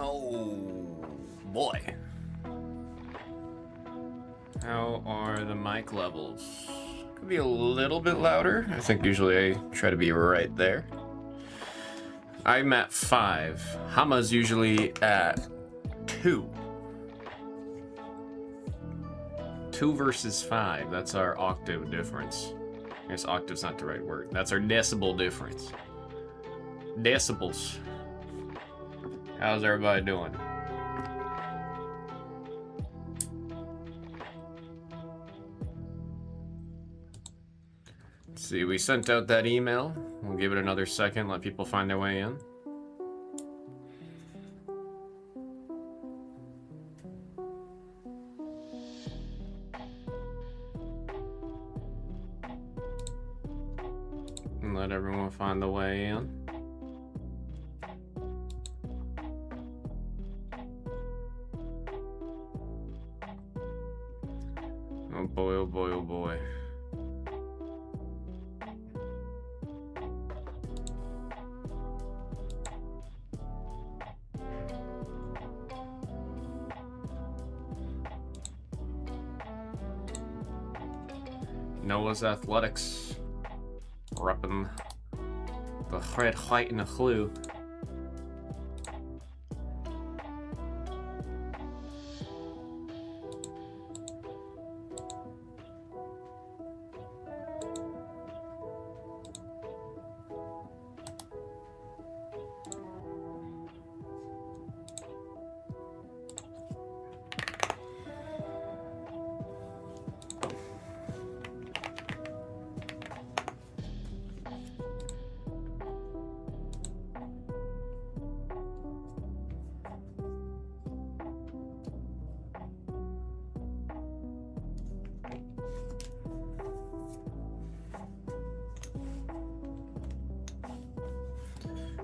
Oh boy. How are the mic levels? Could be a little bit louder. I think usually I try to be right there. I'm at 5. Hama's usually at 2. 2 versus 5. That's our octave difference. I guess octave's not the right word. That's our decibel difference. Decibels. How's everybody doing? Let's see, we sent out that email. We'll give it another second, let people find their way in. And let everyone find the way in. Oh boy, oh boy, oh boy. Noah's Athletics. Repping the red, white, and the blue.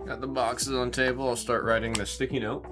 Got the boxes on the table. I'll start writing the sticky note.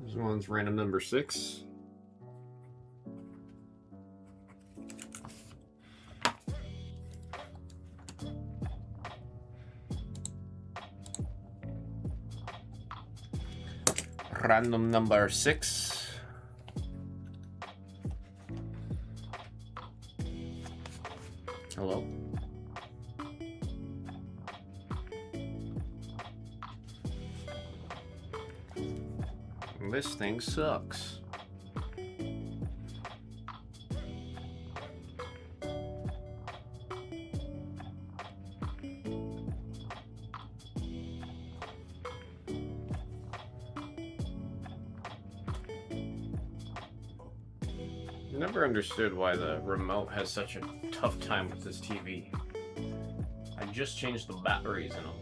This one's random number 6. Random number 6. Hello. This thing sucks. Never understood why the remote has such a tough time with this TV. I just changed the batteries in them.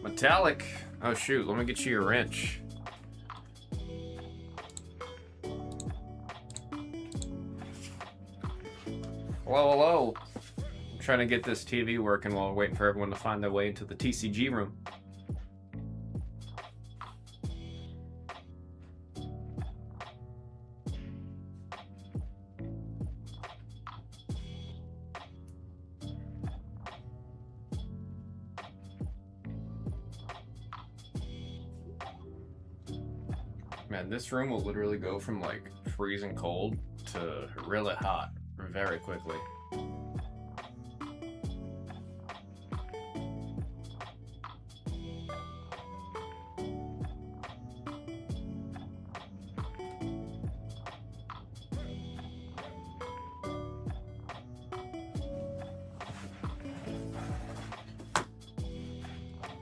Metallic. Oh shoot, let me get you your wrench. Hello, hello. I'm trying to get this TV working while we're waiting for everyone to find their way into the TCG room. Man, this room will literally go from like freezing cold to really hot very quickly.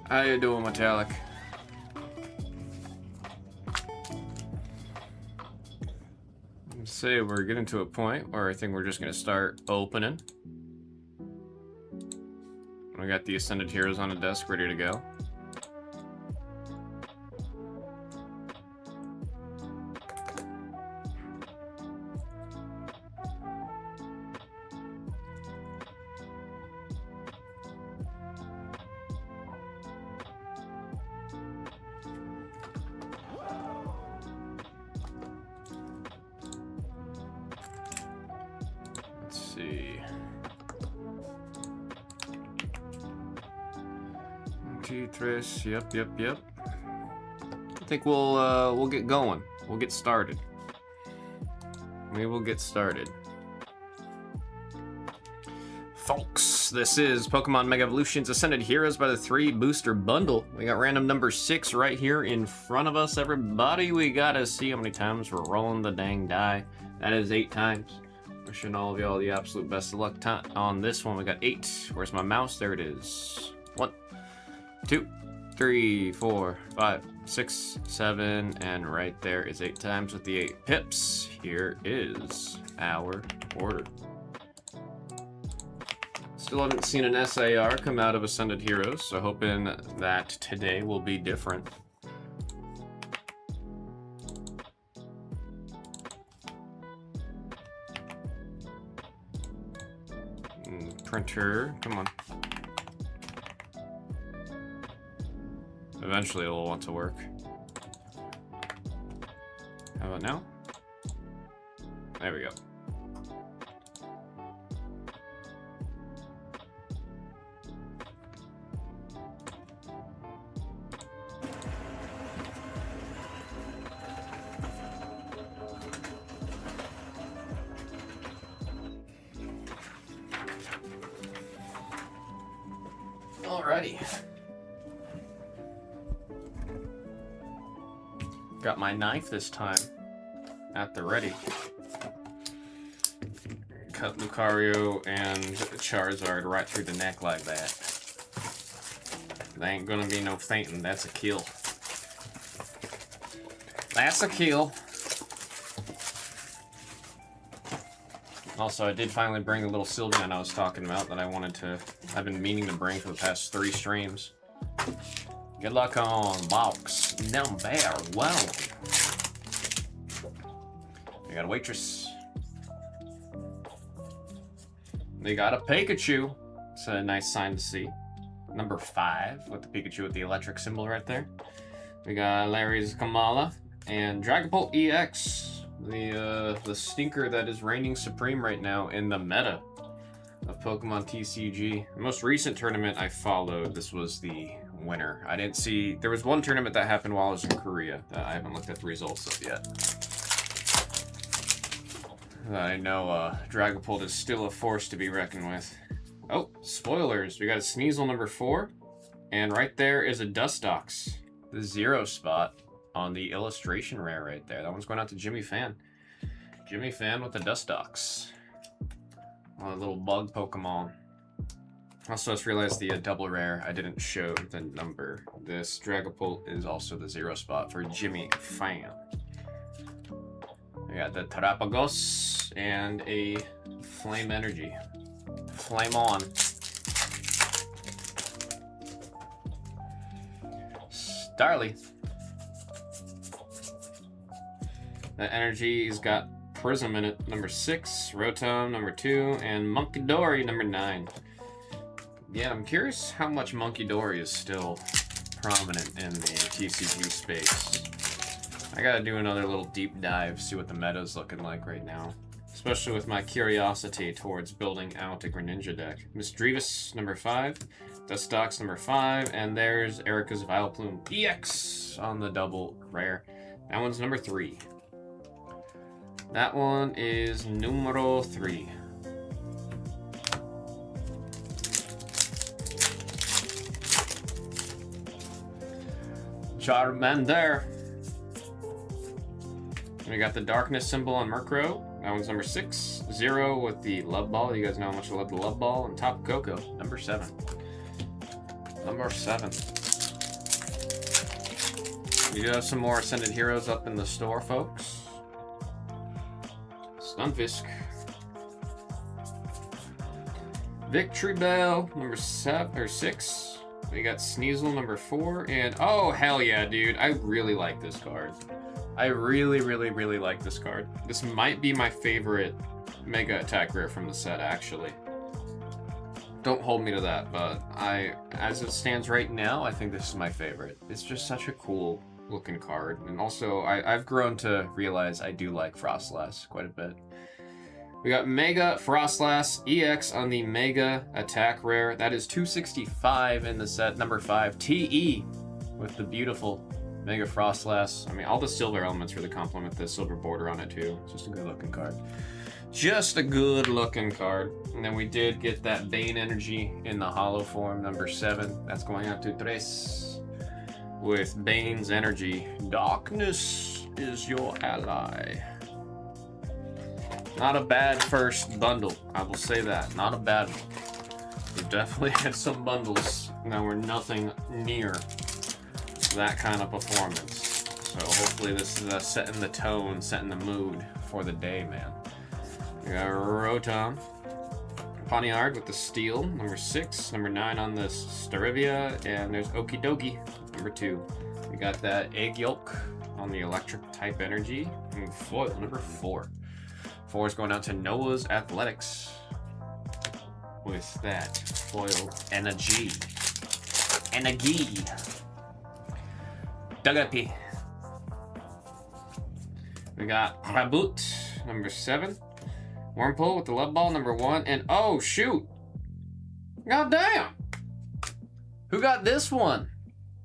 How you doing, Metallic? Let's say we're getting to a point where I think we're just gonna start opening. We got the Ascended Heroes on the desk ready to go. Let's see. T-Trace, yep. I think we'll get going. We'll get started. We will get started. Folks, this is Pokemon Mega Evolutions Ascended Heroes by the 3 booster bundle. We got random number 6 right here in front of us, everybody. We gotta see how many times we're rolling the dang die. That is 8 times. Wishing all of y'all the absolute best of luck on this one. We got 8. Where's my mouse? There it is. 1, 2, 3, 4, 5, 6, 7, and right there is 8 times with the 8 pips. Here is our order. Still haven't seen an SAR come out of Ascended Heroes, so hoping that today will be different. Printer, come on. Eventually it'll want to work. How about now? There we go. Alrighty. Got my knife this time at the ready. Cut Lucario and Charizard right through the neck like that. There ain't gonna be no fainting, that's a kill. That's a kill. Also, I did finally bring the little Sylveon I was talking about that I've been meaning to bring for the past 3 streams. Good luck on box number 1. We got a waitress. They got a Pikachu. It's a nice sign to see. Number 5 with the Pikachu with the electric symbol right there. We got Larry's Kamala and Dragapult EX. The stinker that is reigning supreme right now in the meta of Pokemon TCG. The most recent tournament I followed, this was the winner. I didn't see... There was one tournament that happened while I was in Korea that I haven't looked at the results of yet. I know Dragapult is still a force to be reckoned with. Oh, spoilers. We got a Sneasel number 4. And right there is a Dustox. The 0 spot on the illustration rare right there. That one's going out to Jimmy Fan. Jimmy Fan with the Dustox. A little bug Pokemon. Also, I just realized the double rare, I didn't show the number. This Dragapult is also the 0 spot for Jimmy Fan. We got the Terapagos and a Flame Energy. Flame on. Starly. That energy's got Prism in it, number 6, Rotom, number 2, and Munkidori, number 9. Yeah, I'm curious how much Munkidori is still prominent in the TCG space. I gotta do another little deep dive, see what the meta's looking like right now. Especially with my curiosity towards building out a Greninja deck. Misdreavus, number 5, Dustox, number 5, and there's Erica's Vileplume EX on the double rare. That one's number 3. That one is numero 3. Charmander. We got the darkness symbol on Murkrow. That one's number 6. 0 with the Love Ball. You guys know how much I love the Love Ball. And Top Coco, number 7. Number 7. We do have some more Ascended Heroes up in the store, folks. Stunfisk. Victory Bell, number 6. We got Sneasel, number 4. And, oh, hell yeah, dude. I really like this card. I really, really, really like this card. This might be my favorite Mega Attack Rare from the set, actually. Don't hold me to that, but as it stands right now, I think this is my favorite. It's just such a cool looking card. And also, I've grown to realize I do like Frostlass quite a bit. We got Mega Frostlass EX on the Mega Attack Rare. That is 265 in the set, number 5. TE with the beautiful Mega Frostlass. I mean, all the silver elements really complement the silver border on it too. It's just a good looking card. Just a good looking card. And then we did get that Bane Energy in the hollow form, number 7. That's going out to Tres with Bane's Energy. Darkness is your ally. Not a bad first bundle, I will say that. Not a bad one. We've definitely had some bundles that were nothing near that kind of performance. So hopefully this is setting the tone, setting the mood for the day, man. We got Rotom. Poniard with the Steel, number 6. Number 9 on the Starivia. And there's Okidogi, number 2. We got that Egg Yolk on the Electric type Energy. And Foil, number 4. 4 is going out to Noah's Athletics with that Foil Energy. Energy. Dagapi. We got Raboot, number 7. Wormhole with the Love Ball, number 1. And oh, shoot. God damn. Who got this one?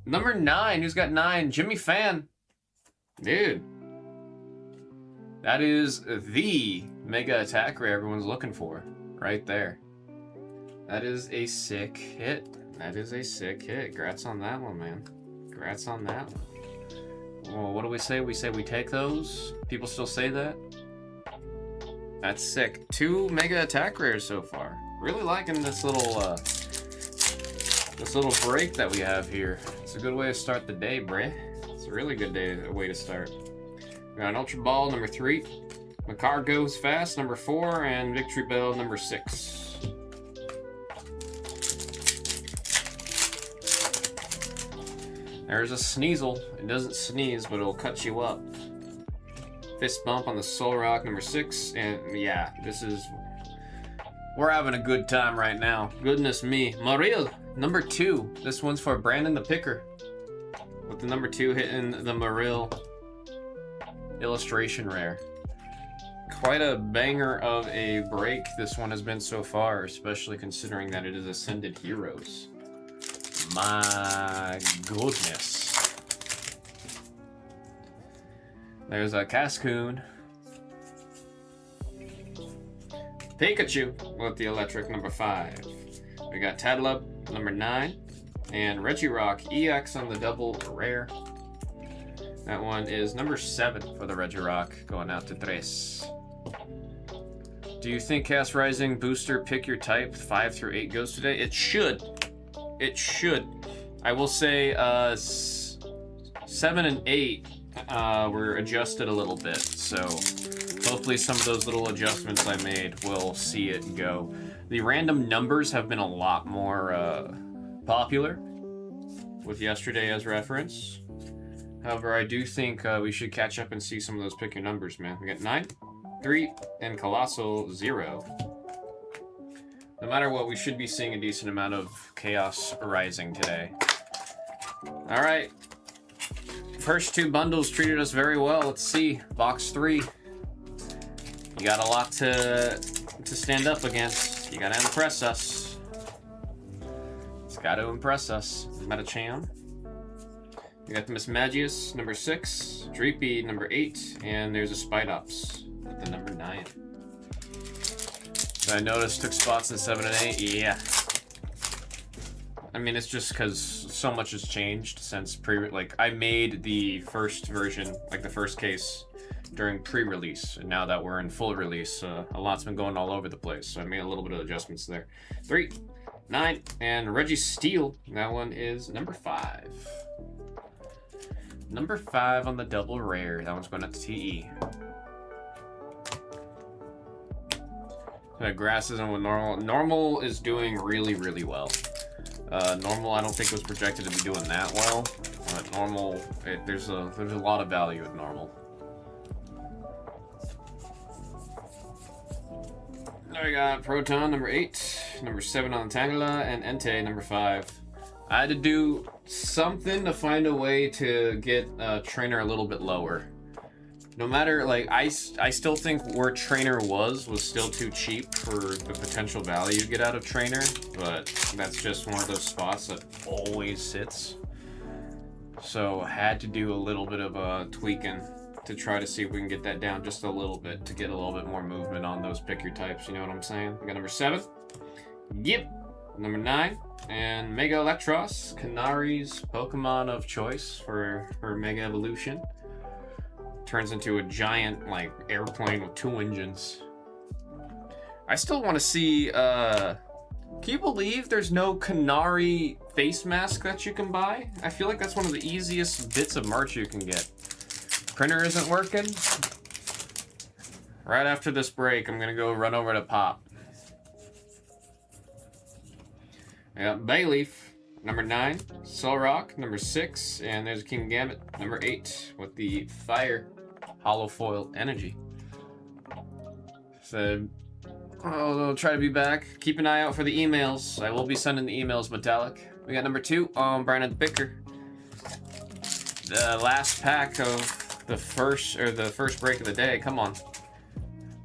Number 9. Who's got 9? Jimmy Fan. Dude. That is the Mega Attack Rare everyone's looking for, right there. That is a sick hit. That is a sick hit. Congrats on that one, man. Congrats on that one. Well, what do we say? We say we take those? People still say that? That's sick. 2 Mega Attack Rares so far. Really liking this little break that we have here. It's a good way to start the day, bruh. It's a really good way to start. We got an Ultra Ball, number 3. Makar Goes Fast, number 4. And Victory Bell, number 6. There's a Sneasel. It doesn't sneeze, but it'll cut you up. Fist Bump on the Solrock, number 6. And yeah, we're having a good time right now. Goodness me. Maril, number 2. This one's for Brandon the Picker. With the number 2 hitting the Maril illustration rare. Quite a banger of a break this one has been so far, especially considering that it is Ascended Heroes. My goodness. There's a Cascoon. Pikachu with the Electric, number 5. We got Tadlub, number 9. And Regirock EX on the double rare. That one is number 7 for the Regirock, going out to Tres. Do you think Cast Rising Booster Pick Your Type 5 through 8 goes today? It should. It should. I will say 7 and 8 were adjusted a little bit, so hopefully some of those little adjustments I made will see it go. The random numbers have been a lot more popular with yesterday as reference. However, I do think we should catch up and see some of those pick your numbers, man. We got 9, 3, and Colossal 0. No matter what, we should be seeing a decent amount of Chaos Rising today. Alright. First 2 bundles treated us very well. Let's see. Box 3. You got a lot to stand up against. You gotta impress us. It's gotta impress us. Metacham. We got the Miss Magius, number 6, Dreepy, number 8, and there's a Spidops with the number 9. I noticed took spots in 7 and 8, yeah. I mean, it's just because so much has changed since I made the first version, like the first case, during pre-release, and now that we're in full release, a lot's been going all over the place, so I made a little bit of adjustments there. 3, 9, and Reggie Steele, that one is number 5. Number 5 on the double rare. That one's going up to TE. Grass isn't with normal. Normal is doing really, really well. Normal, I don't think was projected to be doing that well. But normal, there's a lot of value with normal. There we got Proton number 8, number 7 on Tangela, and Entei number 5. I had to do something to find a way to get Trainer a little bit lower. No matter, like, I still think where Trainer was still too cheap for the potential value you get out of Trainer, but that's just one of those spots that always sits. So had to do a little bit of tweaking to try to see if we can get that down just a little bit to get a little bit more movement on those pick your types, you know what I'm saying? We got number 7. Yep. Number 9. And Mega Electros, Kanari's Pokemon of choice for her Mega Evolution. Turns into a giant, like, airplane with 2 engines. I still want to see, can you believe there's no Kanari face mask that you can buy? I feel like that's one of the easiest bits of merch you can get. Printer isn't working. Right after this break, I'm gonna go run over to Pop. I got Bayleaf, number 9, Solrock, number 6, and there's King Gambit, number 8, with the Fire Hollow Foil Energy. So, I'll try to be back. Keep an eye out for the emails. I will be sending the emails metallic. We got number 2, Brandon Bicker. The last pack of the first break of the day. Come on.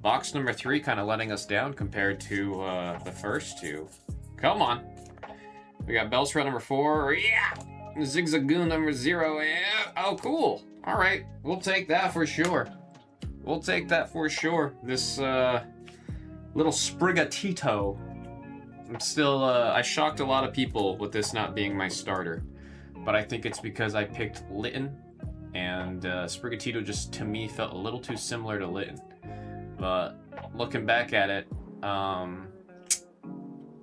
Box number 3 kind of letting us down compared to the first 2. Come on. We got Bellsprout number 4. Yeah. Zigzagoon number 0. Yeah. Oh, cool. All right. We'll take that for sure. We'll take that for sure. This little Sprigatito. I'm still, I shocked a lot of people with this not being my starter. But I think it's because I picked Litten. And Sprigatito just, to me, felt a little too similar to Litten. But looking back at it,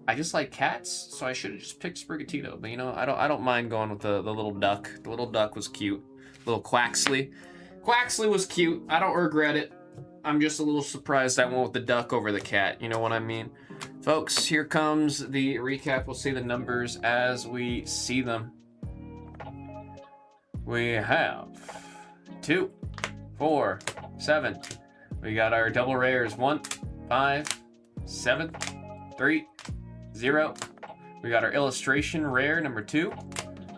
I just like cats, so I should have just picked Sprigatito. But you know, I don't mind going with the little duck. The little duck was cute. Little Quaxley. Quaxley was cute. I don't regret it. I'm just a little surprised I went with the duck over the cat. You know what I mean? Folks, here comes the recap. We'll see the numbers as we see them. We have 2, 4, 7. We got our double rares 1, 5, 7, 3, 0. We got our illustration rare number 2.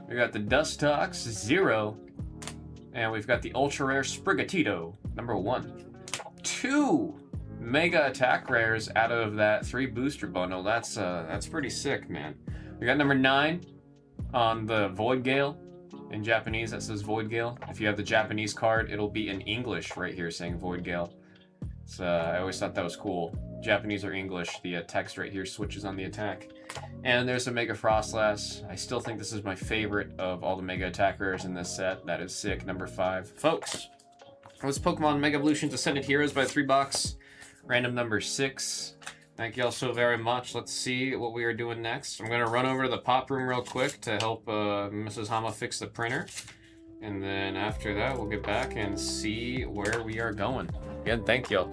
We got the Dustox 0. And we've got the ultra rare Sprigatito number 1. 2 mega attack rares out of that 3 booster bundle. That's pretty sick, man. We got number 9 on the Void Gale. In Japanese, that says Void Gale. If you have the Japanese card, it'll be in English right here saying Void Gale. So I always thought that was cool. Japanese or English, the text right here switches on the attack. And there's a Mega Frostlass. I still think this is my favorite of all the Mega Attack rares in this set. That is sick, number 5. Folks, it was Pokemon Mega Evolution Ascended Heroes by 3 box. Random number 6. Thank you all so very much. Let's see what we are doing next. I'm going to run over to the pop room real quick to help Mrs. Hama fix the printer. And then after that, we'll get back and see where we are going. Again, thank y'all.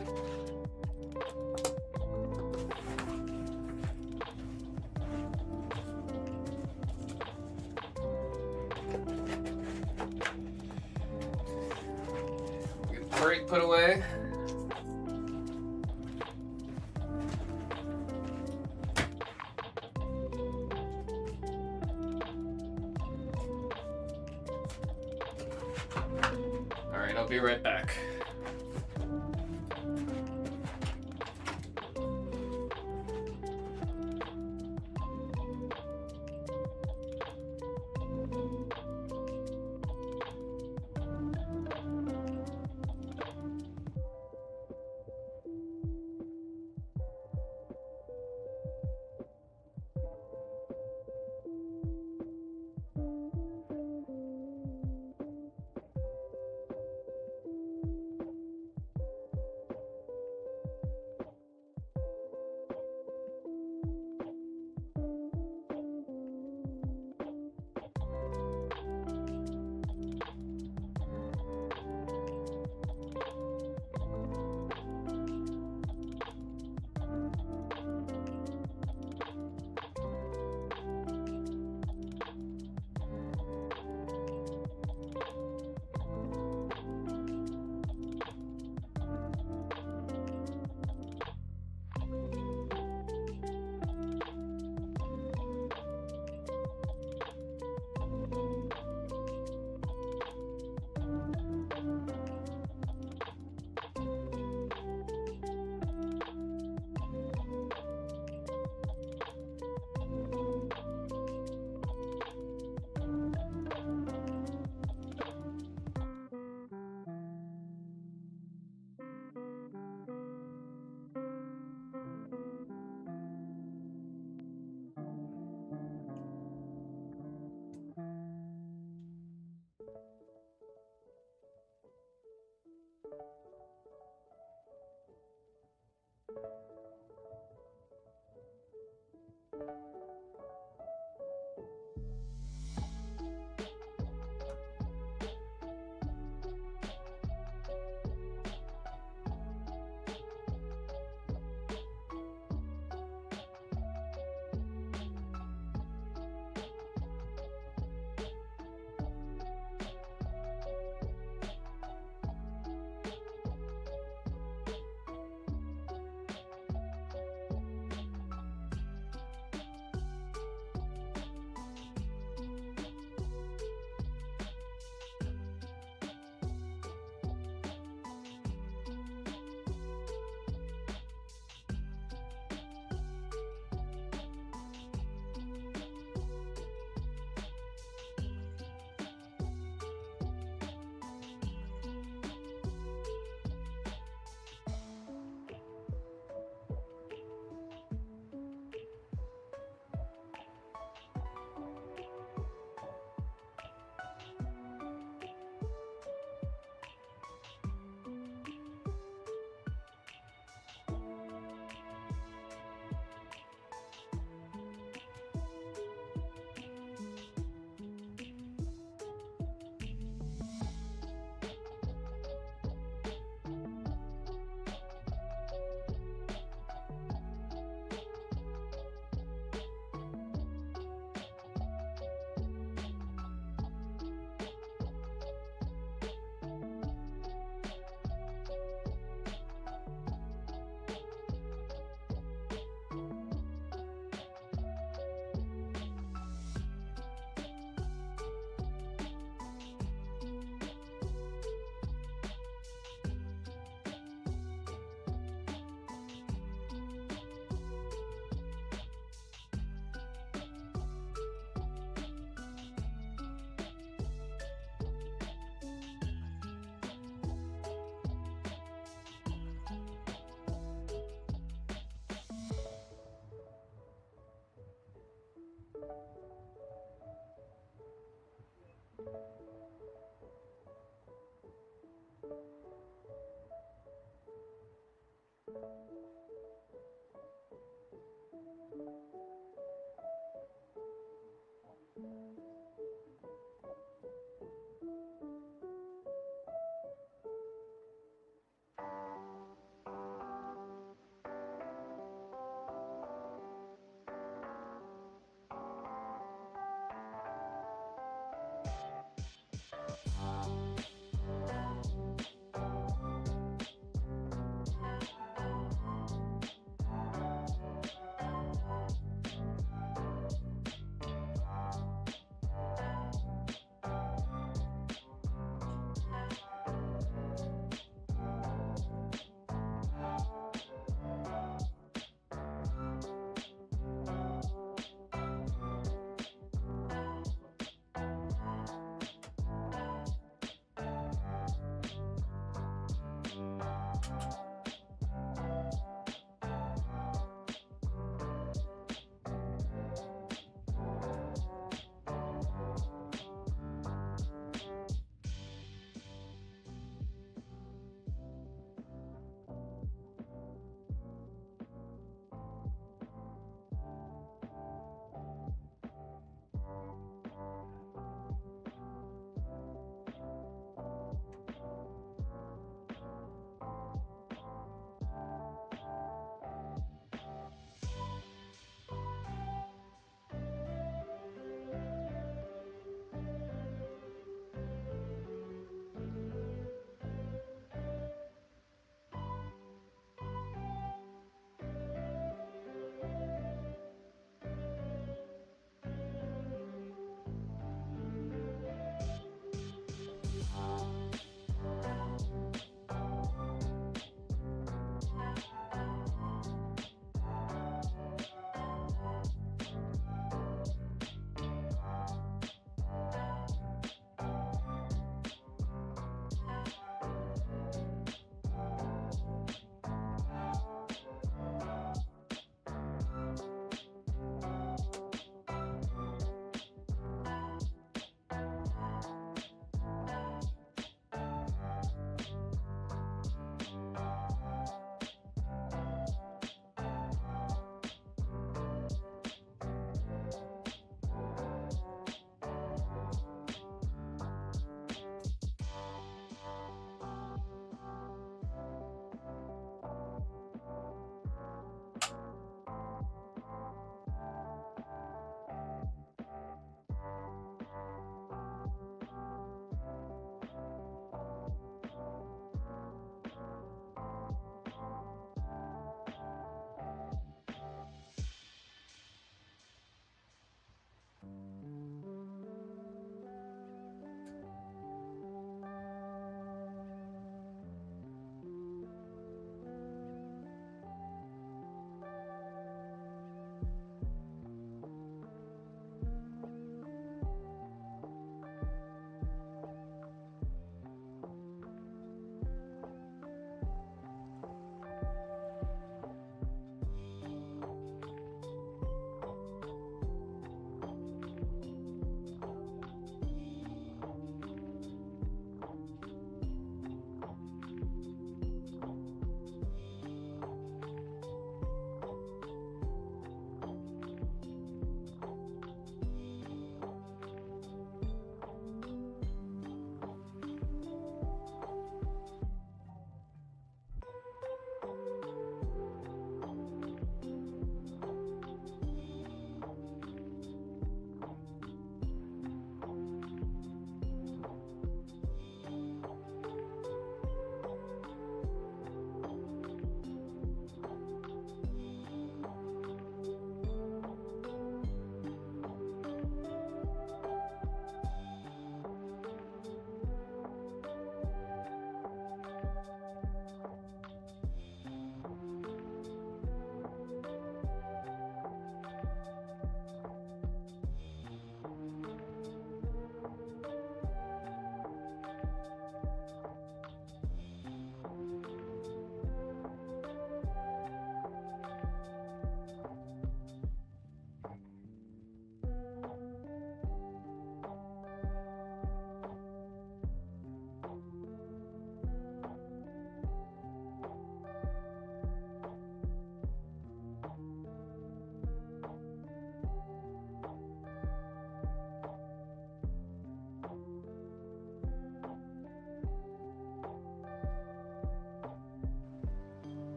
Get the break put away. Alright, I'll be right back.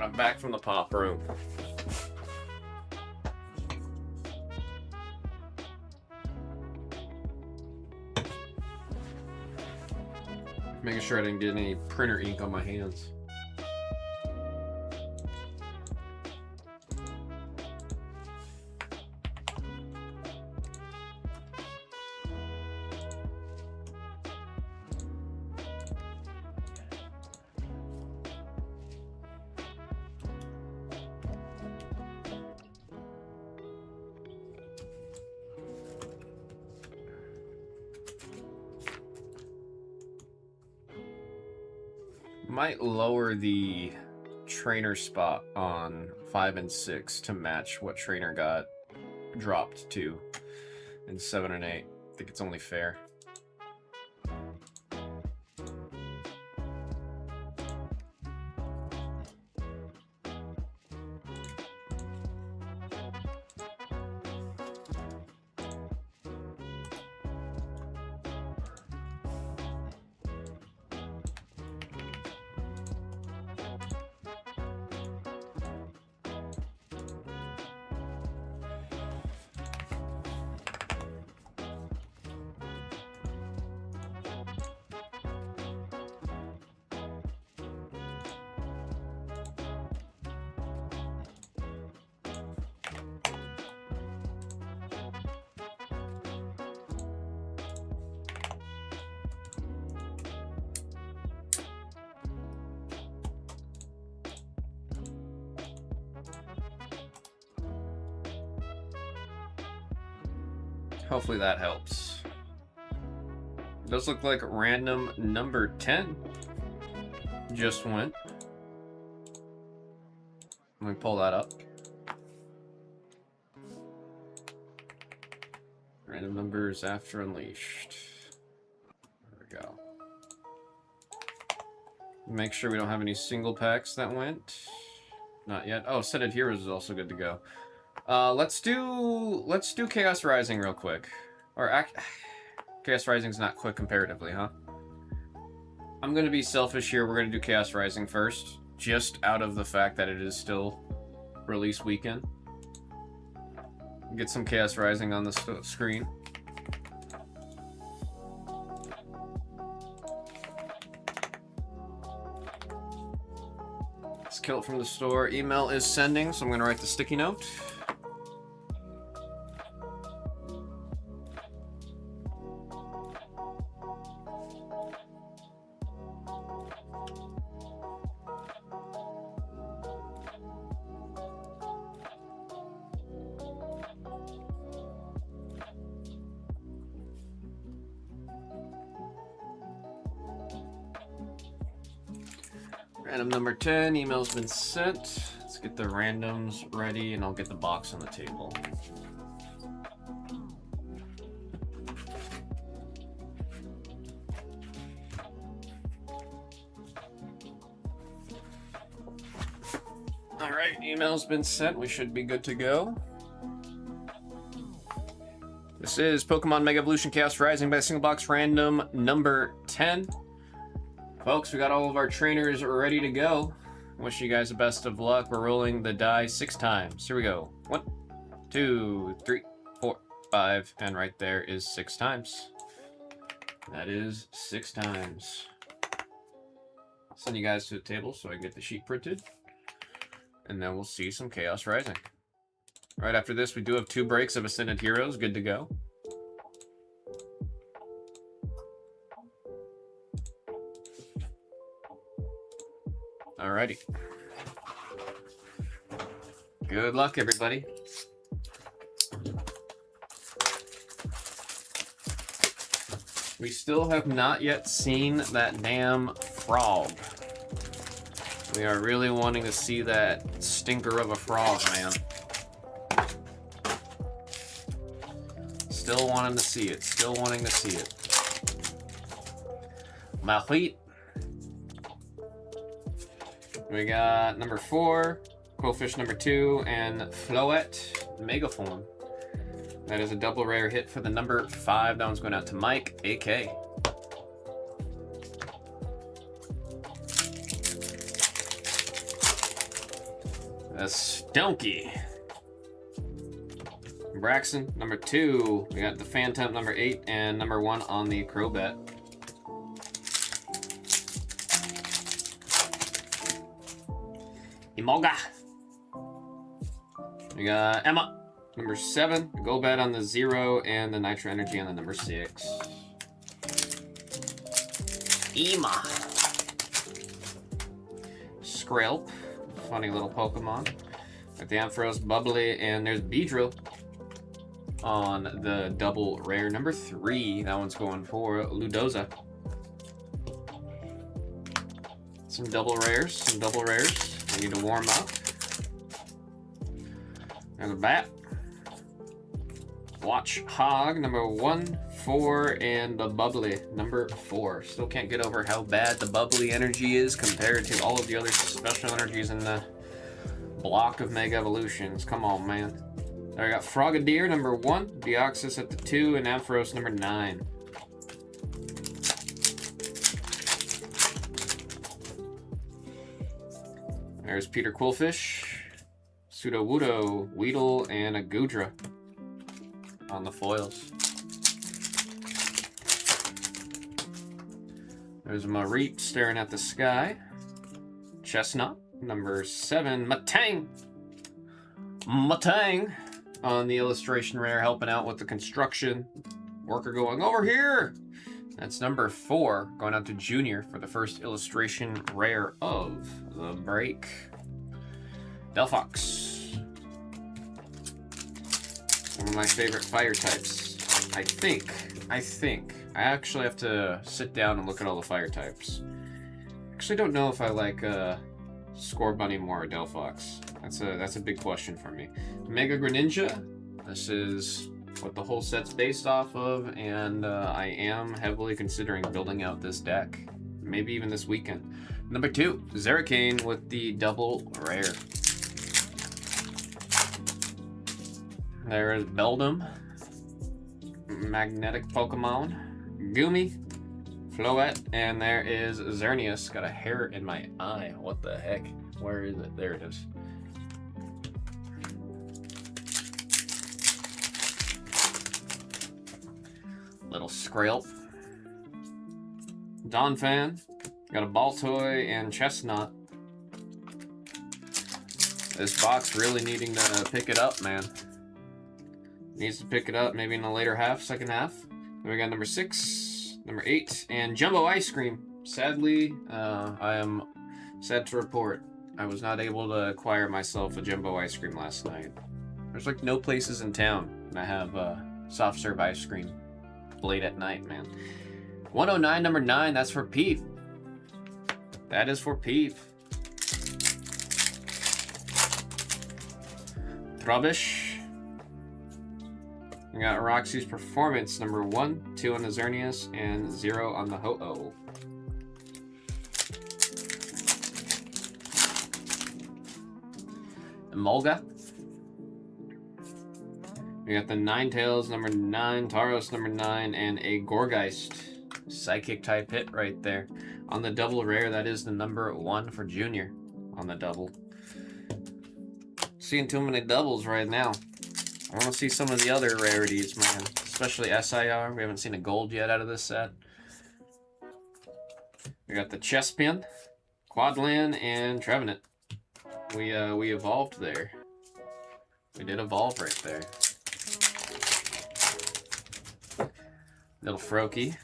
I'm back from the pop room. Making sure I didn't get any printer ink on my hands. Might lower the trainer spot on 5 and 6 to match what trainer got dropped to in 7 and 8. I think it's only fair. Hopefully that helps. It does look like random number 10 just went. Let me pull that up. Random numbers after Unleashed. There we go. Make sure we don't have any single packs that went. Not yet. Oh, Set It Heroes is also good to go. Let's do Chaos Rising real quick. Or Chaos Rising's not quick comparatively, huh? I'm gonna be selfish here. We're gonna do Chaos Rising first, just out of the fact that it is still release weekend. Get some Chaos Rising on the screen. Let's kill it from the store. Email is sending, so I'm gonna write the sticky note. Random number 10, email's been sent. Let's get the randoms ready and I'll get the box on the table. Alright, email's been sent. We should be good to go. This is Pokemon Mega Evolution Chaos Rising by single box random number 10. Folks, we got all of our trainers ready to go. Wish you guys the best of luck. We're rolling the die 6 times. Here we go. 1, 2, 3, 4, 5, and right there is 6 times. That is 6 times. I'll send you guys to the table so I can get the sheet printed. And then we'll see some Chaos Rising. Right after this, we do have 2 breaks of Ascended Heroes. Good to go. Alrighty. Good luck, everybody. We still have not yet seen that damn frog. We are really wanting to see that stinker of a frog, man. Still wanting to see it. Still wanting to see it. Mahit. We got number 4, Quillfish number 2, and Floette Megaform. That is a double rare hit for the number 5. That one's going out to Mike, AK. a Stonky. Braxton, number 2. We got the Phantom, number 8, and number 1 on the Crobat. Emolga. We got Emma, number 7. Golbat on the 0, and the Nitro Energy on the number 6. Ema. Skrelp, funny little Pokemon. Got the Ampharos, Bubbly, and there's Beedrill on the double rare. Number 3, that one's going for Ludoza. Some double rares, We need to warm up. There's a bat. Watch Hog, number 1, 4, and the Bubbly, number 4. Still can't get over how bad the Bubbly energy is compared to all of the other special energies in the block of Mega Evolutions. Come on, man. There we got Frogadier, number 1, Deoxys at the 2, and Ampharos, number 9. There's Peter Quillfish, Sudowoodo, Weedle, and a Goodra on the foils. There's Mareep staring at the sky. Chestnut, number 7, Matang on the illustration rare, helping out with the construction. Worker going over here. That's number 4, going out to Junior for the first illustration rare of the break. Delphox. One of my favorite fire types. I think. I actually have to sit down and look at all the fire types. Actually don't know if I like Scorbunny more or Delphox. That's a big question for me. Mega Greninja. This is what the whole set's based off of, and I am heavily considering building out this deck. Maybe even this weekend. Number 2, Zerricane with the double rare. There is Beldum, magnetic Pokemon, Goomy, Floette, and there is Xerneas. Got a hair in my eye. What the heck? Where is it? There it is. Little Skrelp. Donphan. Got a Baltoy and Chestnut. This box really needing to pick it up, man. Needs to pick it up maybe in the later half, second half. Then we got number 6, number 8, and Jumbo Ice Cream. Sadly, I am sad to report I was not able to acquire myself a Jumbo Ice Cream last night. There's like no places in town that have soft serve ice cream late at night, man. 109, number 9, that's for Peep. That is for Peep. Trubbish. We got Roxy's Performance, number 1, 2 on the Xerneas, and 0 on the Ho-Oh. Emolga. We got the Ninetales, number 9, Tauros, number 9, and a Gourgeist. Psychic type hit right there. On the double rare, that is the number 1 for Junior on the double. Seeing too many doubles right now. I want to see some of the other rarities, man. Especially SIR. We haven't seen a gold yet out of this set. We got the Chespin, Quadland, and Trevenant. We evolved there. We did evolve right there. Little Froakie.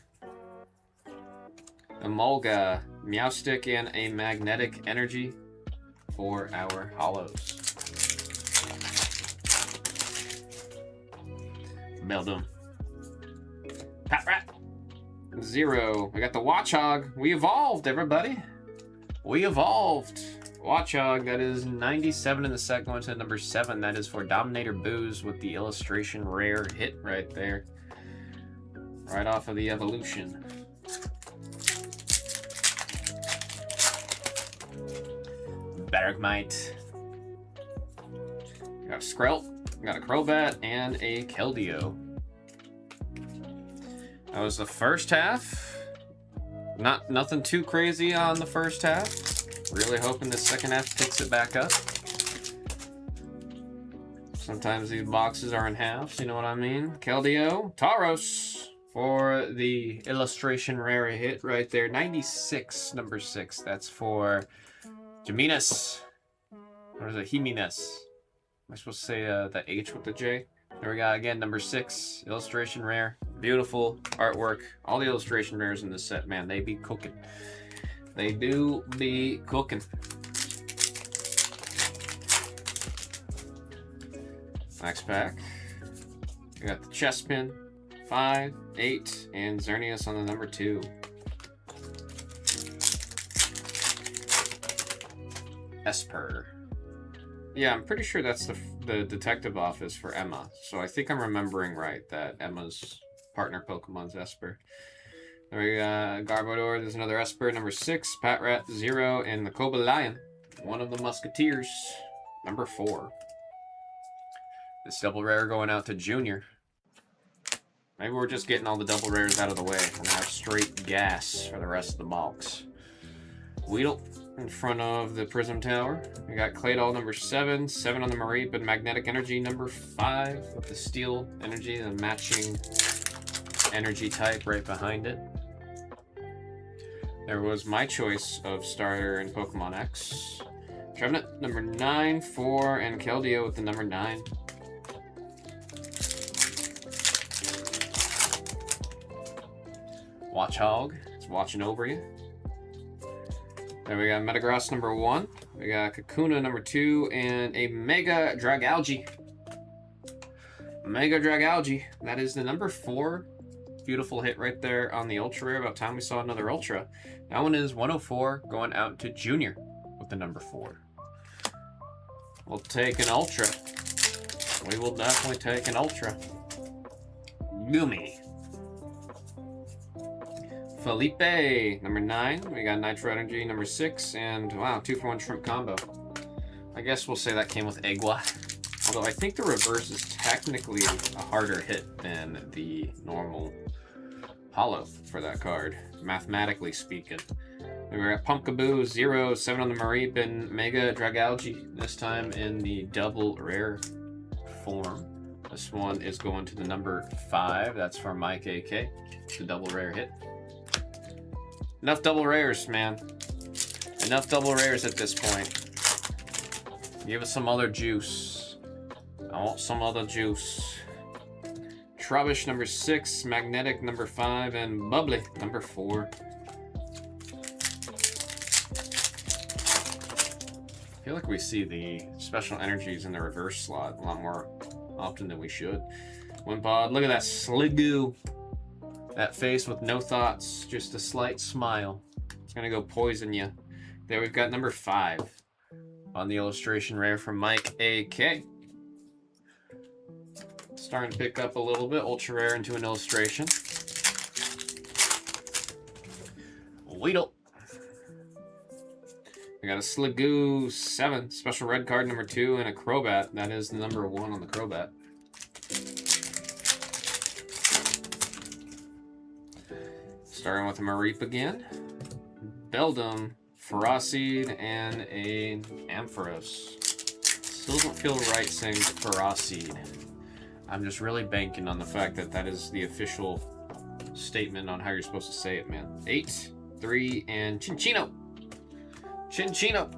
Emolga, Meowstic, and a Magnetic Energy for our hollows. Beldum. Patrat. 0. We got the Watchog. We evolved, everybody. We evolved. Watchog, that is 97 in the set, going to number 7. That is for Dominator Booze with the illustration rare hit right there. Right off of the evolution. Bergmite. We got a Skrelp. We got a Crobat and a Keldeo. That was the first half. Nothing too crazy on the first half. Really hoping the second half picks it back up. Sometimes these boxes are in halves, you know what I mean? Keldeo, Tauros for the illustration rare hit right there. 96, number 6. That's for Jimenez. Or is it Jimenez? Am I supposed to say the H with the J? There we go, again, number 6, illustration rare. Beautiful artwork. All the illustration rares in this set, man, they be cooking. They do be cooking. Next pack. We got the Chespin, 5, 8, and Xerneas on the number 2. Esper. Yeah, I'm pretty sure that's the detective office for Emma. So I think I'm remembering right that Emma's partner Pokemon's Esper. There we go, Garbodor. There's another Esper, number 6. Patrat, 0, and the Cobalion, one of the Musketeers, number 4. This double rare going out to Junior. Maybe we're just getting all the double rares out of the way. We're gonna have straight gas for the rest of the box. Weedle in front of the Prism Tower. We got Claydol, number 7. 7 on the Mareep, and Magnetic Energy, number 5. With the Steel Energy, the matching energy type right behind it. There was my choice of starter in Pokemon X. Trevenant, number 9. 4, and Keldeo with the number 9. Watchog, it's watching over you. Then we got Metagross number 1. We got Kakuna number 2, and a Mega Dragalge. Mega Dragalge. That is the number 4. Beautiful hit right there on the Ultra Rare. About time we saw another Ultra. That one is 104, going out to Junior with the number 4. We'll take an Ultra. We will definitely take an Ultra. Gumi. Felipe, number 9. We got Nitro Energy, number 6. And, wow, 2-for-1 Shrimp Combo. I guess we'll say that came with Egua. Although I think the reverse is technically a harder hit than the normal holo for that card, mathematically speaking. We got Pumpkaboo, 0, 7 on the Mareep, and Mega Dragalge, this time in the double rare form. This one is going to the number 5. That's for Mike AK. The double rare hit. Enough double rares, man. Enough double rares at this point. Give us some other juice. I want some other juice. Trubbish, number 6. Magnetic, number 5. And Bubbly, number 4. I feel like we see the special energies in the reverse slot a lot more often than we should. Wimpod, look at that Sliggoo. That face with no thoughts, just a slight smile. It's gonna go poison you. There we've got number 5 on the illustration rare from Mike AK. Starting to pick up a little bit, ultra rare into an illustration. Weedle. We got a Sliggoo 7, special red card number 2, and a Crobat. That is the number 1 on the Crobat. Starting with a Mareep again. Beldum, Ferocid, and a Ampharos. Still doesn't feel right saying Ferocid. I'm just really banking on the fact that that is the official statement on how you're supposed to say it, man. 8, 3, and Chinchino. Chinchino.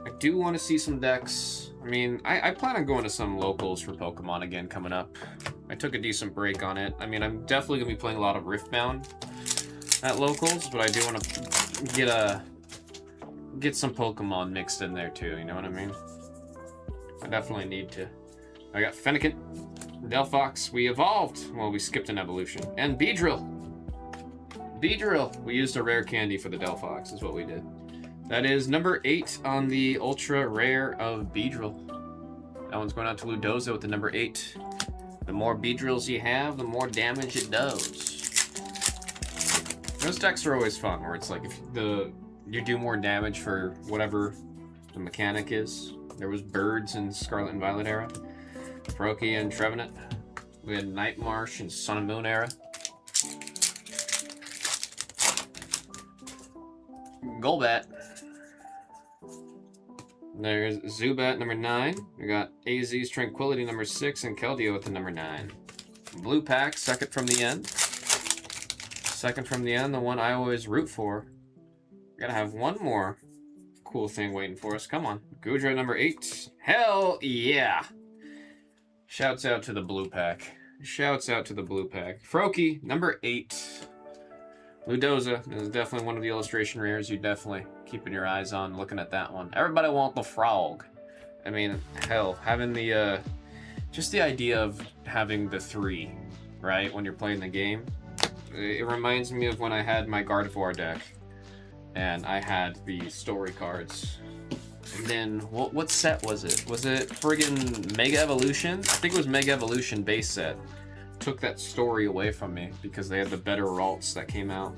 I do want to see some decks. I mean, I plan on going to some locals for Pokemon again coming up. I took a decent break on it. I mean, I'm definitely going to be playing a lot of Riftbound at locals, but I do want to get some Pokemon mixed in there too, you know what I mean? I definitely need to. I got Fennekin, Delphox, we evolved. Well, we skipped an evolution. And Beedrill. Beedrill. We used a rare candy for the Delphox, is what we did. That is number 8 on the ultra rare of Beedrill. That one's going out to Ludoza with the number 8. The more Beedrills you have, the more damage it does. Those decks are always fun, where it's like if you do more damage for whatever the mechanic is. There was Birds in Scarlet and Violet era, Proki and Trevenant. We had Night Marsh and Sun and Moon era. Golbat. There's Zubat number 9. We got AZ's Tranquility number 6 and Keldeo at the number 9. Blue pack, second from the end. Second from the end, the one I always root for. We gotta have one more cool thing waiting for us. Come on. Gudra number 8. Hell yeah! Shouts out to the blue pack. Shouts out to the blue pack. Froakie number 8. Ludoza is definitely one of the illustration rares you definitely keeping your eyes on, looking at that one. Everybody want the frog. I mean, hell, having the just the idea of having the 3, right, when you're playing the game. It reminds me of when I had my Gardevoir deck and I had the story cards. And then what set was it? Was it friggin' Mega Evolution? I think it was Mega Evolution base set. Took that story away from me because they had the better Ralts that came out.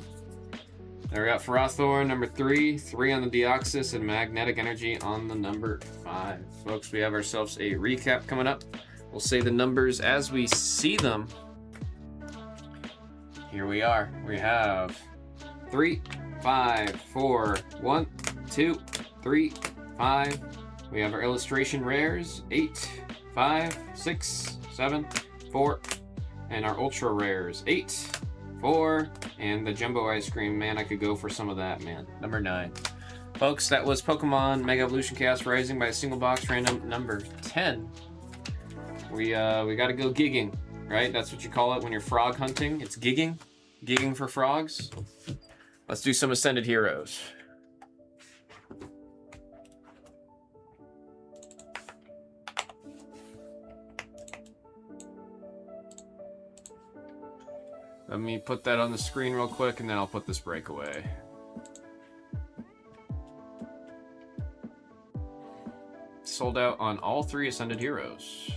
There we got Ferrothorn number 3, 3 on the Deoxys, and Magnetic Energy on the number 5. Folks, we have ourselves a recap coming up. We'll say the numbers as we see them. Here we are. We have 3, 5, 4, 1, 2, 3, 5. We have our illustration rares, 8, 5, 6, 7, 4. And our ultra rares, 8, 4, and the jumbo ice cream. Man, I could go for some of that, man. Number 9. Folks, that was Pokemon Mega Evolution Chaos Rising by a single box random number 10. We gotta go gigging, right? That's what you call it when you're frog hunting. It's gigging. Gigging for frogs. Let's do some Ascended Heroes. Let me put that on the screen real quick, and then I'll put this break away. Sold out on all 3 Ascended Heroes.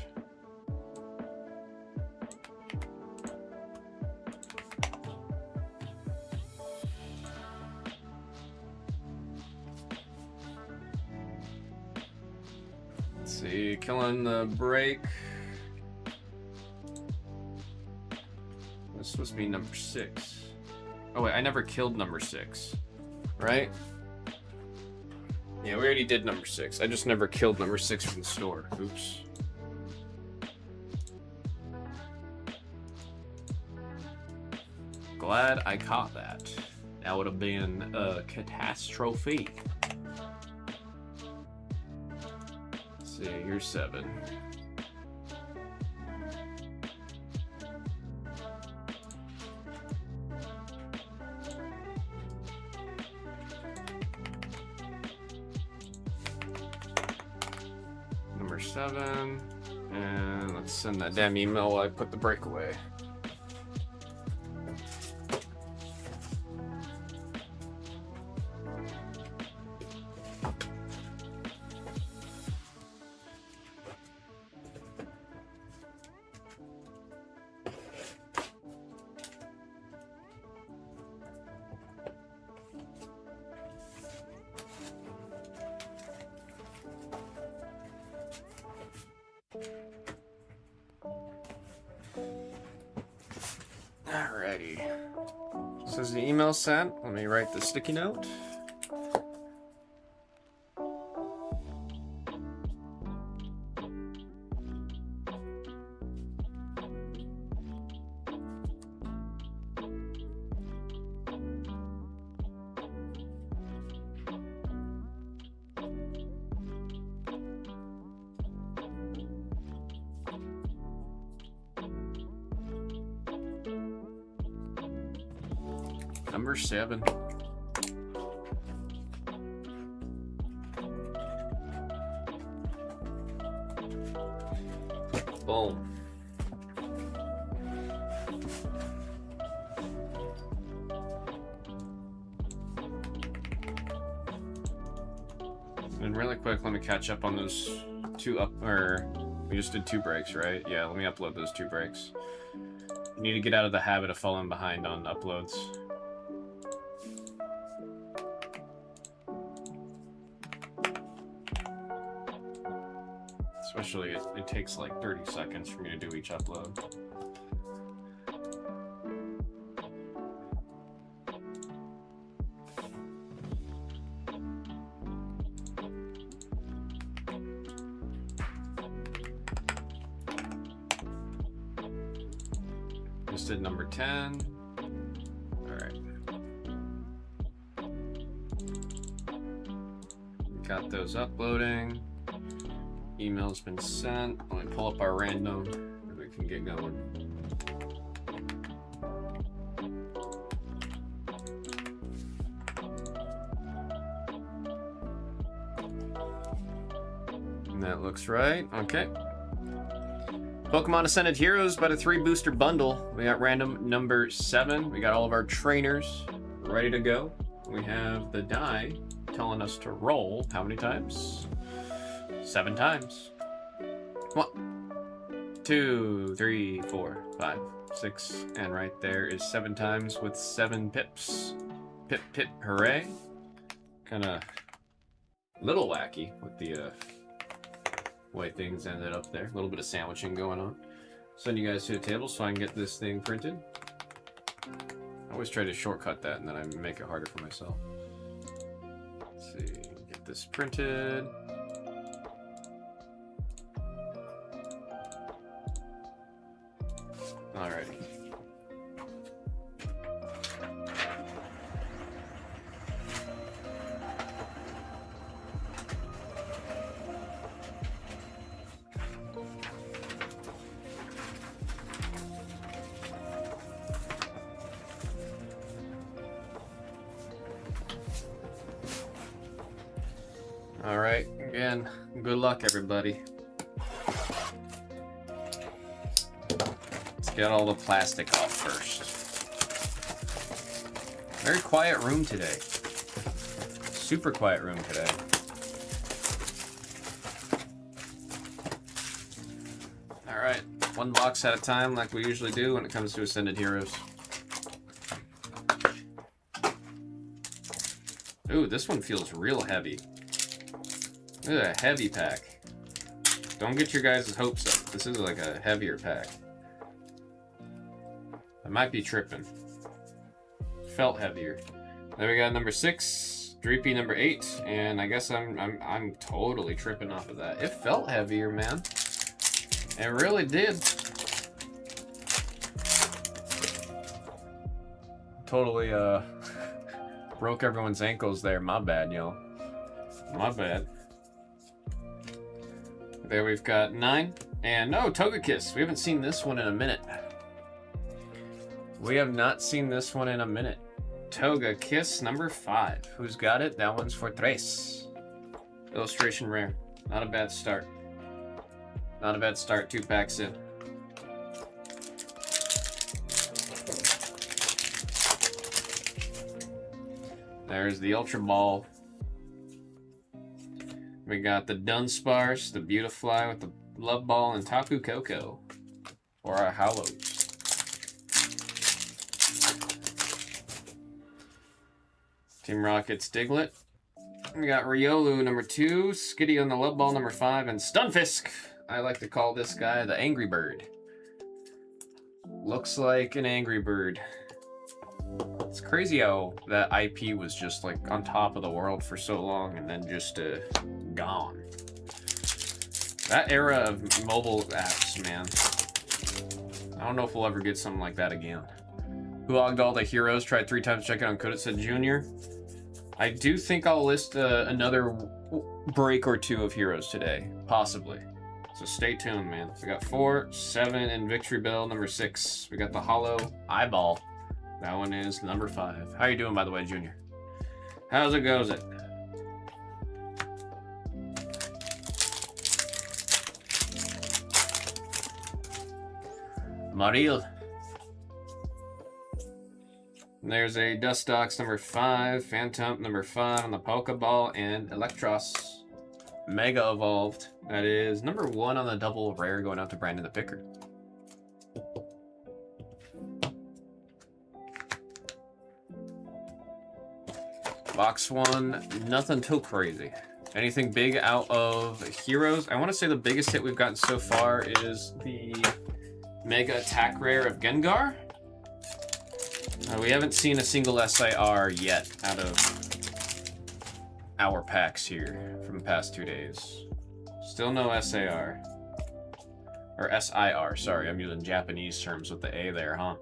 Let's see, killing the break. This supposed to be number 6. Oh wait, I never killed number 6, right? Yeah, we already did number 6. I just never killed number 6 from the store. Oops. Glad I caught that. That would have been a catastrophe. Let's see, here's 7. Number 7, and let's send that damn email while I put the break away. Alrighty. Says the email sent. Let me write the sticky note. Number 7. Boom. And really quick, let me catch up on those 2 we just did 2 breaks, right? Yeah, let me upload those 2 breaks. You need to get out of the habit of falling behind on uploads. Especially, it takes like 30 seconds for me to do each upload. Just did number 10. Alright. Got those uploading. Email's been sent. Let me pull up our random and we can get going. And that looks right. Okay. Pokemon Ascended Heroes by the 3 booster bundle. We got random number 7. We got all of our trainers ready to go. We have the die telling us to roll how many times? 7 times. 1, 2, 3, 4, 5, 6, and right there is 7 times with 7 pips. Pip, pip, hooray. Kinda little wacky with the way things ended up there. A little bit of sandwiching going on. Send you guys to the table so I can get this thing printed. I always try to shortcut that and then I make it harder for myself. Let's see, get this printed. Alrighty. Alright, again, good luck everybody. Let's get all the plastic off first. Very quiet room today. Super quiet room today. Alright, 1 box at a time like we usually do when it comes to Ascended Heroes. Ooh, this one feels real heavy. This is a heavy pack. Don't get your guys' hopes up. This is like a heavier pack. I might be tripping. Felt heavier. Then we got number 6, Dreepy number 8, and I guess I'm totally tripping off of that. It felt heavier, man. It really did. Totally broke everyone's ankles there. My bad, y'all. My bad. There we've got 9. And no, Togekiss. We haven't seen this one in a minute. We have not seen this one in a minute. Togekiss number 5. Who's got it? That one's for Tres. Illustration rare. Not a bad start. Not a bad start. 2 packs in. There's the Ultra Ball. We got the Dunsparce, the Beautifly with the Love Ball, and Tapu Koko for our Hollows. Team Rocket's Diglett. We got Riolu number 2, Skitty on the Love Ball number 5, and Stunfisk. I like to call this guy the Angry Bird. Looks like an Angry Bird. It's crazy how that IP was just like on top of the world for so long and then just gone. That era of mobile apps, man. I don't know if we'll ever get something like that again. Who logged all the heroes? Tried 3 times checking on Koditsa Jr. I do think I'll list another break or 2 of heroes today, possibly. So stay tuned, man. We got 4, 7, and Victory Bell number 6. We got the Hollow Eyeball. That one is number 5. How you doing, by the way, Junior? How's it goes it? Maril. There's a Dustox number 5, Phantom number 5 on the Pokeball, and Electros Mega Evolved. That is number 1 on the double rare going out to Brandon the Picker. Box 1, nothing too crazy. Anything big out of heroes? I want to say the biggest hit we've gotten so far is the Mega Attack Rare of Gengar. We haven't seen a single SIR yet out of our packs here from the past 2 days. Still no SAR. Or S-I-R, sorry, I'm using Japanese terms with the A there, huh?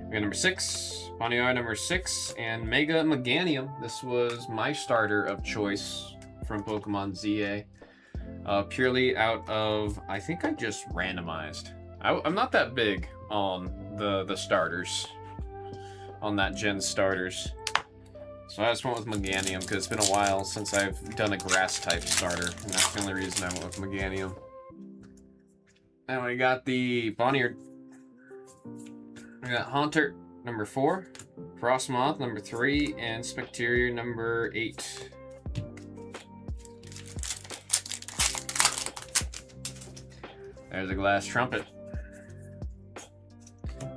We got number 6, Ponyard number 6, and Mega Meganium. This was my starter of choice from Pokemon ZA. Purely out of, I think I just randomized. I'm not that big on the starters, on that gen starters. So I just went with Meganium because it's been a while since I've done a grass type starter, and that's the only reason I went with Meganium. And we got the Bonnier. We got Haunter, number 4, Frostmoth, number 3, and Specterior, number 8. There's a glass trumpet.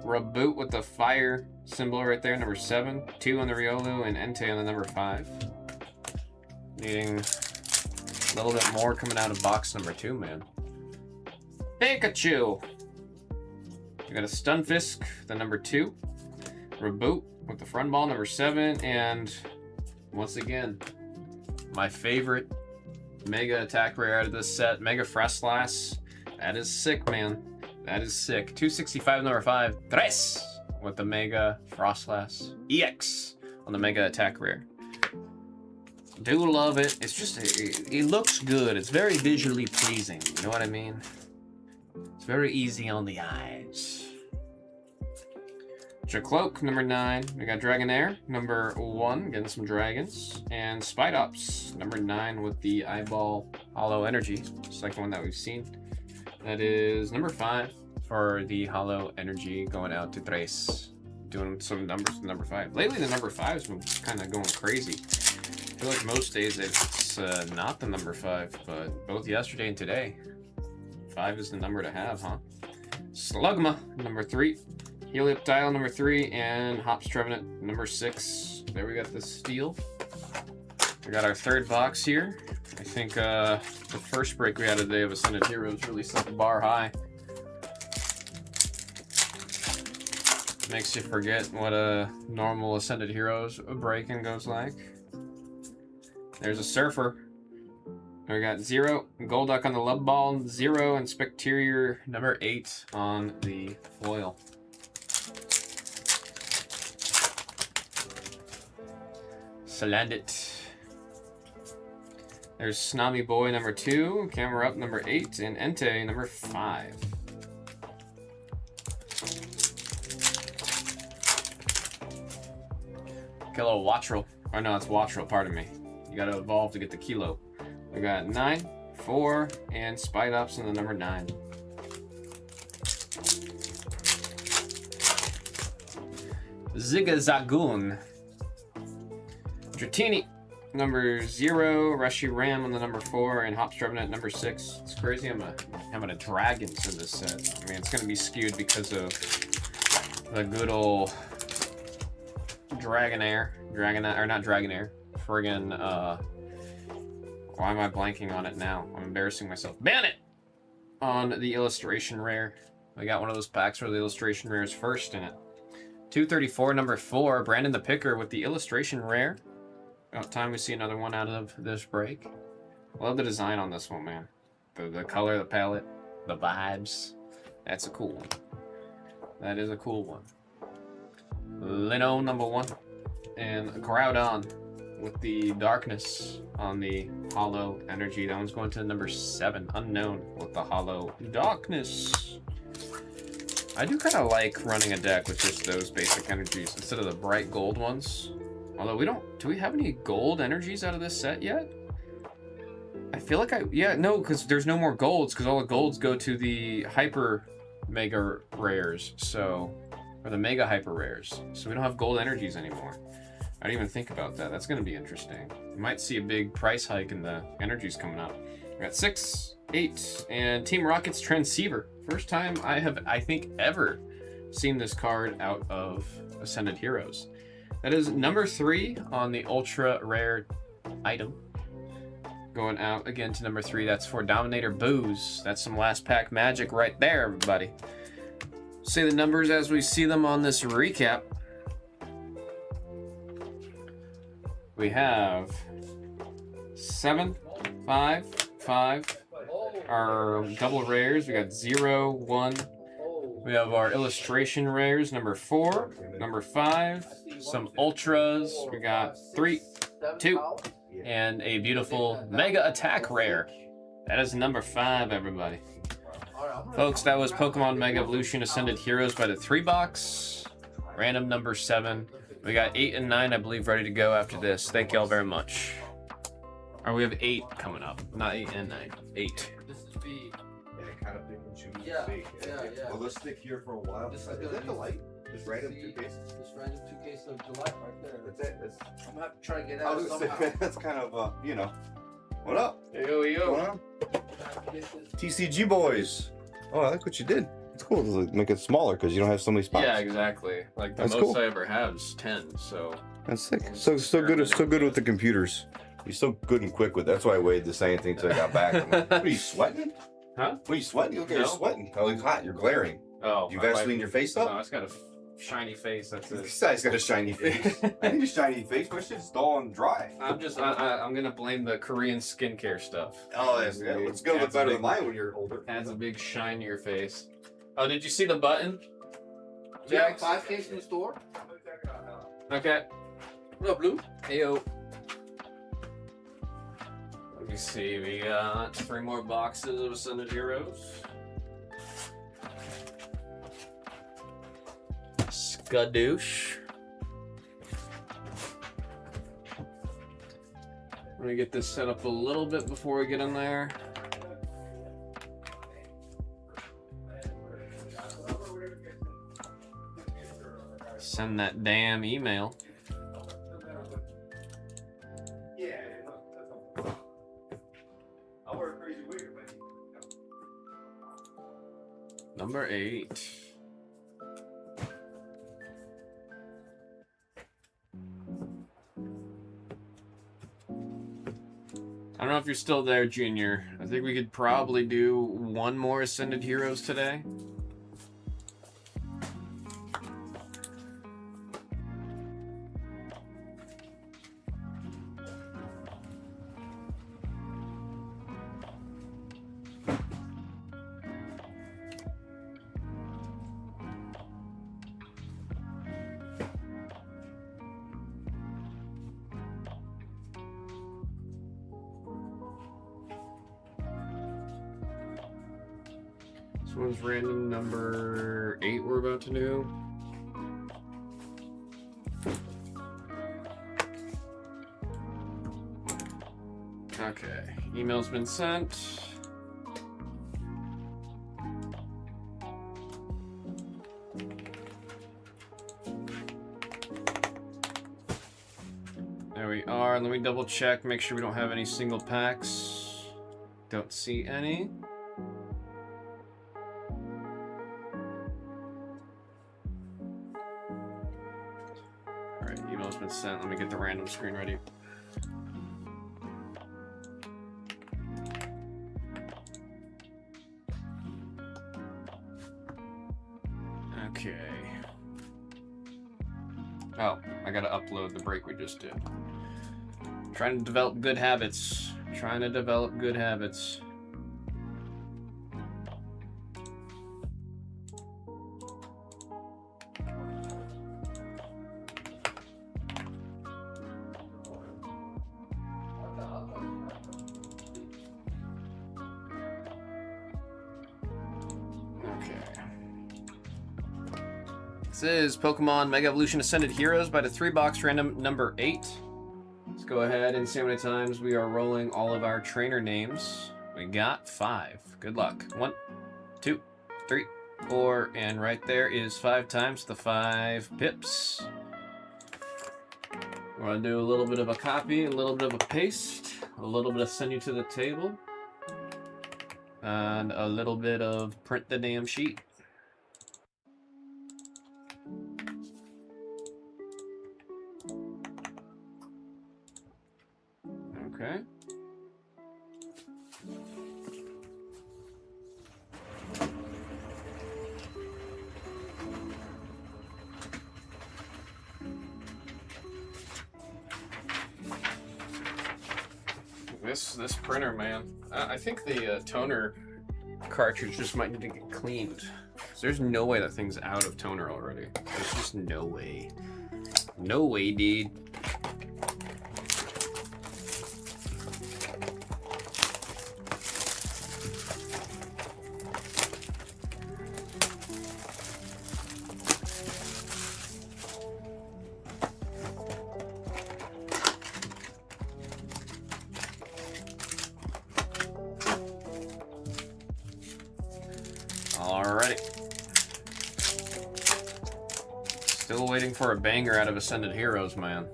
Reboot with the fire symbol right there, number 7. 2 on the Riolu, and Entei on the number 5. Needing a little bit more coming out of box number 2, man. Pikachu! We got a Stunfisk, the number 2. Reboot with the front ball, number 7. And once again, my favorite Mega attack rare out of this set, Mega Frostlass. That is sick, man. That is sick. 265, number 5. Tres! With the Mega Frostlass EX on the Mega attack rare. Do love it. It's just, it looks good. It's very visually pleasing. You know what I mean? It's very easy on the eyes. Jacloak, number 9. We got Dragonair, number 1, getting some dragons. And Spidops, number 9 with the eyeball hollow energy. Second one that we've seen. That is number 5 for the hollow energy, going out to Tres. Doing some numbers with number 5. Lately the number 5's been kind of going crazy. I feel like most days it's not the number 5, but both yesterday and today, 5 is the number to have, huh? Slugma, number 3. Helioptile, number 3. And Hops Trevenant, number 6. There we got the steel. We got our third box here. I think the first break we had today of Ascended Heroes really set the bar high. Makes you forget what a normal Ascended Heroes break-in goes like. There's a Surfer. We got 0, Golduck on the Love Ball, 0, and Specterior number 8 on the foil. Salandit. There's Snobby Boy number 2, Camera Up number 8, and Entei number 5. Kilo Wattrel. Or no, it's Wattrel, pardon me. You gotta evolve to get the Kilo. We got 9, 4, and Spidops in the number 9. Zigzagoon. Dratini, number 0, Rushy Ram on the number 4, and Hops Trevenant number 6. It's crazy I'm having a dragons in this set. I mean, it's gonna be skewed because of the good old Dragonair, or not Dragonair, friggin', why am I blanking on it now? I'm embarrassing myself. Ban it! On the illustration rare. I got one of those packs where the illustration rare is first in it. 234, number 4, Brandon the Picker with the illustration rare. About time we see another one out of this break. Love the design on this one, man. The color, the palette, the vibes. That's a cool one. That is a cool one. Lino, number 1. And Groudon with the darkness on the hollow energy. That one's going to number 7. Unknown with the hollow darkness. I do kind of like running a deck with just those basic energies instead of the bright gold ones. Although we don't, do we have any gold energies out of this set yet? I feel like yeah, no, because there's no more golds, because all the golds go to the hyper mega rares, so, or the mega hyper rares. So we don't have gold energies anymore. I didn't even think about that. That's going to be interesting. You might see a big price hike in the energies coming up. We got 6, 8, and Team Rocket's Transceiver. First time I have, I think, ever seen this card out of Ascended Heroes. That is number 3 on the ultra rare item. Going out again to number 3. That's for Dominator Booze. That's some last pack magic right there, everybody. Say the numbers as we see them on this recap. We have 7, 5, 5, our double rares. We got 0, 1. We have our illustration rares, number 4, number 5, some ultras. We got 3, 2, and a beautiful mega attack rare. That is number 5, everybody. Folks, that was Pokemon Mega Evolution Ascended Heroes by the 3-box. Random number 7. We got 8 and 9, I believe, ready to go after this. Thank y'all very much. Or we have 8 coming up. Not 8 and 9. 8. This is B. Yeah, kind of pick and choose. Yeah, B. yeah. Well, let's stick here for a while. This Is is that the light? Just random 2 cases? This random 2 cases of July right there. That's it. That's, I'm gonna have to try to get I out was gonna somehow. say, that's kind of, you know. What up? Yo, What's yo. going on? TCG boys. Oh, I like what you did. It's cool to make it smaller because you don't have so many spots. Yeah, exactly. Like the That's most cool. I ever have is 10, so. That's sick. So good with the computers. You're so good and quick with. That's why I waited to say anything until I got back. I'm like, what are you sweating? Huh? What are you sweating? You look like No. you're sweating. I look hot. You're glaring. Oh. You Vaseline your face up? No, it's got a shiny face. That's it. This guy's got a shiny face. I need a shiny face. My shit's dull and dry. I'm gonna blame the Korean skincare stuff. Oh, that's good. It's gonna look Adds a better big- than mine when you're older. Adds a big shinier face. Oh, did you see the button? We have Jax? 5 cases in the store. Okay. What up, Blue? Heyo. Let me see. We got 3 more boxes of Ascended Heroes. Skadoosh. Let me get this set up a little bit before we get in there. Send that damn email. Number 8. I don't know if you're still there, Junior. I think we could probably do 1 more Ascended Heroes today. This one's random number 8 we're about to do. Okay, email's been sent. There we are. Let me double check, make sure we don't have any single packs. Don't see any. Alright, email's been sent. Let me get the random screen ready. Okay. Oh, I gotta upload the break we just did. Trying to develop good habits. Trying to develop good habits. This is Pokemon Mega Evolution Ascended Heroes by the 3-box random number 8. Let's go ahead and see how many times we are rolling all of our trainer names. We got 5. Good luck. 1, 2, 3, 4, and right there is 5 times the 5 pips. We're gonna do a little bit of a copy, a little bit of a paste, a little bit of send you to the table, and a little bit of print the damn sheet. Okay. This printer, man. I think the toner cartridge just might need to get cleaned. There's no way that thing's out of toner already. There's just no way. No way, dude. Alrighty. Still waiting for a banger out of Ascended Heroes, man.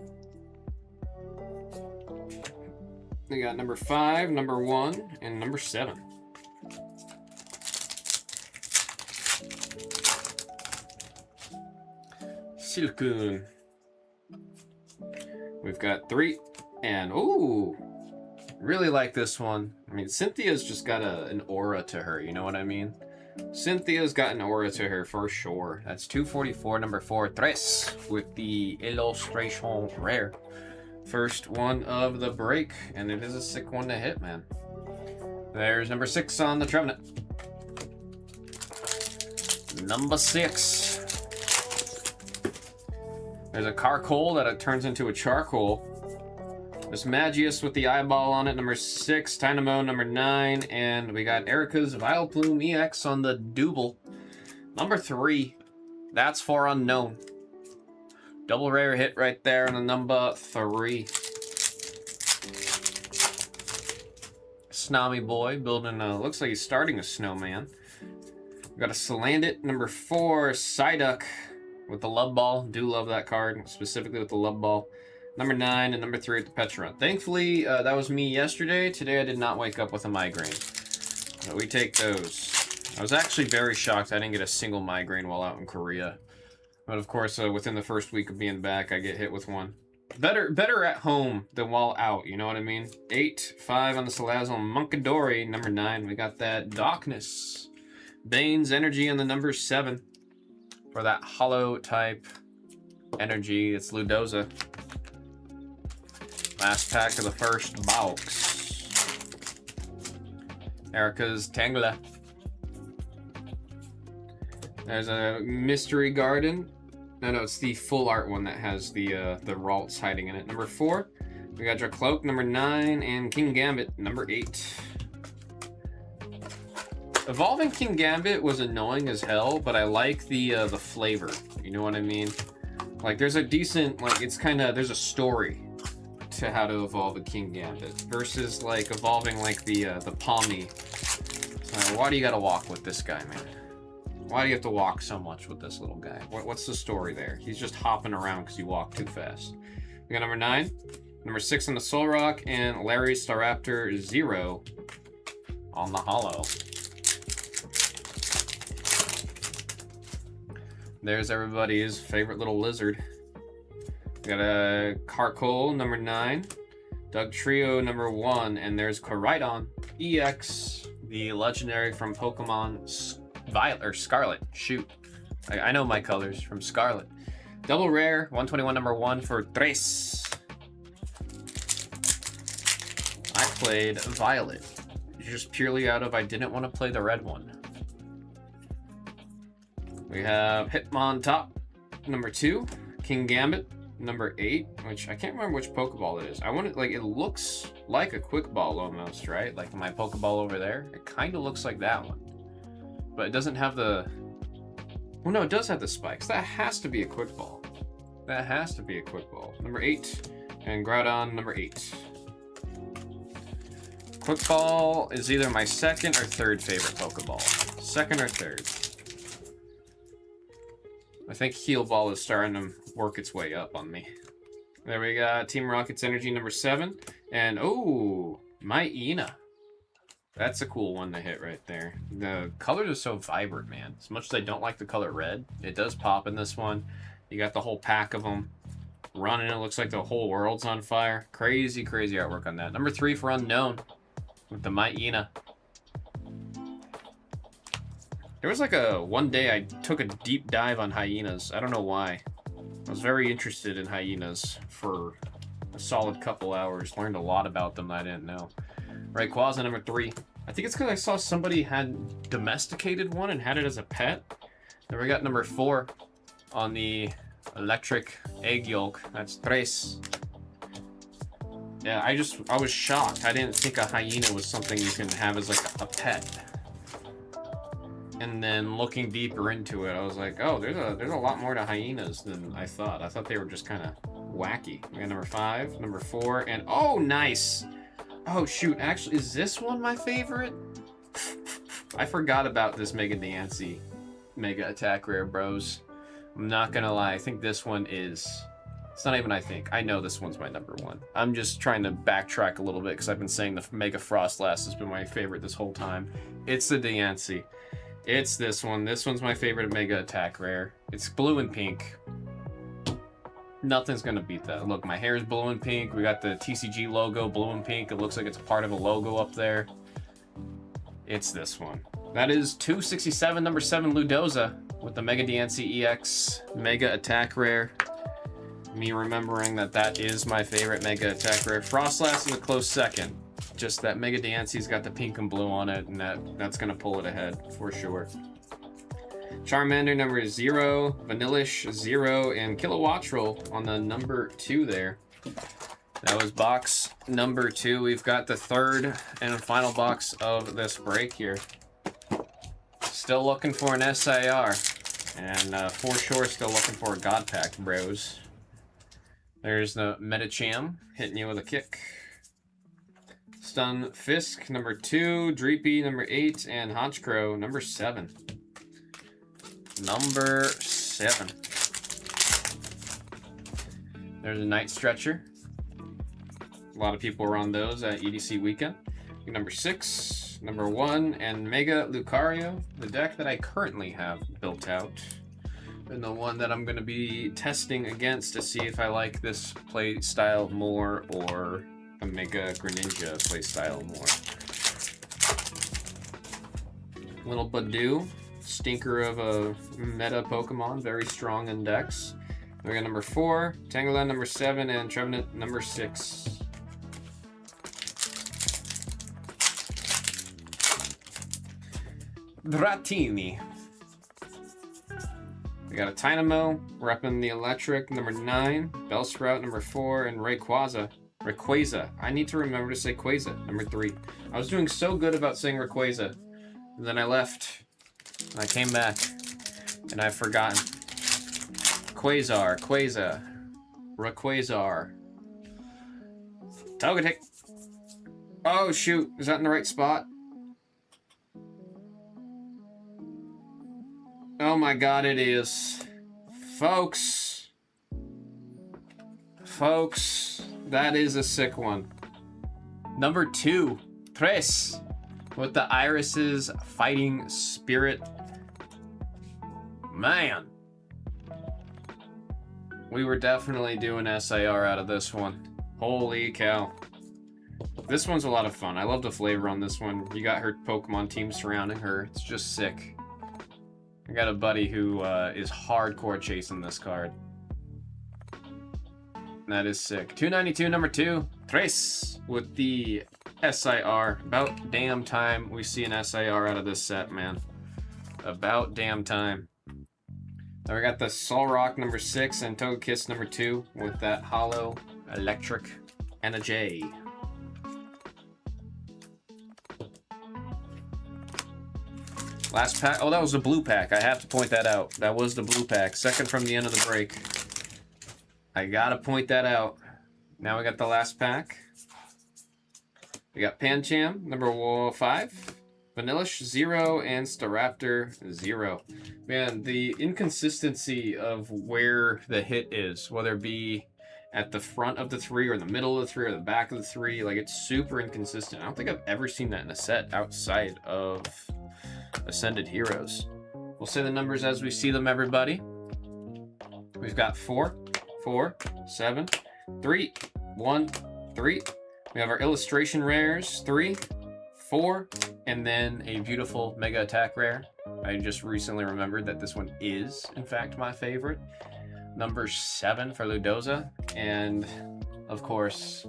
We got number 5, number 1, and number 7. Silcoon. We've got 3, and ooh, really like this one. I mean, Cynthia's just got an aura to her, you know what I mean? Cynthia's got an aura to her for sure. That's 244, number 4, Tres, with the illustration rare. First one of the break, and it is a sick one to hit, man. There's number 6 on the Trevenant. Number 6. There's a Carcoal that it turns into a Charcoal. There's Magius with the eyeball on it, number 6. Dynamo, number 9. And we got Erica's Vileplume EX on the double. Number 3. That's for unknown. Double rare hit right there on the number 3. Snobby boy building looks like he's starting a snowman. We got a Salandit, number 4. Psyduck with the love ball. Do love that card, specifically with the love ball. Number 9 and number 3 at the Petron. Thankfully, that was me yesterday. Today I did not wake up with a migraine. But we take those. I was actually very shocked I didn't get a single migraine while out in Korea. But of course, within the first week of being back, I get hit with one. Better at home than while out, you know what I mean? 8, 5 on the Salazzle Munkadori. Number 9, we got that Darkness. Bane's Energy on the number 7. For that hollow type energy, it's Ludoza. Last pack of the first box. Erica's Tangela. There's a Mystery Garden. No, it's the full art one that has the Ralts hiding in it. Number 4. We got Dracloak, number 9, and King Gambit, number 8. Evolving King Gambit was annoying as hell, but I like the flavor. You know what I mean? Like, there's a decent, like, it's kind of, there's a story to how to evolve a King Gambit versus like evolving like the Palmy. So why do you gotta walk with this guy, man? Why do you have to walk so much with this little guy? What's the story there? He's just hopping around because you walk too fast. We got number 9, number 6 on the Solrock, and Larry Staraptor 0 on the holo. There's everybody's favorite little lizard. We got a Carcoal, number 9. Doug Trio, number 1. And there's Koraidon EX, the legendary from Pokemon Violet, or Scarlet. Shoot. I know my colors from Scarlet. Double rare, 121, number 1 for Tres. I played Violet. Just purely out of I didn't want to play the red one. We have Hitmontop, number 2. King Gambit, number 8, which I can't remember which Pokeball it is. I want it, like, it looks like a Quick Ball almost, right? Like my Pokeball over there. It kind of looks like that one. But it doesn't have the... Well, no, it does have the spikes. That has to be a Quick Ball. That has to be a Quick Ball. Number 8, and Groudon, number 8. Quick Ball is either my second or third favorite Pokeball. Second or third. I think Heal Ball is starting to work its way up on me. There we got Team Rocket's Energy number 7. And, oh, my Ina. That's a cool one to hit right there. The colors are so vibrant, man. As much as I don't like the color red, it does pop in this one. You got the whole pack of them running. It looks like the whole world's on fire. Crazy, crazy artwork on that. Number 3 for Unknown with the My Ina. There was like one day I took a deep dive on hyenas. I don't know why. I was very interested in hyenas for a solid couple hours. Learned a lot about them that I didn't know. Rayquaza number 3. I think it's because I saw somebody had domesticated one and had it as a pet. Then we got number 4 on the electric egg yolk. That's tres. Yeah, I was shocked. I didn't think a hyena was something you can have as like a pet. And then looking deeper into it, I was like, oh, there's a lot more to hyenas than I thought. I thought they were just kind of wacky. We got number 5, number 4, and oh, nice. Oh shoot, actually, is this one my favorite? I forgot about this Mega Diancie Mega Attack Rare, bros. I'm not gonna lie, I think this one is... It's not even I think. I know this one's my number 1. I'm just trying to backtrack a little bit because I've been saying the Mega Frostlass has been my favorite this whole time. It's the Diancie. It's this one. This one's my favorite Mega Attack Rare. It's blue and pink. Nothing's gonna beat that. Look, my hair is blue and pink. We got the TCG logo, blue and pink. It looks like it's a part of a logo up there. It's this one. That is 267, number 7 Ludoza with the Mega Diancie EX Mega Attack Rare. Me remembering that is my favorite Mega Attack Rare. Frostlass is a close second. Just that Mega Diancie's got the pink and blue on it, and that's gonna pull it ahead for sure. Charmander number 0, Vanillish 0, and Kilowattrel on the number 2 there. That was box number 2. We've got the 3rd and final box of this break here. Still looking for an SIR, and for sure still looking for a God Pack, bros. There's the Metacham hitting you with a kick. Stun Fisk number 2, Dreepy number 8, and Honchkrow number 7. Number 7. There's a Night Stretcher. A lot of people were on those at EDC weekend. Number 6, number 1, and Mega Lucario, the deck that I currently have built out. And the one that I'm going to be testing against to see if I like this play style more or a Mega Greninja playstyle more. Little Badoo, stinker of a meta Pokemon, very strong in Dex. We got number 4, Tangela number 7, and Trevenant number 6. Dratini. We got a Tynamo, repping the electric, number 9, Bellsprout, number 4, and Rayquaza. I need to remember to say Quaza, number 3. I was doing so good about saying Rayquaza, and then I left, and I came back, and I've forgotten. Quasar, Rayquaza, Togetic. Oh shoot, is that in the right spot? Oh my god, it is. Folks, that is a sick one. Number 2, Tres, with the Iris's Fighting Spirit. Man, we were definitely doing SIR out of this one. Holy cow. This one's a lot of fun. I love the flavor on this one. You got her Pokemon team surrounding her. It's just sick. I got a buddy who is hardcore chasing this card. That is sick. 292, number 2, Tres, with the SIR. About damn time we see an SIR out of this set, man. About damn time. Then we got the Solrock number 6 and Togekiss number 2 with that hollow electric and a J. Last pack. Oh, that was the blue pack. I have to point that out. That was the blue pack. Second from the end of the break. I gotta point that out. Now we got the last pack. We got Pancham, number 5. Vanillish, 0. And Staraptor, 0. Man, the inconsistency of where the hit is, whether it be at the front of the 3 or in the middle of the 3 or the back of the 3, like, it's super inconsistent. I don't think I've ever seen that in a set outside of Ascended Heroes. We'll say the numbers as we see them, everybody. We've got 4, 4, 7, 3, 1, 3. We have our illustration rares, 3, 4, and then a beautiful Mega Attack Rare. I just recently remembered that this one is, in fact, my favorite. Number 7 for Ludoza, and of course,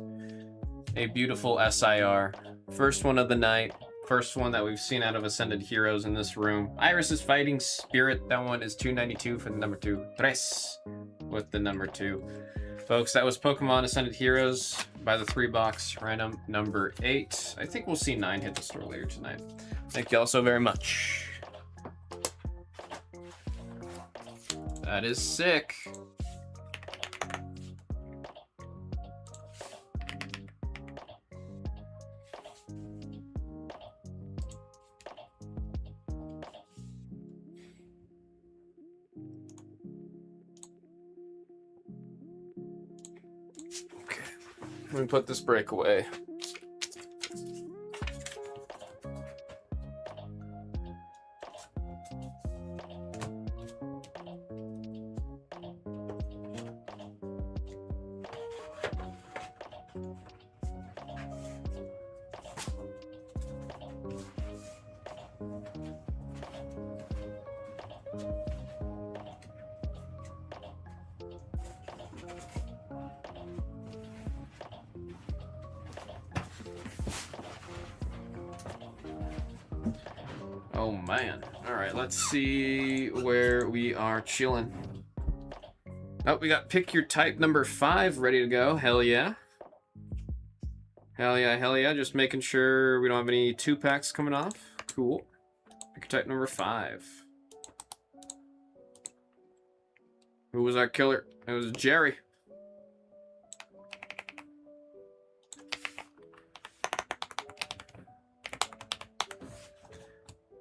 a beautiful SIR. First one of the night First one that we've seen out of Ascended Heroes in this room. Iris' Fighting Spirit. That one is 292 for the number 2. Tres with the number 2. Folks, that was Pokemon Ascended Heroes by the 3-box random number 8. I think we'll see 9 hit the store later tonight. Thank you all so very much. That is sick. Okay, let me put this break away. Oh man. Alright, let's see where we are chilling. Oh, we got Pick Your Type number 5 ready to go. Hell yeah. Hell yeah, hell yeah. Just making sure we don't have any 2-packs coming off. Cool. Pick Your Type number 5. Who was our killer? It was Jerry.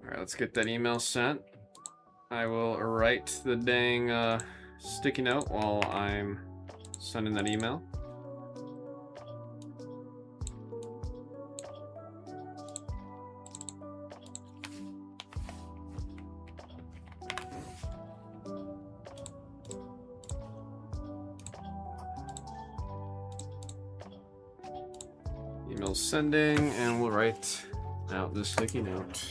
Alright, let's get that email sent. I will write the dang sticky note while I'm sending that email. Email sending, and we'll write out the sticky note.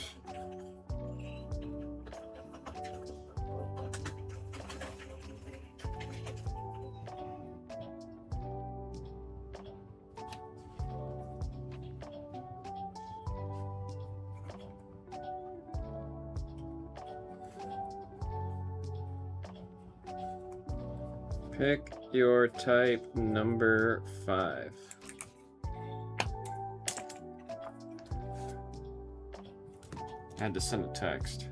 Pick your type number 5. Had to send a text.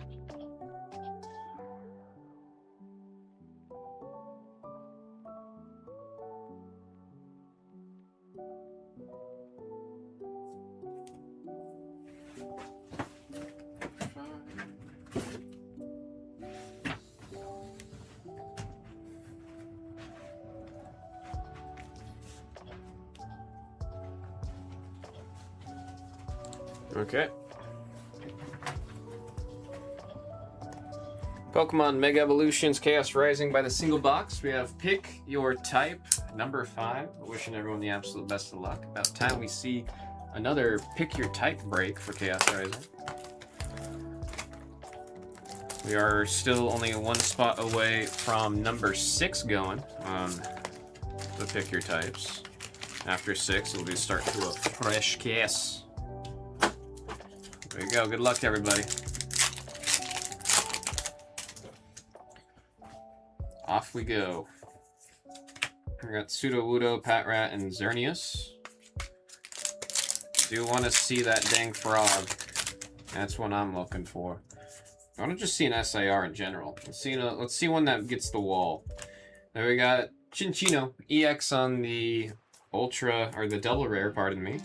Okay. Pokemon Mega Evolutions Chaos Rising by the single box. We have Pick Your Type number 5. Wishing everyone the absolute best of luck. About time we see another Pick Your Type break for Chaos Rising. We are still only 1 spot away from number 6 going on the Pick Your Types. After 6, it'll be start to a fresh case. There you go. Good luck to everybody. Off we go. We got Sudowoodo, Patrat, and Xerneas. Do want to see that dang frog. That's what I'm looking for. I want to just see an SIR in general. Let's see one that gets the wall. There we got Chinchino EX on the ultra, or the double rare, pardon me.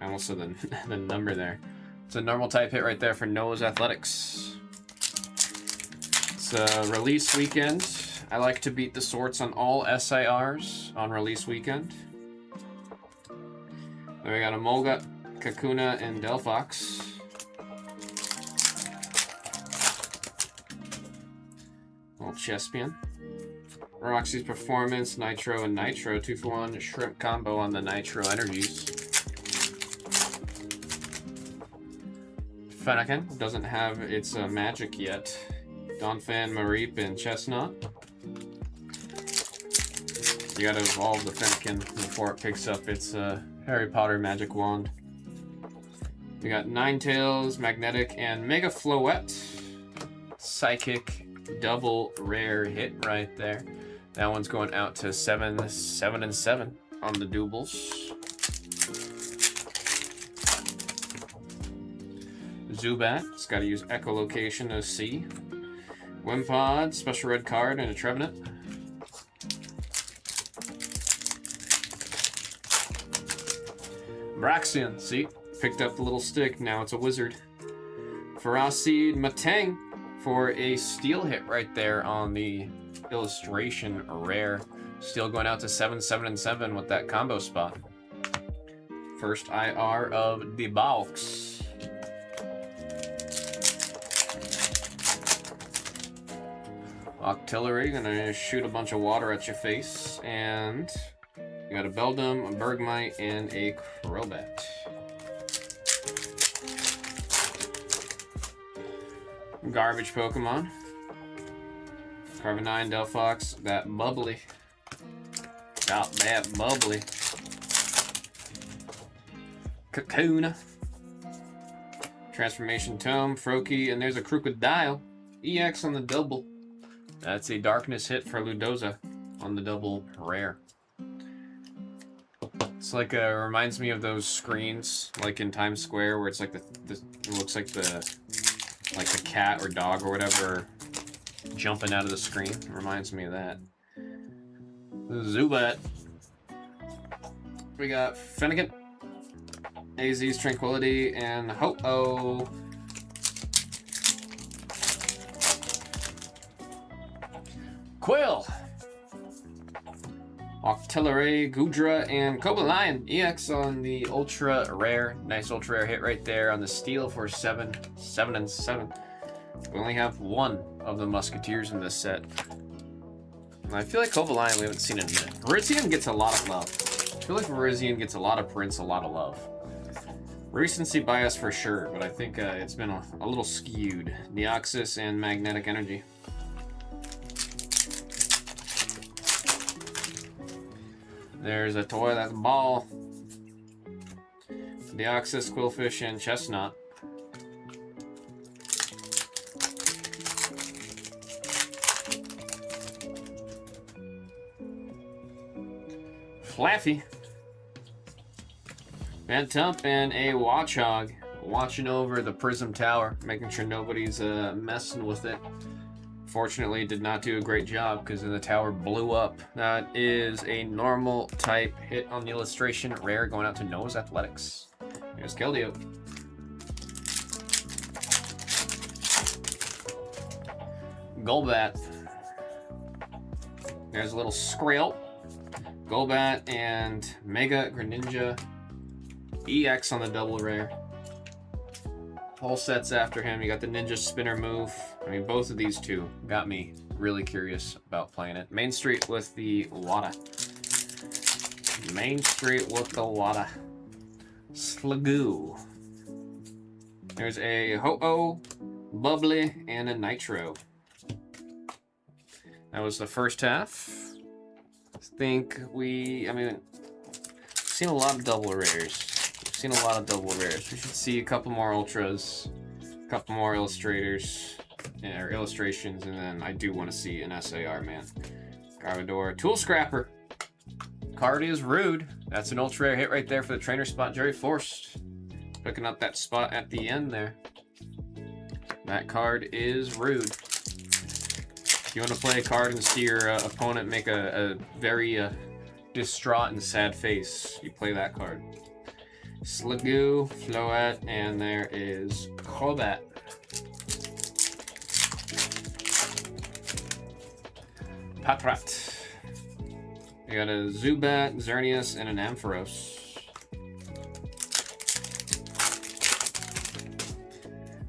I almost said the number there. It's a normal type hit right there for Noah's Athletics. It's a release weekend. I like to beat the sorts on all SIRs on release weekend. Then we got a Molga, Kakuna, and Delphox. Little Chespion. Roxy's Performance, Nitro, and Nitro. 2-for-1 shrimp combo on the Nitro Energies. Fennekin doesn't have its magic yet. Donphan, Mareep, and Chestnut. You gotta evolve the Fennekin before it picks up its Harry Potter magic wand. We got Ninetales, Magnetic, and Mega Floette. Psychic double rare hit right there. That one's going out to 7, 7, and 7 on the doubles. Zubat, it's got to use echolocation to see. Wimpod, special red card, and a Trevenant. Braxian, see? Picked up the little stick, now it's a wizard. Ferocity Matang for a steel hit right there on the illustration rare. Still going out to 7, 7, and 7 with that combo spot. First IR of the box. Octillery, gonna shoot a bunch of water at your face. And you got a Beldum, a Bergmite, and a Crobat. Garbage Pokemon. Carbonine, Delphox, that bubbly. Got that bubbly. Kakuna. Transformation Tome, Froakie, and there's a Crocodile. EX on the double. That's a darkness hit for Ludoza on the double rare. It's like reminds me of those screens like in Times Square where it's like it looks like the cat or dog or whatever jumping out of the screen. It reminds me of that. Zubat. We got Fennekin, AZ's Tranquility, and Ho-Oh. Quill. Octillery, Goodra, and Cobalion. EX on the ultra rare. Nice ultra rare hit right there on the steel for 7, 7, and 7. We only have one of the Musketeers in this set. And I feel like Cobalion we haven't seen in a minute. Virizion gets a lot of love. I feel like Virizion gets a lot of prints, a lot of love. Recency bias for sure, but I think it's been a little skewed. Deoxys and Magnetic Energy. There's a toy, that's a ball. Deoxys, Quillfish, and Chestnut. Flaffy. Phantump and a Watchog. Watching over the Prism Tower, making sure nobody's messing with it. Fortunately, did not do a great job because the tower blew up. That is a normal type hit on the illustration. Rare going out to Noah's Athletics. Here's Keldeo. Golbat. There's a little Skrill. Golbat and Mega Greninja. EX on the double rare. Whole sets after him. You got the Ninja Spinner move. I mean, both of these two got me really curious about playing it. Main Street with the Wada. Main Street with the Wada. Slagoo. There's a Ho-Oh, Bubbly, and a Nitro. That was the first half. We've seen a lot of double rares. We should see a couple more ultras, a couple more illustrations, and then I do want to see an SAR, man. Garbodor, Tool Scrapper. Card is Rude. That's an ultra rare hit right there for the trainer spot. Jerry Forced picking up that spot at the end there. That card is Rude. If you want to play a card and see your opponent make a very distraught and sad face, you play that card. Slagoo, Floette, and there is Crobat. Patrat. You got a Zubat, Xerneas, and an Ampharos.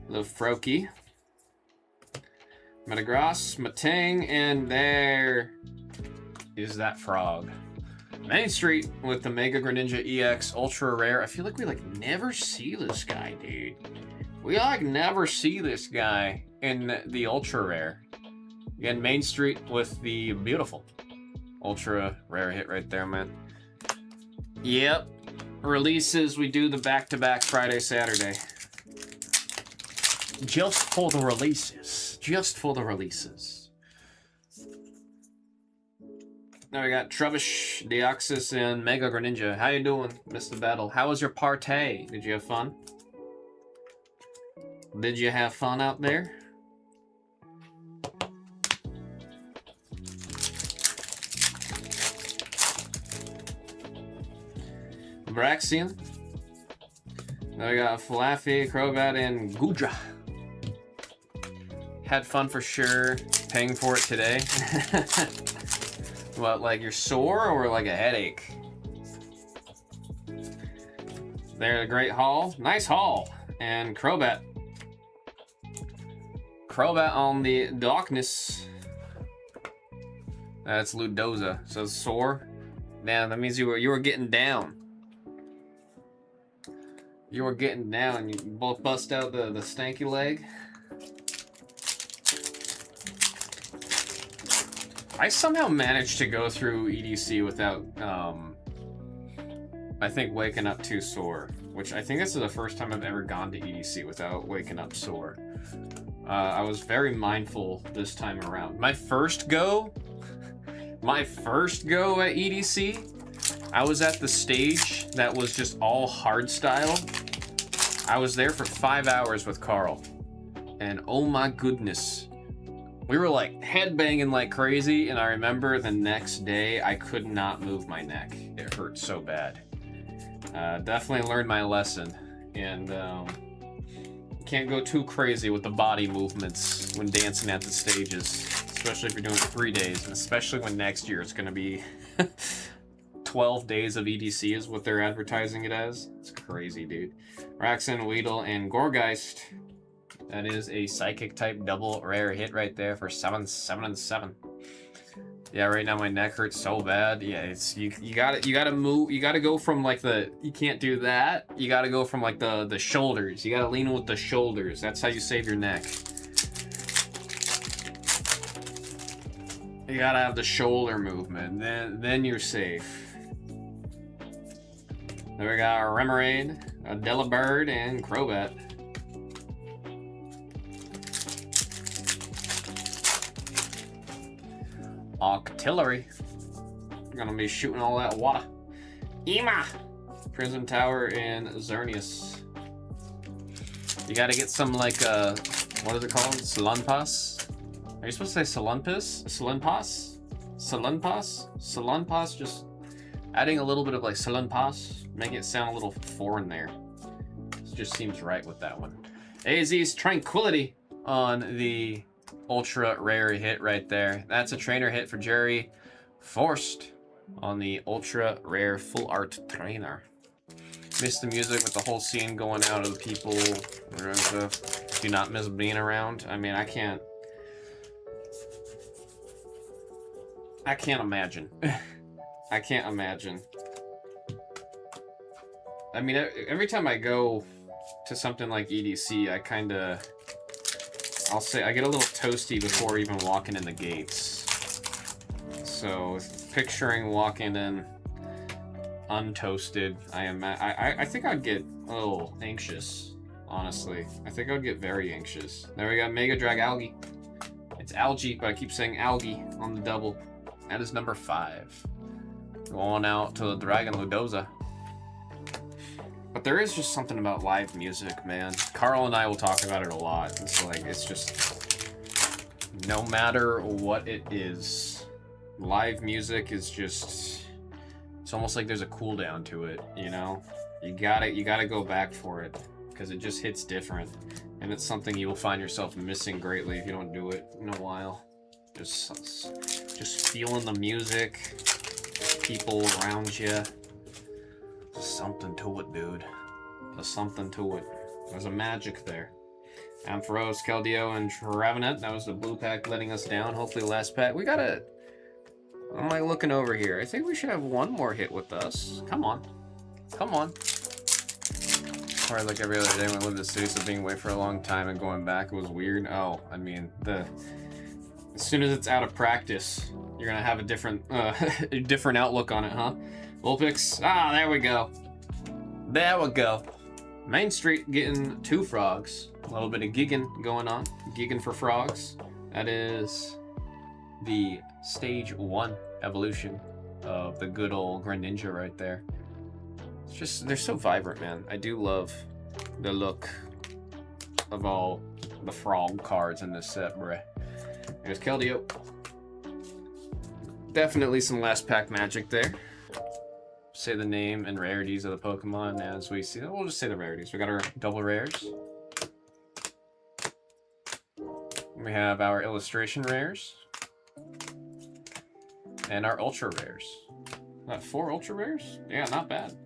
Little Froakie. Metagross, Matang, and there is that frog. Main Street with the Mega Greninja EX Ultra Rare. I feel like we never see this guy, dude. We never see this guy in the Ultra Rare. Again, Main Street with the beautiful Ultra Rare hit right there, man. Yep. releases, we do the back-to-back Friday, Saturday. Just for the releases. Just for the releases. Now we got Trubbish, Deoxys, and Mega Greninja. How you doing, Mr. Battle? How was your partay? Did you have fun? Did you have fun out there? Braxian. Now we got Flaffy, Crobat, and Goodra. Had fun for sure. Paying for it today. What, like you're sore or like a headache? There, a great haul. Nice haul. And Crobat. Crobat on the darkness. That's Ludoza. So sore. Man, that means you were getting down. You were getting down. You both bust out the stanky leg. I somehow managed to go through EDC without, I think, waking up too sore. Which I think this is the first time I've ever gone to EDC without waking up sore. I was very mindful this time around. My first go at EDC, I was at the stage that was just all hard style. I was there for 5 hours with Carl. And oh my goodness. We were like headbanging like crazy, and I remember the next day I could not move my neck. It hurt so bad. Definitely learned my lesson, and can't go too crazy with the body movements when dancing at the stages, especially if you're doing 3 days, and especially when next year it's going to be 12 days of EDC is what they're advertising it as. It's crazy, dude. Raxin, Weedle, and Gorgeist. That is a psychic type double rare hit right there for 7, 7, and 7. Yeah, right now my neck hurts so bad. Yeah, it's you gotta move. You gotta go from like you can't do that. You gotta go from like the shoulders. You gotta lean with the shoulders. That's how you save your neck. You gotta have the shoulder movement. Then you're safe. There we got a Remoraid, a Delibird, and Crobat. Octillery. Gonna be shooting all that water. Ema! Prison Tower and Xerneas. You gotta get some like what is it called? Salunpas? Are you supposed to say Salunpas? Salunpas? Salunpas? Salunpas? Just adding a little bit of like Salunpas, make it sound a little foreign there. It just seems right with that one. AZ's Tranquility on the ultra rare hit right there. That's a trainer hit for Jerry Forced on the ultra rare full art trainer. Missed the music with the whole scene going out of the people. Do not miss being around. I mean, I can't imagine. I can't imagine. I mean, every time I go to something like EDC, I'll say I get a little toasty before even walking in the gates. So picturing walking in untoasted, I think I'd get a little anxious, honestly. I think I'd get very anxious. There we got Mega Drag Algae. It's algae, but I keep saying algae on the double. That is number 5. Going out to the Dragon Ludoza. But there is just something about live music, man. Carl and I will talk about it a lot. It's just, no matter what it is, live music is just, it's almost like there's a cooldown to it, you know? You gotta go back for it, because it just hits different. And it's something you will find yourself missing greatly if you don't do it in a while. Just feeling the music, people around you. There's something to it, dude. There's something to it. There's a magic there. Ampharos, Keldeo, and Travenet. That was the blue pack letting us down. Hopefully last pack. We gotta... I'm like looking over here. I think we should have one more hit with us. Come on. Come on. Probably like every other day when I lived in the city, so being away for a long time and going back, it was weird. Oh, I mean, as soon as it's out of practice, you're gonna have a different outlook on it, huh? Vulpix. Ah, there we go. There we go. Main Street getting 2 frogs. A little bit of gigging going on. Gigging for frogs. That is the stage 1 evolution of the good old Greninja right there. It's just, they're so vibrant, man. I do love the look of all the frog cards in this set, bruh. There's Keldeo. Definitely some last pack magic there. Say the name and rarities of the Pokemon as we see them. We'll just say the rarities. We got our double rares. We have our illustration rares. And our ultra rares. 4 ultra rares? Yeah, not bad.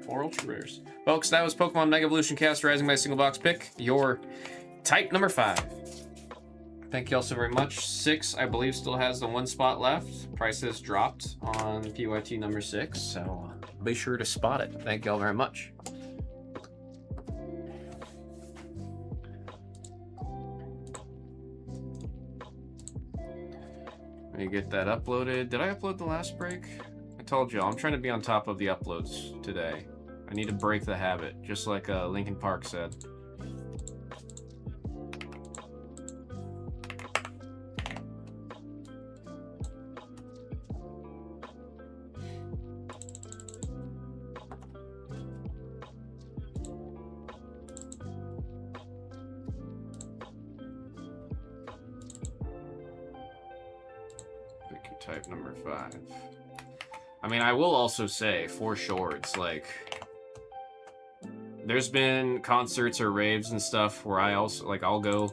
4 ultra rares. Folks, that was Pokemon Mega Evolution Cast Rising by single box pick. Your type number 5. Thank you all so very much. 6, I believe, still has the 1 spot left. Price has dropped on PYT number 6, so be sure to spot it. Thank you all very much. Let me get that uploaded. Did I upload the last break? I told you, I'm trying to be on top of the uploads today. I need to break the habit, just like Linkin Park said. Type number 5. I mean, I will also say, for sure, it's like, there's been concerts or raves and stuff where I also, like, I'll go,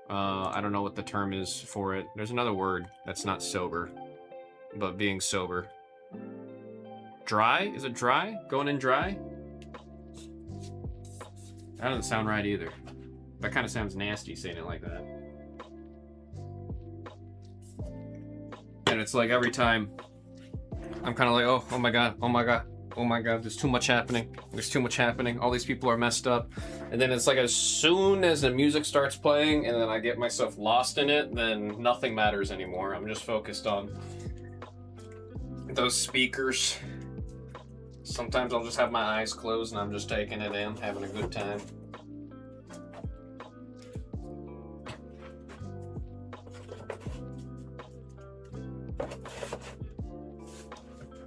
I don't know what the term is for it. There's another word that's not sober, but being sober. Dry? Is it dry? Going in dry? That doesn't sound right either. That kind of sounds nasty saying it like that. And it's like every time I'm kind of like, oh my god, oh my god, oh my god, there's too much happening. There's too much happening. All these people are messed up. And then it's like as soon as the music starts playing and then I get myself lost in it, then nothing matters anymore. I'm just focused on those speakers. Sometimes I'll just have my eyes closed and I'm just taking it in, having a good time.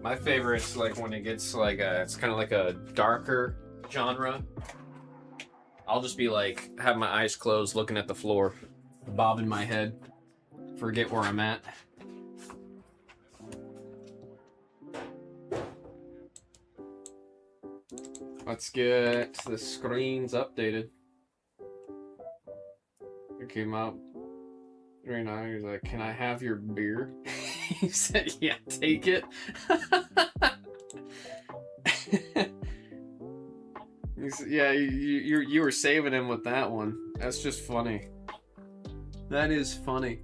My favorite's like when it gets like it's kind of like a darker genre. I'll just be like, have my eyes closed, looking at the floor, bobbing my head, forget where I'm at. Let's get the screens updated. It came up right now. He's like, "Can I have your beer?" He said, "Yeah, take it." Yeah, you were saving him with that one. That's just funny. That is funny.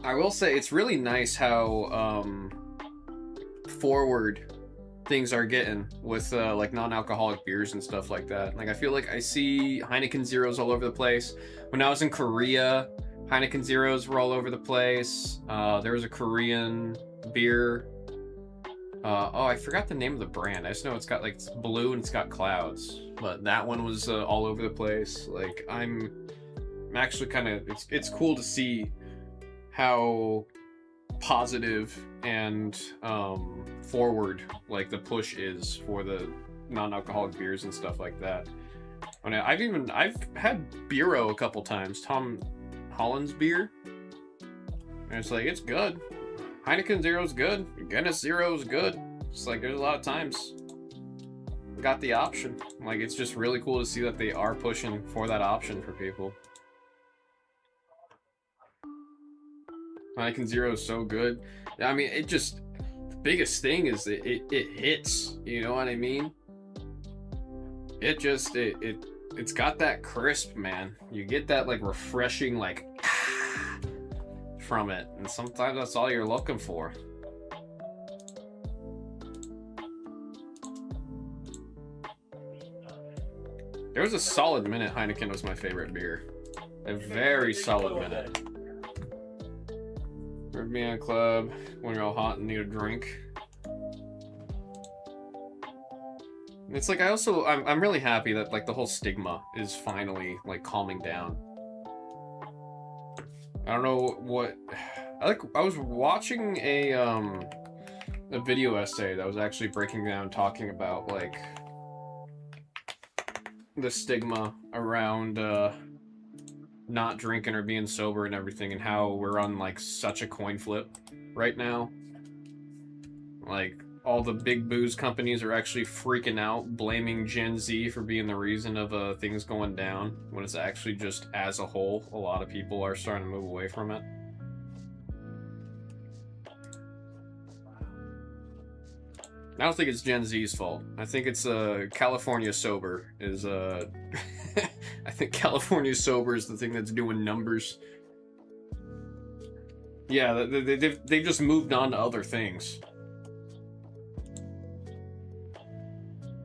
I will say it's really nice how forward things are getting with like non-alcoholic beers and stuff like that. Like I feel like I see Heineken Zeros all over the place. When I was in Korea, Heineken Zeros were all over the place. There was a Korean beer. Oh, I forgot the name of the brand. I just know it's got like it's blue and it's got clouds. But that one was all over the place. Like I'm actually kind of it's cool to see how positive and forward like the push is for the non-alcoholic beers and stuff like that. I mean, I've had Bureau a couple times, Tom Holland's beer, and it's like it's good. Heineken Zero's good. Guinness Zero's good. It's like there's a lot of times got the option. Like it's just really cool to see that they are pushing for that option for people. Heineken Zero is so good. I mean, it just the biggest thing is that it hits. You know what I mean? It just it's got that crisp, man. You get that like refreshing like from it, and sometimes that's all you're looking for. There was a solid minute Heineken was my favorite beer. A very solid minute. Caribbean Club, when you're all hot and need a drink. It's like I'm really happy that like the whole stigma is finally like calming down. I don't know what I was watching a video essay that was actually breaking down talking about like the stigma around not drinking or being sober and everything, and how we're on like such a coin flip right now. Like all the big booze companies are actually freaking out, blaming Gen Z for being the reason of things going down, when it's actually just as a whole, a lot of people are starting to move away from it. I don't think it's Gen Z's fault. I think it's California sober is I think California sober is the thing that's doing numbers. Yeah, they've just moved on to other things.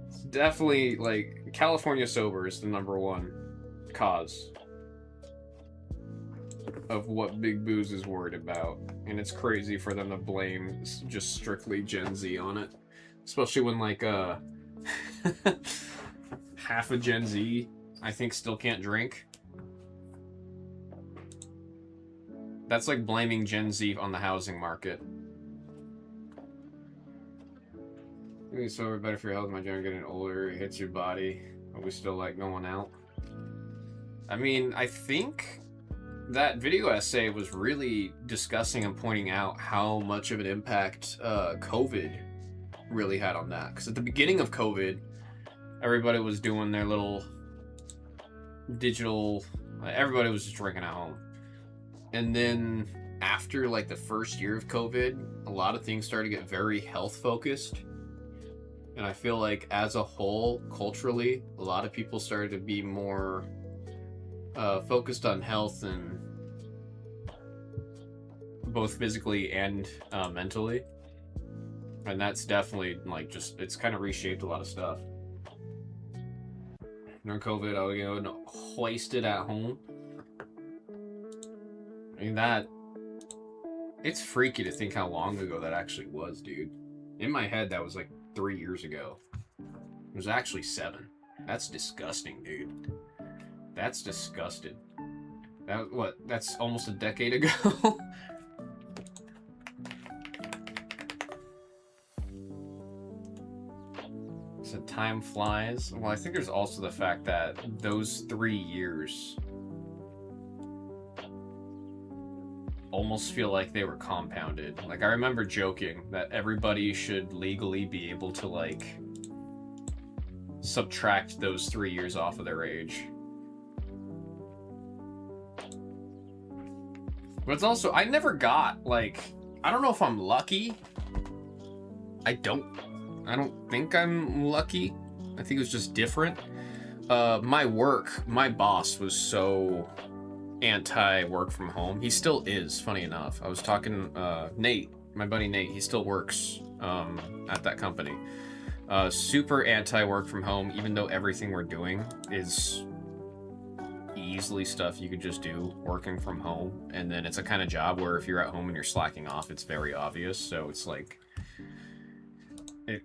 It's definitely like California sober is the #1 cause of what Big Booze is worried about, and it's crazy for them to blame just strictly Gen Z on it. Especially when, like, half of Gen Z, I think, still can't drink. That's like blaming Gen Z on the housing market. Maybe sober better for your health. My general getting older, it hits your body. But we still like going out. I mean, I think that video essay was really discussing and pointing out how much of an impact COVID really had on that. Because at the beginning of COVID, everybody was doing their little digital, everybody was just drinking at home. And then after like the first year of COVID, a lot of things started to get very health focused. And I feel like as a whole, culturally, a lot of people started to be more focused on health, and both physically and mentally. And that's definitely, like, just, it's kind of reshaped a lot of stuff. During COVID, I would go and hoist it at home. I mean, it's freaky to think how long ago that actually was, dude. In my head, that was like 3 years ago. It was actually 7. That's disgusting, dude. That's disgusting. That's almost a decade ago? So time flies. Well, I think there's also the fact that those 3 years almost feel like they were compounded. Like, I remember joking that everybody should legally be able to, like, subtract those 3 years off of their age. But it's also, I never got, like, I don't know if I'm lucky. I don't think I'm lucky. I think it was just different. My boss was so anti-work from home. He still is, funny enough. I was talking, Nate, my buddy Nate, he still works at that company. Super anti-work from home, even though everything we're doing is easily stuff you could just do working from home. And then it's a kind of job where if you're at home and you're slacking off, it's very obvious. So it's like,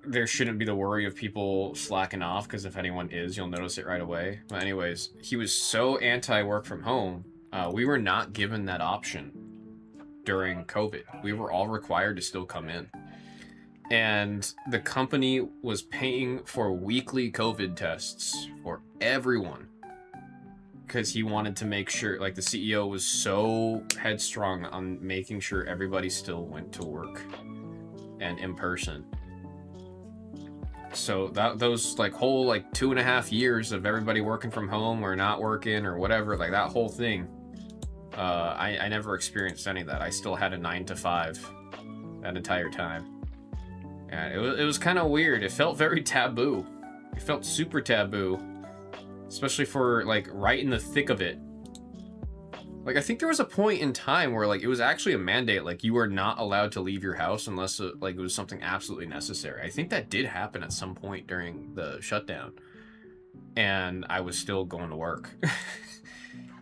there shouldn't be the worry of people slacking off, because if anyone is, you'll notice it right away. But anyways, he was so anti-work from home. We were not given that option during COVID. We were all required to still come in. And the company was paying for weekly COVID tests for everyone, because he wanted to make sure, like, the CEO was so headstrong on making sure everybody still went to work and in person. So those like whole like 2.5 years of everybody working from home or not working or whatever, like that whole thing, I never experienced any of that. I still had a 9 to 5 that entire time. And it was kind of weird. It felt very taboo. It felt super taboo, especially for like right in the thick of it. Like, I think there was a point in time where, like, it was actually a mandate, like, you were not allowed to leave your house unless, like, it was something absolutely necessary. I think that did happen at some point during the shutdown. And I was still going to work.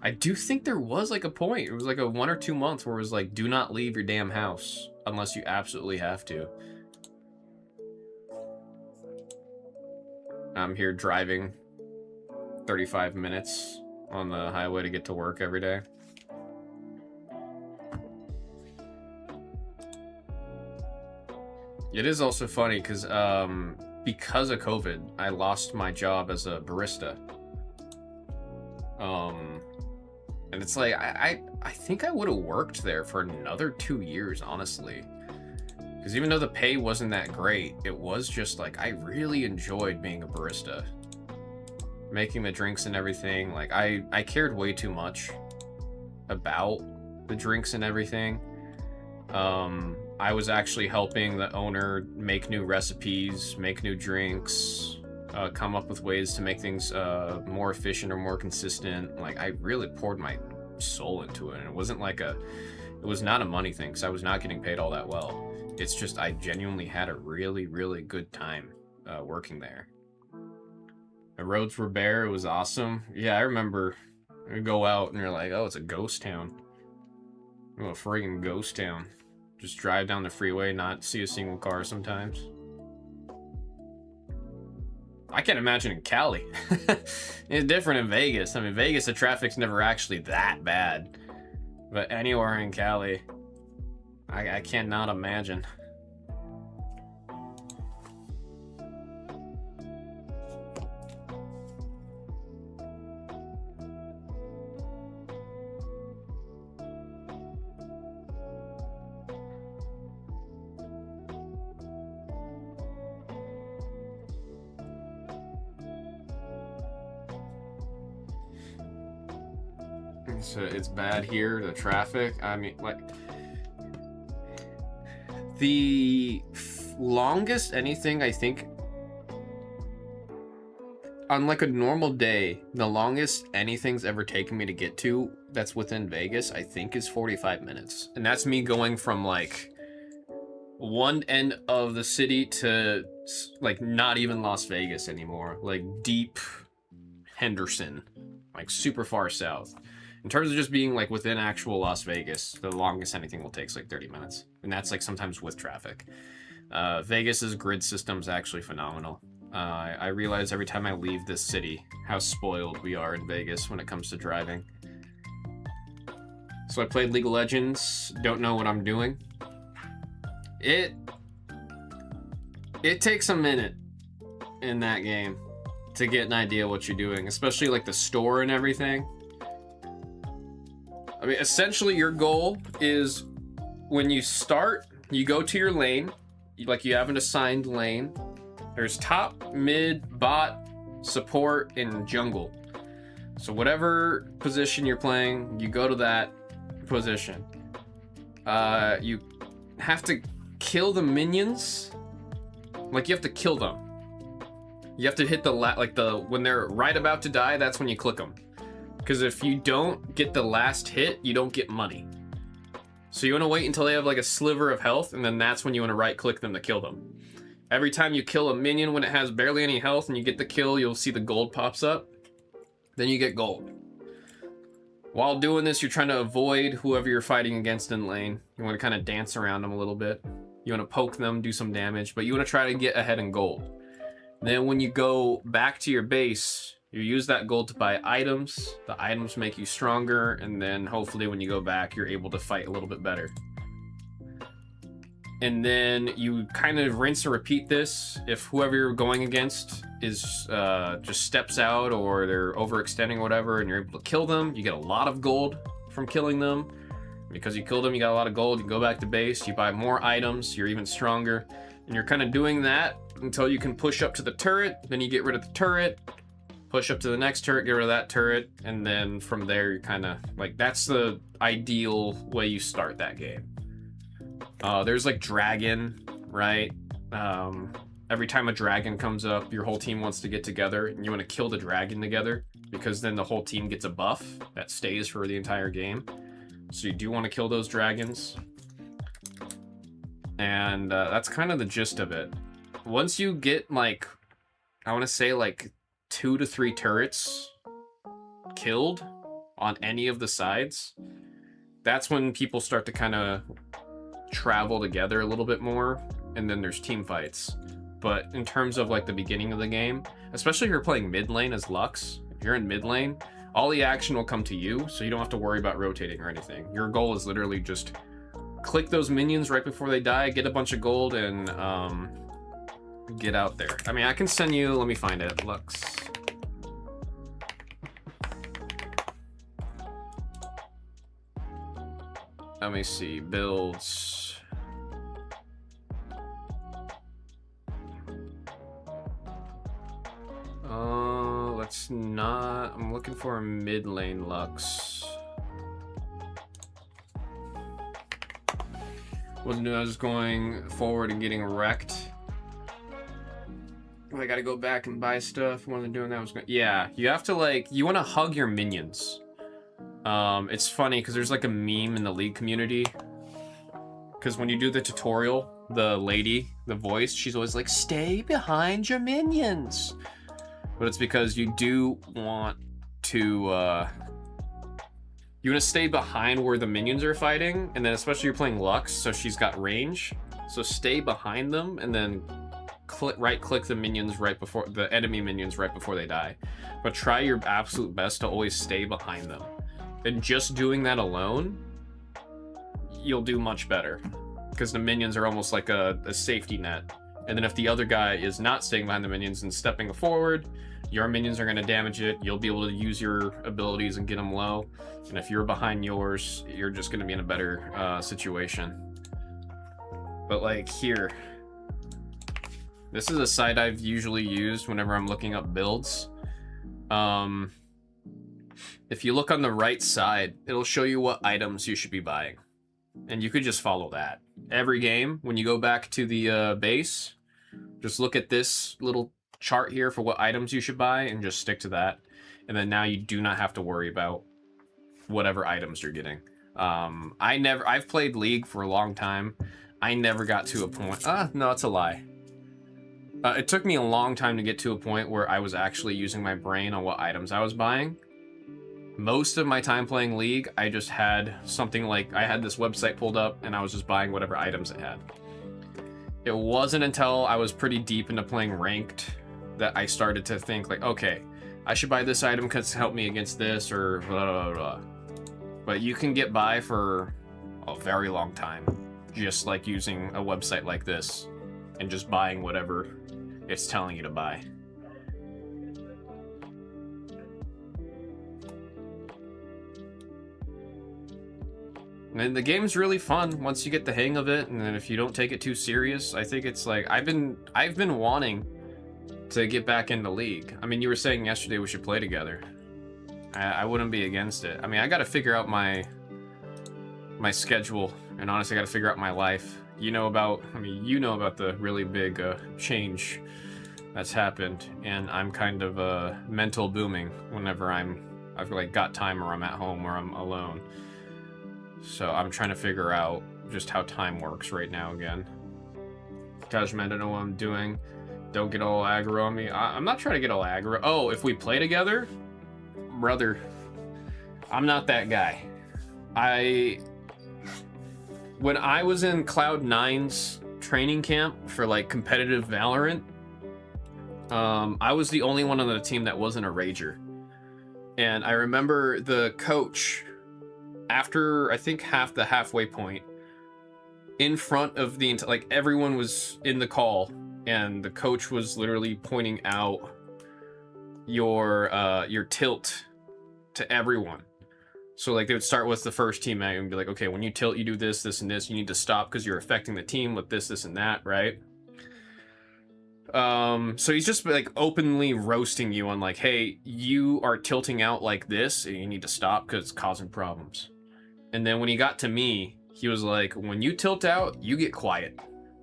I do think there was, like, a point. It was, like, a 1 or 2 months where it was, like, do not leave your damn house unless you absolutely have to. I'm here driving 35 minutes on the highway to get to work every day. It is also funny because of COVID, I lost my job as a barista. And it's like, I think I would have worked there for another 2 years, honestly. Because even though the pay wasn't that great, it was just like, I really enjoyed being a barista. Making the drinks and everything. Like, I cared way too much about the drinks and everything. I was actually helping the owner make new recipes, make new drinks, come up with ways to make things more efficient or more consistent. Like, I really poured my soul into it, and it wasn't like it was not a money thing, because I was not getting paid all that well. It's just I genuinely had a really, really good time working there. The roads were bare. It was awesome. Yeah, I remember we go out and you're like, oh, it's a ghost town. Oh, a friggin' ghost town. Just drive down the freeway, not see a single car sometimes. I can't imagine in Cali. It's different in Vegas. I mean, Vegas, the traffic's never actually that bad. But anywhere in Cali, I cannot imagine. So it's bad here, the traffic. I mean, like, the longest anything, I think, on like a normal day, the longest anything's ever taken me to get to that's within Vegas, I think, is 45 minutes. And that's me going from like one end of the city to like not even Las Vegas anymore, like deep Henderson, like super far south. In terms of just being like within actual Las Vegas, the longest anything will take is like 30 minutes. And that's like sometimes with traffic. Vegas's grid system's actually phenomenal. I realize every time I leave this city how spoiled we are in Vegas when it comes to driving. So I played League of Legends, don't know what I'm doing. It takes a minute in that game to get an idea what you're doing, especially like the store and everything. I mean, essentially your goal is when you start, you go to your lane, like you have an assigned lane. There's top, mid, bot, support, and jungle. So whatever position you're playing, you go to that position. You have to kill the minions. Like, you have to kill them. You have to hit when they're right about to die, that's when you click them. Because if you don't get the last hit, you don't get money. So you want to wait until they have like a sliver of health, and then that's when you want to right click them to kill them. Every time you kill a minion when it has barely any health and you get the kill, you'll see the gold pops up. Then you get gold. While doing this, you're trying to avoid whoever you're fighting against in lane. You want to kind of dance around them a little bit. You want to poke them, do some damage, but you want to try to get ahead in gold. Then when you go back to your base, you use that gold to buy items. The items make you stronger, and then hopefully when you go back, you're able to fight a little bit better. And then you kind of rinse and repeat this. If whoever you're going against is just steps out, or they're overextending or whatever, and you're able to kill them, you get a lot of gold from killing them. Because you killed them, you got a lot of gold. You go back to base, you buy more items, you're even stronger. And you're kind of doing that until you can push up to the turret. Then you get rid of the turret. Push up to the next turret, get rid of that turret, and then from there you kind of like, that's the ideal way you start that game. There's like dragon, right? Every time a dragon comes up, your whole team wants to get together, and you want to kill the dragon together, because then the whole team gets a buff that stays for the entire game. So you do want to kill those dragons, and that's kind of the gist of it. Once you get like, I want to say like 2 to 3 turrets killed on any of the sides, that's when people start to kind of travel together a little bit more, and then there's team fights. But in terms of like the beginning of the game, especially if you're playing mid lane as Lux. If you're in mid lane, all the action will come to you, so you don't have to worry about rotating or anything. Your goal is literally just click those minions right before they die, get a bunch of gold, and get out there. I mean, I can send you, let me find it, Lux. Let me see, builds. Let's not, I'm looking for a mid lane Lux. Wasn't I was going forward and getting wrecked. Oh, I gotta go back and buy stuff. When I'm doing that, I was going, yeah, you have to like, you want to hug your minions. It's funny because there's like a meme in the League community. Because when you do the tutorial, the lady, the voice, she's always like, stay behind your minions. But it's because you do want to, you want to stay behind where the minions are fighting, and then especially you're playing Lux, so she's got range. So stay behind them, and then right-click the minions right before, the enemy minions right before they die. But try your absolute best to always stay behind them. And just doing that alone, you'll do much better. Because the minions are almost like a safety net. And then if the other guy is not staying behind the minions and stepping forward, your minions are going to damage it. You'll be able to use your abilities and get them low. And if you're behind yours, you're just going to be in a better situation. But like here, this is a site I've usually used whenever I'm looking up builds. If you look on the right side, it'll show you what items you should be buying. And you could just follow that. Every game, when you go back to the base, just look at this little chart here for what items you should buy and just stick to that. And then now you do not have to worry about whatever items you're getting. I've played League for a long time. I never got to a point, no, it's a lie. It took me a long time to get to a point where I was actually using my brain on what items I was buying. Most of my time playing League, I just had something like, I had this website pulled up and I was just buying whatever items it had. It wasn't until I was pretty deep into playing ranked that I started to think like, okay, I should buy this item because it's helped me against this or blah, blah, blah. But you can get by for a very long time just like using a website like this and just buying whatever it's telling you to buy. And the game's really fun once you get the hang of it, and then if you don't take it too serious, I think it's like, I've been wanting to get back into League. I mean, you were saying yesterday we should play together. I wouldn't be against it. I mean, I gotta figure out my schedule, and honestly, I gotta figure out my life. You know about the really big change that's happened, and I'm kind of mental booming whenever I've like got time or I'm at home or I'm alone. So I'm trying to figure out just how time works right now again. Tajman, I don't know what I'm doing. Don't get all aggro on me. I'm not trying to get all aggro. Oh, if we play together? Brother, I'm not that guy. When I was in Cloud9's training camp for like competitive Valorant, I was the only one on the team that wasn't a rager. And I remember the coach, after I think the halfway point, in front of the like everyone was in the call, and the coach was literally pointing out your tilt to everyone. So like they would start with the first teammate and be like, okay, when you tilt, you do this, this, and this. You need to stop because you're affecting the team with this, this, and that, right? So he's just like openly roasting you on like, hey, you are tilting out like this, and you need to stop because it's causing problems. And then when he got to me, he was like, when you tilt out, you get quiet.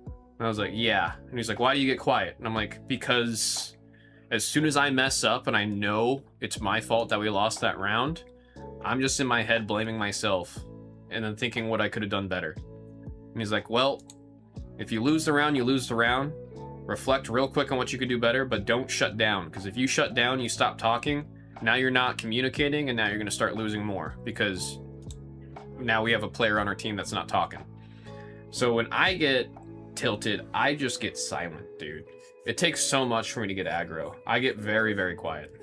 And I was like, yeah. And he's like, why do you get quiet? And I'm like, because as soon as I mess up and I know it's my fault that we lost that round, I'm just in my head blaming myself and then thinking what I could have done better. And he's like, well, if you lose the round, you lose the round. Reflect real quick on what you could do better, but don't shut down. Because if you shut down, you stop talking, now you're not communicating, and now you're going to start losing more. Because now we have a player on our team that's not talking. So when I get tilted, I just get silent, dude. It takes so much for me to get aggro. I get very, very quiet.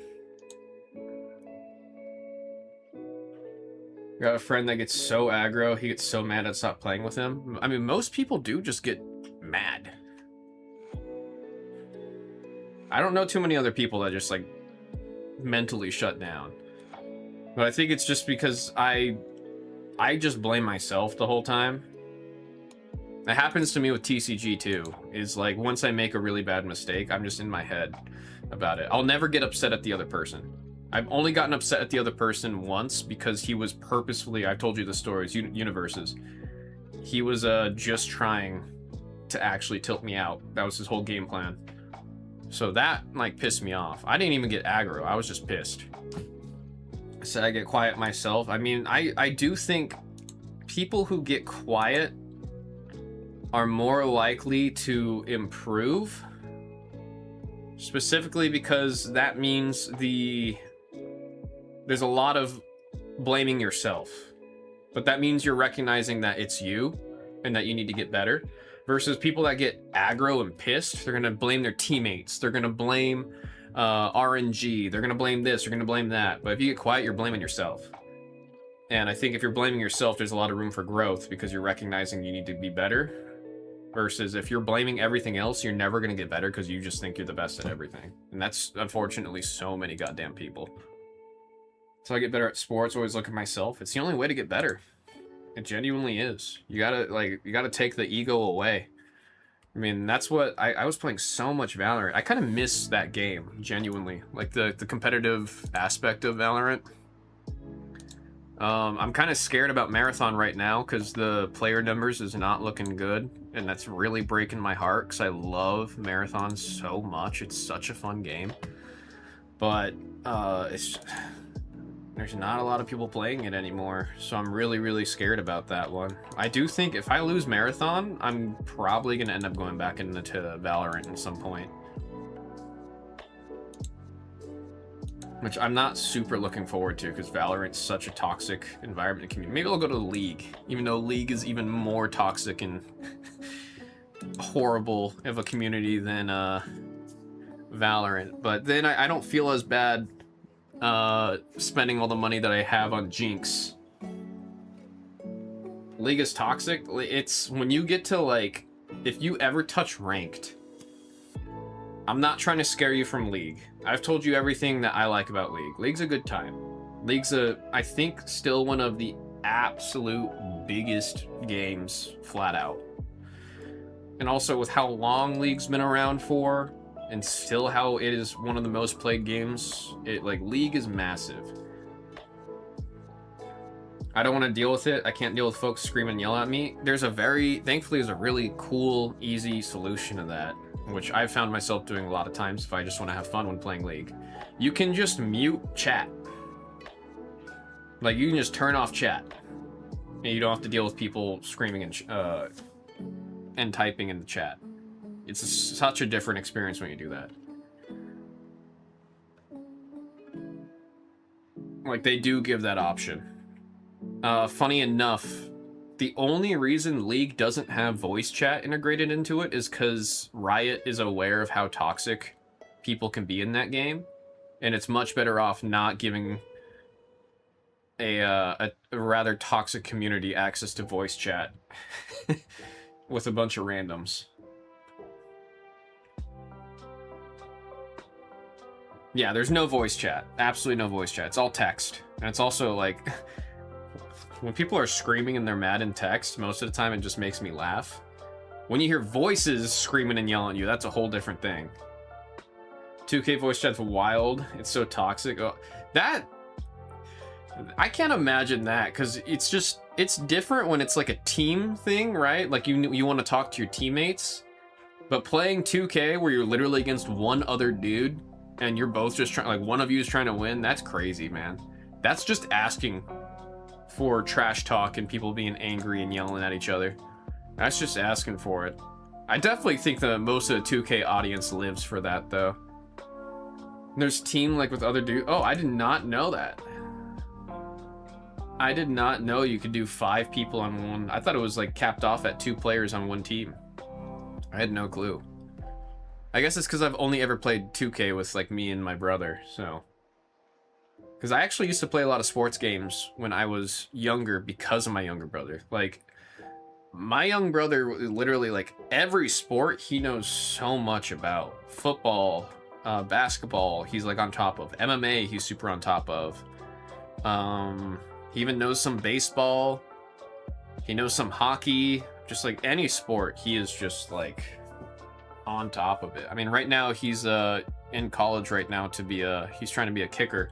Got a friend that gets so aggro, he gets so mad I'd stop playing with him. I mean, most people do just get mad. I don't know too many other people that just like mentally shut down. But I think it's just because I just blame myself the whole time. It happens to me with TCG too. Is like once I make a really bad mistake, I'm just in my head about it. I'll never get upset at the other person. I've only gotten upset at the other person once because he was purposefully, I've told you the stories, universes. He was just trying to actually tilt me out. That was his whole game plan. So that like pissed me off. I didn't even get aggro, I was just pissed. So I get quiet myself. I mean, I do think people who get quiet are more likely to improve. Specifically because that means there's a lot of blaming yourself, but that means you're recognizing that it's you and that you need to get better, versus people that get aggro and pissed. They're gonna blame their teammates, they're gonna blame RNG, they're gonna blame this, they're gonna blame that. But if you get quiet, you're blaming yourself. And I think if you're blaming yourself, there's a lot of room for growth because you're recognizing you need to be better, versus if you're blaming everything else, you're never gonna get better because you just think you're the best at everything. And that's unfortunately so many goddamn people. So I get better at sports, always look at myself. It's the only way to get better. It genuinely is. You gotta take the ego away. I mean, that's what I was playing so much Valorant. I kind of miss that game, genuinely. Like the competitive aspect of Valorant. I'm kind of scared about Marathon right now because the player numbers is not looking good, and that's really breaking my heart because I love Marathon so much. It's such a fun game, but there's not a lot of people playing it anymore, so I'm really, really scared about that one. I do think if I lose Marathon, I'm probably going to end up going back into Valorant at some point. Which I'm not super looking forward to, because Valorant's such a toxic environment. Maybe I'll go to League, even though League is even more toxic and horrible of a community than Valorant. But then I don't feel as bad spending all the money that I have on Jinx. League is toxic. It's when you get to like, if you ever touch ranked, I'm not trying to scare you from League. I've told you everything that I like about League. League's a good time. League's I think still one of the absolute biggest games flat out. And also with how long League's been around for, and still how it is one of the most played games, League is massive. I don't want to deal with it. I can't deal with folks screaming and yell at me. Thankfully there's a really cool, easy solution to that, which I've found myself doing a lot of times if I just want to have fun when playing League. You can just mute chat. Like, you can just turn off chat. And you don't have to deal with people screaming and typing in the chat. It's such a different experience when you do that. Like, they do give that option. Funny enough, the only reason League doesn't have voice chat integrated into it is because Riot is aware of how toxic people can be in that game, and it's much better off not giving a rather toxic community access to voice chat with a bunch of randoms. Yeah, there's no voice chat. Absolutely no voice chat. It's all text. And it's also like, when people are screaming and they're mad in text, most of the time it just makes me laugh. When you hear voices screaming and yelling at you, that's a whole different thing. 2K voice chat's wild. It's so toxic. Oh, I can't imagine that, because it's different when it's like a team thing, right? Like you want to talk to your teammates. But playing 2K where you're literally against one other dude and you're both just trying, like one of you is trying to win, that's crazy, man. That's just asking for trash talk and people being angry and yelling at each other. That's just asking for it. I definitely think that most of the 2K audience lives for that, though. There's team like with other dudes. Oh, I did not know that. I did not know you could do 5 people on one. I thought it was like capped off at 2 players on one team. I had no clue. I guess it's because I've only ever played 2K with like me and my brother, so. Because I actually used to play a lot of sports games when I was younger because of my younger brother. Like, my young brother, literally, like, every sport he knows so much about. Football, basketball, he's like on top of. MMA, he's super on top of. He even knows some baseball. He knows some hockey. Just like any sport, he is just like on top of it. I mean, right now he's in college right now to be he's trying to be a kicker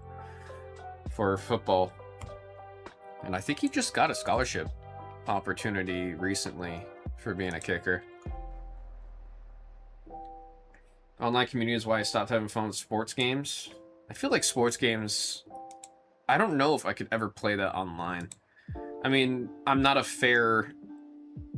for football. And I think he just got a scholarship opportunity recently for being a kicker. Online community is why I stopped having fun with sports games. I feel like sports games, I don't know if I could ever play that online. I mean, I'm not a fair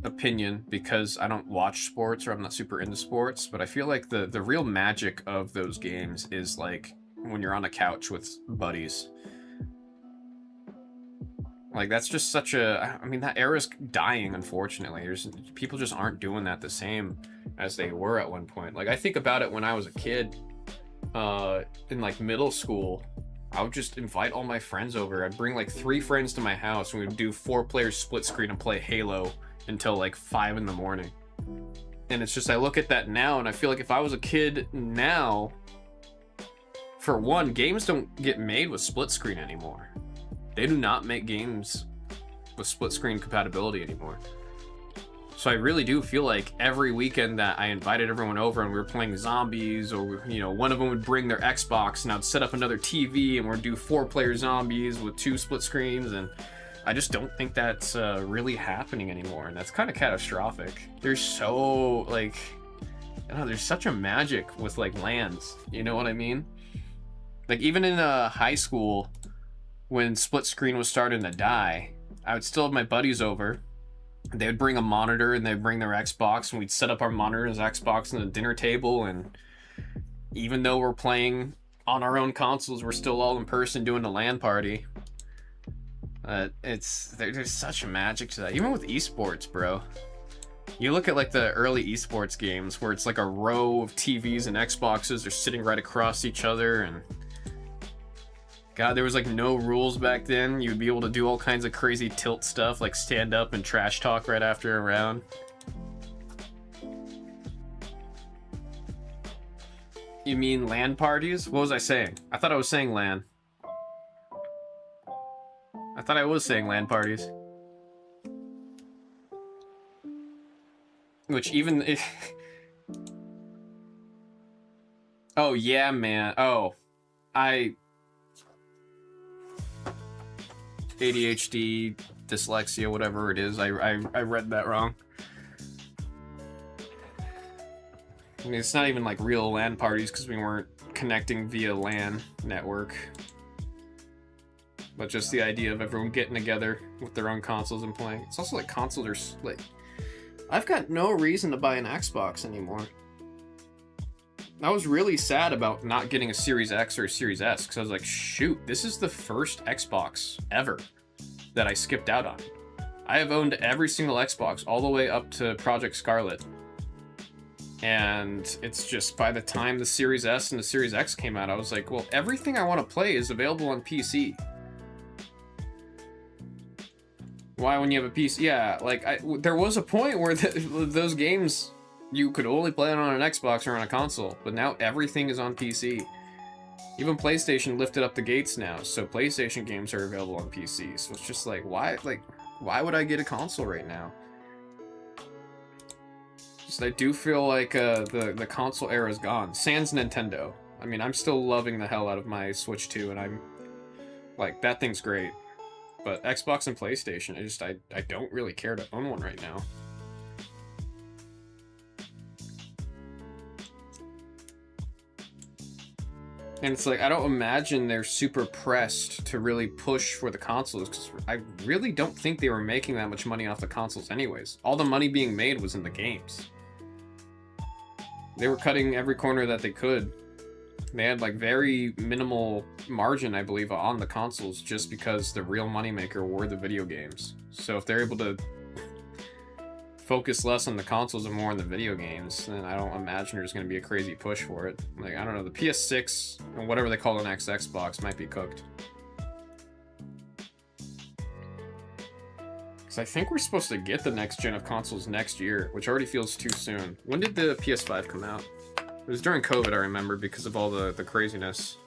opinion because I don't watch sports or I'm not super into sports, but I feel like the real magic of those games is like when you're on a couch with buddies. Like, that's just such a... I mean, that era's dying, unfortunately. People just aren't doing that the same as they were at one point. Like, I think about it when I was a kid, in, like, middle school. I would just invite all my friends over. I'd bring, like, 3 friends to my house, and we'd do 4-player split screen and play Halo until, like, 5 in the morning. And it's just, I look at that now, and I feel like if I was a kid now... For one, games don't get made with split screen anymore. They do not make games with split screen compatibility anymore. So I really do feel like every weekend that I invited everyone over and we were playing zombies, or, you know, one of them would bring their Xbox and I'd set up another TV and we'd do 4-player zombies with 2 split screens, and I just don't think that's really happening anymore, and that's kind of catastrophic. There's so, like, I don't know, there's such a magic with, like, LANs, you know what I mean? Like, even in high school, when split screen was starting to die, I would still have my buddies over. They would bring a monitor and they'd bring their Xbox, and we'd set up our monitors, Xbox, on the dinner table, and even though we're playing on our own consoles, we're still all in person doing a LAN party. There's such a magic to that. Even with esports, bro. You look at like the early esports games where it's like a row of TVs and Xboxes are sitting right across each other, and God, there was like no rules back then. You'd be able to do all kinds of crazy tilt stuff, like stand up and trash talk right after a round. You mean LAN parties? What was I saying? I thought I was saying LAN. I thought I was saying LAN parties. Which even if... Oh, yeah, man. Oh. ADHD, dyslexia, whatever it is. I read that wrong. I mean, it's not even like real LAN parties because we weren't connecting via LAN network. But just the idea of everyone getting together with their own consoles and playing. It's also like consoles are like... I've got no reason to buy an Xbox anymore. I was really sad about not getting a Series X or a Series S because I was like, shoot, this is the first Xbox ever that I skipped out on. I have owned every single Xbox all the way up to Project Scarlet. And it's just by the time the Series S and the Series X came out, I was like, well, everything I want to play is available on PC. Why, when you have a PC? Yeah, like, there was a point where those games... You could only play it on an Xbox or on a console, but now everything is on PC. Even PlayStation lifted up the gates now, so PlayStation games are available on PC. So it's just like, why would I get a console right now? Just, I do feel like the console era is gone. Sans Nintendo. I mean, I'm still loving the hell out of my Switch 2, and I'm like, that thing's great. But Xbox and PlayStation, I don't really care to own one right now. And it's like, I don't imagine they're super pressed to really push for the consoles, because I really don't think they were making that much money off the consoles anyways. All the money being made was in the games. They were cutting every corner that they could. They had like very minimal margin, I believe, on the consoles just because the real moneymaker were the video games. So if they're able to focus less on the consoles and more on the video games, then I don't imagine there's going to be a crazy push for it. Like, I don't know, the PS6 and whatever they call the next Xbox might be cooked. Because I think we're supposed to get the next gen of consoles next year, which already feels too soon. When did the PS5 come out? It was during COVID, I remember, because of all the craziness.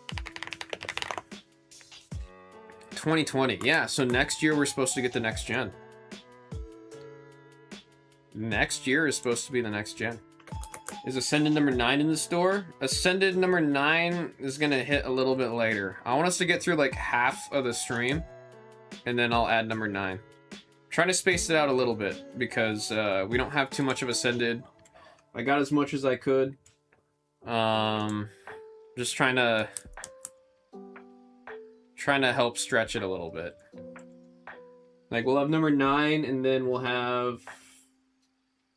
2020, yeah, so next year we're supposed to get the next gen. Next year is supposed to be the next gen. Is Ascended number 9 in the store? Ascended number 9 is gonna hit a little bit later. I want us to get through like half of the stream, and then I'll add number 9. Trying to space it out a little bit, because we don't have too much of Ascended. I got as much as I could. Just trying to help stretch it a little bit. Like, we'll have number 9, and then we'll have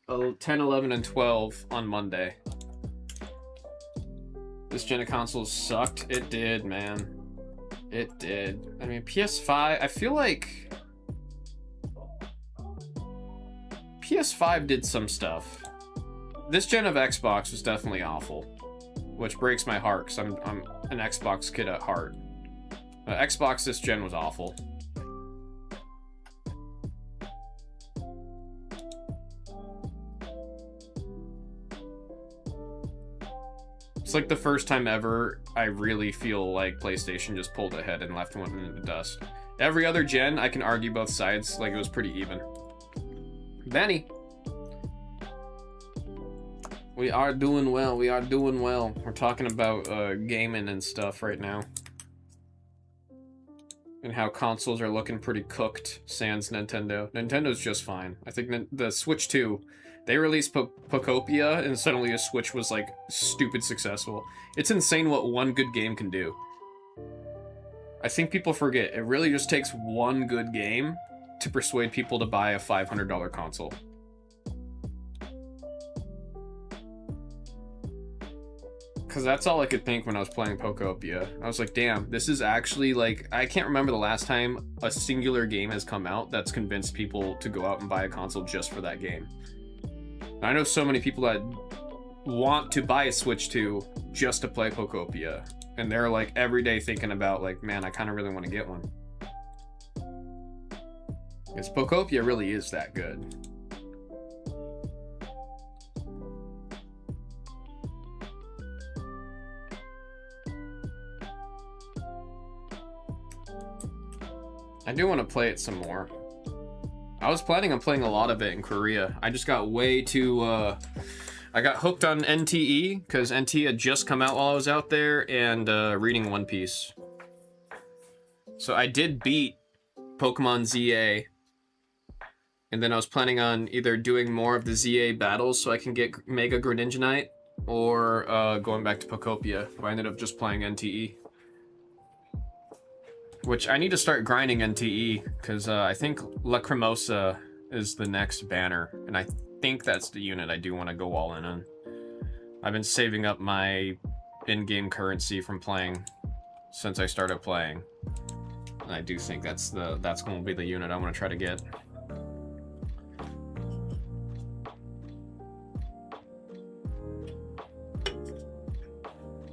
10, 11, and 12 on Monday. This gen of consoles sucked. It did, man. It did. I mean, PS5, I feel like PS5 did some stuff. This gen of Xbox was definitely awful, which breaks my heart, because I'm an Xbox kid at heart. Xbox this gen was awful. It's like the first time ever I really feel like PlayStation just pulled ahead and left one in the dust. Every other gen, I can argue both sides, like it was pretty even. Benny! We are doing well, we are doing well. We're talking about gaming and stuff right now. And how consoles are looking pretty cooked, sans Nintendo. Nintendo's just fine. I think the Switch 2, they released Pocopia, and suddenly the Switch was, like, stupid successful. It's insane what one good game can do. I think people forget, it really just takes one good game to persuade people to buy a $500 console. Because that's all I could think when I was playing Pocopia. I was like, damn, this is actually, like, I can't remember the last time a singular game has come out that's convinced people to go out and buy a console just for that game. I know so many people that want to buy a Switch 2 just to play Pocopia. And they're like every day thinking about like, man, I kind of really want to get one. Because Pocopia really is that good. I do want to play it some more. I was planning on playing a lot of it in Korea. I just got way too, I got hooked on NTE, because NT had just come out while I was out there, and reading One Piece. So I did beat Pokemon ZA, and then I was planning on either doing more of the ZA battles so I can get Mega Greninjanite, or going back to Pocopia, but I ended up just playing NTE. Which I need to start grinding NTE, because I think Lacrimosa is the next banner, and I think that's the unit I do want to go all in on. I've been saving up my in-game currency from playing since I started playing. And I do think that's going to be the unit I want to try to get.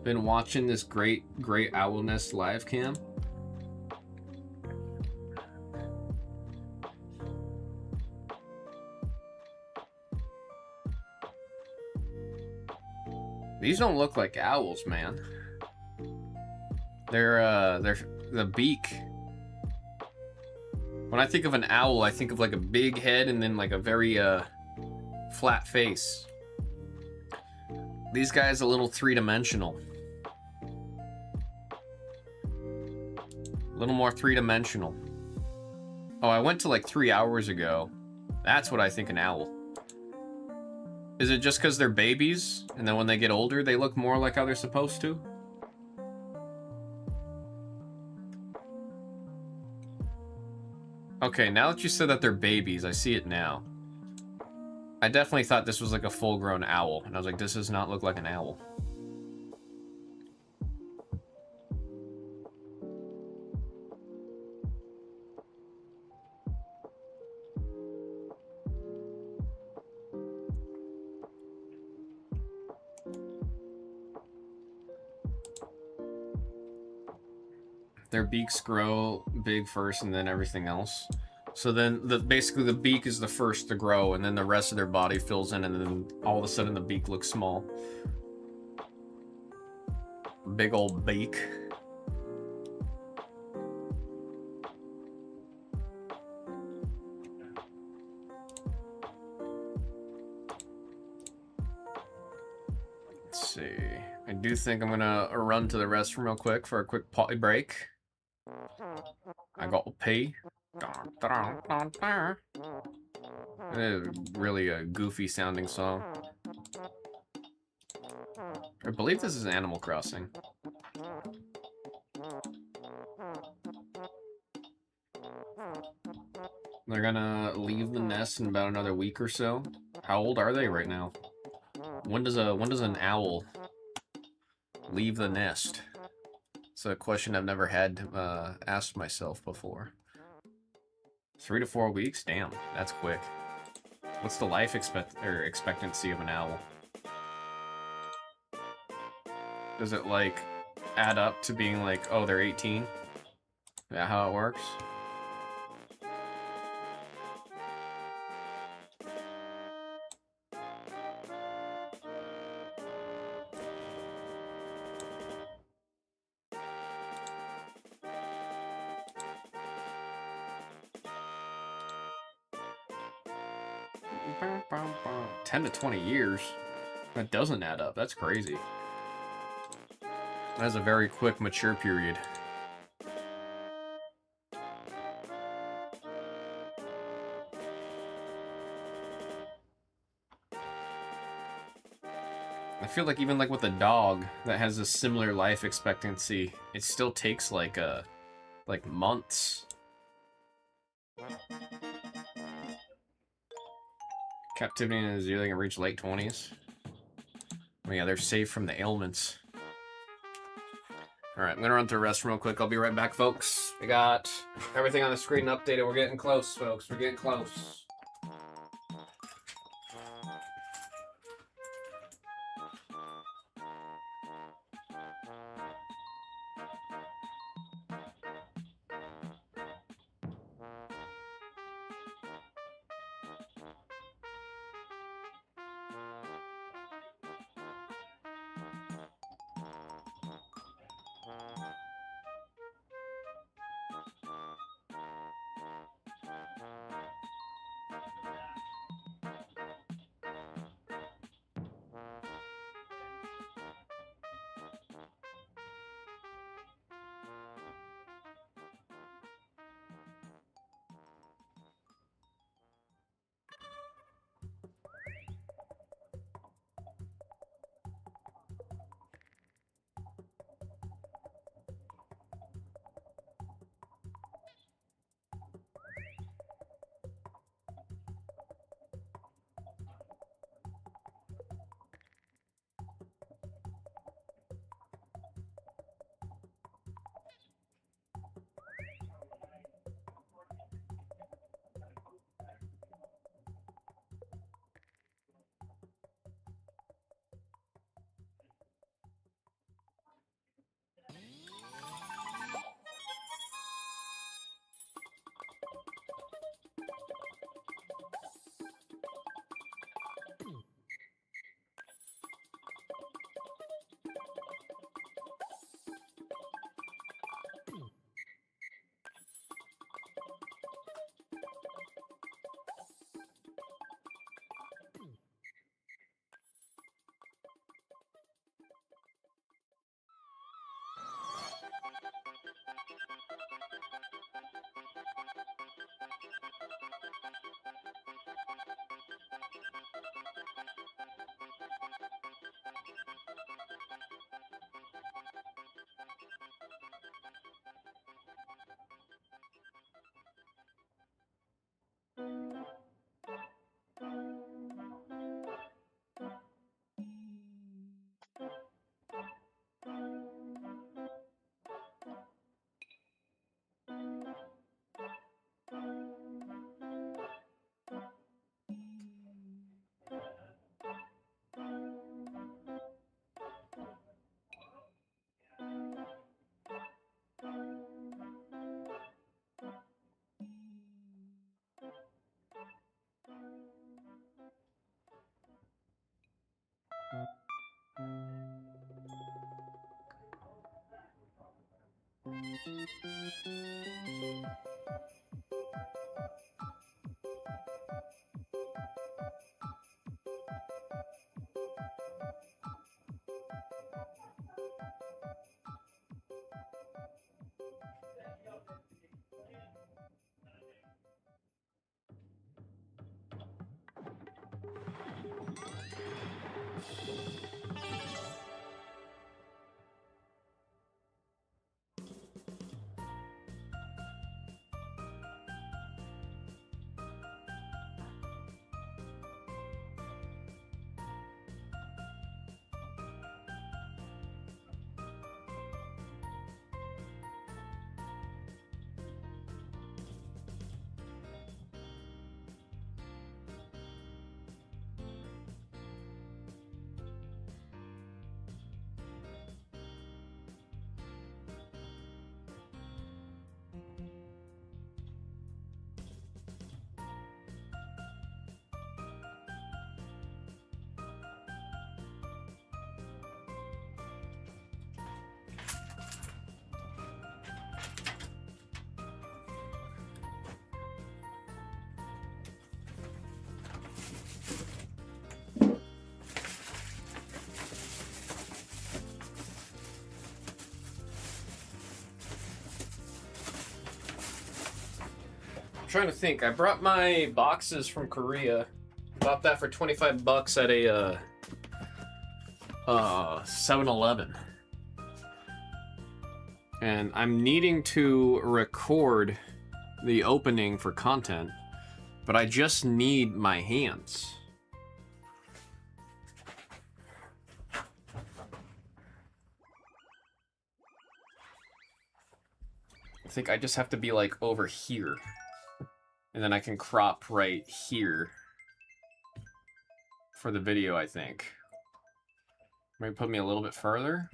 Been watching this great Owlnest live cam. These don't look like owls, man. They're the beak. When I think of an owl, I think of like a big head and then like a very flat face. These guys a little three-dimensional. A little more three-dimensional. Oh, I went to like 3 hours ago. That's what I think an owl. Is it just because they're babies, and then when they get older, they look more like how they're supposed to? Okay, now that you said that they're babies, I see it now. I definitely thought this was like a full-grown owl, and I was like, this does not look like an owl. Their beaks grow big first and then everything else. So then basically the beak is the first to grow and then the rest of their body fills in and then all of a sudden the beak looks small. Big old beak. Let's see. I do think I'm gonna run to the restroom real quick for a quick potty break. I got to pee. Really a goofy sounding song. I believe this is Animal Crossing. They're gonna leave the nest in about another week or so. How old are they right now? When does an owl leave the nest? It's a question I've never had asked myself before. 3 to 4 weeks? Damn, that's quick. What's the life expectancy of an owl? Does it like add up to being like, oh, they're 18? Is that how it works? Bum. 10 to 20 years? That doesn't add up. That's crazy. That's a very quick mature period. I feel like even like with a dog that has a similar life expectancy, it still takes like months. Captivity in New Zealand can reach late 20s. Oh yeah, they're safe from the ailments. Alright, I'm gonna run to the restroom real quick. I'll be right back, folks. We got everything on the screen updated. We're getting close, folks. We're getting close. Trying to think. I brought my boxes from Korea. Bought that for 25 bucks at a 7-Eleven. And I'm needing to record the opening for content, but I just need my hands. I think I just have to be like over here. And then I can crop right here for the video, I think. Maybe put me a little bit further.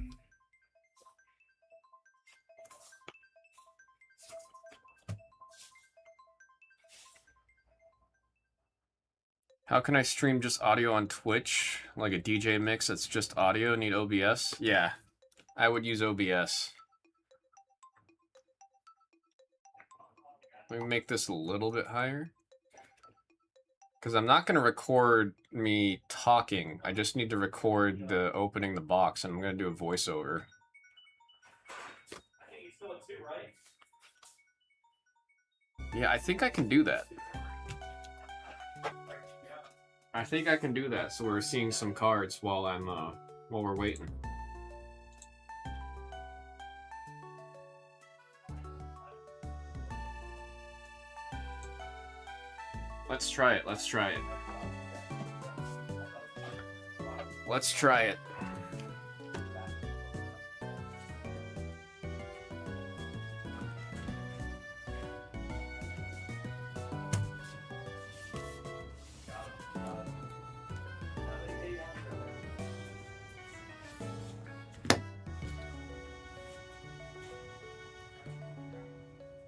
How can I stream just audio on Twitch? Like a DJ mix that's just audio, need OBS? Yeah, I would use OBS. Let me make this a little bit higher. Because I'm not going to record me talking. I just need to record the opening the box, and I'm going to do a voiceover. I think you still at 2, right? Yeah, I think I can do that. I think I can do that, so we're seeing some cards while I'm while we're waiting. Let's try it. Let's try it. Let's try it.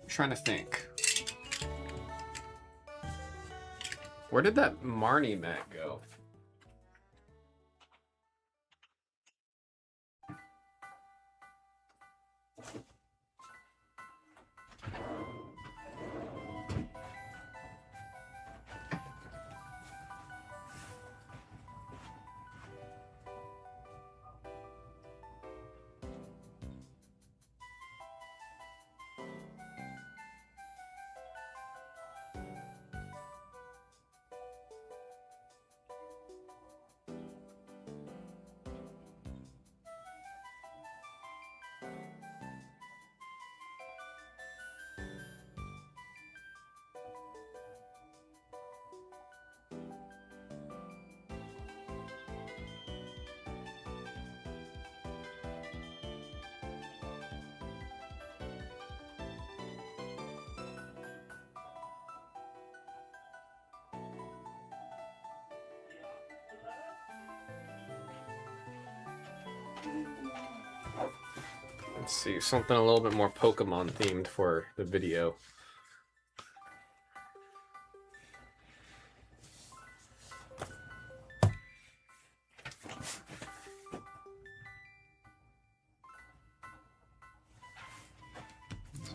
I'm trying to think. Where did that Marnie mat go? Let's see, something a little bit more Pokemon themed for the video.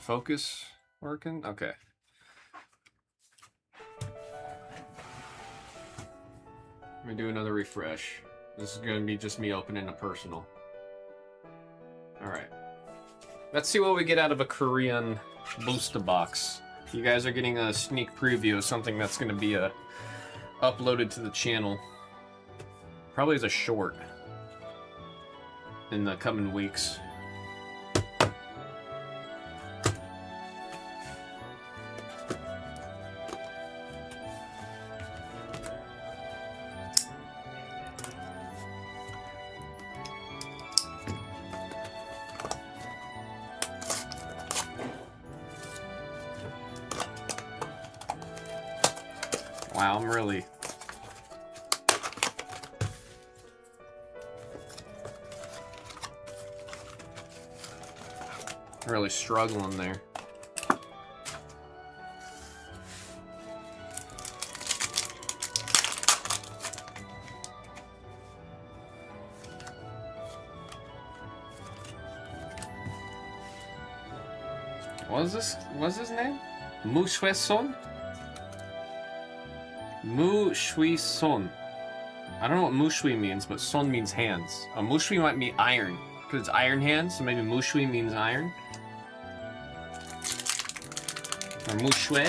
focus working? Okay. Let me do another refresh. This is gonna be just me opening a personal. Alright. Let's see what we get out of a Korean booster box. You guys are getting a sneak preview of something that's gonna be uploaded to the channel. Probably as a short in the coming weeks. Wow, I'm really struggling there. What's his name? Mu Shui-son? Mu Shui-son. I don't know what Mu Shui means, but son means hands. Mu Shui might mean iron, because it's iron hands, so maybe Mu Shui means iron. Or Mu Shui.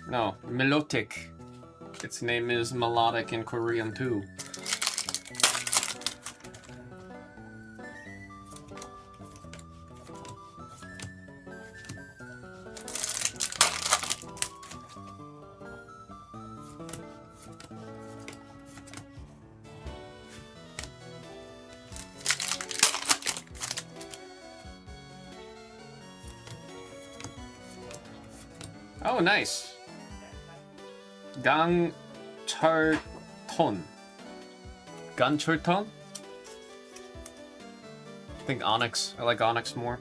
No, Melodic. Its name is melodic in Korean too. Oh, nice. Gangcheolton. Gangcheolton? I think Onyx. I like Onyx more.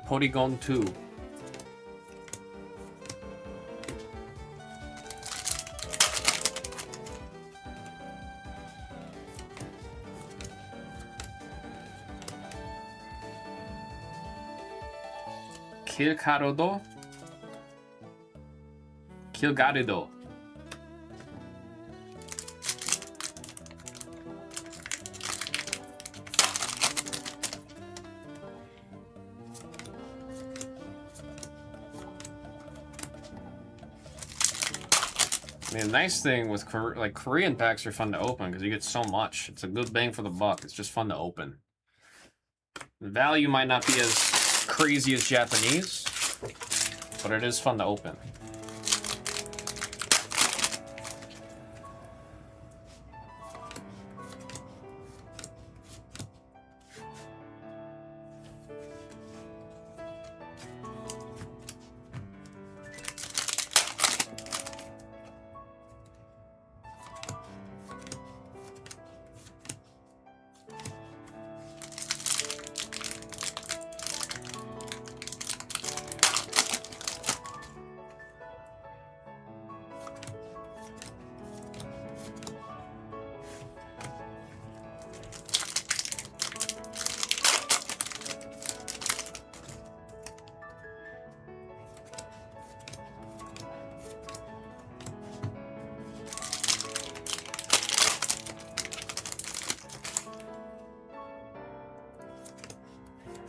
Polygon 2. Kilgarido. Kilgarido. I mean, the nice thing with Korean packs are fun to open because you get so much. It's a good bang for the buck. It's just fun to open. The value might not be as crazy as Japanese, but it is fun to open.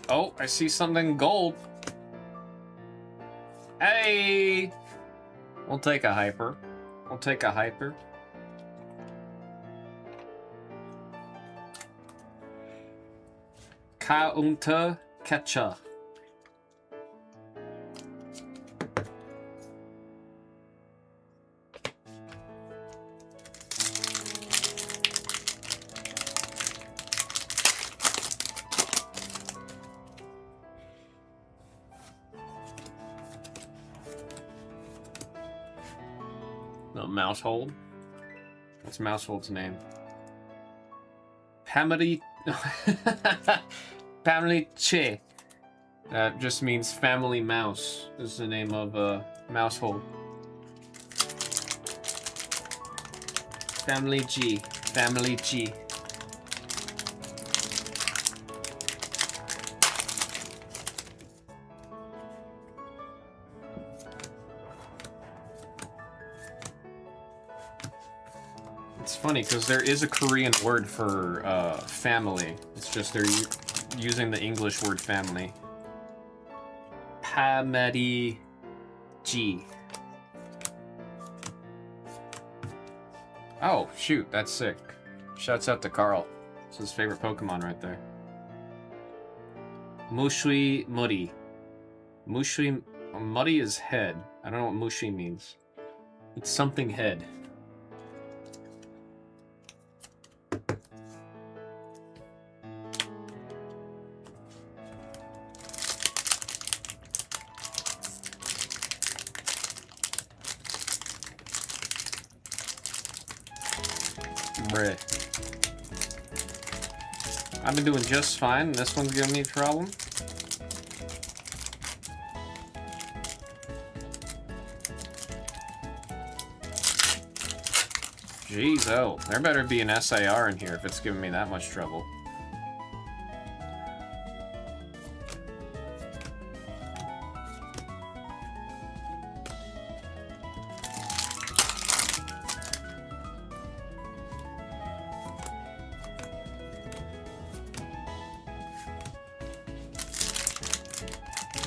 Oh, I see something gold. Hey! We'll take a hyper. We'll take a hyper. Kaunter Catcher. Mousehold. What's Mousehold's name? Family. Family Che. That just means family mouse. This is the name of Mousehold. Family G. Family G. It's funny because there is a Korean word for family. It's just they're using the English word family. Pamedi G. Oh, shoot, that's sick. Shouts out to Carl. It's his favorite Pokemon right there. Mushui Muddy. Mushui Muddy is head. I don't know what Mushui means. It's something head. I've been doing just fine. This one's giving me a problem. Jeez, oh. There better be an SIR in here if it's giving me that much trouble.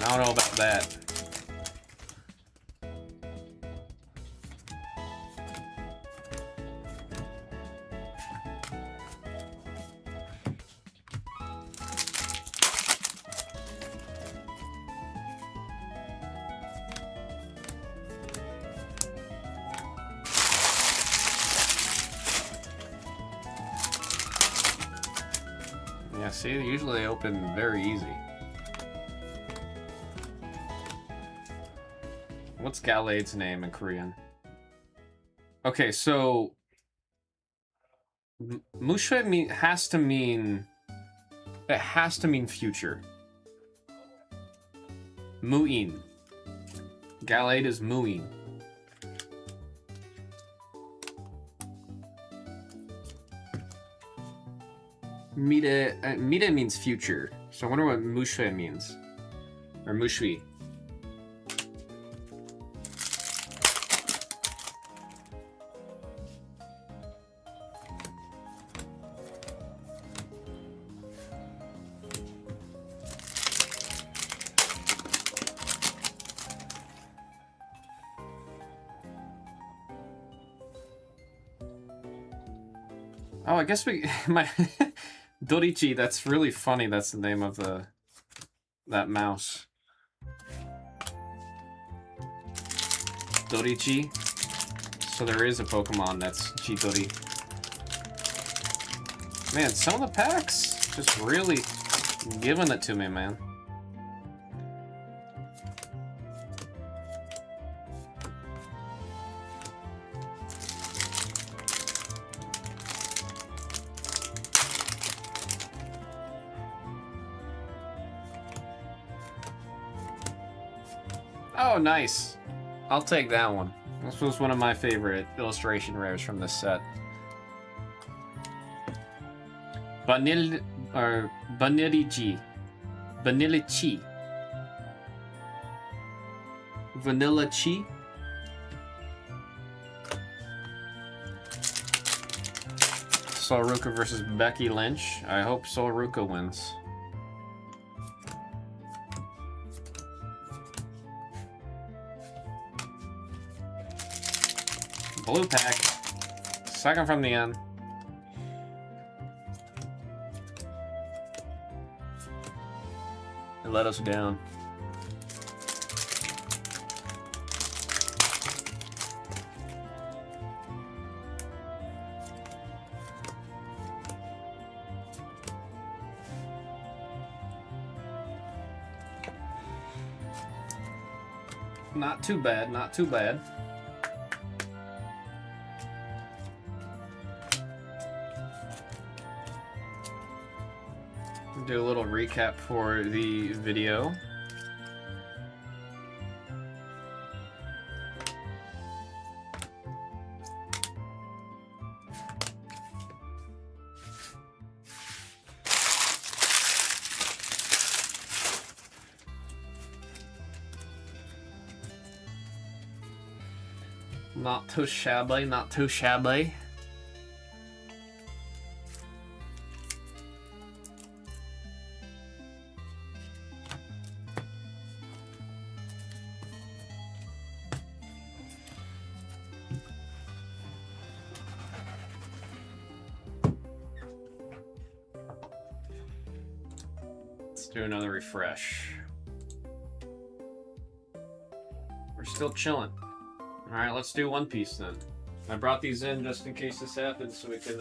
I don't know about that. Yeah, see, usually they open very easy. What's Galade's name in Korean? Okay, so Musha has to mean future. Muin. Galade is Muin. Mide means future. So I wonder what Musha means. Or Mushui. Oh, I guess my Dorichi, that's really funny. That's the name of that mouse. Dorichi. So there is a Pokemon that's Chidori. Man, some of the packs just really giving it to me, man. Oh, nice. I'll take that one. This was one of my favorite illustration rares from this set. Vanillichi. Vanillichi. Vanillichi. Solruka versus Becky Lynch. I hope Solruka wins. Blue pack. Second from the end. It let us down. Not too bad, not too bad. do a little recap for the video. Not too shabby, not too shabby. Let's do another refresh. We're still chilling. All right, let's do One Piece then. I brought these in just in case this happens, so we can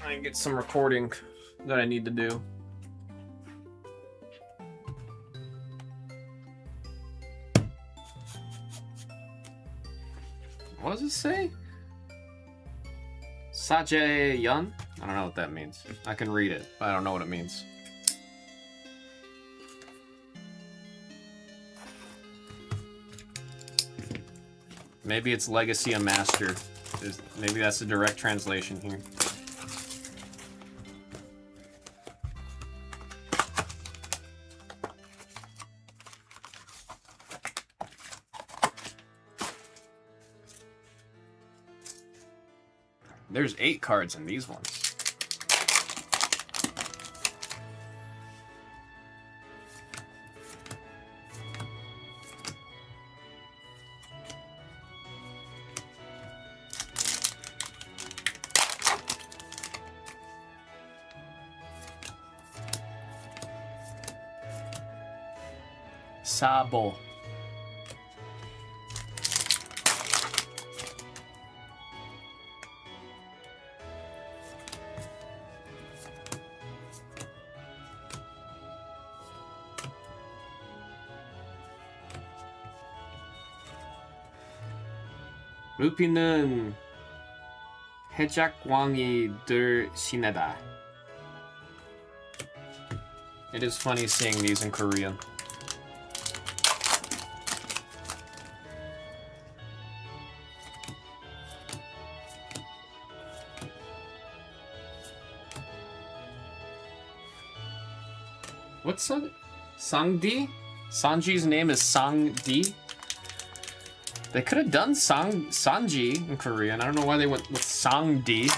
I can get some recording that I need to do. What does it say? Saje Yun? I don't know what that means. I can read it, but I don't know what it means. Maybe it's Legacy of Master. Maybe that's a direct translation here. There's 8 cards in these ones. Sabo. 루피는 해적왕이 될 신에다. It is funny seeing these in Korean. What's that? Sangdi? Sanji's name is Sangdi? They could have done Sanji in Korean. I don't know why they went with Sangdi.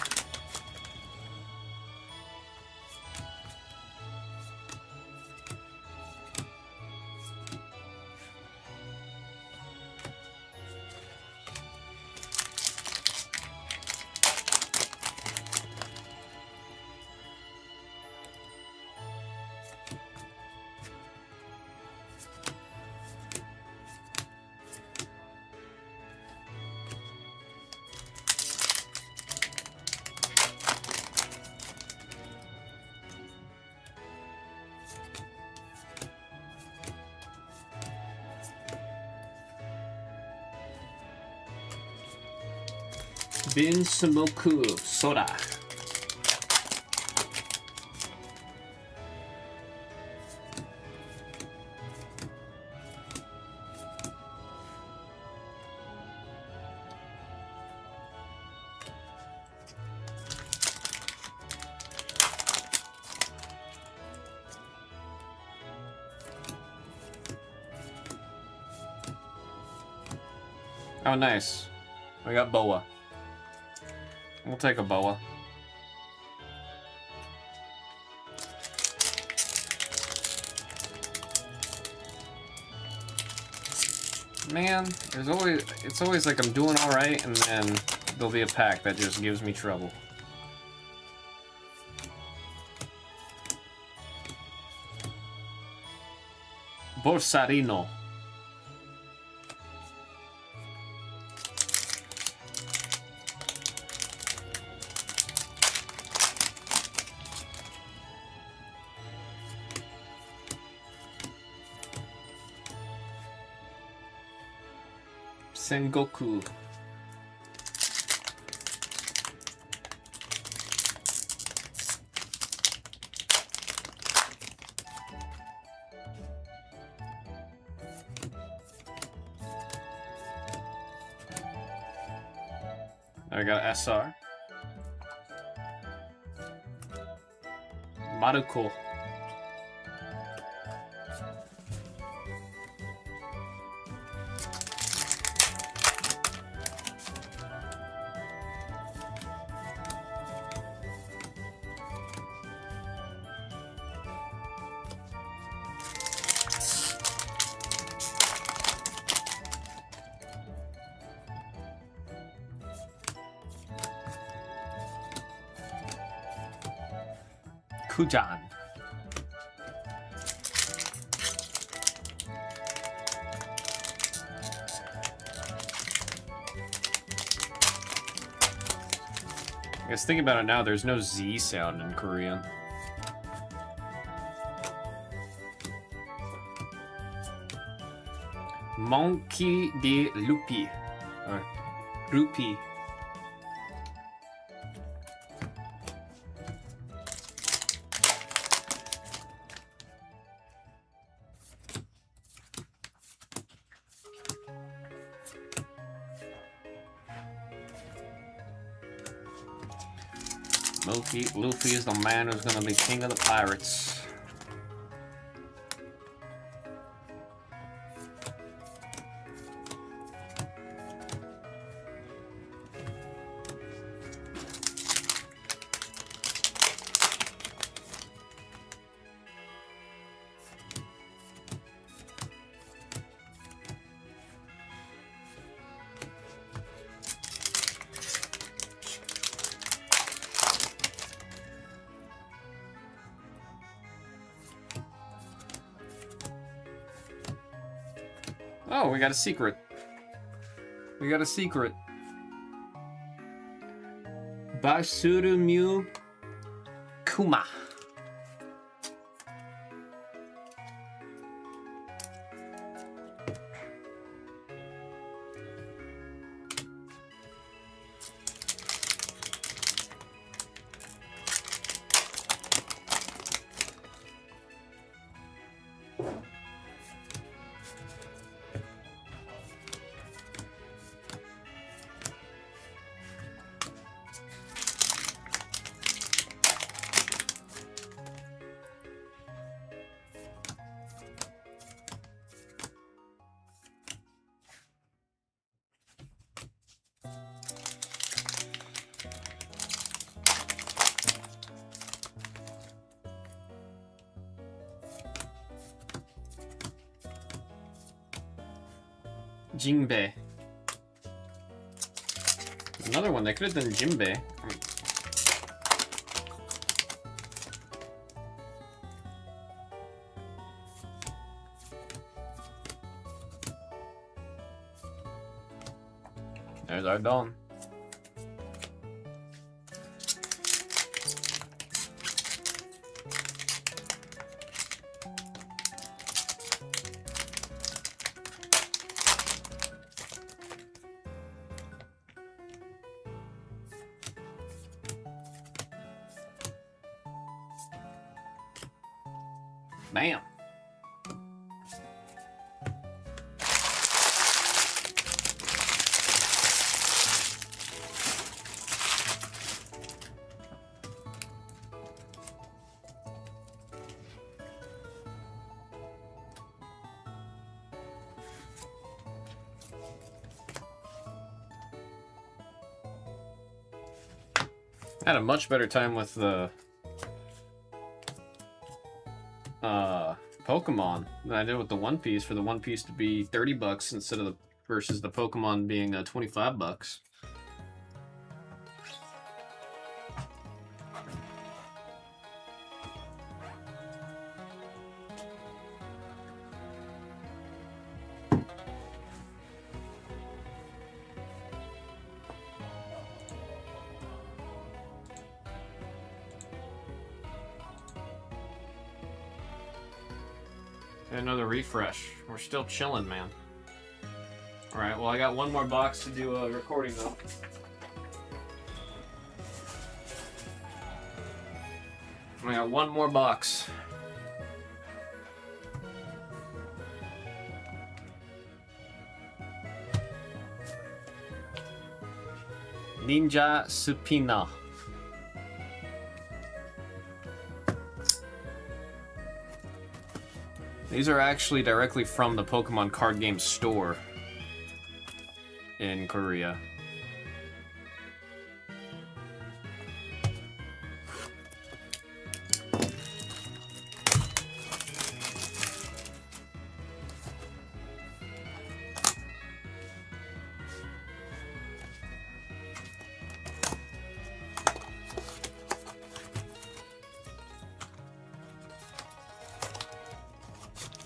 Bin Smoku Soda. Oh, nice. We got Boa. We'll take a Boa. Man, it's always like I'm doing all right, and then there'll be a pack that just gives me trouble. Borsarino. Sengoku. I got SR. Maruko. Kujan. I guess thinking about it now, there's no Z sound in Korean. Monkey de Lupi. Or Rupi. Luffy is the man who's gonna be king of the pirates. Oh, we got a secret. We got a secret. Basurumyu Kuma. Jinbei. Another one. They could have done Jinbei. There's our Dawn. Bam. I had a much better time with the Pokemon than I did with the One Piece, for the One Piece to be 30 bucks instead of the versus the Pokemon being 25 bucks. Another refresh. We're still chilling, man. Alright, well, I got one more box to do a recording, though. I got one more box. Ninja Supina. These are actually directly from the Pokemon card game store in Korea.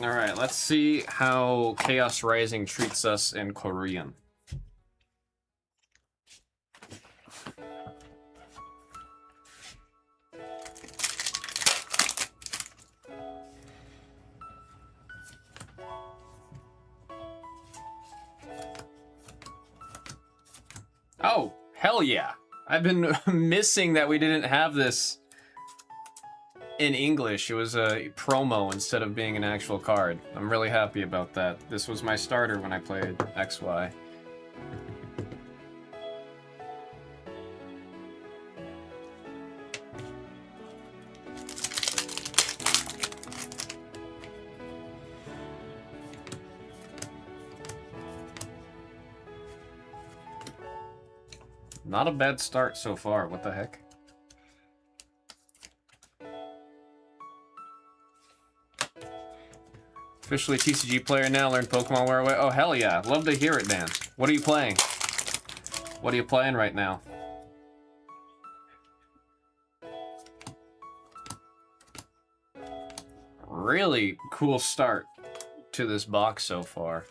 Alright, let's see how Chaos Rising treats us in Korean. Oh, hell yeah. I've been missing that we didn't have this in English. It was a promo instead of being an actual card. I'm really happy about that. This was my starter when I played XY. Not a bad start so far. What the heck? Officially a TCG player now. Learned Pokemon Wear Away. Oh, hell yeah. Love to hear it, man. What are you playing? What are you playing right now? Really cool start to this box so far.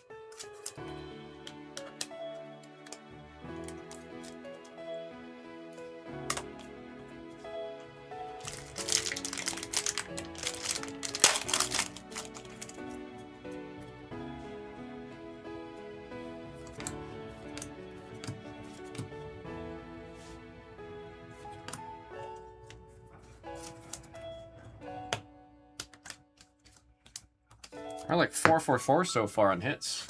We're like 444 so far on hits.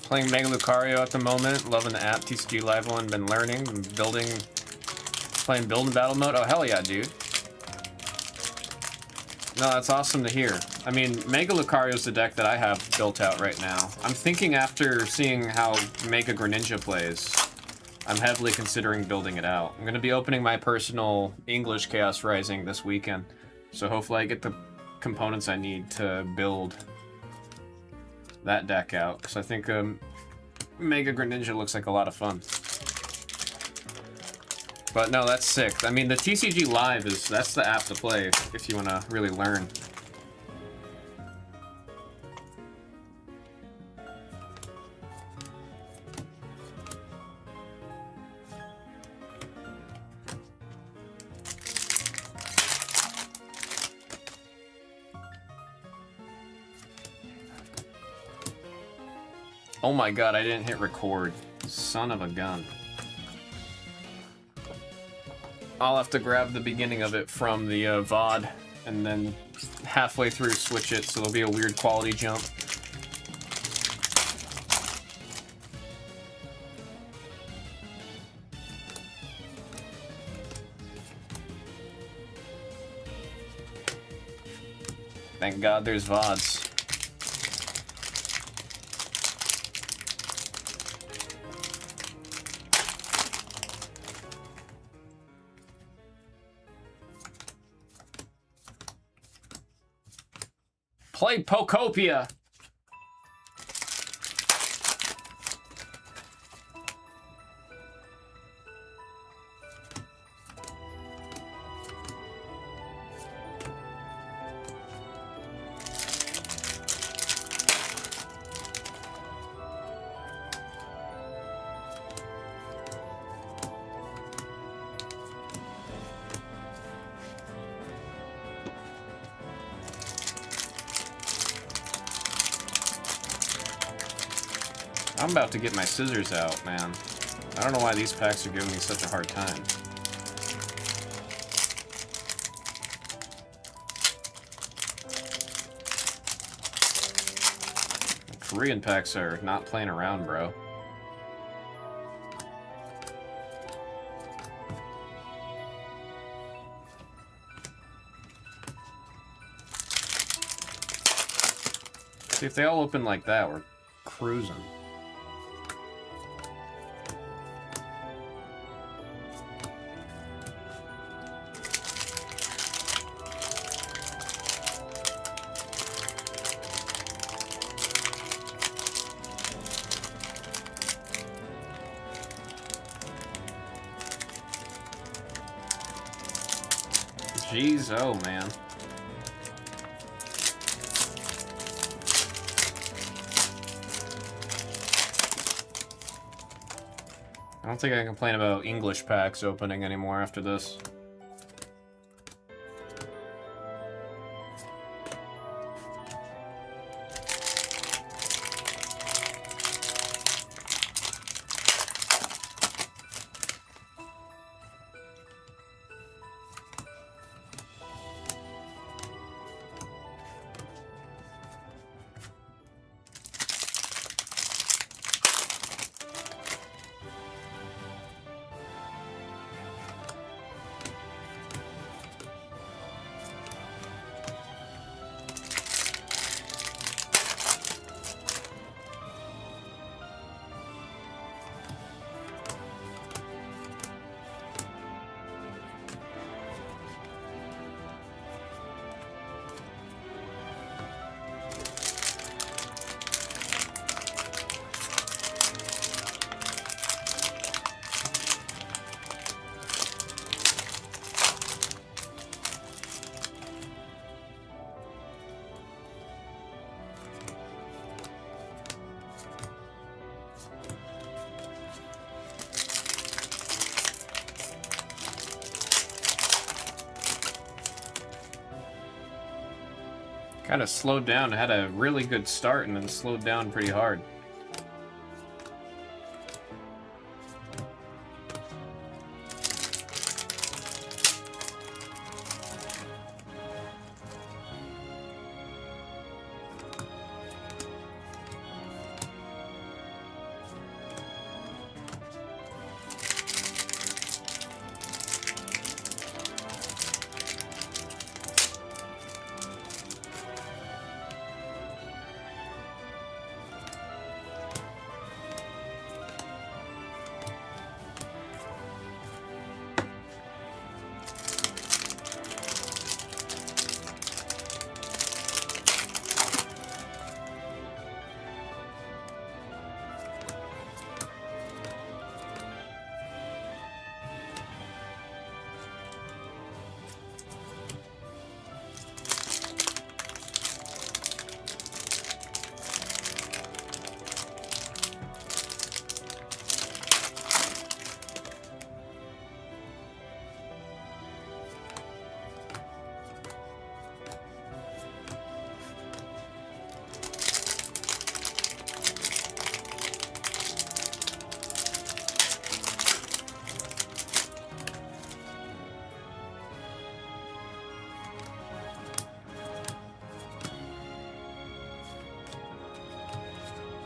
Playing Mega Lucario at the moment, loving the app, TCG Live One, been learning, and building, playing build and battle mode. Oh, hell yeah, dude. No, that's awesome to hear. I mean, Mega Lucario's the deck that I have built out right now. I'm thinking after seeing how Mega Greninja plays, I'm heavily considering building it out. I'm going to be opening my personal English Chaos Rising this weekend, so hopefully I get the components I need to build that deck out, because I think Mega Greninja looks like a lot of fun. But no, that's sick. I mean, the TCG Live that's the app to play if you want to really learn. Oh my god, I didn't hit record. Son of a gun. I'll have to grab the beginning of it from the VOD and then halfway through switch it, so there'll be a weird quality jump. Thank God there's VODs. Play Pokopia! I'm about to get my scissors out, man. I don't know why these packs are giving me such a hard time. Korean packs are not playing around, bro. See, if they all open like that, we're cruising. Jeez, oh man. I don't think I can complain about English packs opening anymore after this. Kind of slowed down. I had a really good start and then slowed down pretty hard.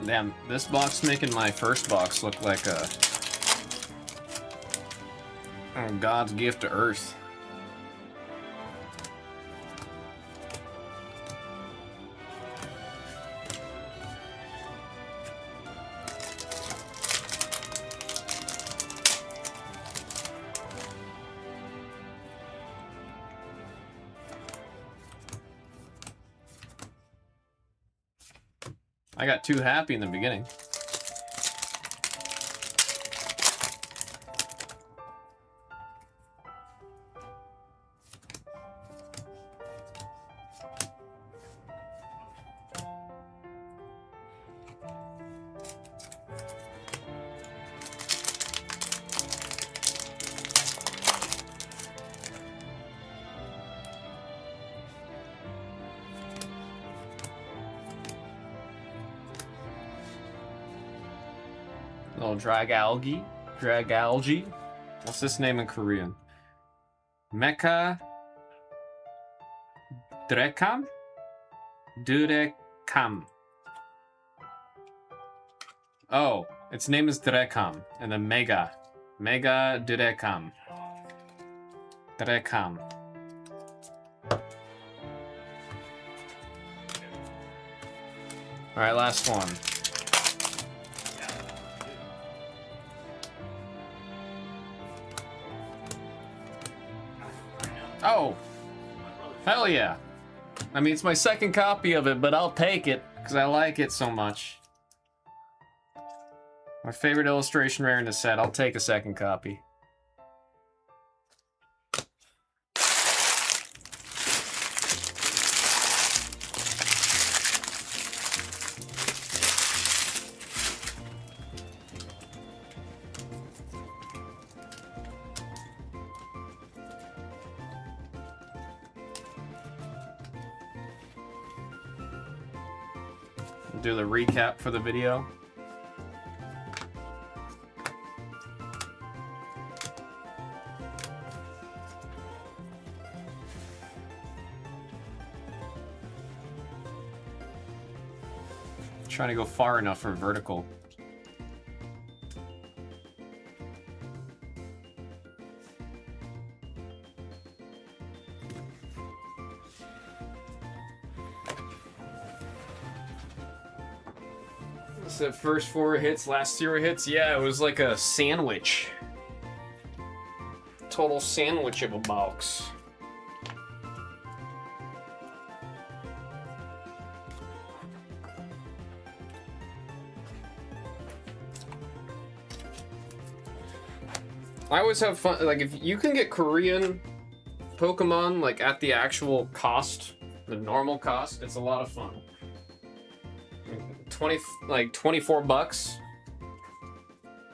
Damn, this box making my first box look like a God's gift to Earth. I got too happy in the beginning. Oh, Dragalgi. What's this name in Korean? Mecha Drekam? Durekam. Oh, its name is Drekam, and then Mega Durekam. Drekam. Alright, last one. Oh! Hell yeah! I mean, it's my second copy of it, but I'll take it, because I like it so much. My favorite illustration rare in the set. I'll take a second copy. Do the recap for the video. Trying to go far enough for vertical. The first 4 hits, last 0 hits. Yeah, it was like a sandwich. Total sandwich of a box. I always have fun, like, if you can get Korean Pokemon, like, at the actual cost, the normal cost, it's a lot of fun. 24 bucks.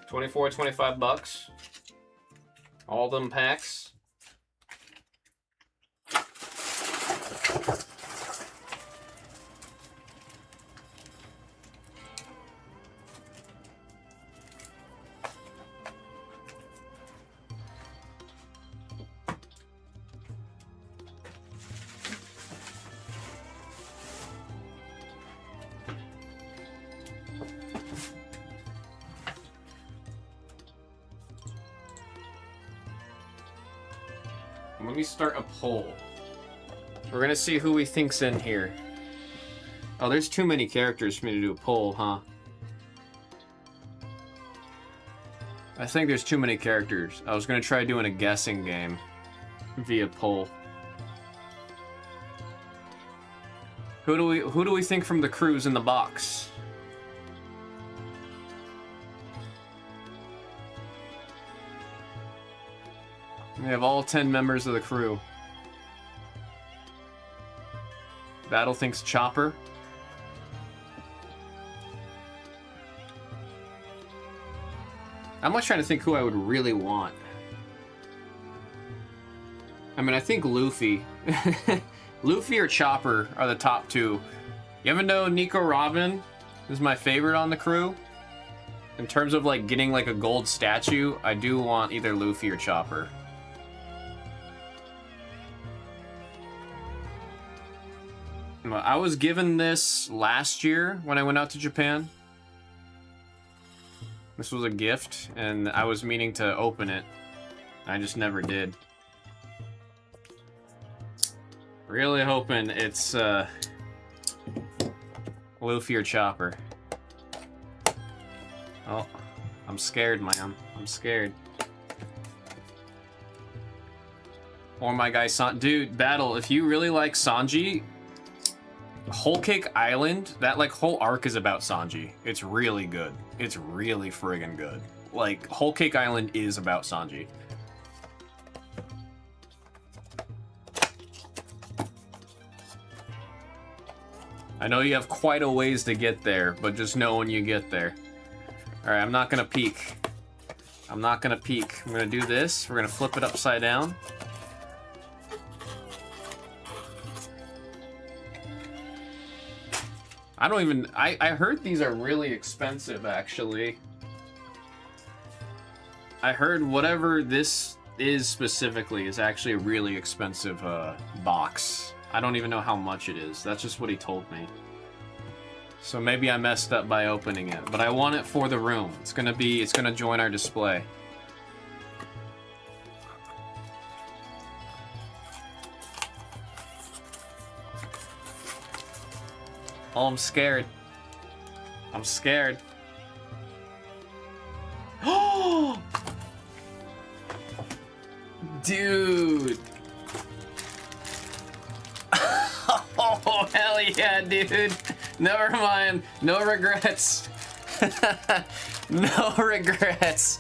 24, 25 bucks. All them packs. Let me start a poll. We're gonna see who we think's in here. Oh, there's too many characters for me to do a poll, huh? I think there's too many characters. I was gonna try doing a guessing game via poll. Who do we think from the crew's in the box? We have all 10 members of the crew. Battle thinks Chopper. I'm not trying to think who I would really want. I mean, I think Luffy. Luffy or Chopper are the top 2. You ever know Nico Robin is my favorite on the crew? In terms of like getting like a gold statue, I do want either Luffy or Chopper. I was given this last year when I went out to Japan. This was a gift, and I was meaning to open it. I just never did. Really hoping it's Luffy or Chopper. Oh, I'm scared, man. I'm scared. Or my guy Dude, Battle, if you really like Sanji, Whole Cake Island, that like whole arc is about Sanji. It's really good. It's really friggin' good. Like, Whole Cake Island is about Sanji. I know you have quite a ways to get there, but just know when you get there. Alright, I'm not gonna peek. I'm not gonna peek. I'm gonna do this. We're gonna flip it upside down. I don't even... I heard these are really expensive, actually. I heard whatever this is specifically is actually a really expensive box. I don't even know how much it is. That's just what he told me. So maybe I messed up by opening it, but I want it for the room. It's gonna join our display. Oh, I'm scared. I'm scared. Oh! Dude. Oh, hell yeah, dude. Never mind. No regrets. No regrets.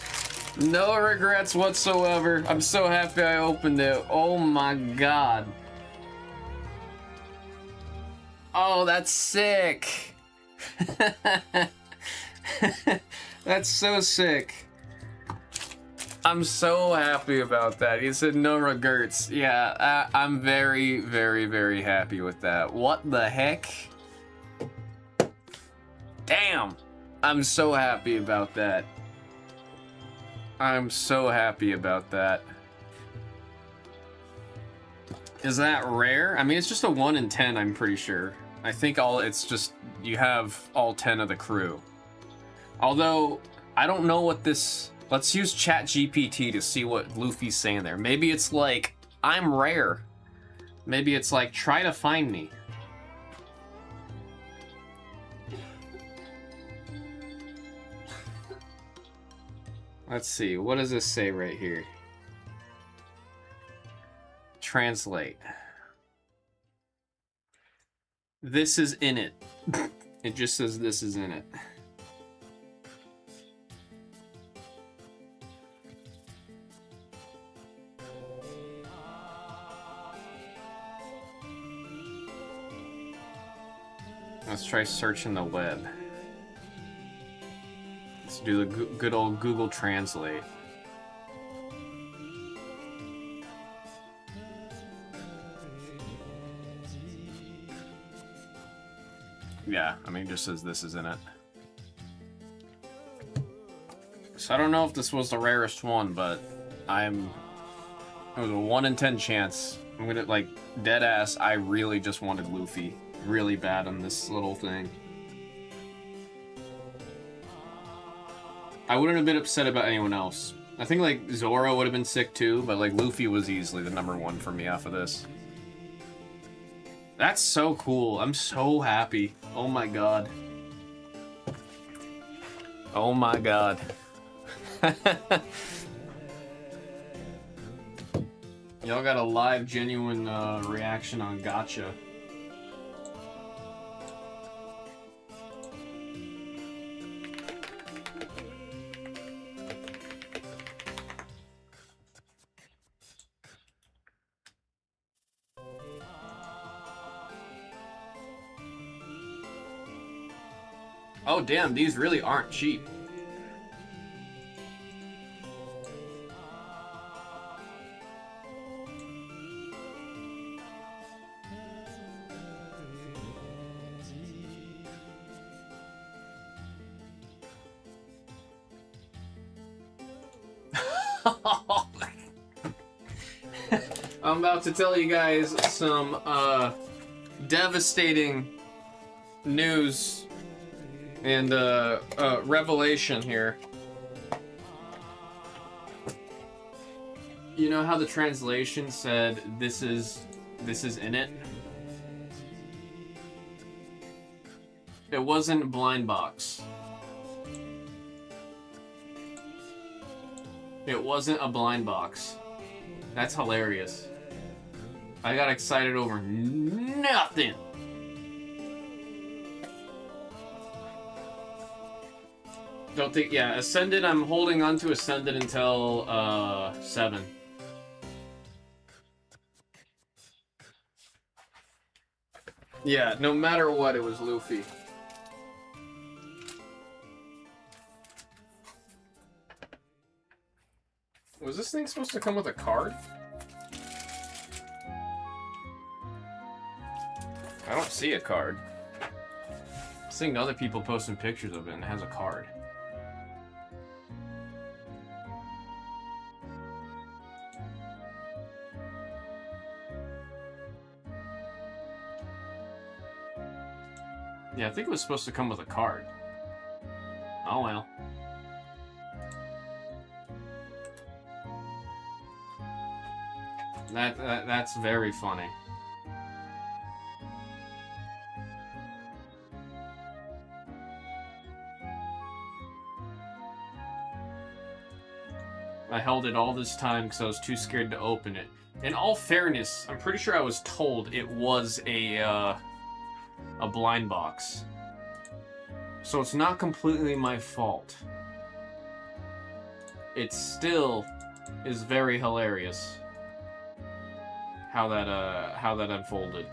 No regrets whatsoever. I'm so happy I opened it. Oh my god. Oh, that's sick. That's so sick. I'm so happy about that. He said no regrets. Yeah, I'm very, very, very happy with that. What the heck? Damn. I'm so happy about that. I'm so happy about that. Is that rare? I mean, it's just a 1 in 10, I'm pretty sure. I think it's just, you have all 10 of the crew. Although, I don't know what this... Let's use ChatGPT to see what Luffy's saying there. Maybe it's like, I'm rare. Maybe it's like, try to find me. Let's see, what does this say right here? Translate. This is in it. It just says this is in it. Let's try searching the web. Let's do the good old Google Translate. Yeah, I mean, it just says this is in it. So I don't know if this was the rarest one, but it was a 1 in 10 chance. I'm gonna, like, dead ass, I really just wanted Luffy really bad on this little thing. I wouldn't have been upset about anyone else. I think, like, Zoro would have been sick too, but, like, Luffy was easily the #1 for me off of this. That's so cool. I'm so happy. Oh my god. Oh my god. Y'all got a live, genuine reaction on Gacha. Oh damn, these really aren't cheap. I'm about to tell you guys some devastating news and revelation here. You know how the translation said this is in it? It wasn't blind box. It wasn't a blind box. That's hilarious. I got excited over nothing. Don't think, yeah, Ascended, I'm holding on to Ascended until 7. Yeah, no matter what, it was Luffy. Was this thing supposed to come with a card? I don't see a card. I'm seeing other people posting pictures of it and it has a card. Yeah, I think it was supposed to come with a card. Oh well. That's very funny. I held it all this time because I was too scared to open it. In all fairness, I'm pretty sure I was told it was a blind box. So it's not completely my fault. It still is very hilarious how that unfolded.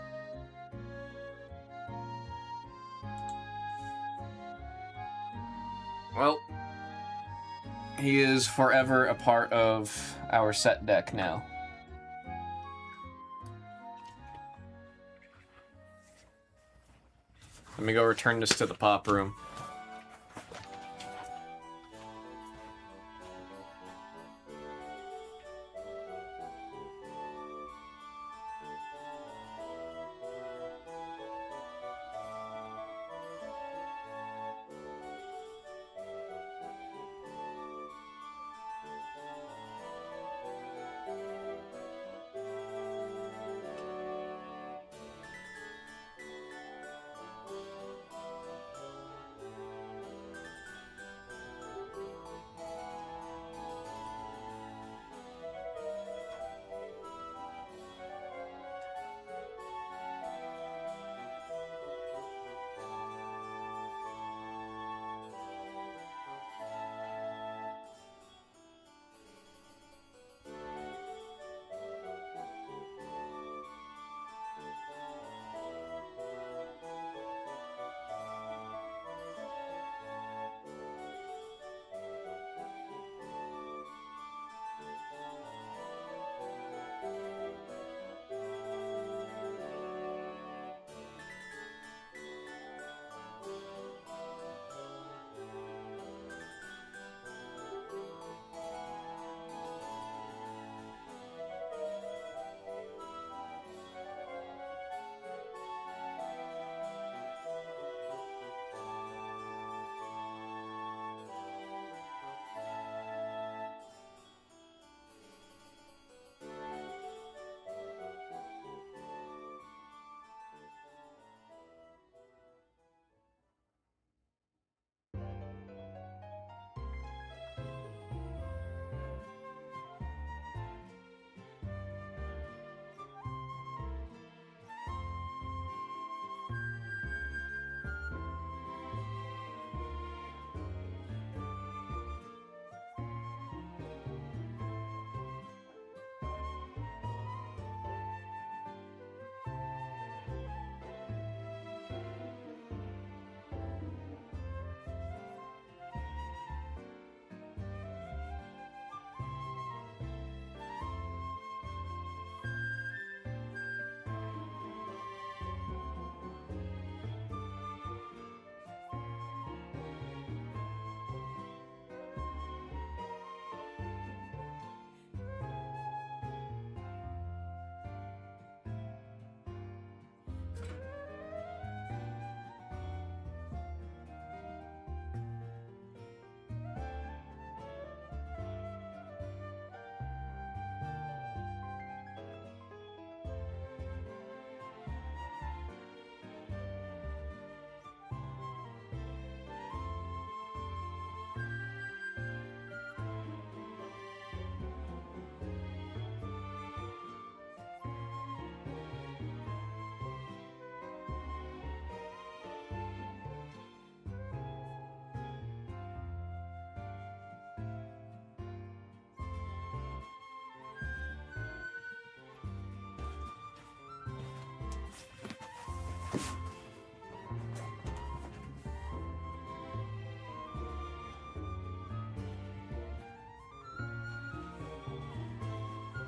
Well, he is forever a part of our set deck now. Let me go return this to the pop room.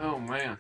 Oh man.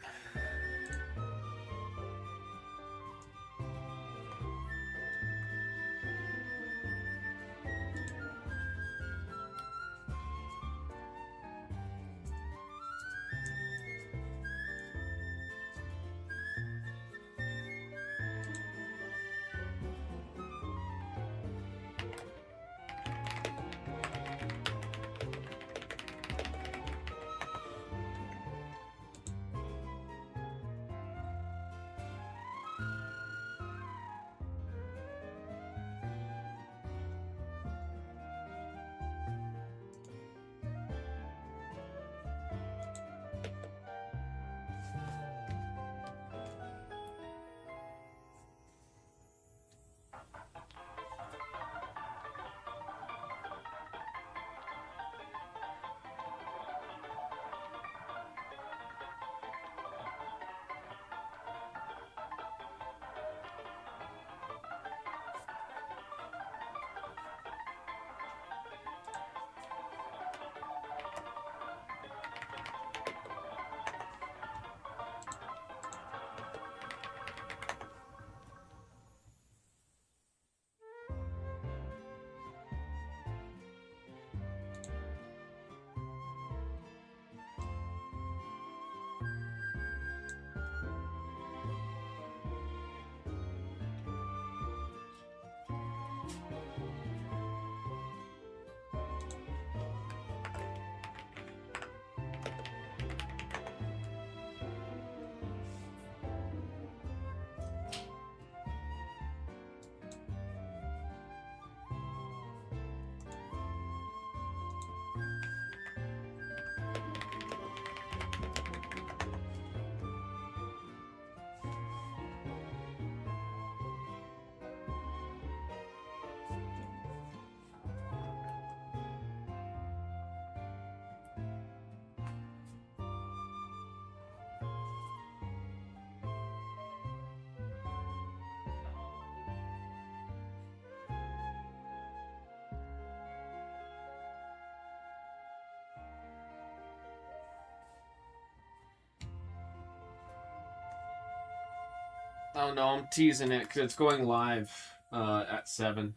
Oh no, I'm teasing it because it's going live at 7.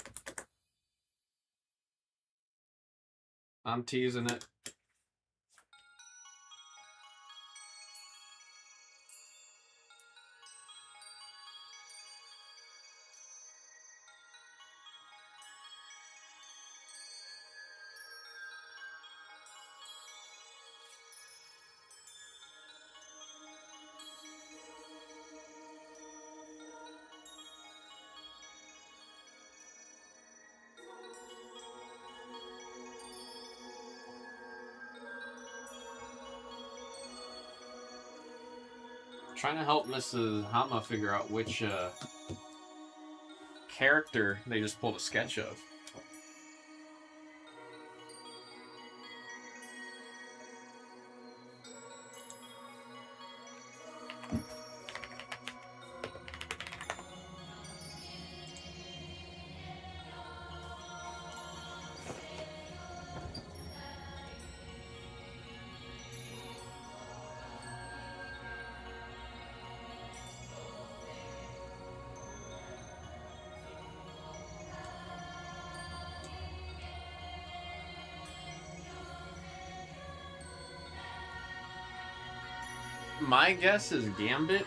I'm teasing it. Trying to help Mrs. Hama figure out which character they just pulled a sketch of. My guess is Gambit.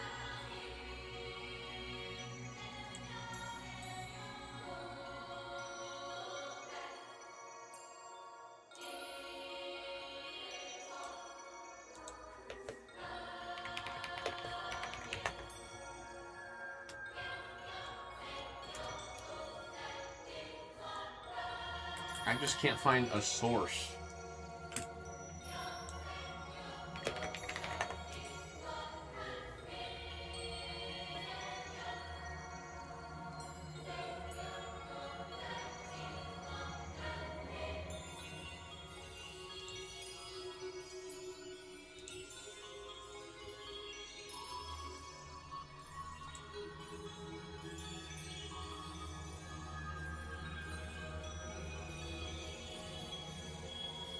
I just can't find a source.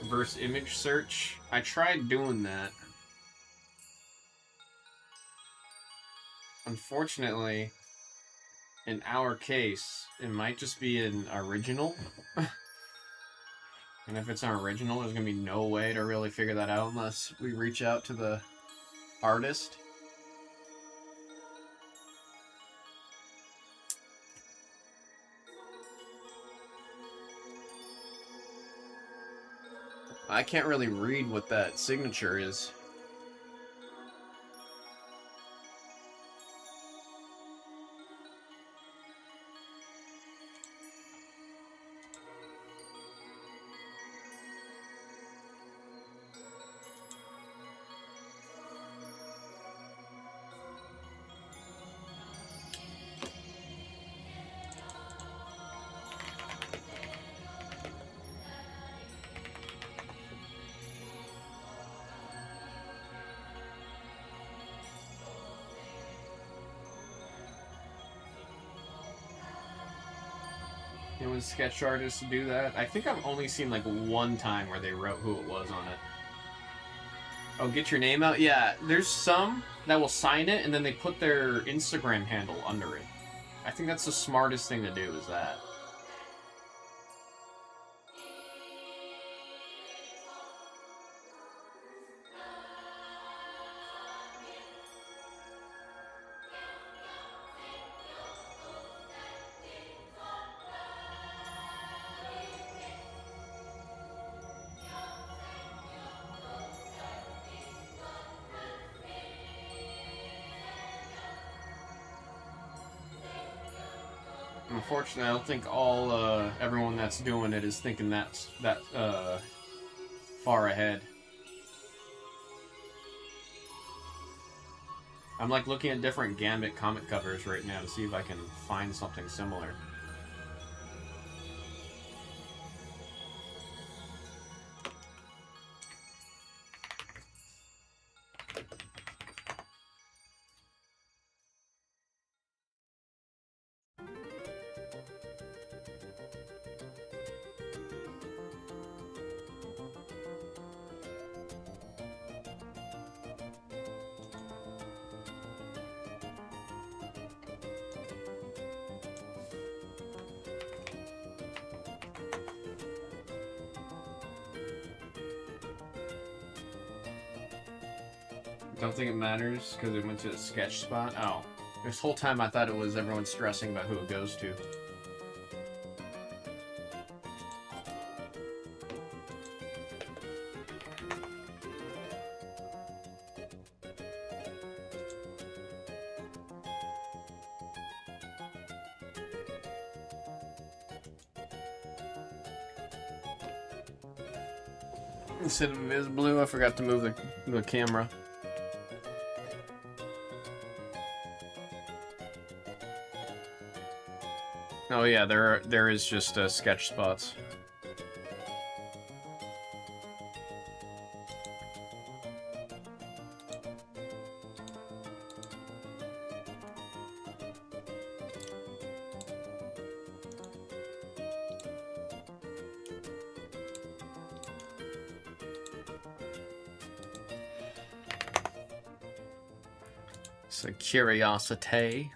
Reverse image search. I tried doing that. Unfortunately, in our case, it might just be an original. And if it's an original, there's gonna be no way to really figure that out unless we reach out to the artist. I can't really read what that signature is. It was sketch artists to do that. I think I've only seen like one time where they wrote who it was on it. Oh, get your name out? Yeah, there's some that will sign it and then they put their Instagram handle under it. I think that's the smartest thing to do, is that. Unfortunately, I don't think everyone that's doing it is thinking that far ahead. I'm like looking at different Gambit comic covers right now to see if I can find something similar. Don't think it matters because it went to a sketch spot. Oh, this whole time I thought it was everyone stressing about who it goes to. Instead of Ms. Blue, I forgot to move the camera. Oh yeah, there is just sketch spots. It's a curiosity.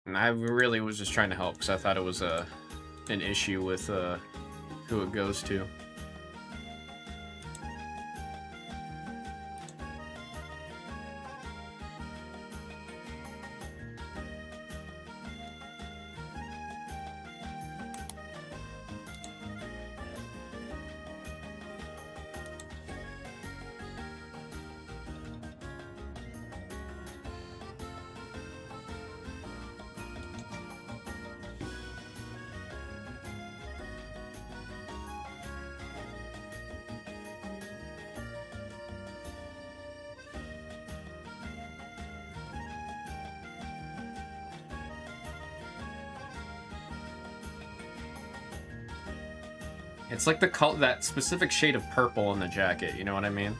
And I really was just trying to help because I thought it was an issue with who it goes to. It's like the color, that specific shade of purple in the jacket, you know what I mean?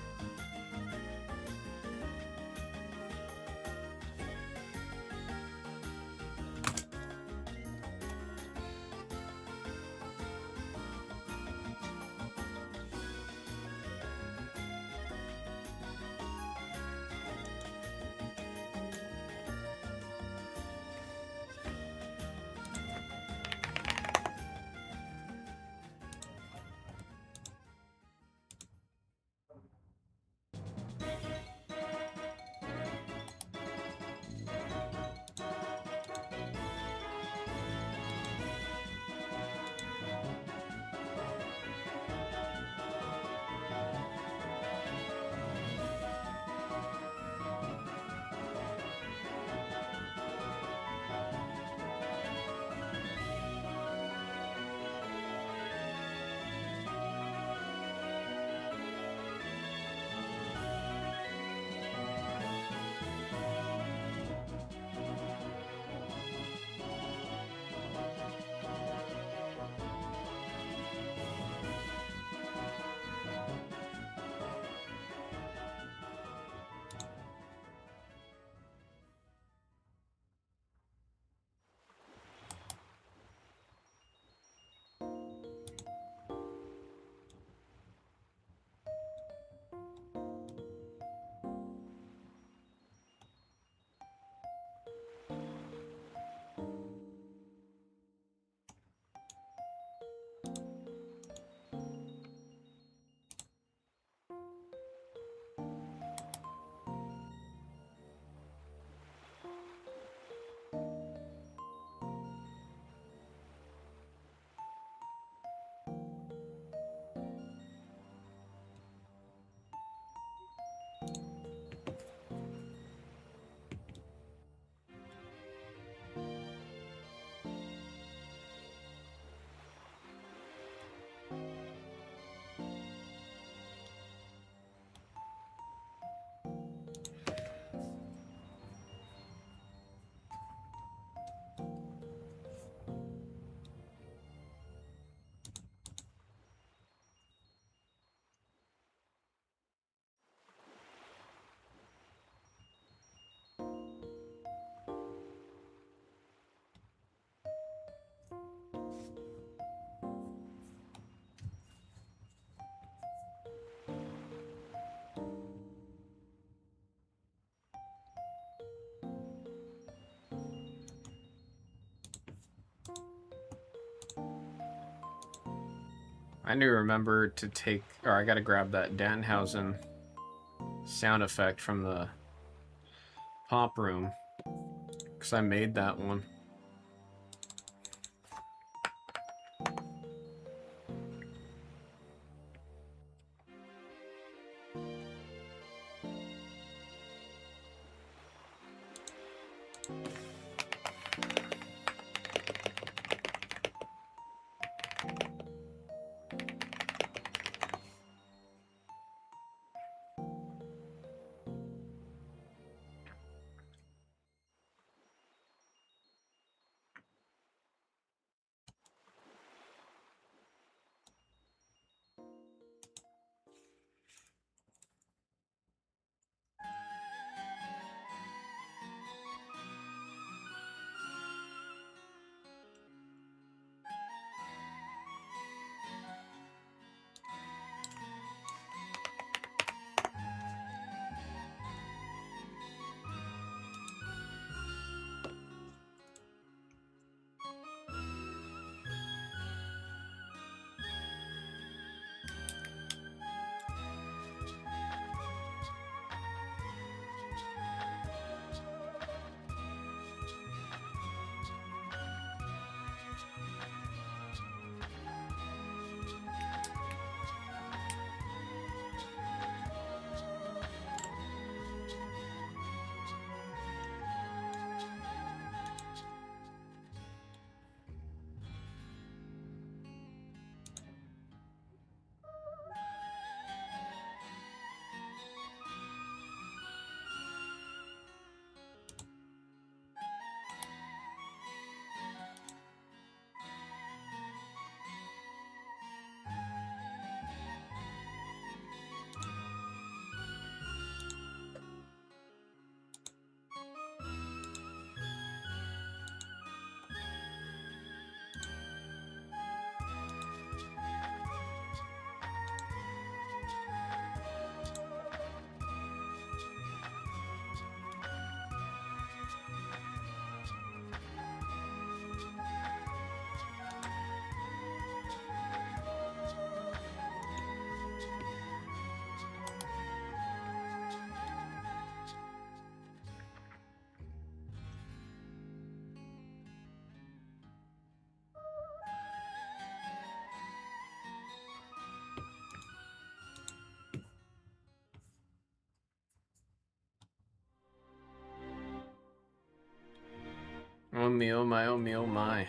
I need to remember to take, or I gotta grab that Danhausen sound effect from the pop room, because I made that one. Oh me, oh my, oh me, oh my.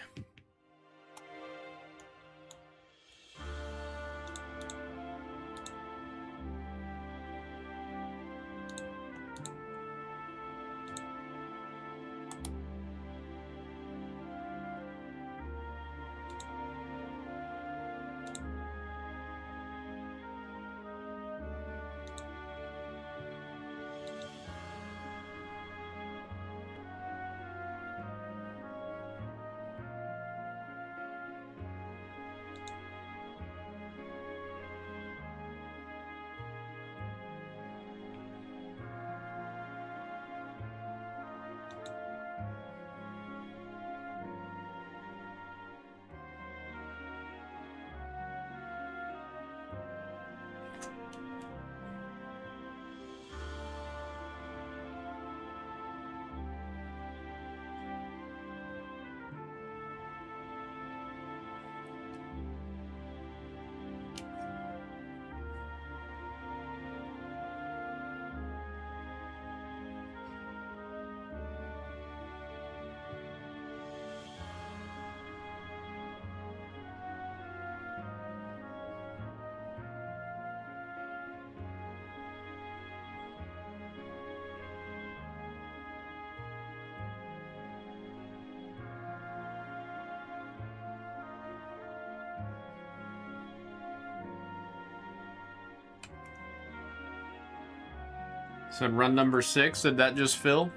So run number 6, did that just fill?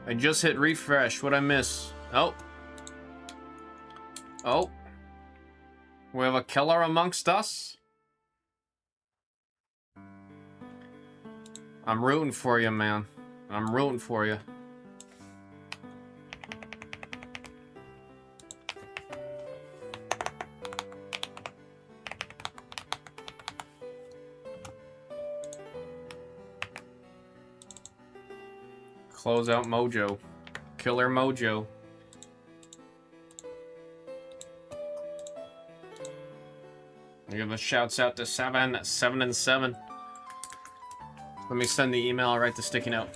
I just hit refresh, what'd I miss? Oh. Oh. We have a killer amongst us? I'm rooting for you, man. I'm rooting for you. Close out Mojo. Killer Mojo. Give a shouts out to 7, 7, and 7. Let me send the email. I'll write the sticky note.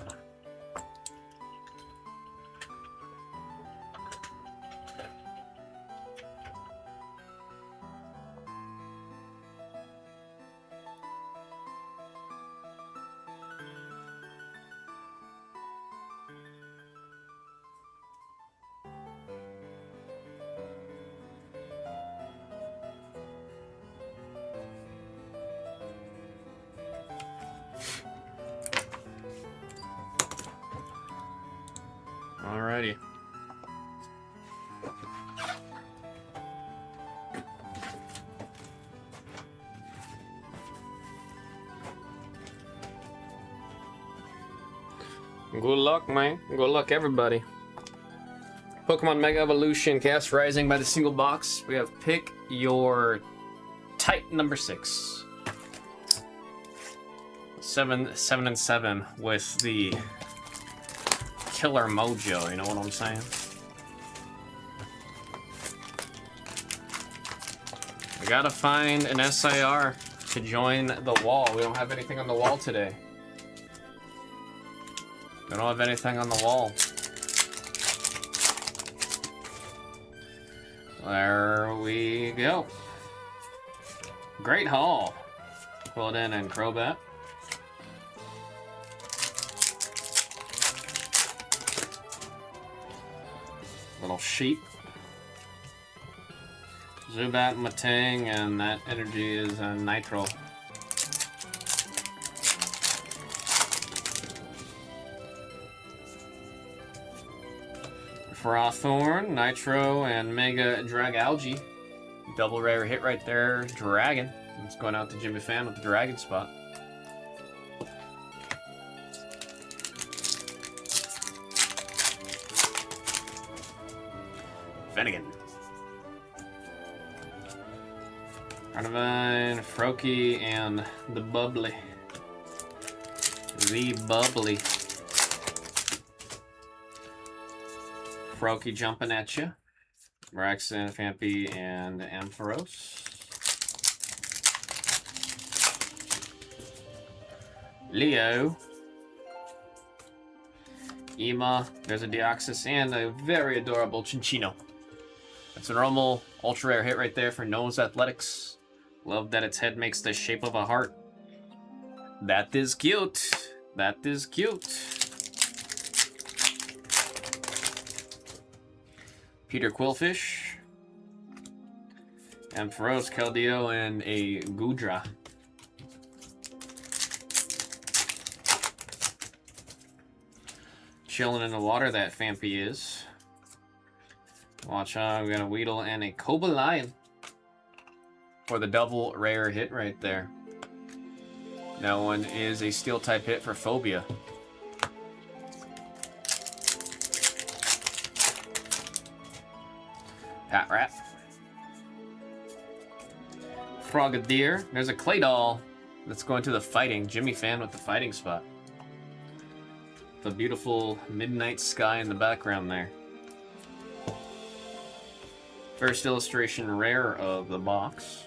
Alrighty. Good luck, man. Good luck, everybody. Pokemon Mega Evolution Cast Rising by the single box. We have pick your type number 6. 7, 7, and 7 with the Killer Mojo, you know what I'm saying? We gotta find an SIR to join the wall. We don't have anything on the wall today. We don't have anything on the wall. There we go. Great haul. Quilladin and Crobat. Little sheep. Zubat, Matang, and that energy is Nitro. Frothorn, Nitro, and Mega Dragalge. Double rare hit right there. Dragon. It's going out to Jimmy Fan with the Dragon spot. Finnegan. Carnivine, Froakie, and the Bubbly. The Bubbly. Froakie jumping at you. Braxton, Fampy, and Ampharos. Leo. Ema, there's a Deoxys, and a very adorable Chinchino. That's a normal ultra rare hit right there for Nose Athletics. Love that its head makes the shape of a heart. That is cute. That is cute. Peter Quillfish. Ampharos, Keldeo, and a Gudra. Chilling in the water, that Fampy is. Watch out, we got a Weedle and a Cobalion for the double rare hit right there. That one is a steel type hit for Phobia. Pat Rat. Frogadier. There's a Claydol that's going to the fighting. Jimmy Fan with the fighting spot. The beautiful midnight sky in the background there. First illustration rare of the box.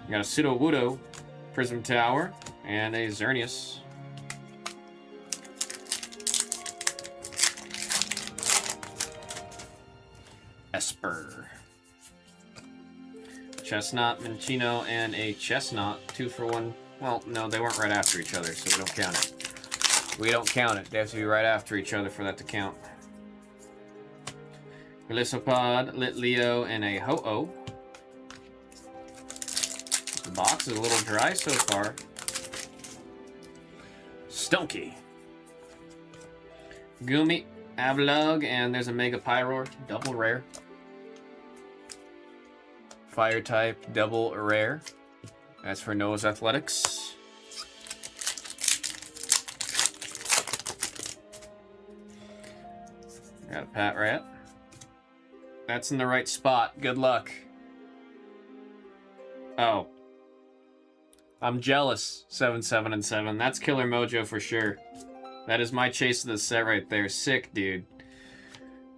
We got a Sudowoodo, Prism Tower, and a Xerneas. Esper. Chestnut, Minccino, and a Chestnut. 2 for 1. Well, no, they weren't right after each other, so we don't count it. We don't count it. They have to be right after each other for that to count. Golisopod, Litleo, and a Ho-Oh. The box is a little dry so far. Stunky. Gumi, Avalugg, and there's a Mega Pyroar, double rare. Fire type, double rare. That's for Nose Athletics. Got a Pat Rat. That's in the right spot. Good luck. Oh. I'm jealous. 7, 7, and 7. That's Killer Mojo for sure. That is my chase of the set right there. Sick, dude.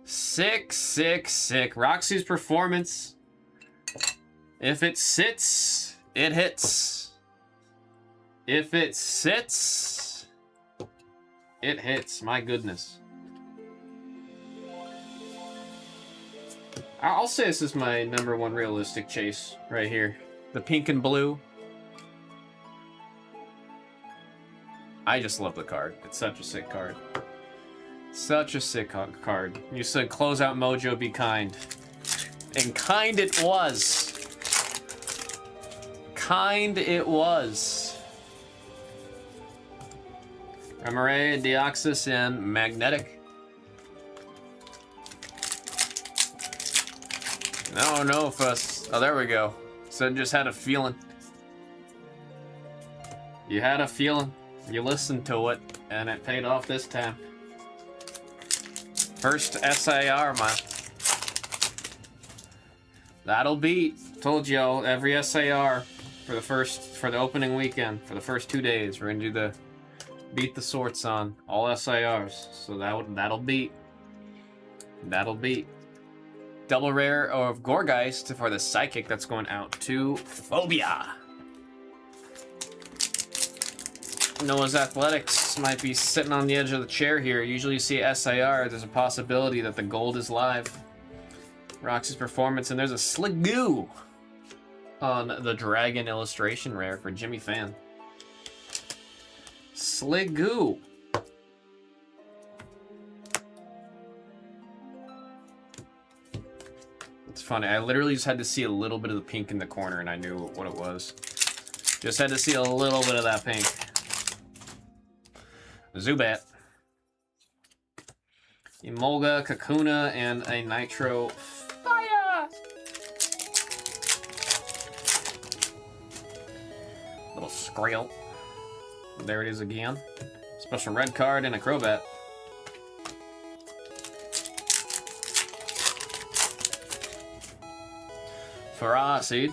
Sick, sick, sick. Roxy's performance. If it sits, it hits. If it sits, it hits. My goodness. I'll say this is my #1 realistic chase right here. The pink and blue. I just love the card. It's such a sick card. Such a sick card. You said close out Mojo, be kind. And kind it was. Kind it was. Remoraid, Deoxys, and Magnetic. No, Fuss. Oh, there we go. So just had a feeling. You had a feeling. You listened to it, and it paid off this time. First SAR, man. That'll beat. Told y'all, every SAR for the opening weekend, for the first 2 days, we're gonna do the beat the sorts on all SARs. So that'll beat. That'll beat. Double rare of Gorgeist for the Psychic. That's going out to Phobia. Noah's Athletics might be sitting on the edge of the chair here. Usually you see SAR, there's a possibility that the gold is live. Roxy's performance, and there's a Sliggoo on the Dragon illustration rare for Jimmy Fan. Sliggoo. It's funny, I literally just had to see a little bit of the pink in the corner and I knew what it was. Just had to see a little bit of that pink. Zubat. Emolga, Kakuna, and a Nitro Fire! Little Skrill. There it is again. Special red card and a Crobat. Farah Seed.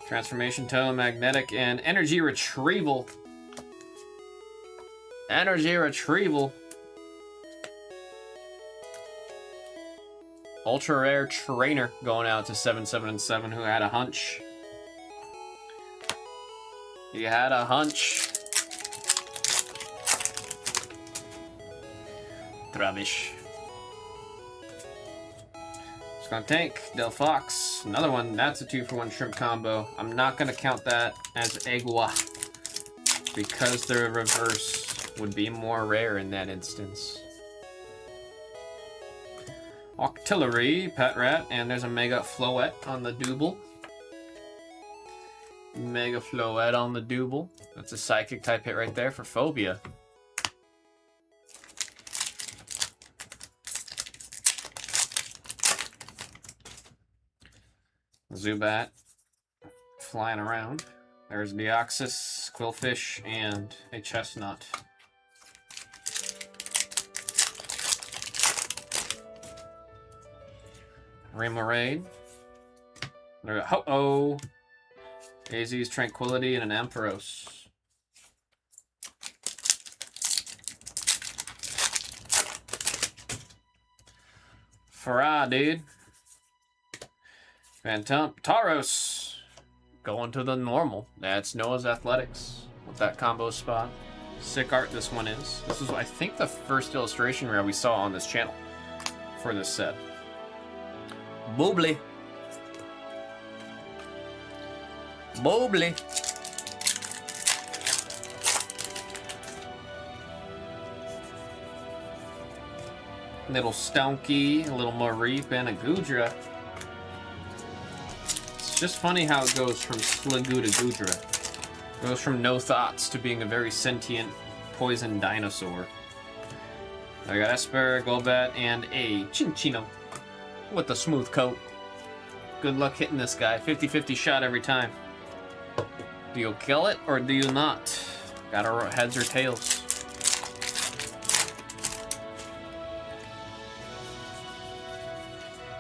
Transformation Toe, Magnetic, and Energy Retrieval. Energy Retrieval. Ultra Rare Trainer going out to 7, 7, and 7 who had a hunch. He had a hunch. Travish. Skuntank, Del Fox, another one. That's a 2-for-1 shrimp combo. I'm not going to count that as Egua because the reverse would be more rare in that instance. Octillery, Pet Rat, and there's a Mega Floette on the Double. Mega Floette on the Double. That's a Psychic type hit right there for Phobia. Zubat flying around. There's Deoxys, Quillfish, and a Chestnut. Remoraid. Ho-Oh! AZ's Tranquility and an Ampharos. Farah, dude. Phantom. Tauros. Going to the normal. That's Noah's Athletics with that combo spot. Sick art this one is. This was, I think, the first illustration rare we saw on this channel for this set. Boobly. Boobly. Little Stonky, a little Mareep, and a Goodra. It's just funny how it goes from Sliggoo to Goodra. It goes from no thoughts to being a very sentient poison dinosaur. I got Esper, Golbat, and a Chinchino with the smooth coat. Good luck hitting this guy. 50-50 shot every time. Do you kill it or do you not? Gotta heads or tails.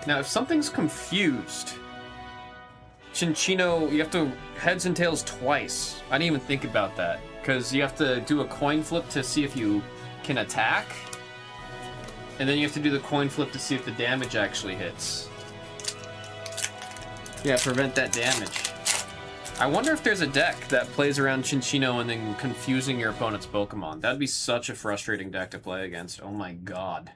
Now, if something's confused, Chinchino, you have to heads and tails twice. I didn't even think about that. Because you have to do a coin flip to see if you can attack. And then you have to do the coin flip to see if the damage actually hits. Yeah, prevent that damage. I wonder if there's a deck that plays around Chinchino and then confusing your opponent's Pokemon. That'd be such a frustrating deck to play against. Oh my god.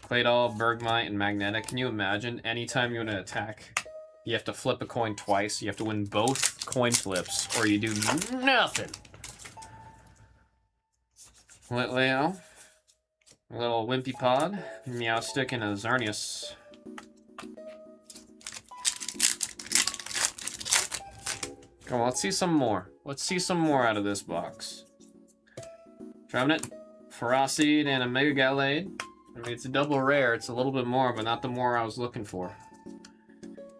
Claydol, Bergmite, and Magnetic. Can you imagine? Anytime you want to attack, you have to flip a coin twice. You have to win both coin flips, or you do nothing. Litleo. A little Wimpy Pod. Meowstick, and a Xerneas. Come on, let's see some more. Let's see some more out of this box. Trevenant, Ferocity, and a Mega Gallade. I mean, it's a double rare. It's a little bit more, but not the more I was looking for.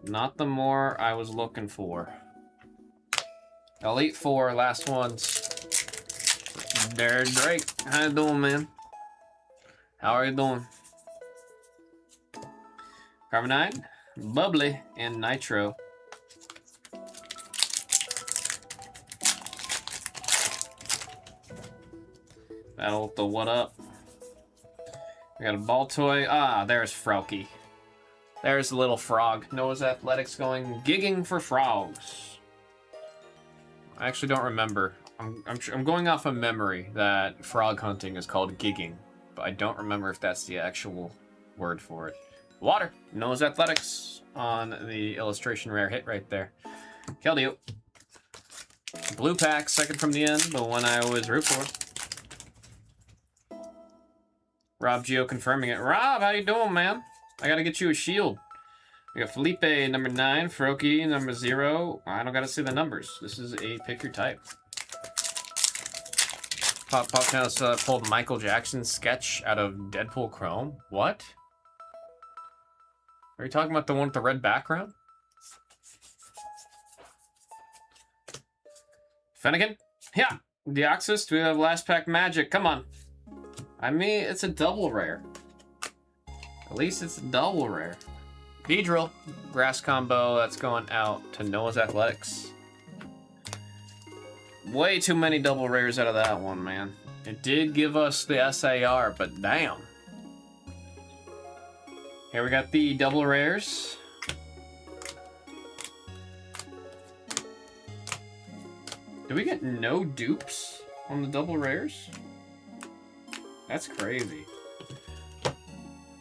Not the more I was looking for. Elite Four, last ones. There's Drake. How you doing, man? How are you doing? Carbonite, Bubbly, and Nitro. That'll the what up. We got a ball toy. Ah, there's Frauky. There's the little frog. Noah's Athletics going gigging for frogs. I actually don't remember. I'm going off of memory that frog hunting is called gigging, but I don't remember if that's the actual word for it. Water. Noah's Athletics on the illustration rare hit right there. Keldeo. Blue pack, second from the end, the one I always root for. Rob Geo confirming it. Rob, how you doing, man? I gotta get you a shield. We got Felipe, number 9. Froakie, number 0. I don't gotta see the numbers. This is a pick your type. Pop Channel pulled Michael Jackson's sketch out of Deadpool Chrome. What? Are you talking about the one with the red background? Fennekin? Yeah. Deoxys, do we have last pack magic? Come on. I mean, it's a double rare. At least it's a double rare. Beedrill, grass combo, that's going out to Noah's Athletics. Way too many double rares out of that one, man. It did give us the SAR, but damn. Here we got the double rares. Do we get no dupes on the double rares? That's crazy.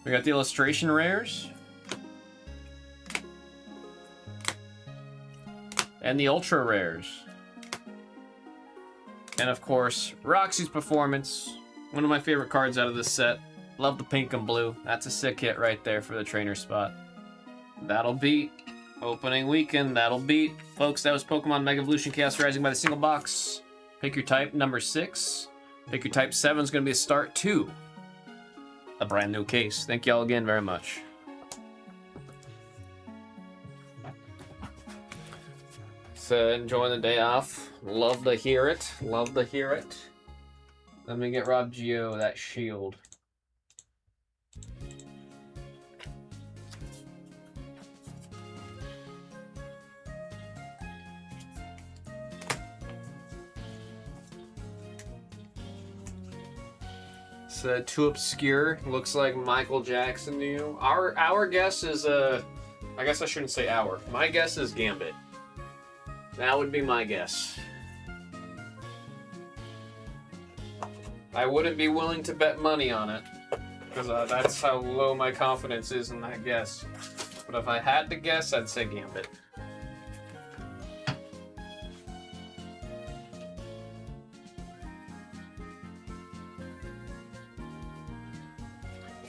We got the illustration rares. And the ultra rares. And of course, Roxy's Performance. One of my favorite cards out of this set. Love the pink and blue. That's a sick hit right there for the trainer spot. That'll beat. Opening weekend, that'll beat. Folks, that was Pokemon Mega Evolution Chaos Rising by the single box. Pick your type, number 6. Pick your type 7 is going to be a start 2. A brand new case. Thank y'all again very much. So, enjoying the day off. Love to hear it. Love to hear it. Let me get Rob Geo that shield. So, too obscure. Looks like Michael Jackson to you. Our guess is I guess I shouldn't say our. My guess is Gambit. That would be my guess. I wouldn't be willing to bet money on it, because that's how low my confidence is in that guess. But if I had to guess, I'd say Gambit.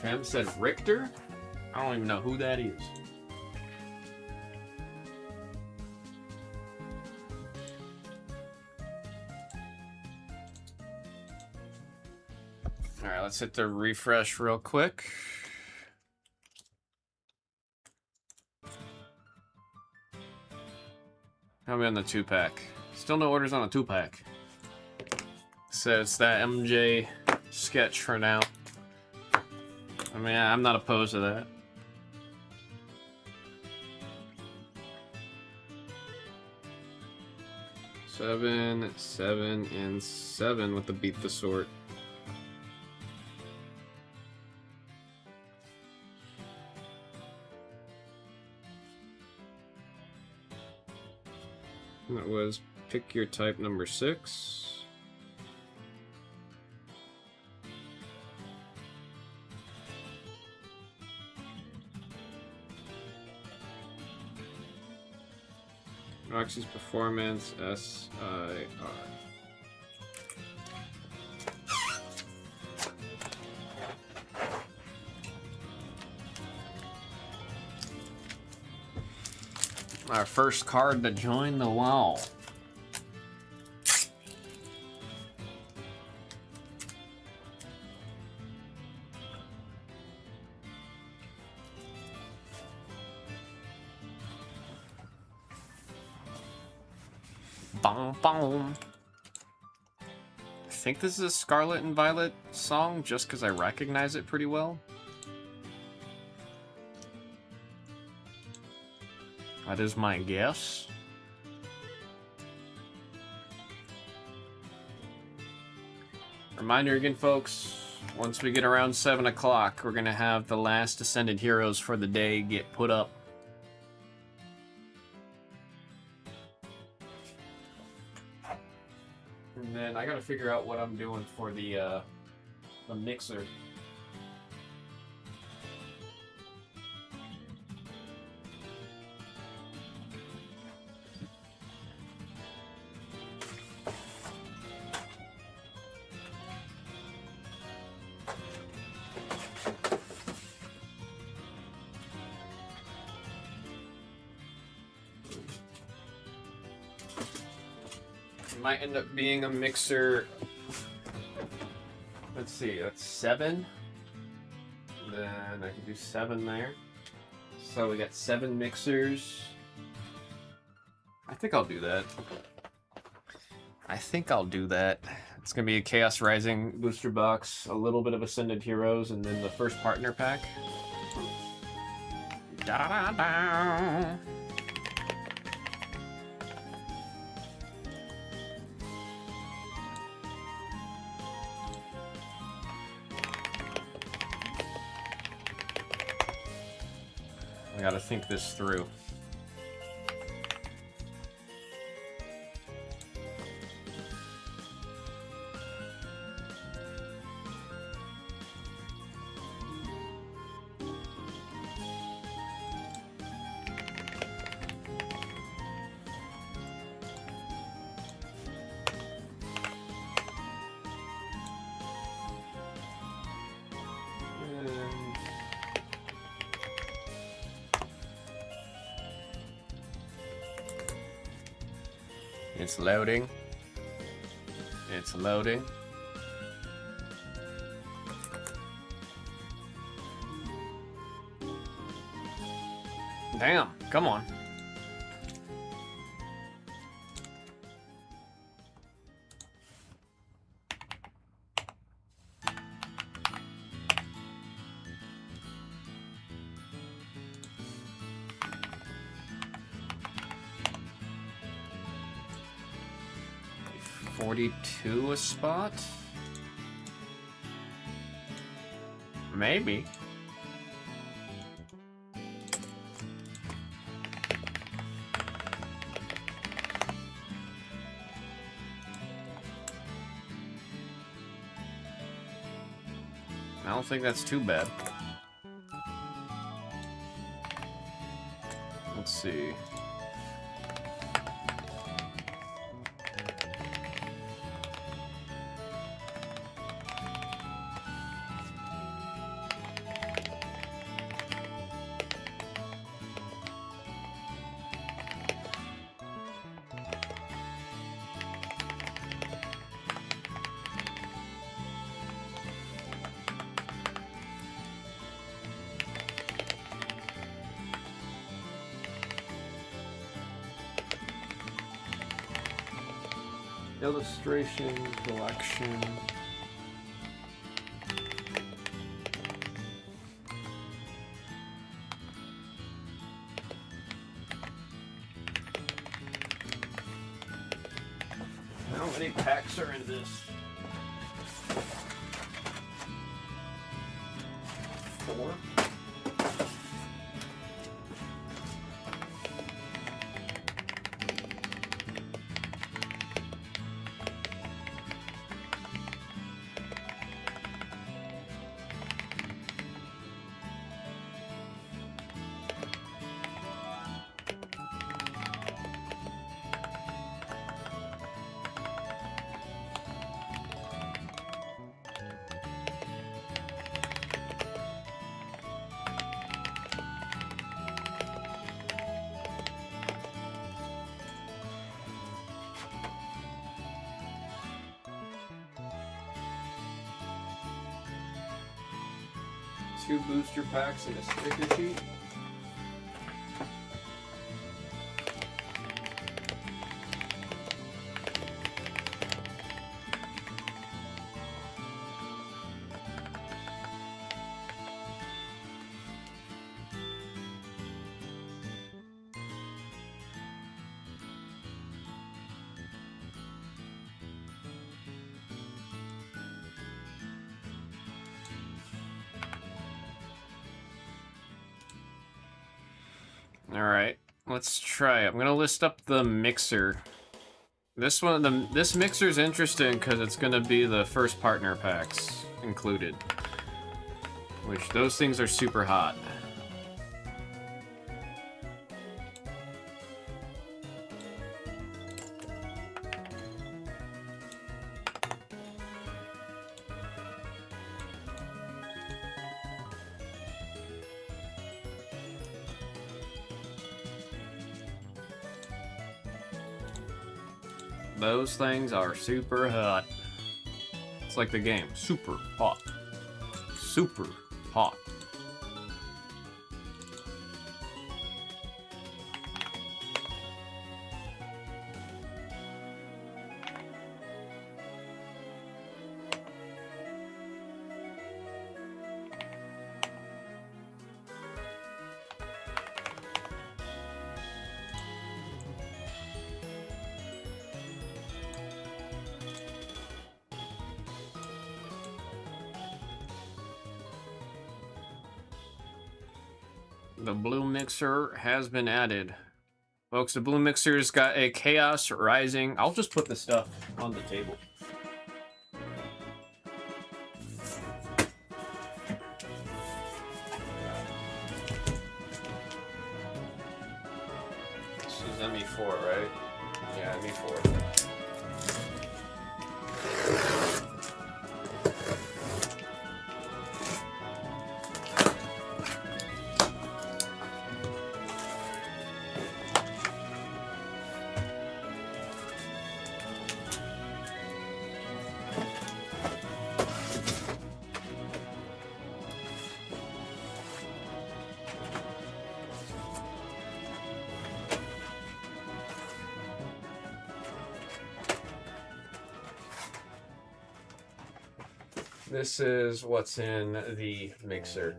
Tram said Richter? I don't even know who that is. Alright, let's hit the refresh real quick. How are we on the 2-pack? Still no orders on a 2-pack. So it's that MJ sketch for now. I mean, I'm not opposed to that. 7, 7, and 7 with the beat the sort. And that was pick your type number 6. Roxy's Performance, S-I-R. Our first card to join the wall. Bong bong. I think this is a Scarlet and Violet song just because I recognize it pretty well. That is my guess. Reminder again, folks, once we get around 7 o'clock, we're going to have the last Ascended Heroes for the day get put up. And then I got to figure out what I'm doing for the mixer. Might end up being a mixer. Let's see, that's 7. Then I can do 7 there. So we got 7 mixers. I think I'll do that. It's gonna be a Chaos Rising booster box, a little bit of Ascended Heroes, and then the first partner pack. Da da da. I gotta think this through. It's loading. It's loading. Damn, come on. $42 a spot? Maybe. I don't think that's too bad. Let's see. Illustration collection. this. 4. Two booster packs and a sticker sheet. All right, let's try it. I'm gonna list up the mixer. This one, this mixer's interesting because it's gonna be the first partner packs included, which those things are super hot. Those things are super hot. It's like the game. Super hot. Super hot. The blue mixer has been added. Folks, the blue mixer's got a Chaos Rising. I'll just put the stuff on the table. This is ME4, right? Yeah, ME4. This is what's in the mixer.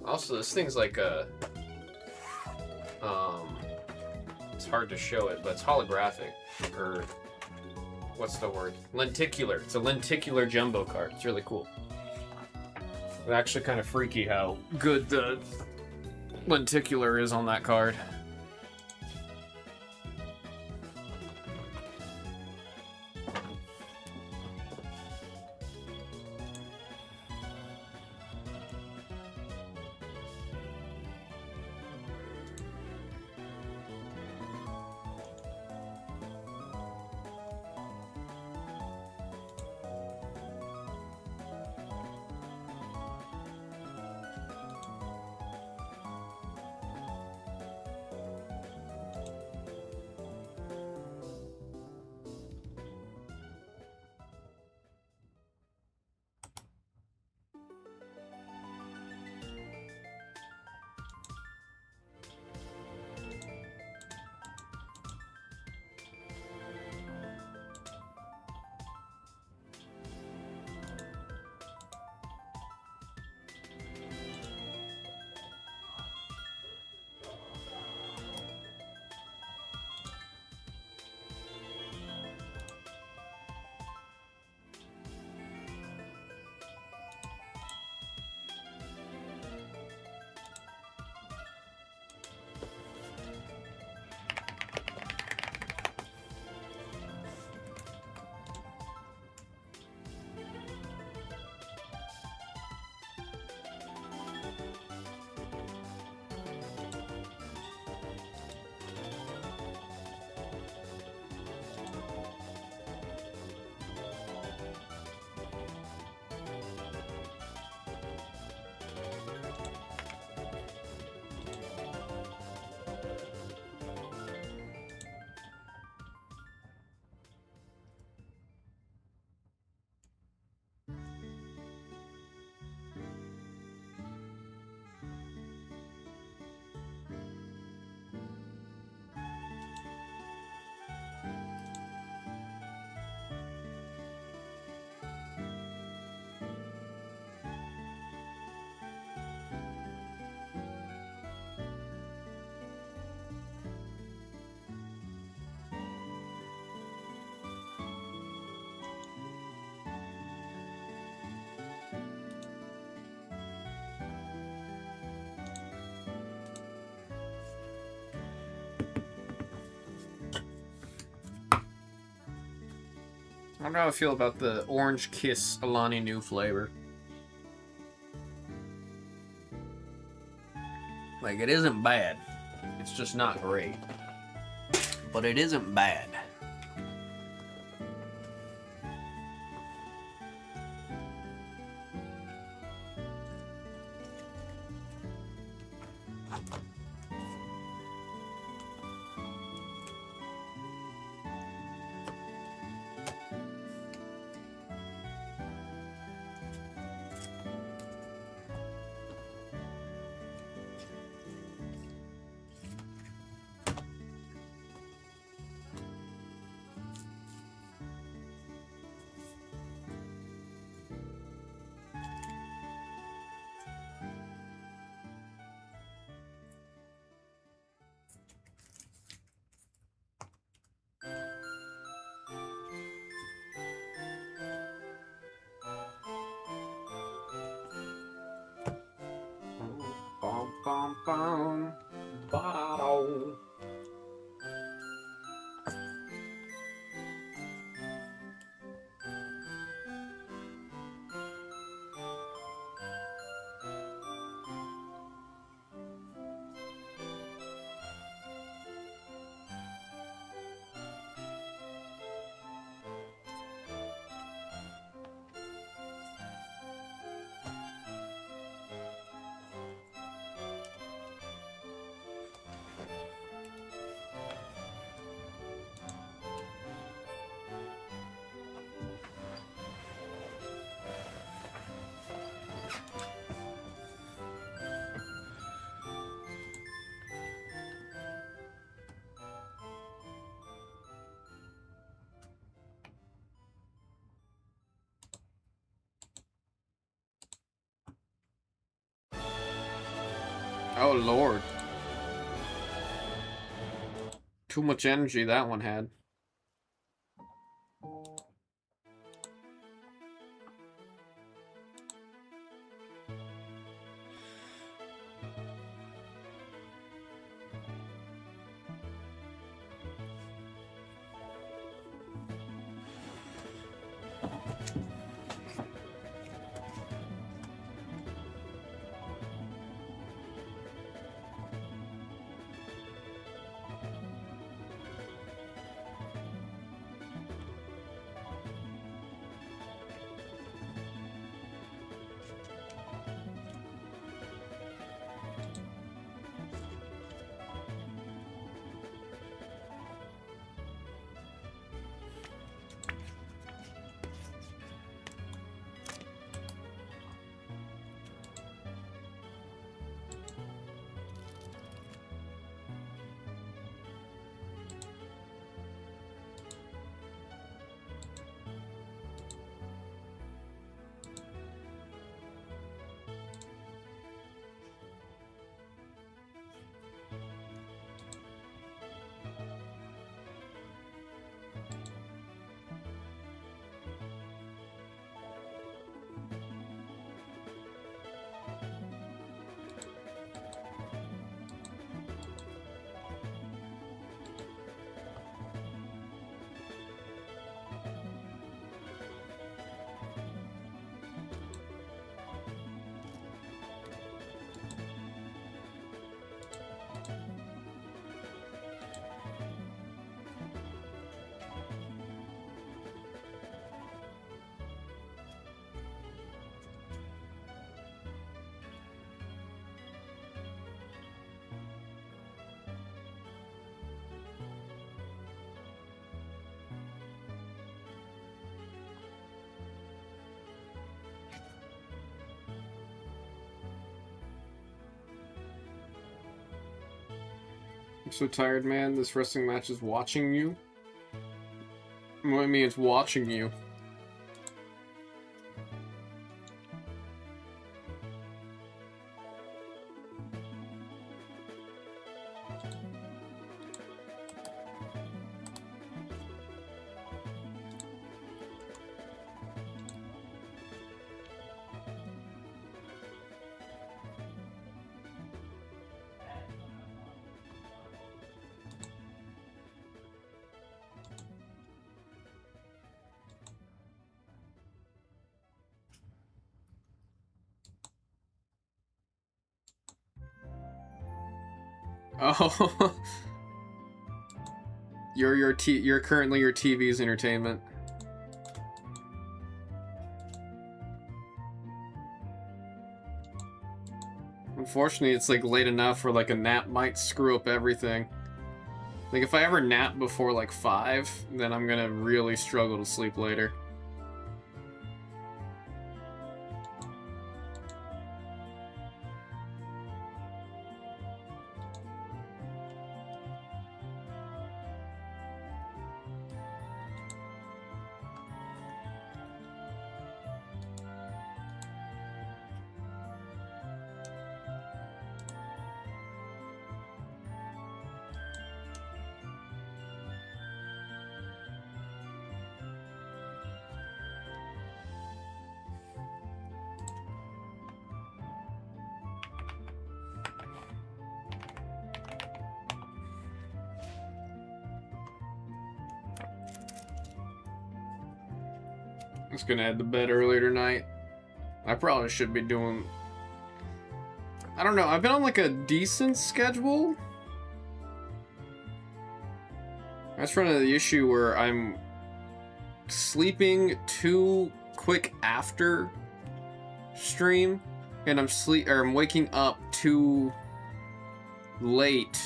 Also, this thing's like a, it's hard to show it, but it's holographic, or what's the word? Lenticular. It's a lenticular jumbo card. It's really cool. It's actually kind of freaky how good the lenticular is on that card. wonder how I feel about the Orange Kiss Alani Nu flavor. Like, it isn't bad. It's just not great. But it isn't bad. Bum, bum, bum. Bottle. Oh, Lord. Too much energy that one had. I'm so tired, man. This wrestling match is watching you. What do you mean it's watching you? Oh. You're currently your TV's entertainment. Unfortunately, it's like late enough where like a nap might screw up everything. Like if I ever nap before like 5, then I'm gonna really struggle to sleep later. I'm just gonna head to bed earlier tonight. I probably should be doing... I don't know, I've been on like a decent schedule. That's running the issue where I'm sleeping too quick after stream, and I'm waking up too late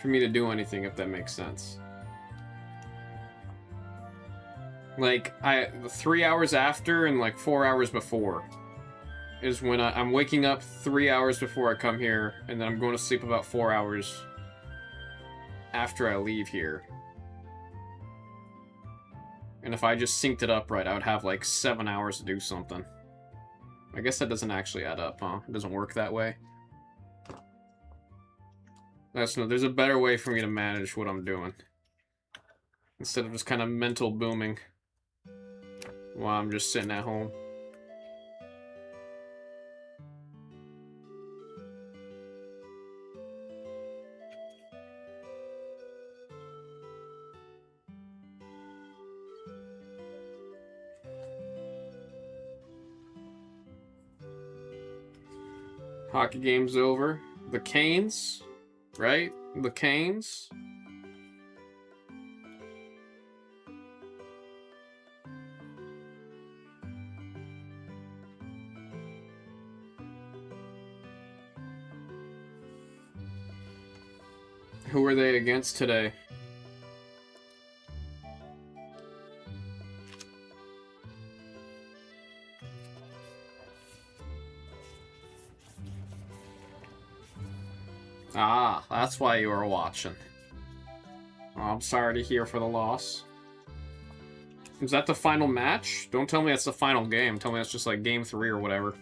for me to do anything, if that makes sense. Like, 3 hours after and like 4 hours before is when I'm waking up 3 hours before I come here, and then I'm going to sleep about 4 hours after I leave here. And if I just synced it up right, I would have like 7 hours to do something. I guess that doesn't actually add up, huh? It doesn't work that way. There's a better way for me to manage what I'm doing, instead of just kind of mental booming while I'm just sitting at home. Hockey game's over. The Canes, right? The Canes. Who are they against today? Ah, that's why you were watching. Oh, I'm sorry to hear for the loss. Is that the final match? Don't tell me that's the final game. Tell me that's just like game 3 or whatever.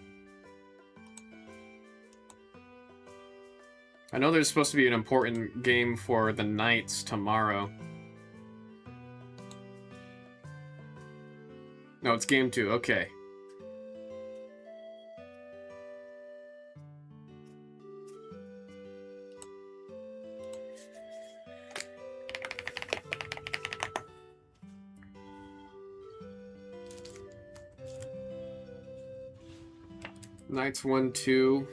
I know there's supposed to be an important game for the Knights tomorrow. No, it's game 2. Okay. Knights 1-2.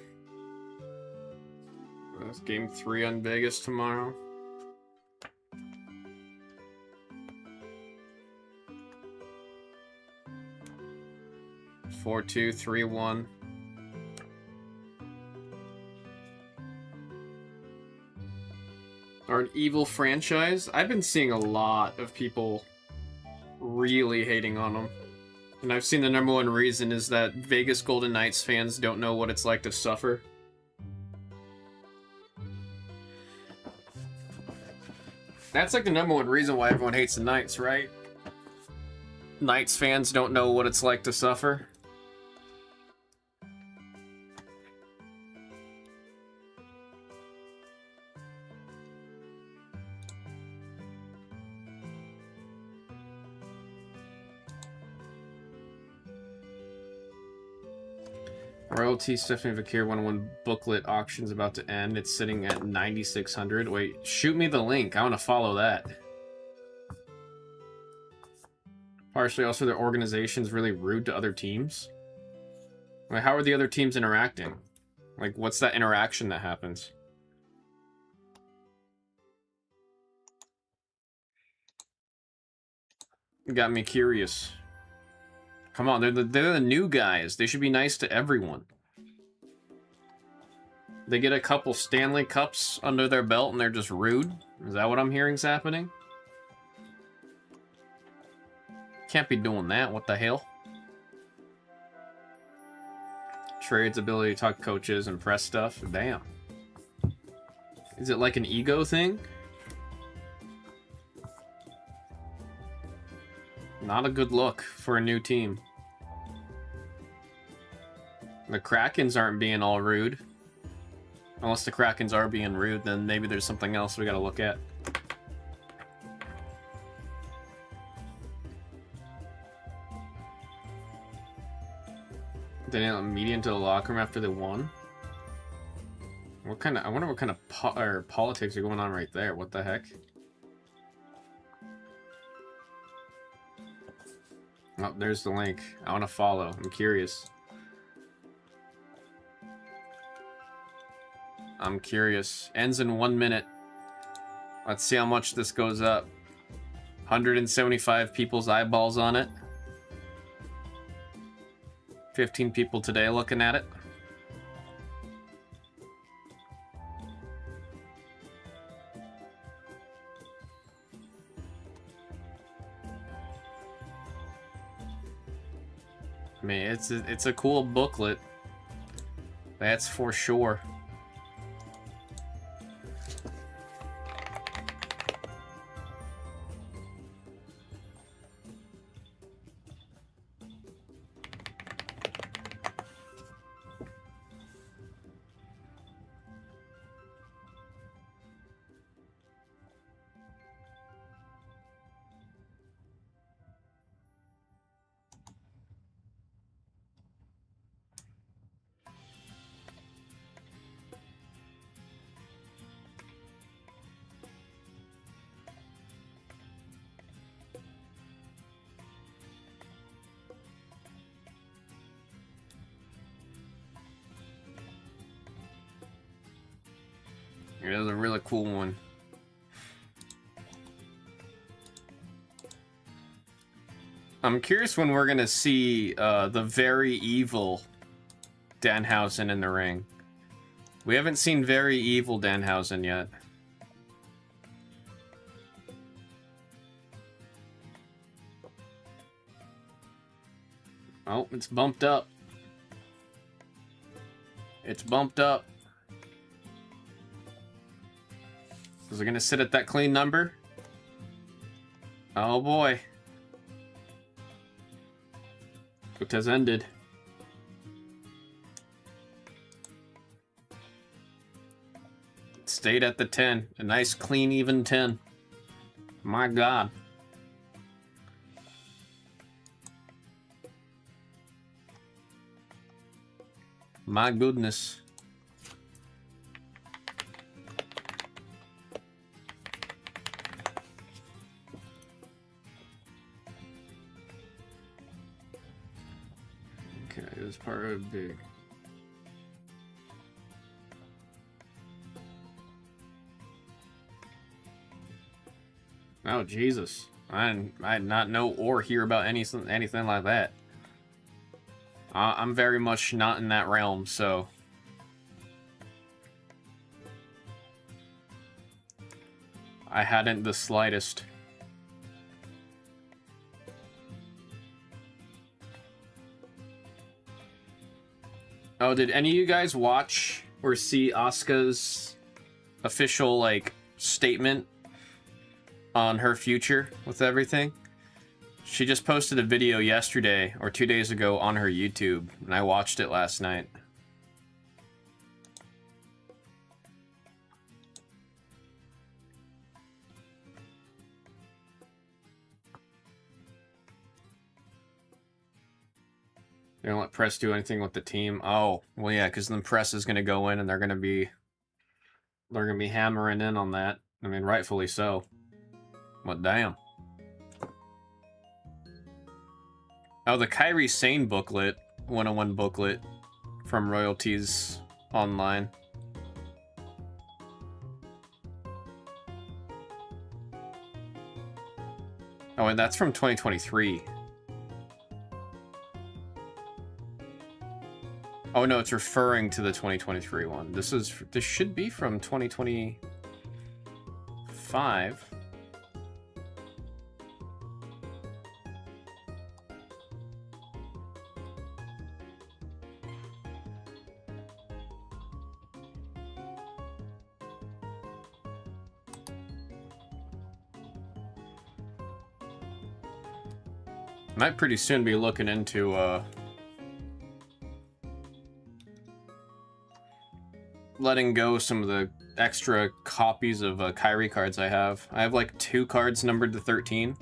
That's game 3 on Vegas tomorrow. Four, 2, 3, 1. Are an evil franchise? I've been seeing a lot of people really hating on them. And I've seen the #1 reason is that Vegas Golden Knights fans don't know what it's like to suffer. That's like the #1 reason why everyone hates the Knights, right? Knights fans don't know what it's like to suffer. Royalty Stephanie Vakir 101 booklet auction's about to end. It's sitting at 9,600. Wait, shoot me the link. I want to follow that. Partially also their organization's really rude to other teams. Like, how are the other teams interacting? Like, what's that interaction that happens? got me curious. Come on, they're the new guys. They should be nice to everyone. They get a couple Stanley Cups under their belt and they're just rude? Is that what I'm hearing's happening? Can't be doing that. What the hell? Trade's ability to talk to coaches and press stuff. Damn. Is it like an ego thing? Not a good look for a new team. The Krakens aren't being all rude. Unless the Krakens are being rude, then maybe there's something else we gotta look at. They didn't let media into the locker room after they won? What kind of... I wonder what kind of politics are going on right there. What the heck? Oh, there's the link. I want to follow. I'm curious. I'm curious. Ends in 1 minute. Let's see how much this goes up. 175 people's eyeballs on it. 15 people today looking at it. I mean, it's a cool booklet. That's for sure. It was a really cool one. I'm curious when we're gonna see the very evil Danhausen in the ring. We haven't seen very evil Danhausen yet. Oh, it's bumped up. It's bumped up. Is it gonna sit at that clean number? Oh boy. It has ended. It stayed at the 10. A nice, clean, even 10. My God. My goodness. Okay, it was part of a big. Oh Jesus! I did not know or hear about anything like that. I'm very much not in that realm, so I hadn't the slightest. Oh, did any of you guys watch or see Asuka's official, like, statement on her future with everything? She just posted a video yesterday or 2 days ago on her YouTube, and I watched it last night. They don't let press do anything with the team. Oh, well, yeah, because then press is going to go in and they're going to be hammering in on that. I mean, rightfully so. But damn. Oh, the Kairi Sane booklet, 101 booklet from Royalties Online. Oh, Oh, and that's from 2023. Oh no, it's referring to the 2023 one. This should be from 2025. Might pretty soon be looking into letting go some of the extra copies of Kyrie cards I have. I have like 2 cards numbered to 13.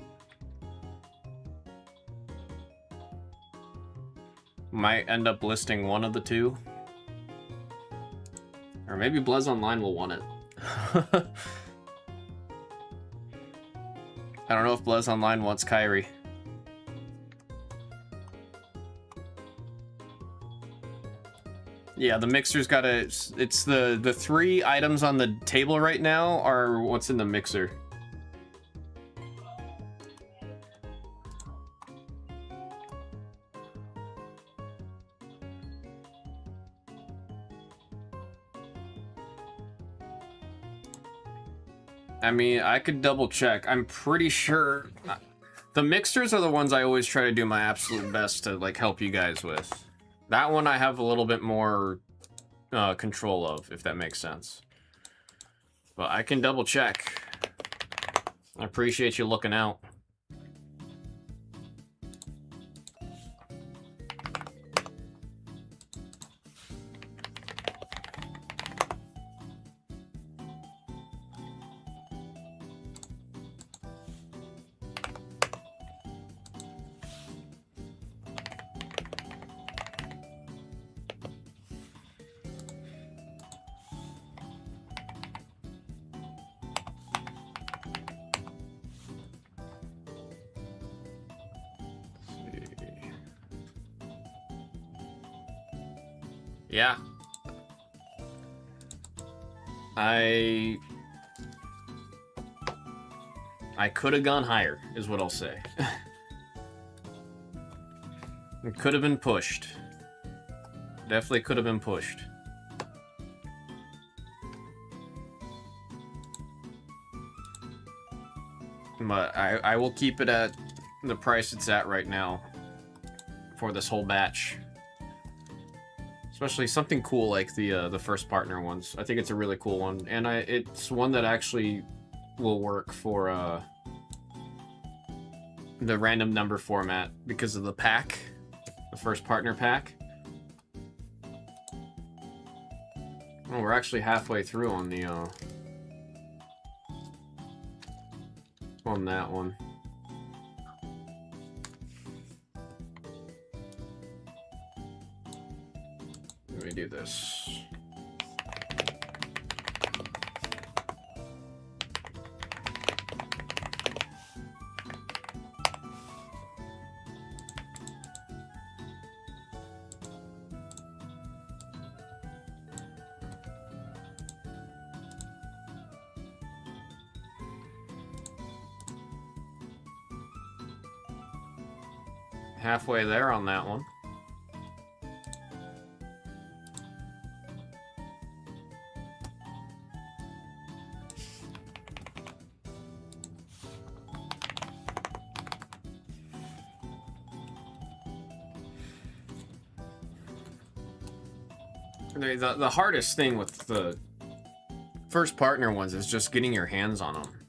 Might end up listing one of the 2. Or maybe Blez Online will want it. I don't know if Blez Online wants Kyrie. Yeah, the mixer's got a... It's the 3 items on the table right now are what's in the mixer. I mean, I could double check. I'm pretty sure... The mixers are the ones I always try to do my absolute best to, like, help you guys with. That one I have a little bit more control of, if that makes sense. But I can double check. I appreciate you looking out. Yeah. I could have gone higher, is what I'll say. It could have been pushed. Definitely could have been pushed. But I will keep it at the price it's at right now for this whole batch. Especially something cool like the first partner ones. I think it's a really cool one, and it's one that actually will work for the random number format because of the pack, the first partner pack. Oh, we're actually halfway through on the on that one. Let me do this. Halfway there on that one. The hardest thing with the first partner ones is just getting your hands on them.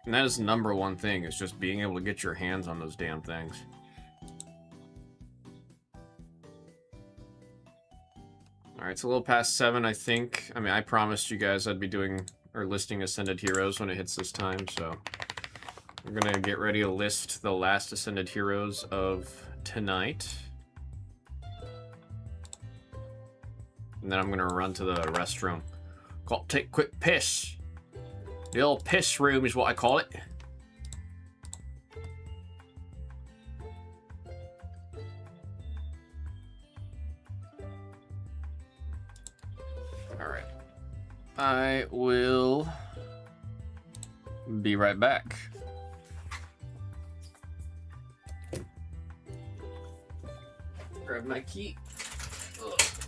And that is the #1 thing, is just being able to get your hands on those damn things. Alright, it's a little past 7, I think. I mean, I promised you guys I'd be doing or listing Ascended Heroes when it hits this time, so we're gonna get ready to list the last Ascended Heroes of tonight. And then I'm gonna run to the restroom. Take a quick piss. The old piss room is what I call it. Alright. I will be right back. Grab my key. Ugh.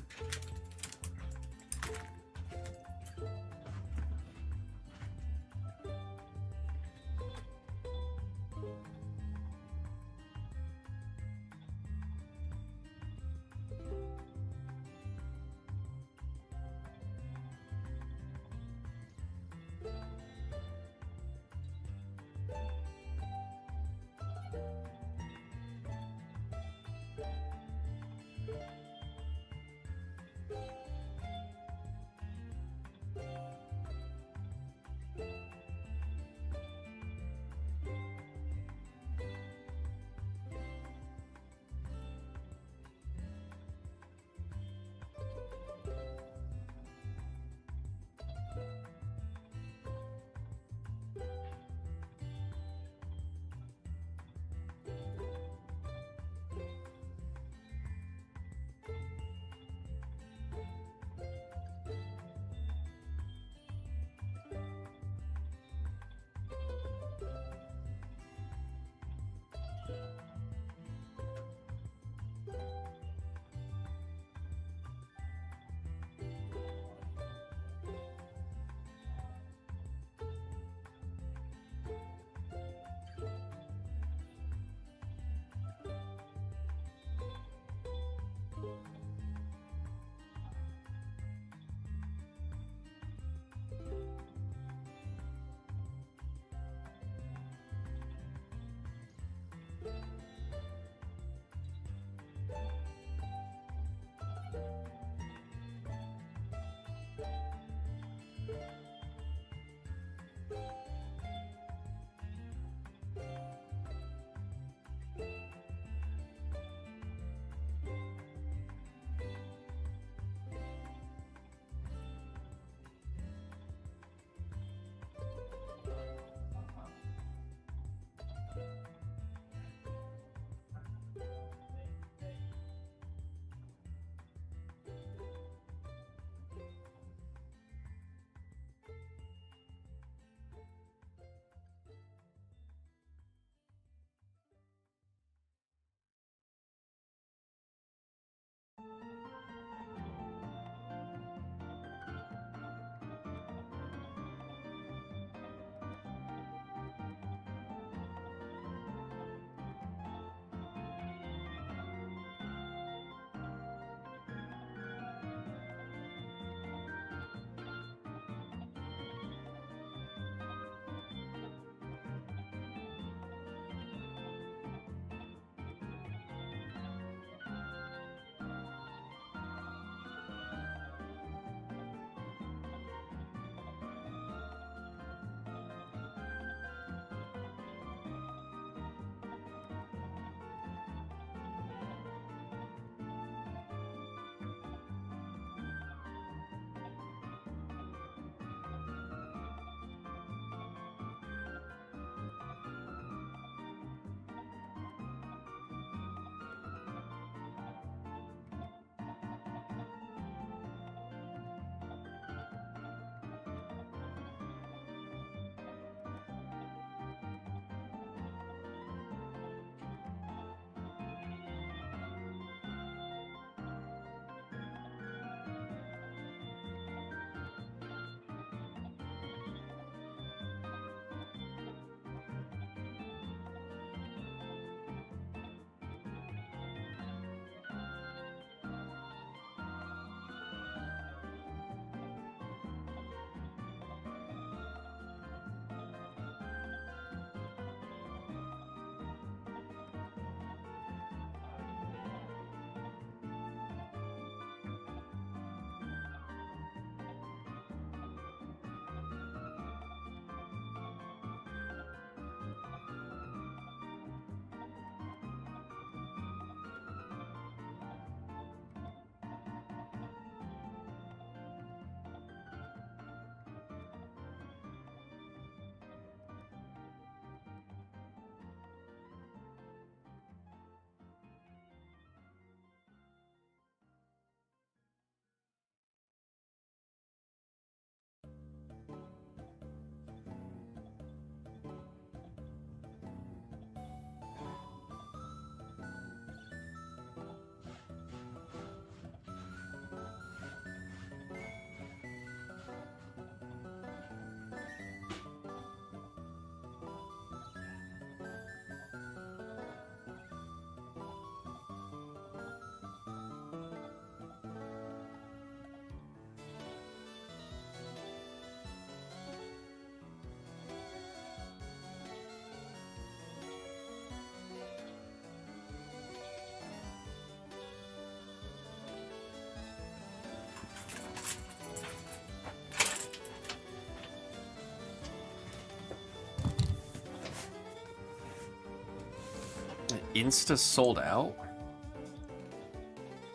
insta sold out?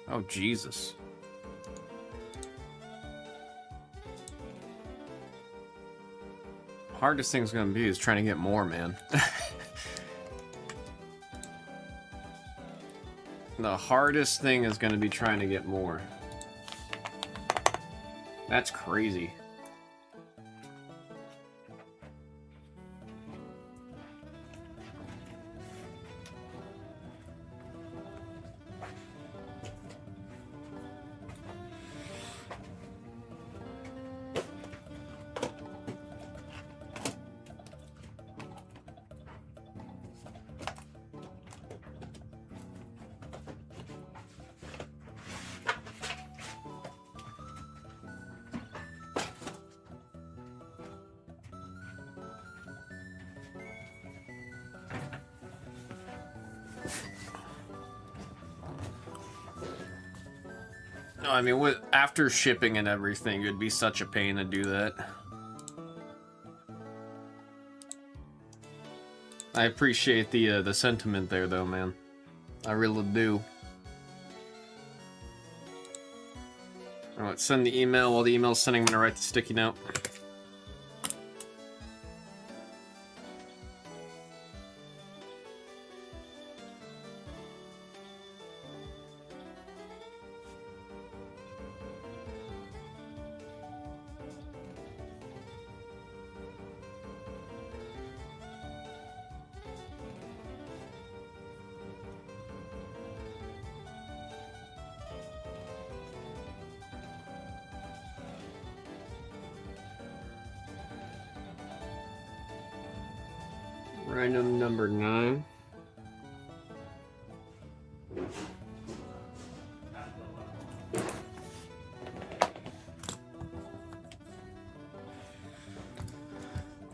Oh, Jesus. Hardest thing's gonna be is trying to get more, man. The hardest thing is gonna be trying to get more. That's crazy. No, I mean, after shipping and everything, it'd be such a pain to do that. I appreciate the sentiment there, though, man. I really do. Alright, send the email. While the email's sending, I'm gonna write the sticky note. Random number 9.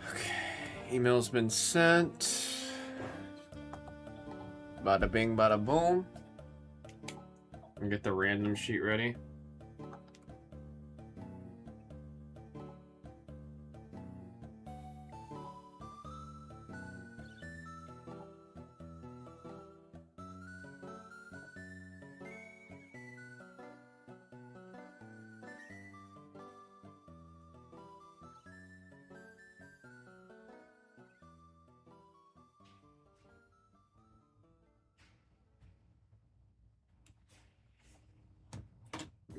Okay, email's been sent. Bada bing, bada boom. And get the random sheet ready.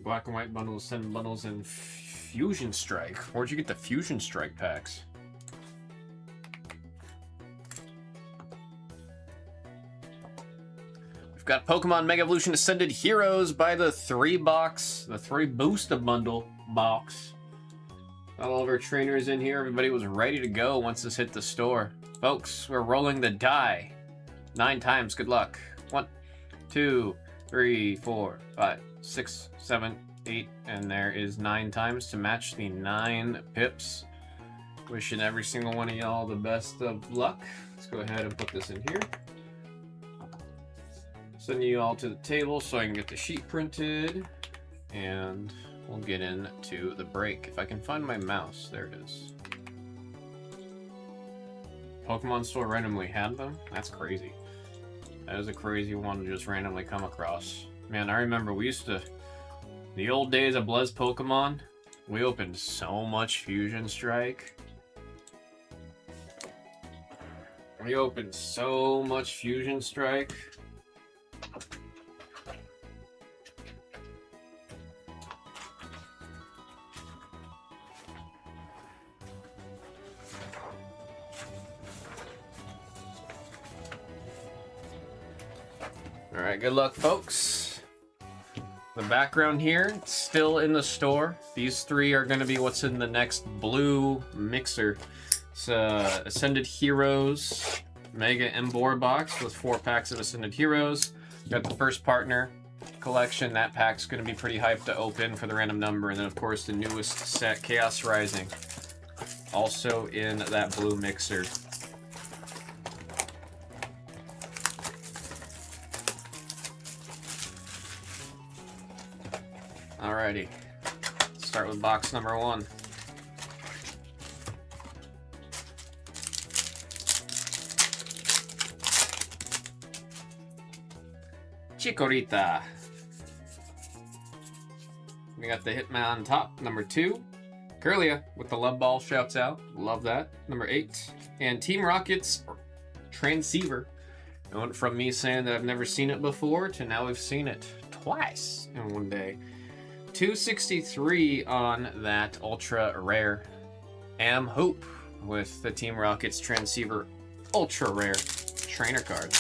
Black and white bundles, 7 bundles, and Fusion Strike. Where'd you get the Fusion Strike packs? We've got Pokemon Mega Evolution Ascended Heroes by the 3 booster bundle box. Got all of our trainers in here. Everybody was ready to go once this hit the store. Folks, we're rolling the die. 9 times, good luck. 1, 2, 3, 4, 5, 6, 7, 8, and there is 9 times to match the 9 pips. Wishing every single one of y'all the best of luck. Let's go ahead and put this in here. Send you all to the table so I can get the sheet printed, and we'll get into the break. If I can find my mouse, there it is. Pokemon Store randomly had them? That's crazy. That is a crazy one to just randomly come across. Man, I remember we used to, the old days of BlezPokemon, we opened so much Fusion Strike. We opened so much Fusion Strike. Alright, good luck, folks. The background here, it's still in the store. These 3 are going to be what's in the next blue mixer. It's Ascended Heroes Mega Embor box with 4 packs of Ascended Heroes. Got the first partner collection. That pack's going to be pretty hyped to open for the random number. And then, of course, the newest set, Chaos Rising. Also in that blue mixer. Alrighty, let's start with box number 1. Chikorita. We got the Hitman on top, number 2. Curlia with the love ball shouts out. Love that. Number 8. And Team Rocket's Transceiver. It went from me saying that I've never seen it before to now we've seen it twice in one day. 263 on that ultra rare Am Hoop with the Team Rocket's Transceiver ultra rare trainer card.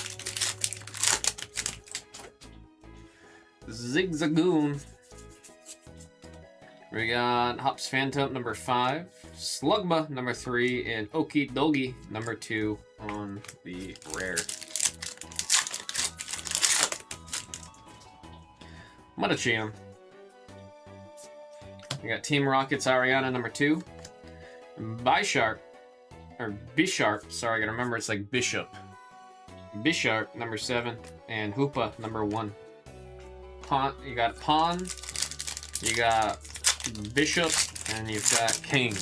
Zigzagoon. We got Hops Phantom number 5, Slugma number 3, and Okie Dogie number 2 on the rare. Mudacham. We got Team Rocket's Ariana number 2, Bisharp, sorry, I gotta remember it's like Bishop. Bisharp number 7, and Hoopa number 1. You got Pawn, you got Bishop, and you've got King.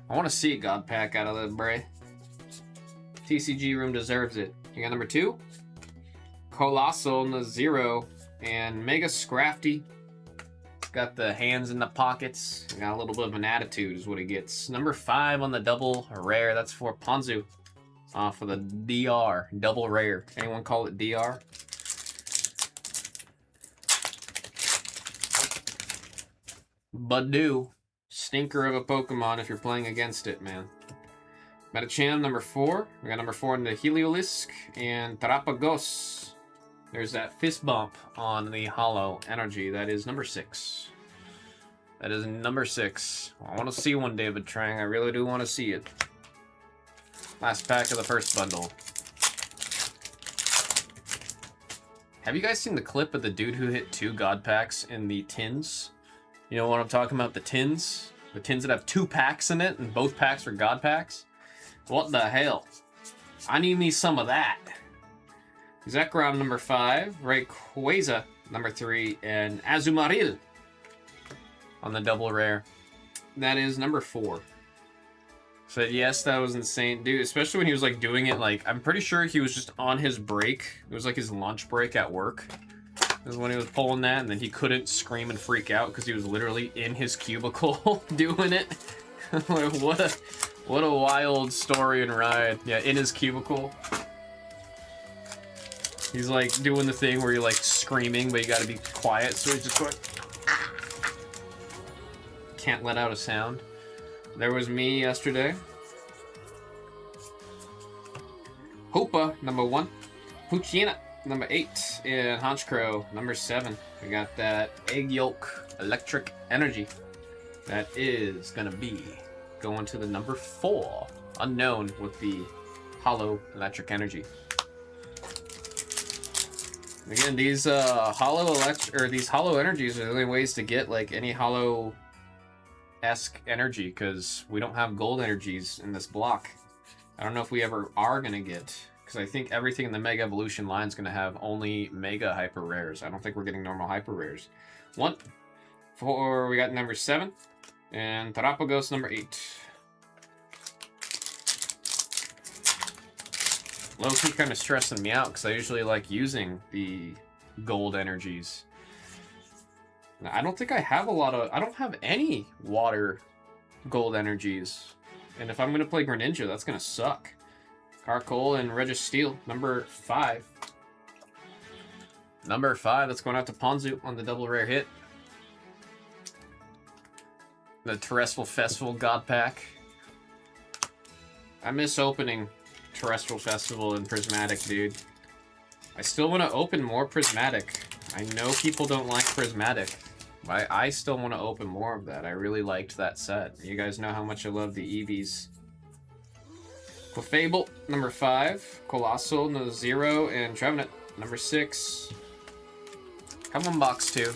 I want to see a God Pack out of the Bray. TCG room deserves it. You got number 2, Colossal 0, and Mega Scrafty. Got the hands in the pockets. Got a little bit of an attitude is what it gets. Number 5 on the double rare. That's for Ponzu. For the DR. Double rare. Anyone call it DR? Badoo. Stinker of a Pokemon if you're playing against it, man. Metacham number 4. We got number 4 in the Heliolisk. And Tarapagos. There's that fist bump on the Hollow Energy. That is number 6. That is number 6. I want to see one, David Trang. I really do want to see it. Last pack of the first bundle. Have you guys seen the clip of the dude who hit 2 God Packs in the tins? You know what I'm talking about? The tins? The tins that have 2 packs in it and both packs are God Packs? What the hell? I need me some of that. Zekrom number 5, Rayquaza number 3, and Azumarill on the double rare. That is number 4. Said yes, that was insane, dude. Especially when he was like doing it, like I'm pretty sure he was just on his break. It was like his lunch break at work. This is when he was pulling that, and then he couldn't scream and freak out because he was literally in his cubicle doing it. What a wild story and ride. Yeah, in his cubicle. He's like doing the thing where you're like screaming, but you gotta be quiet, so he's just going. Can't let out a sound. There was me yesterday. Hoopa, number 1. Puchina, number 8. And Honchkrow, number 7. We got that Egg Yolk Electric Energy. That is gonna be going to the number 4. Unknown with the Hollow Electric Energy. Again, these hollow energies are the only ways to get like any hollow-esque energy because we don't have gold energies in this block. I don't know if we ever are gonna get, because I think everything in the Mega Evolution line is gonna have only Mega Hyper Rares. I don't think we're getting normal Hyper Rares. 1, 4. We got number 7, and Tarapagos number 8. Low-key kind of stressing me out because I usually like using the gold energies. Now, I don't think I have I don't have any water gold energies. And if I'm going to play Greninja, that's going to suck. Carkol and Registeel, number 5. Number 5, that's going out to Ponzu on the double rare hit. The Terrestrial Festival God Pack. I miss opening Terrestrial Festival and Prismatic, dude. I still want to open more Prismatic. I know people don't like Prismatic, but I still want to open more of that. I really liked that set. You guys know how much I love the Eevees. Clefable, number 5. Colossal, no 0. And Trevenant, number 6. Come on, box 2.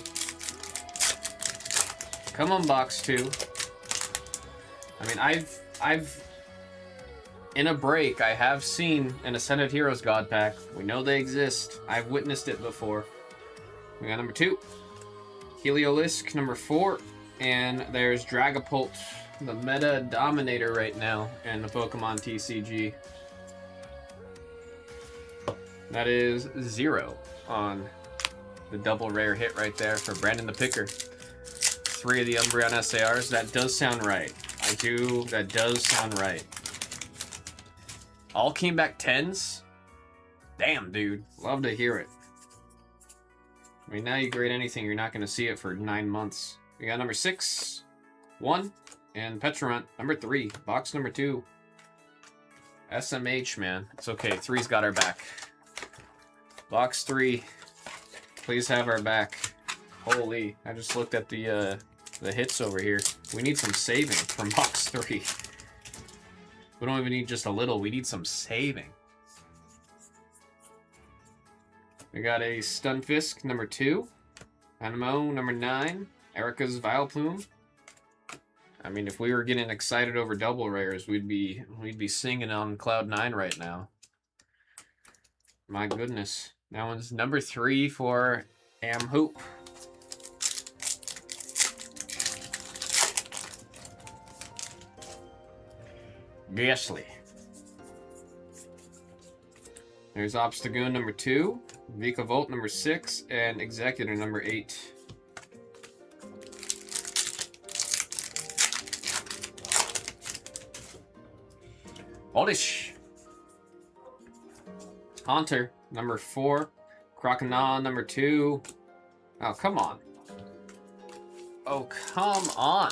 Come on, box 2. I mean, I've in a break, I have seen an Ascended Heroes God Pack. We know they exist. I've witnessed it before. We got number 2. Heliolisk, number 4. And there's Dragapult, the meta dominator right now in the Pokemon TCG. That is 0 on the double rare hit right there for Brandon the Picker. 3 of the Umbreon SARs. That does sound right. That does sound right. All came back 10s? Damn, dude. Love to hear it. I mean, now you grade anything, you're not going to see it for 9 months. We got number 6, 1, and Petrarunt, number 3, box number 2. SMH, man. It's okay. 3's got our back. Box 3, please have our back. Holy, I just looked at the hits over here. We need some saving from box 3. We don't even need just a little, we need some saving. We got a Stunfisk, number 2. Animo, number 9. Erica's Vileplume. I mean, if we were getting excited over double rares, we'd be singing on cloud 9 right now. My goodness. That one's number 3 for Amhoop. Gasly. There's Obstagoon number 2, Vikavolt number 6, and Executor number 8. Oddish. Haunter number 4, Croconaw number 2. Oh, come on. Oh, come on.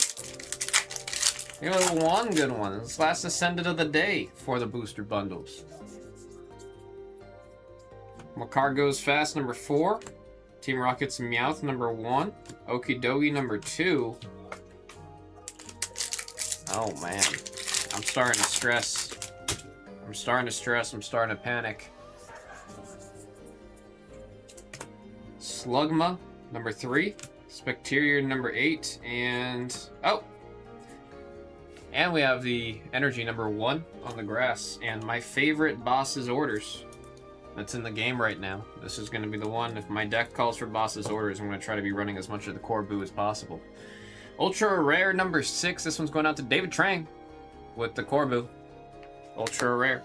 We only one good one. It's last Ascended of the day for the booster bundles. Makar Goes Fast, number 4. Team Rocket's Meowth, number 1. Okidogi, number 2. Oh, man. I'm starting to stress. I'm starting to panic. Slugma, number 3. Specterior, number 8. And... oh! And we have the Energy, number 1 on the grass. And my favorite Boss's Orders. That's in the game right now. This is going to be the one. If my deck calls for Boss's Orders, I'm going to try to be running as much of the core boo as possible. Ultra Rare number 6. This one's going out to David Trang with the core boo. Ultra Rare.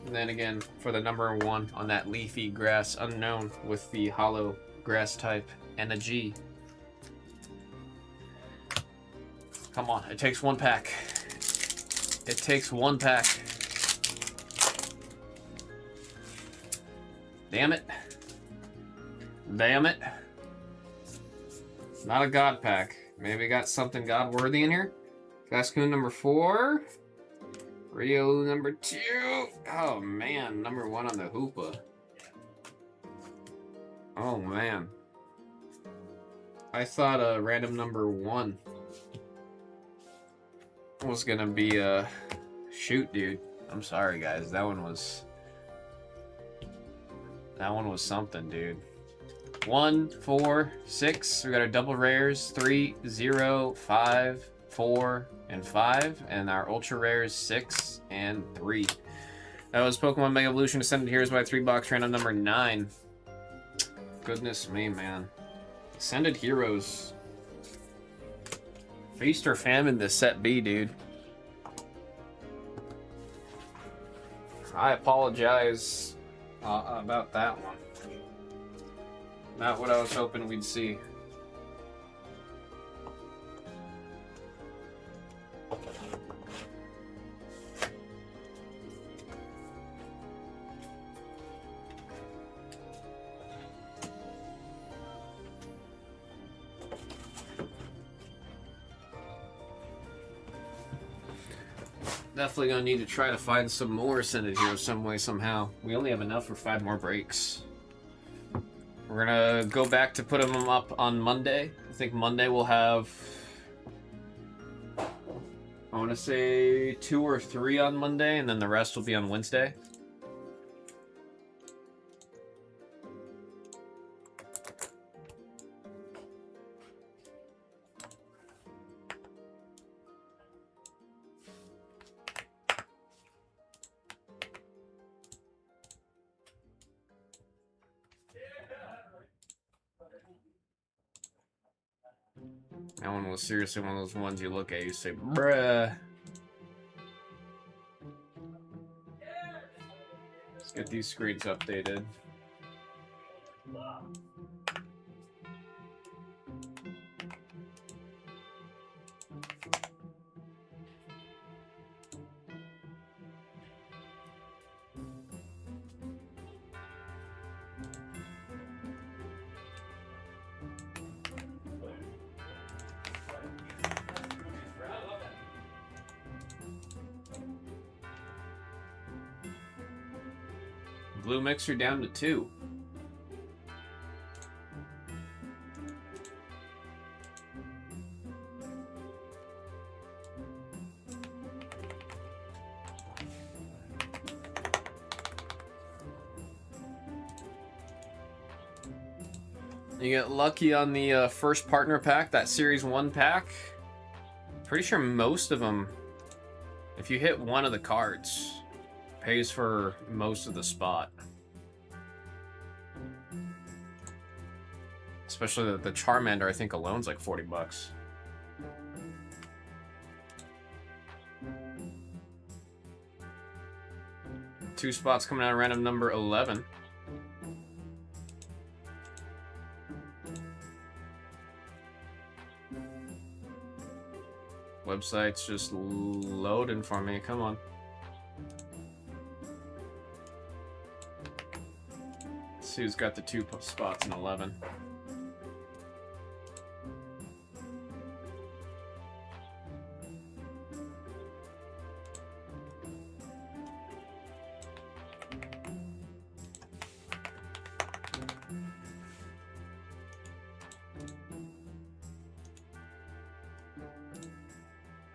And then again, for the number 1 on that Leafy Grass Unknown with the Hollow Grass type and a G. Come on, it takes 1 pack. It takes 1 pack. Damn it. Damn it. Not a God pack. Maybe got something God-worthy in here. Cascoon number 4. Rio number 2. Oh, man. Number 1 on the Hoopa. Oh, man. I thought a random number 1 was gonna be a... shoot, dude. I'm sorry, guys. That one was something, dude. 1, 4, 6. We got our double rares. 3, 0, 5, 4, and 5. And our ultra rares 6 and 3. That was Pokemon Mega Evolution Ascended Heroes by 3-box random number 9. Goodness me, man. Ascended Heroes. Feast or famine this set B, dude. I apologize about that one. Not what I was hoping we'd see. Definitely gonna need to try to find some more Ascended Heroes some way, somehow. We only have enough for 5 more breaks. We're gonna go back to putting them up on Monday. I think Monday we'll have... I want to say 2 or 3 on Monday, and then the rest will be on Wednesday. That one was seriously one of those ones you look at, you say, bruh. Get these screens updated. Glue mixer down to 2. You get lucky on the first partner pack, that Series 1 pack. Pretty sure most of them, if you hit one of the cards, pays for most of the spot. Especially the Charmander, I think alone's like 40 bucks. Two spots coming out of random number 11. Website's just loading for me, come on. Let's see who's got the 2 spots in 11.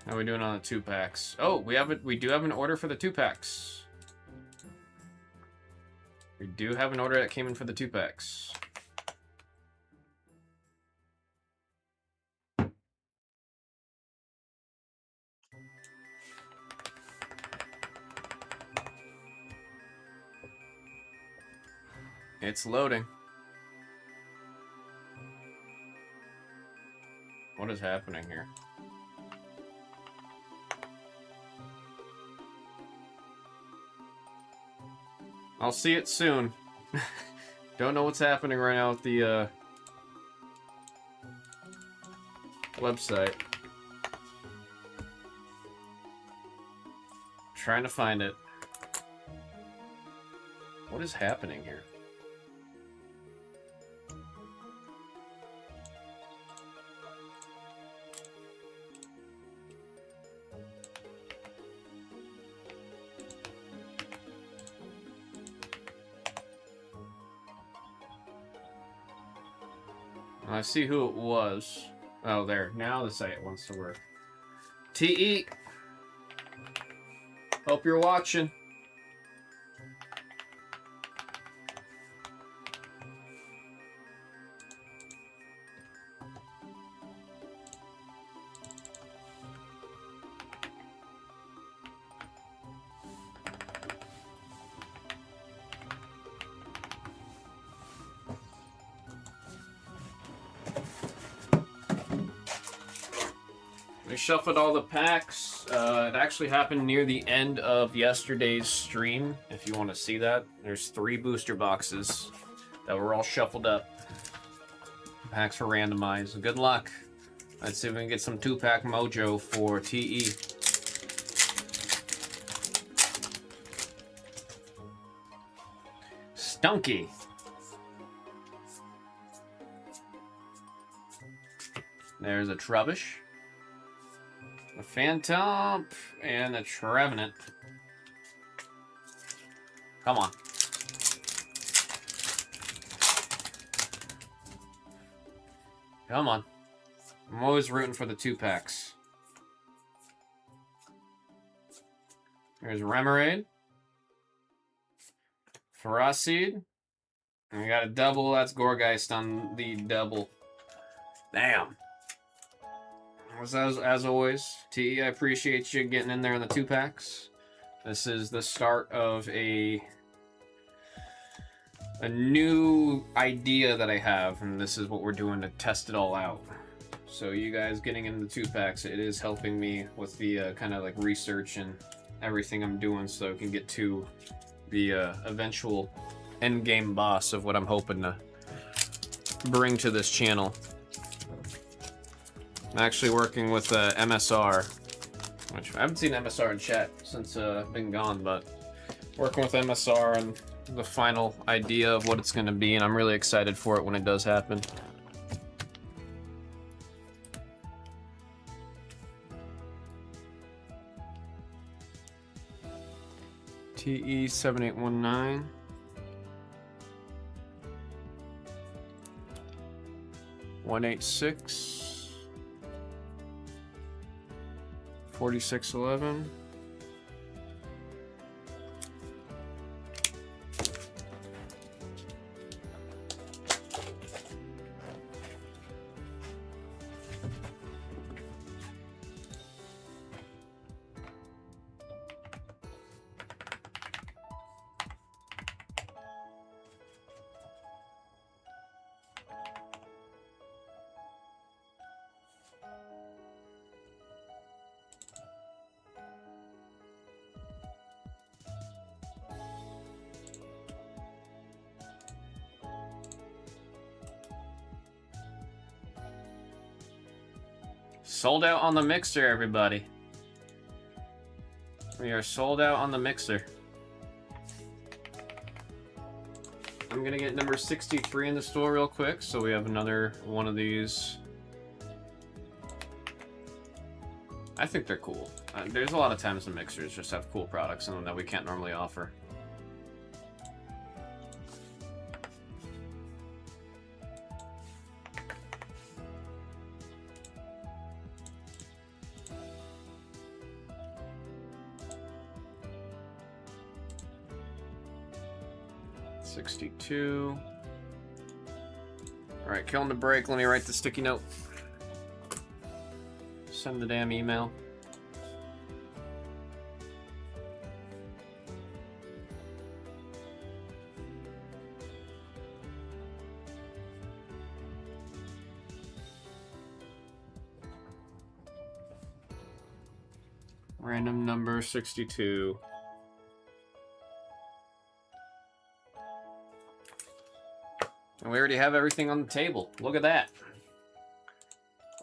How are we doing on the 2 packs? Oh, we do have an order for the 2 packs. We do have an order that came in for the 2 packs. It's loading. What is happening here? I'll see it soon. Don't know what's happening right now with the website. Trying to find it. What is happening here? I see who it was. Oh, there. Now the site wants to work. TE. Hope you're watching. We shuffled all the packs. It actually happened near the end of yesterday's stream. If you want to see that, there's 3 booster boxes that were all shuffled up. Packs were randomized. Good luck. Let's see if we can get some 2-pack mojo for TE. Stunky. There's a Trubbish, a Phantom, and a Trevenant. Come on. Come on. I'm always rooting for the 2-packs. There's Remoraid, Ferocid, and we got a double. That's Gorgeist on the double. Damn. As always, T, I appreciate you getting in there in the 2-packs. This is the start of a new idea that I have, and this is what we're doing to test it all out. So you guys getting into the 2-packs, it is helping me with the kind of like research and everything I'm doing, so I can get to the eventual end game boss of what I'm hoping to bring to this channel. I'm actually working with MSR, which I haven't seen MSR in chat since I've been gone, but working with MSR and the final idea of what it's going to be, and I'm really excited for it when it does happen. TE7819. $186 $46.11. Sold out on the mixer, everybody. We are sold out on the mixer. I'm gonna get number 63 in the store real quick, so we have another one of these. I think they're cool. There's a lot of times the mixers just have cool products in them that we can't normally offer. $62. All right, killing the break. Let me write the sticky note. Send the damn email. Random number 62. And we already have everything on the table. Look at that.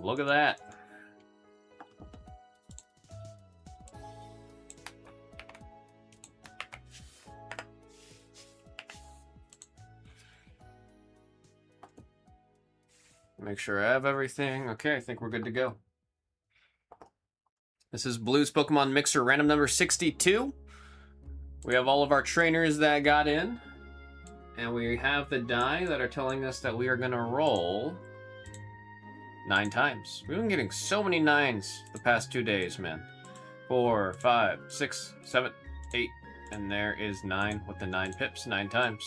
Look at that. Make sure I have everything. Okay, I think we're good to go. This is Blues Pokemon Mixer random number 62. We have all of our trainers that got in. And we have the die that are telling us that we are going to roll 9 times. We've been getting so many 9s the past 2 days, man. 4, 5, 6, 7, 8. And there is 9 with the 9 pips 9 times.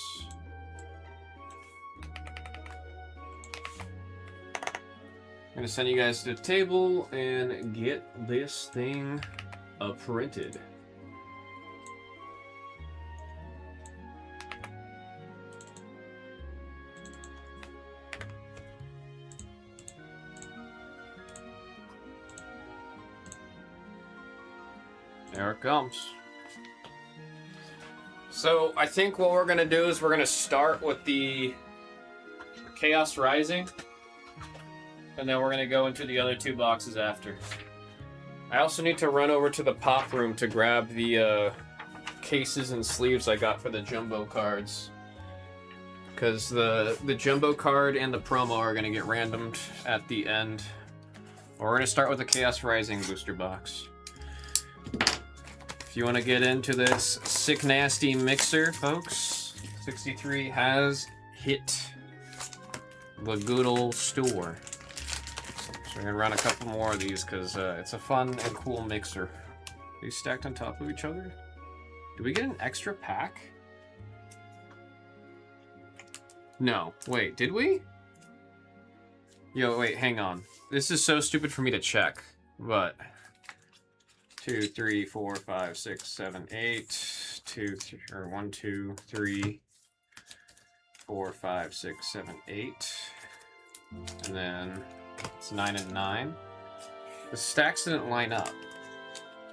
I'm going to send you guys to the table and get this thing printed. There it comes. So I think what we're gonna do is we're gonna start with the Chaos Rising, and then we're gonna go into the other 2 boxes after. I also need to run over to the pop room to grab the cases and sleeves I got for the jumbo cards, because the jumbo card and the promo are gonna get randomed at the end. We're gonna start with the Chaos Rising booster box. If you want to get into this sick nasty mixer, folks, 63 has hit the good old store. So we're gonna run a couple more of these because it's a fun and cool mixer. Are these stacked on top of each other? Did we get an extra pack? No. Wait, did we? Yo, wait, hang on. This is so stupid for me to check, but 2, 3, 4, 5, 6, 7, 8. 2, 3, or 1, 2, 3, 4, 5, 6, 7, 8. And then it's 9 and 9. The stacks didn't line up.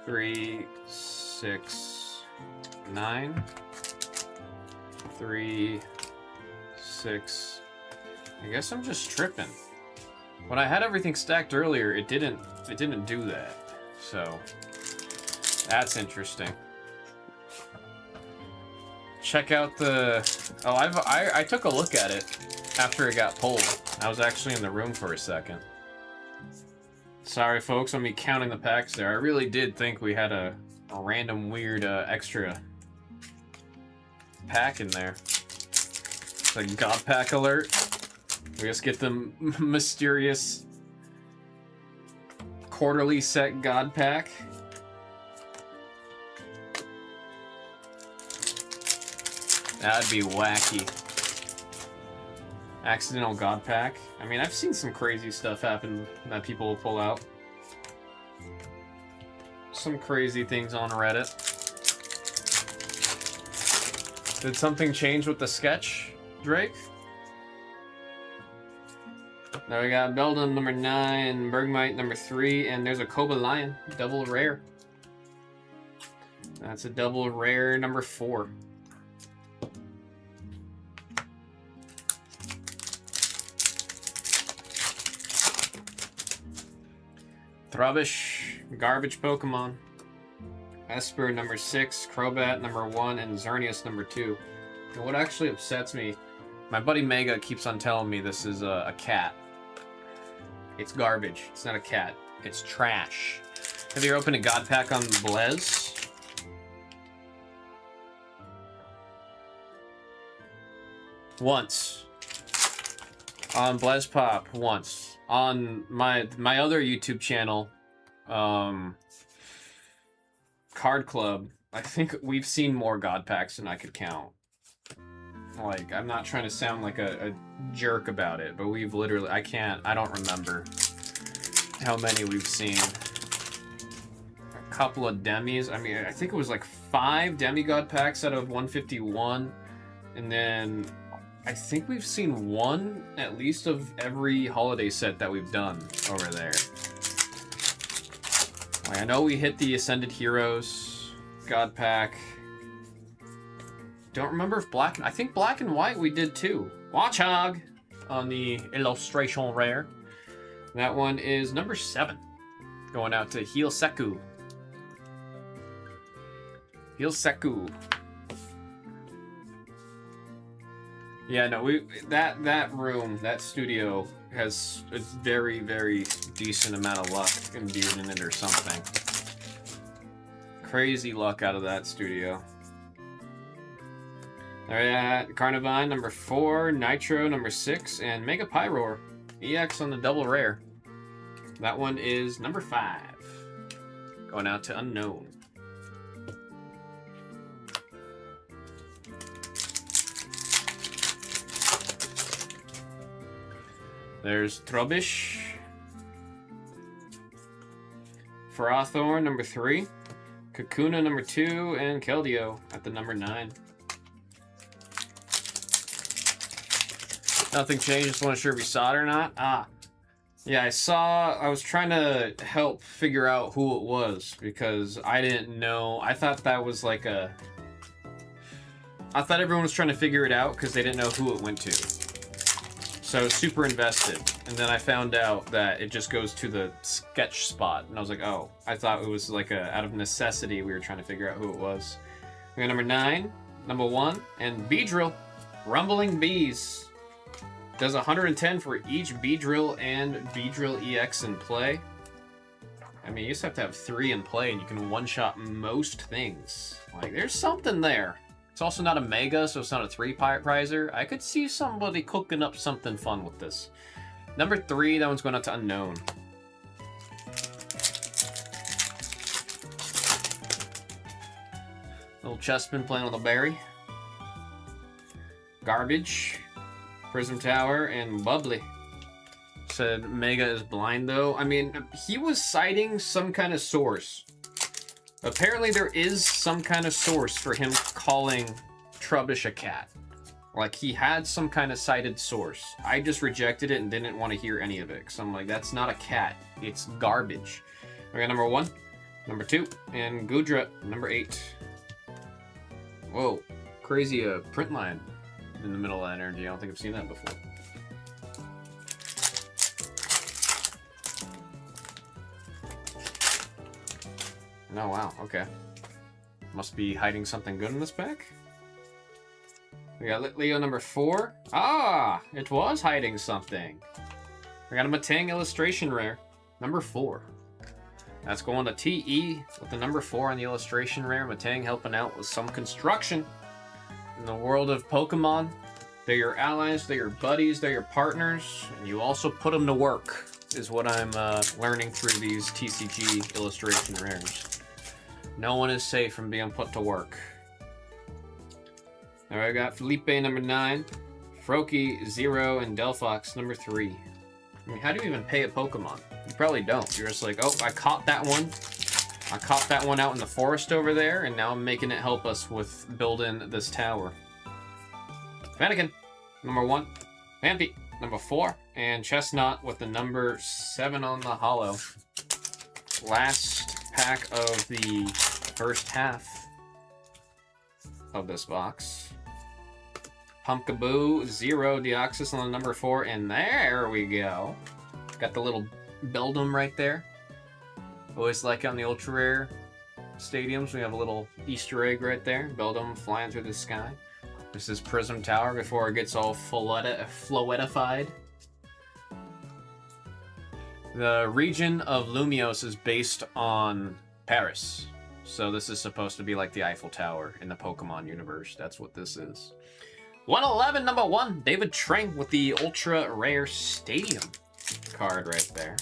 3, 6, 9. 3, 6. I guess I'm just tripping. When I had everything stacked earlier, it didn't do that. So that's interesting. Check out the... Oh, I took a look at it after it got pulled. I was actually in the room for a second. Sorry, folks, on me counting the packs there. I really did think we had a random weird extra pack in there. It's like God Pack alert. We just get the mysterious quarterly set God Pack. That'd be wacky. Accidental God Pack. I mean, I've seen some crazy stuff happen that people will pull out. Some crazy things on Reddit. Did something change with the sketch, Drake? Now we got Beldum number 9, Bergmite number 3, and there's a Koba Lion, double rare. That's a double rare number 4. Trubbish, garbage Pokemon. Esper number 6, Crobat number 1, and Xerneas number 2. And what actually upsets me, my buddy Mega keeps on telling me this is a cat. It's garbage. It's not a cat. It's trash. Have you opened a God Pack on Blez? Once. On Blez Pop, once. On my other YouTube channel, Card Club, I think we've seen more God Packs than I could count. Like, I'm not trying to sound like a jerk about it, but we've literally, I don't remember how many we've seen. A couple of demis. I mean, I think it was like 5 demigod packs out of 151, and then I think we've seen one at least of every holiday set that we've done over there. Like, I know we hit the Ascended Heroes God Pack. Don't remember if I think Black and White we did too. Watchog on the Illustration Rare. That one is number 7. Going out to Heel Seku. Heel Seku. Yeah, no, that room, that studio has a very, very decent amount of luck imbued in it or something. Crazy luck out of that studio. There we got Carnivine number 4, Nitro number 6, and Mega Pyroar EX on the double rare. That one is number 5. Going out to Unknown. There's Trubbish. Ferrothorn number 3. Kakuna number 2, and Keldeo at the number 9. Nothing changed, just want to sure if we saw it or not. Yeah, I was trying to help figure out who it was because I didn't know. I thought that was like I thought everyone was trying to figure it out because they didn't know who it went to. So I was super invested, and then I found out that it just goes to the sketch spot, and I was like, oh, I thought it was like out of necessity we were trying to figure out who it was. We got number 9, number 1, and Beedrill, Rumbling Bees. Does 110 for each Beedrill and Beedrill EX in play. I mean, you just have to have 3 in play, and you can one-shot most things. Like, there's something there. It's also not a Mega, so it's not a 3-prizer. I could see somebody cooking up something fun with this. Number 3, that one's going out to Unknown. Little Chespin playing with a berry. Garbage. Prism Tower, and Bubbly. Said Mega is blind, though. I mean, he was citing some kind of source. Apparently there is some kind of source for him calling Trubbish a cat. Like, he had some kind of cited source. I just rejected it and didn't want to hear any of it. Because I'm like, that's not a cat. It's garbage. We got number 1, number 2, and Gudra, number 8. Whoa. crazy print line in the middle of energy. I don't think I've seen that before. Oh, wow. Okay. Must be hiding something good in this pack. We got Leo number 4. Ah! It was hiding something. We got a Matang illustration rare. Number 4. That's going to TE with the number 4 on the illustration rare. Matang helping out with some construction in the world of Pokemon. They're your allies, they're your buddies, they're your partners, and you also put them to work, is what I'm learning through these TCG illustration rares. No one is safe from being put to work. All right, I got Felipe number 9, Froakie 0, and Delphox number 3. I mean, how do you even pay a Pokemon? You probably don't. You're just like, oh, I caught that one. I caught that one out in the forest over there, and now I'm making it help us with building this tower. Fennekin, number 1. Vampy, number 4. And Chestnut with the number 7 on the holo. Last pack of the first half of this box. Pumpkaboo, 0, Deoxys on the number 4, and there we go. Got the little Beldum right there. Always like on the ultra rare stadiums, we have a little Easter egg right there. Beldum flying through the sky. This is Prism Tower before it gets all floetified. The region of Lumiose is based on Paris. So this is supposed to be like the Eiffel Tower in the Pokemon universe. That's what this is. 111, number 1, David Trank with the Ultra Rare Stadium card right there.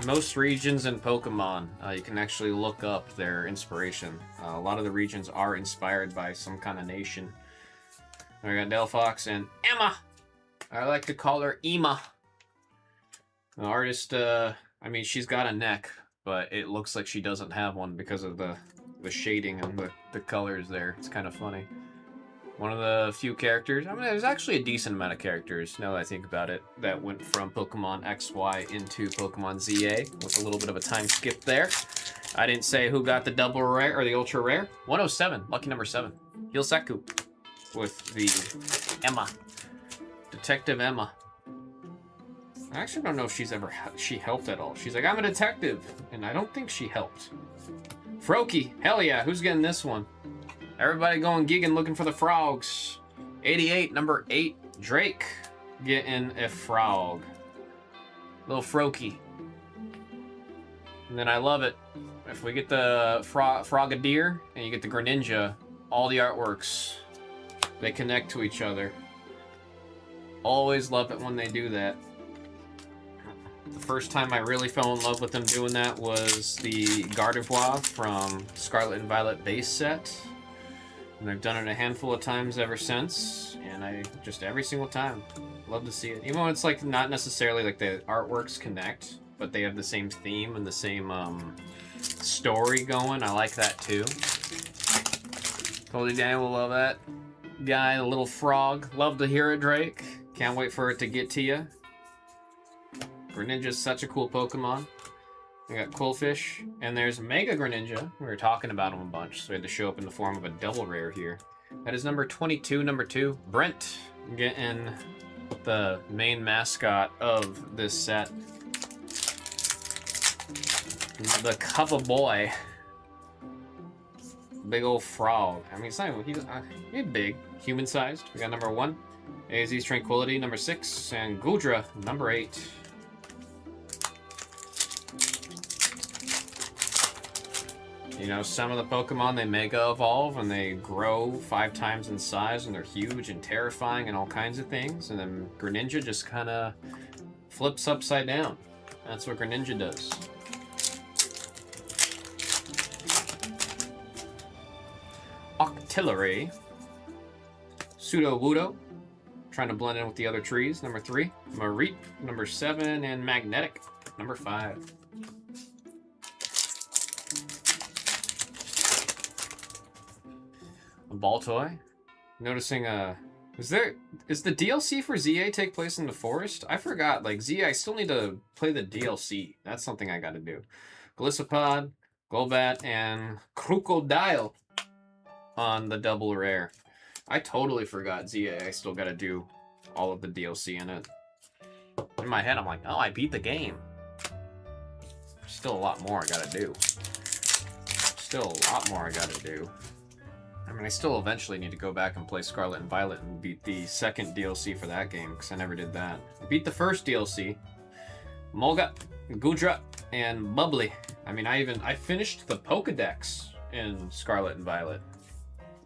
Most regions in Pokemon, you can actually look up their inspiration. A lot of the regions are inspired by some kind of nation. We got Delphox and Emma. I like to call her Ema. The artist, I mean, she's got a neck, but it looks like she doesn't have one because of the shading and the colors there. It's kind of funny. One of the few characters, I mean, there's actually a decent amount of characters, now that I think about it, that went from Pokemon XY into Pokemon ZA, with a little bit of a time skip there. I didn't say who got the double rare, or the ultra rare. 107, lucky number 7. Hilsaku, with the Emma. Detective Emma. I actually don't know if she helped at all. She's like, I'm a detective, and I don't think she helped. Froakie, hell yeah, who's getting this one? Everybody going gigging looking for the frogs. 88, number 8, Drake getting a frog. Little Froakie. And then I love it. If we get the Frogadier and you get the Greninja, all the artworks, they connect to each other. Always love it when they do that. The first time I really fell in love with them doing that was the Gardevoir from Scarlet and Violet base set. And they've done it a handful of times ever since, and I just every single time love to see it. Even when it's like not necessarily like the artworks connect, but they have the same theme and the same story going. I like that too. Totally Dan will love that guy, the little frog. Love to hear it, Drake. Can't wait for it to get to you. Greninja's such a cool Pokemon. We got Quillfish, and there's Mega Greninja. We were talking about him a bunch, so we had to show up in the form of a double rare here. That is number 22, number 2, Brent, getting the main mascot of this set. The cover boy. Big old frog. I mean, it's not even, he's big, human-sized. We got number 1, AZ's Tranquility, number 6, and Gudra, number 8. You know, some of the Pokemon, they Mega Evolve and they grow 5 times in size and they're huge and terrifying and all kinds of things. And then Greninja just kind of flips upside down. That's what Greninja does. Octillery. Sudowoodo. Trying to blend in with the other trees. Number 3. Mareep. Number 7. And Magnetic. Number 5. A Baltoy. Noticing is the DLC for ZA take place in the forest? I forgot, like ZA, I still need to play the DLC. That's something I gotta do. Gliscopod, Golbat, and Crocodile. on the double rare. I totally forgot ZA. I still gotta do all of the DLC in it. In my head, I'm like, oh, I beat the game. Still a lot more I gotta do. Still a lot more I gotta do. I mean, I still eventually need to go back and play Scarlet and Violet and beat the second DLC for that game, because I never did that. I beat the first DLC. Mulga, Gudra, and Bubbly. I mean, I finished the Pokedex in Scarlet and Violet.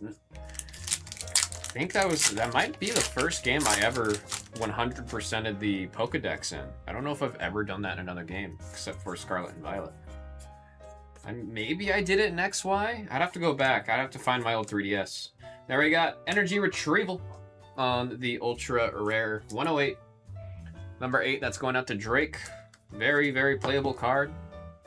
I think that might be the first game I ever 100%ed the Pokedex in. I don't know if I've ever done that in another game, except for Scarlet and Violet. Maybe I did it in XY? I'd have to go back. I'd have to find my old 3DS. There we got Energy Retrieval on the Ultra Rare 108. Number 8, that's going out to Drake. Very, very playable card.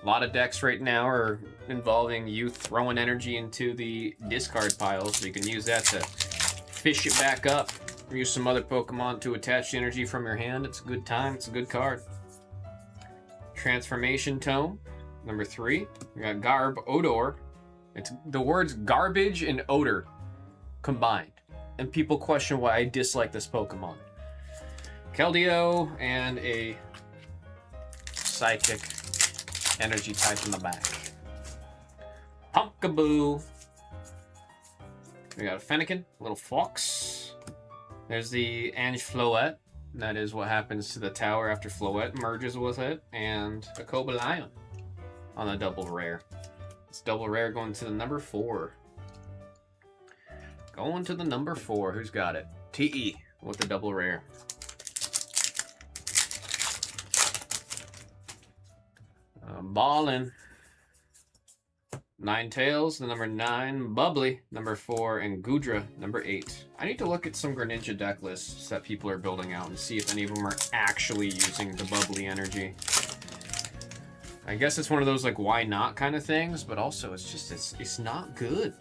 A lot of decks right now are involving you throwing energy into the discard pile, so you can use that to fish it back up. Use some other Pokemon to attach the energy from your hand. It's a good time. It's a good card. Transformation Tome. Number 3, we got Garb Odor. It's the words garbage and odor combined. And people question why I dislike this Pokemon. Keldeo and a Psychic energy type in the back. Pumpkaboo. We got a Fennekin, a little fox. There's the Ange Floette. That is what happens to the tower after Floette merges with it. And a Cobalion on the double rare. It's double rare going to the number 4. Going to the number 4. Who's got it? TE with the double rare. Ballin. Ninetales, the number 9. Bubbly, number 4. And Gudra, number 8. I need to look at some Greninja deck lists that people are building out and see if any of them are actually using the Bubbly energy. I guess it's one of those like why not kind of things, but also it's not good.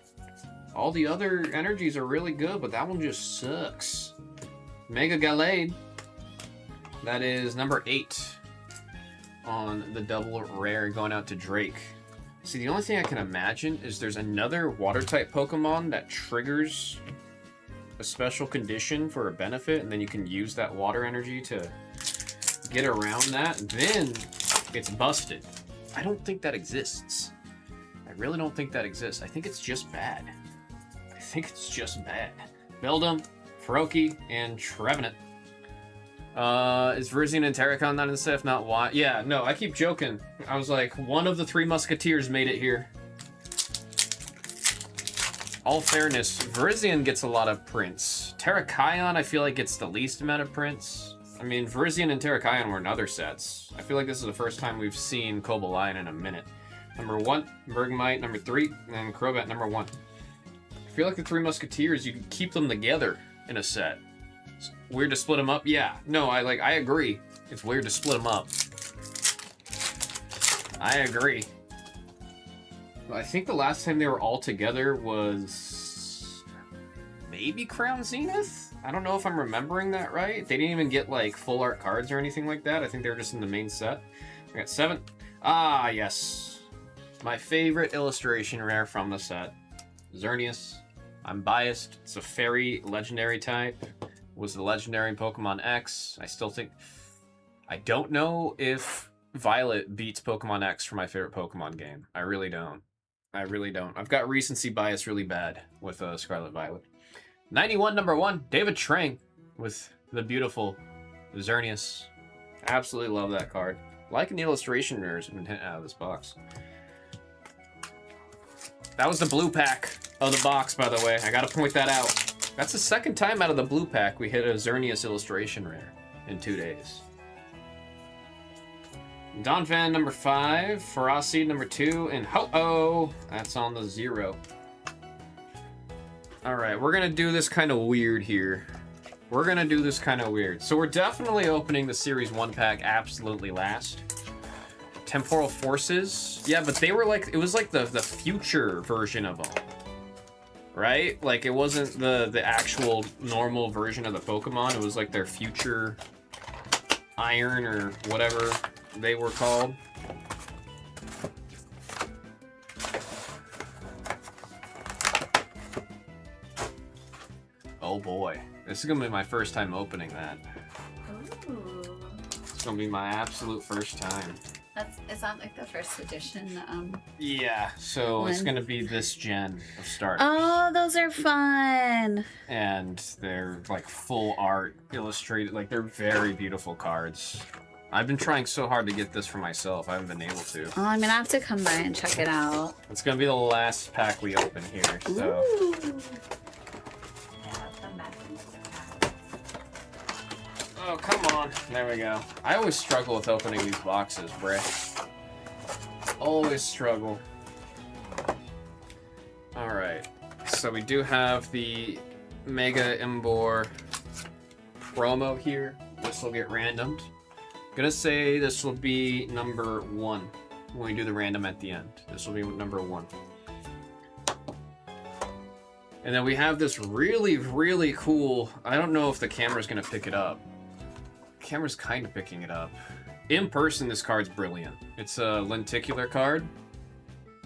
All the other energies are really good, but that one just sucks. Mega Gallade. That is number 8 on the double rare going out to Drake. See, the only thing I can imagine is there's another water type Pokemon that triggers a special condition for a benefit, and then you can use that water energy to get around that. Then it's busted. I don't think that exists. I really don't think that exists. I think it's just bad. I think it's just bad. Beldum, Froakie, and Trevenant. Is Virizion and Terracon not in the set? If not, why? Yeah, no, I keep joking. I was like, one of the 3 Musketeers made it here. All fairness, Virizion gets a lot of prints. Terrakion, I feel like, gets the least amount of prints. I mean, Virizion and Terrakion were in other sets. I feel like this is the first time we've seen Cobalion in a minute. Number 1, Bergmite, number 3, and Crobat, number 1. I feel like the 3 Musketeers, you can keep them together in a set. It's weird to split them up? Yeah. No, I agree. It's weird to split them up. I agree. I think the last time they were all together was maybe Crown Zenith? I don't know if I'm remembering that right. They didn't even get like full art cards or anything like that. I think they were just in the main set. I got 7. Ah, yes. My favorite illustration rare from the set. Xerneas. I'm biased. It's a fairy legendary type. Was the legendary in Pokemon X. I still think... I don't know if Violet beats Pokemon X for my favorite Pokemon game. I really don't. I really don't. I've got recency bias really bad with Scarlet Violet. 91, number 1, David Trang with the beautiful Xerneas. Absolutely love that card. Liking the illustration rares have been hit out of this box. That was the blue pack of the box, by the way. I gotta point that out. That's the second time out of the blue pack we hit a Xerneas illustration rare in 2 days. Donphan, number 5. Ferocity, number 2. And Ho-Oh! That's on the 0. Alright, we're gonna do this kind of weird here. We're gonna do this kind of weird. So we're definitely opening the Series 1 pack absolutely last. Temporal Forces. Yeah, but they were like, it was like the future version of them. Right? Like, it wasn't the actual normal version of the Pokemon. It was like their future Iron or whatever they were called. boy. This is gonna be my first time opening that. Ooh. It's gonna be my absolute first time. It's not like the first edition. Yeah, so it's One. gonna be this gen of starters. Oh, those are fun. And they're like full art, illustrated, like they're very beautiful cards. I've been trying so hard to get this for myself, I haven't been able to. Oh, I'm gonna have to come by and check it out. It's gonna be the last pack we open here, so. Ooh. Oh, come on. There we go. I always struggle with opening these boxes, Brett. Always struggle. Alright. So we do have the Mega Embor promo here. This will get randomed. Gonna say this will be number 1 when we do the random at the end. This will be number 1. And then we have this really, really cool... I don't know if the camera's gonna pick it up. Camera's kind of picking it up. In person, this card's brilliant. It's a lenticular card.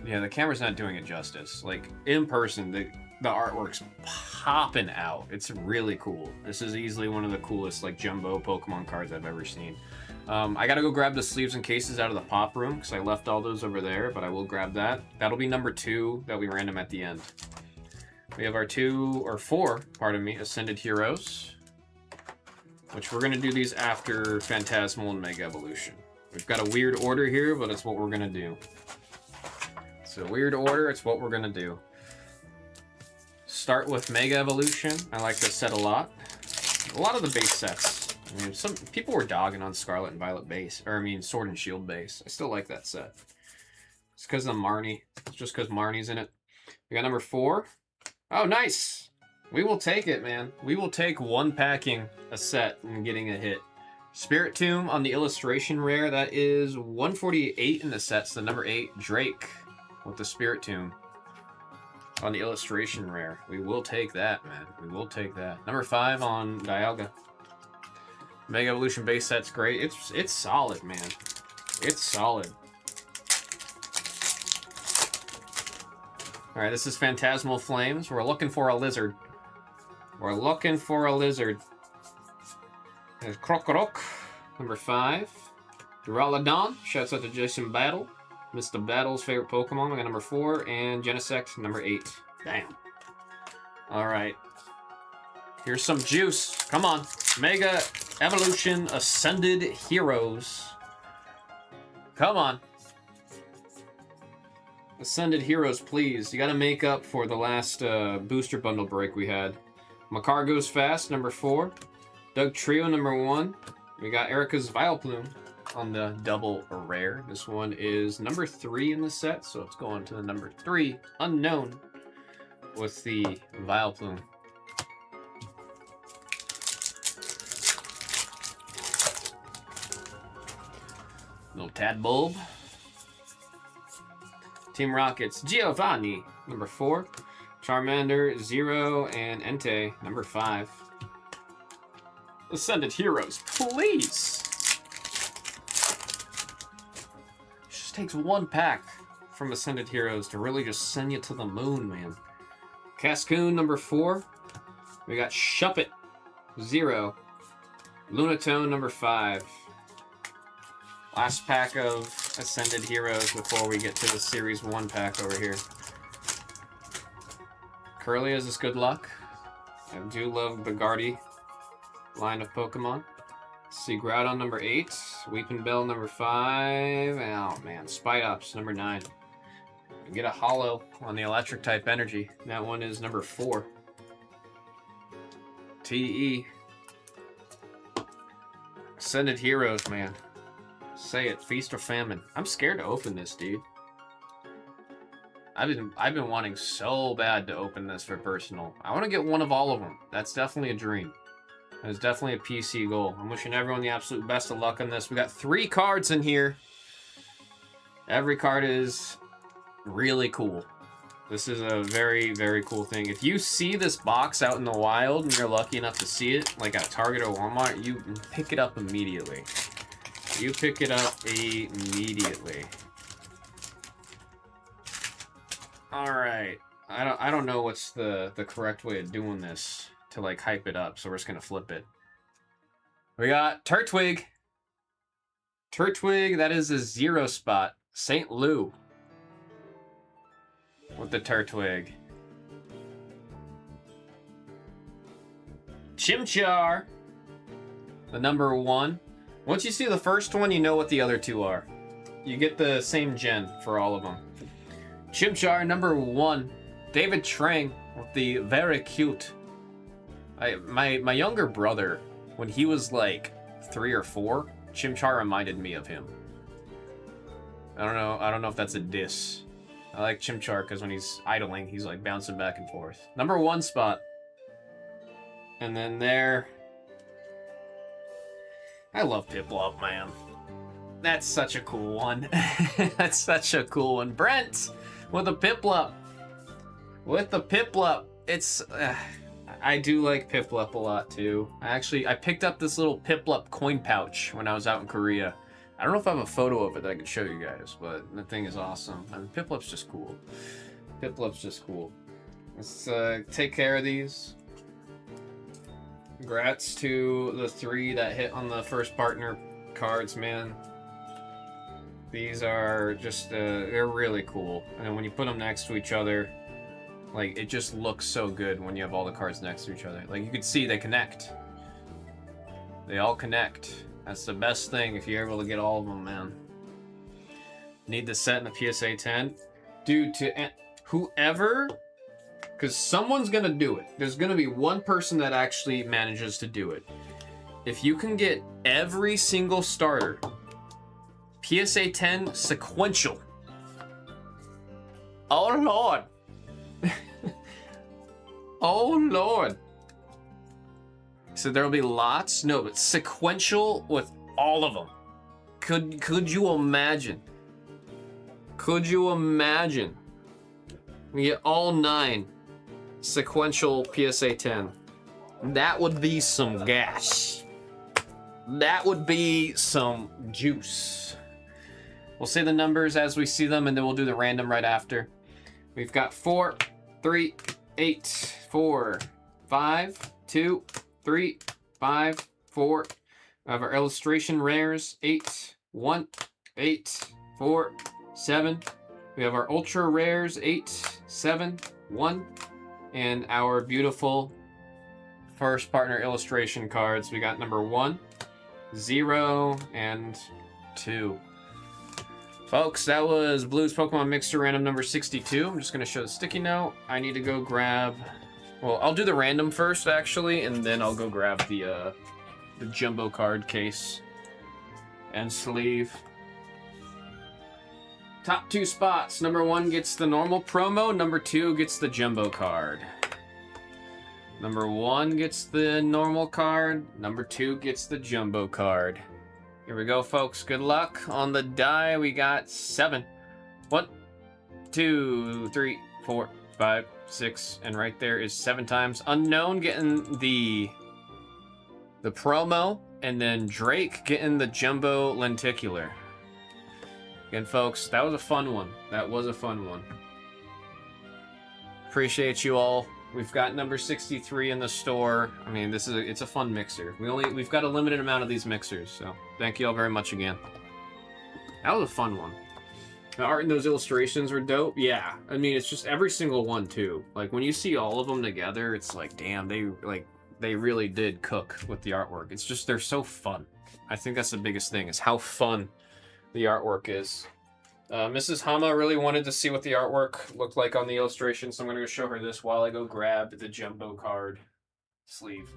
Yeah, the camera's not doing it justice. Like, in person, the artwork's popping out. It's really cool. This is easily one of the coolest, like, jumbo Pokemon cards I've ever seen. I gotta go grab the sleeves and cases out of the pop room, because I left all those over there, but I will grab that. That'll be number 2 that we random at the end. We have our 4, pardon me, Ascended Heroes. Which we're going to do these after Phantasmal and Mega Evolution. We've got a weird order here, but it's what we're going to do. It's a weird order, it's what we're going to do. Start with Mega Evolution. I like this set a lot. A lot of the base sets. I mean, some people were dogging on Scarlet and Violet base, or I mean Sword and Shield base. I still like that set. It's because of Marnie. It's just because Marnie's in it. We got number 4. Oh, nice! We will take it, man. We will take 1 packing a set and getting a hit. Spirit Tomb on the illustration rare. That is 148 in the sets. The number 8, Drake, with the Spirit Tomb on the illustration rare. We will take that, man. We will take that. Number 5 on Dialga. Mega Evolution base set's great. It's solid, man. It's solid. All right, this is Phantasmal Flames. We're looking for a lizard. We're looking for a lizard. There's Krokorok, number 5. Duraludon, shouts out to Jason Battle. Mr. Battle's favorite Pokemon, we got number 4. And Genesect, number 8. Damn. Alright. Here's some juice. Come on. Mega Evolution Ascended Heroes. Come on. Ascended Heroes, please. You gotta make up for the last booster bundle break we had. Makar Goes Fast, number 4. Doug Trio, number 1. We got Erica's Vileplume on the double rare. This one is number 3 in the set, so it's going to the number 3 unknown with the Vileplume. Little Tadbulb. Team Rockets, Giovanni, number 4. Charmander, 0, and Entei, number 5. Ascended Heroes, please! It just takes 1 pack from Ascended Heroes to really just send you to the moon, man. Cascoon, number 4. We got Shuppet, 0. Lunatone, number 5. Last pack of Ascended Heroes before we get to the Series 1 pack over here. Curlia's is good luck. I do love the Guardy line of Pokemon. See Groudon number 8. Weeping Bell number 5. Oh man, Spidops number 9. Get a holo on the electric type energy. That one is number 4. TE. Ascended Heroes, man. Say it, feast or famine. I'm scared to open this, dude. I've been wanting so bad to open this for personal. I want to get one of all of them. That's definitely a dream. That's definitely a PC goal. I'm wishing everyone the absolute best of luck on this. We got 3 cards in here. Every card is really cool. This is a very, very cool thing. If you see this box out in the wild and you're lucky enough to see it, like at Target or Walmart, you pick it up immediately. You pick it up immediately. All right. I don't know what's the correct way of doing this. to like hype it up, so we're just gonna flip it. We got Turtwig. Turtwig, that is a 0 spot. St. Lou with the Turtwig. Chimchar, the number 1. Once you see the first one, you know what the other 2 are. You get the same gen for all of them. Chimchar, number 1. David Trang with the very cute. My younger brother, when he was like 3 or 4, Chimchar reminded me of him. I don't know if that's a diss. I like Chimchar because when he's idling, he's like bouncing back and forth. Number 1 spot. And then there. I love Piplup, man. That's such a cool one. That's such a cool one. Brent with a Piplup. With the Piplup. It's. I do like Piplup a lot too. I picked up this little Piplup coin pouch when I was out in Korea. I don't know if I have a photo of it that I can show you guys, but the thing is awesome. I mean, Piplup's just cool. Piplup's just cool. Let's take care of these. Congrats to the 3 that hit on the first partner cards, man. These are just, they're really cool. And when you put them next to each other, like, it just looks so good when you have all the cards next to each other. Like, you can see they connect. They all connect. That's the best thing if you're able to get all of them, man. Need the set in the PSA 10. Dude, whoever... Because someone's going to do it. There's going to be one person that actually manages to do it. If you can get every single starter, PSA 10 sequential. Oh, Lord. Oh, Lord. So there'll be lots? No, but sequential with all of them. Could you imagine? Could you imagine? We get all 9 sequential PSA 10. That would be some gas. That would be some juice. We'll say the numbers as we see them, and then we'll do the random right after. We've got 4, 3, 8, 4, 5, 2, 3, 5, 4. We have our illustration rares. 8, 1, 8, 4, 7. We have our ultra rares. 8, 7, 1. And our beautiful first partner illustration cards. We got number 1, 0, and 2. Folks, that was Blues Pokemon Mixer random number 62. I'm just going to show the sticky note. I need to go grab... Well, I'll do the random first, actually, and then I'll go grab the jumbo card case and sleeve. Top 2 spots. Number 1 gets the normal promo. Number 2 gets the jumbo card. Number 1 gets the normal card. Number 2 gets the jumbo card. Here we go, folks. Good luck. On the die, we got 7. 1, 2, 3, 4, 5, 6, and right there is 7 times. Unknown getting the promo, and then Drake getting the jumbo lenticular. Again, folks, that was a fun one. That was a fun one. Appreciate you all. We've got number 63 in the store. I mean, it's a fun mixer. We've got a limited amount of these mixers, so thank you all very much again. That was a fun one. The art in those illustrations were dope. Yeah, I mean, it's just every single one too. Like when you see all of them together, it's like, damn, they really did cook with the artwork. It's just they're so fun. I think that's the biggest thing is how fun the artwork is. Mrs. Hama really wanted to see what the artwork looked like on the illustration, so I'm going to go show her this while I go grab the jumbo card sleeve.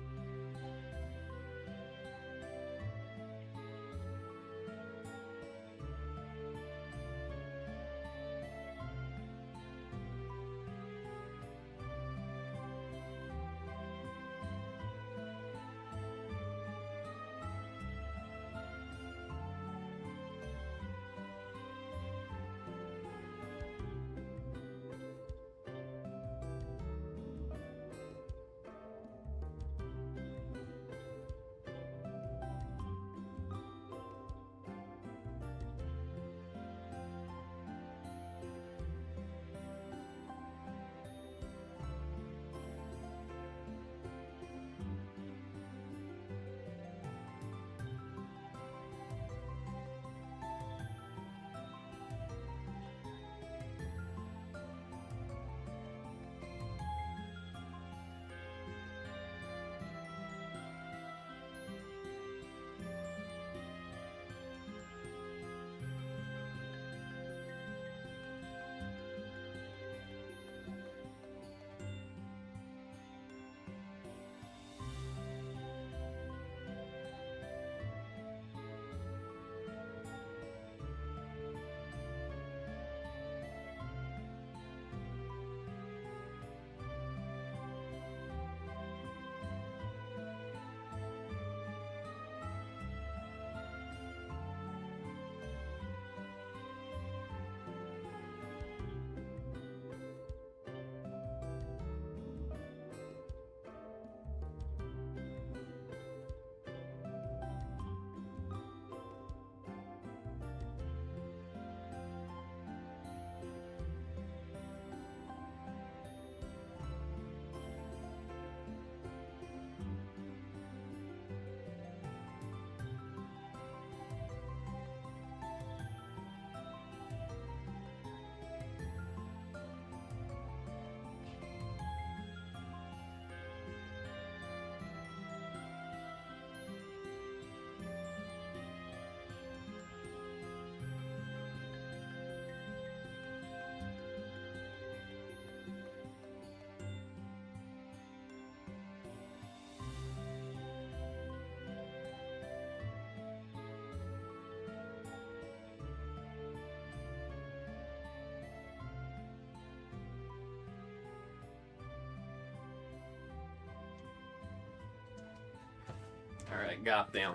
Alright, got them.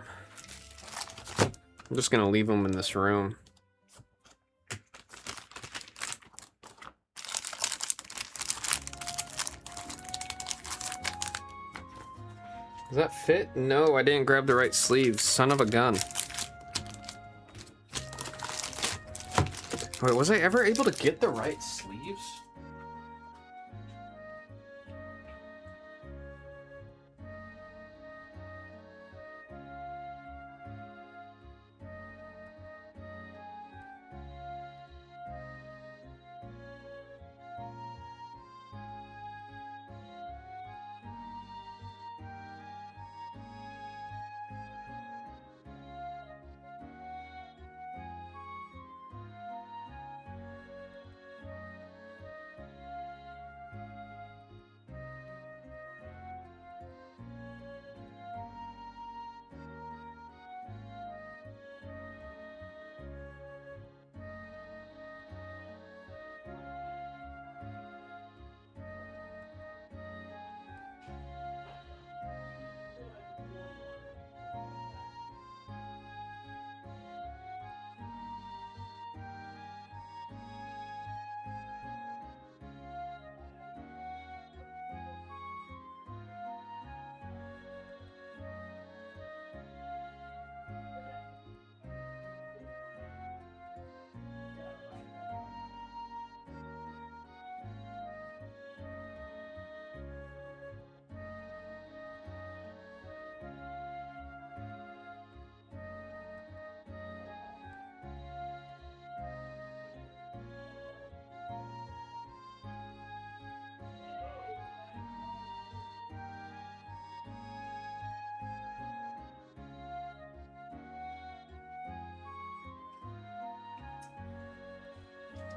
I'm just gonna leave them in this room. Does that fit? No, I didn't grab the right sleeves. Son of a gun. Wait, was I ever able to get the right sleeves?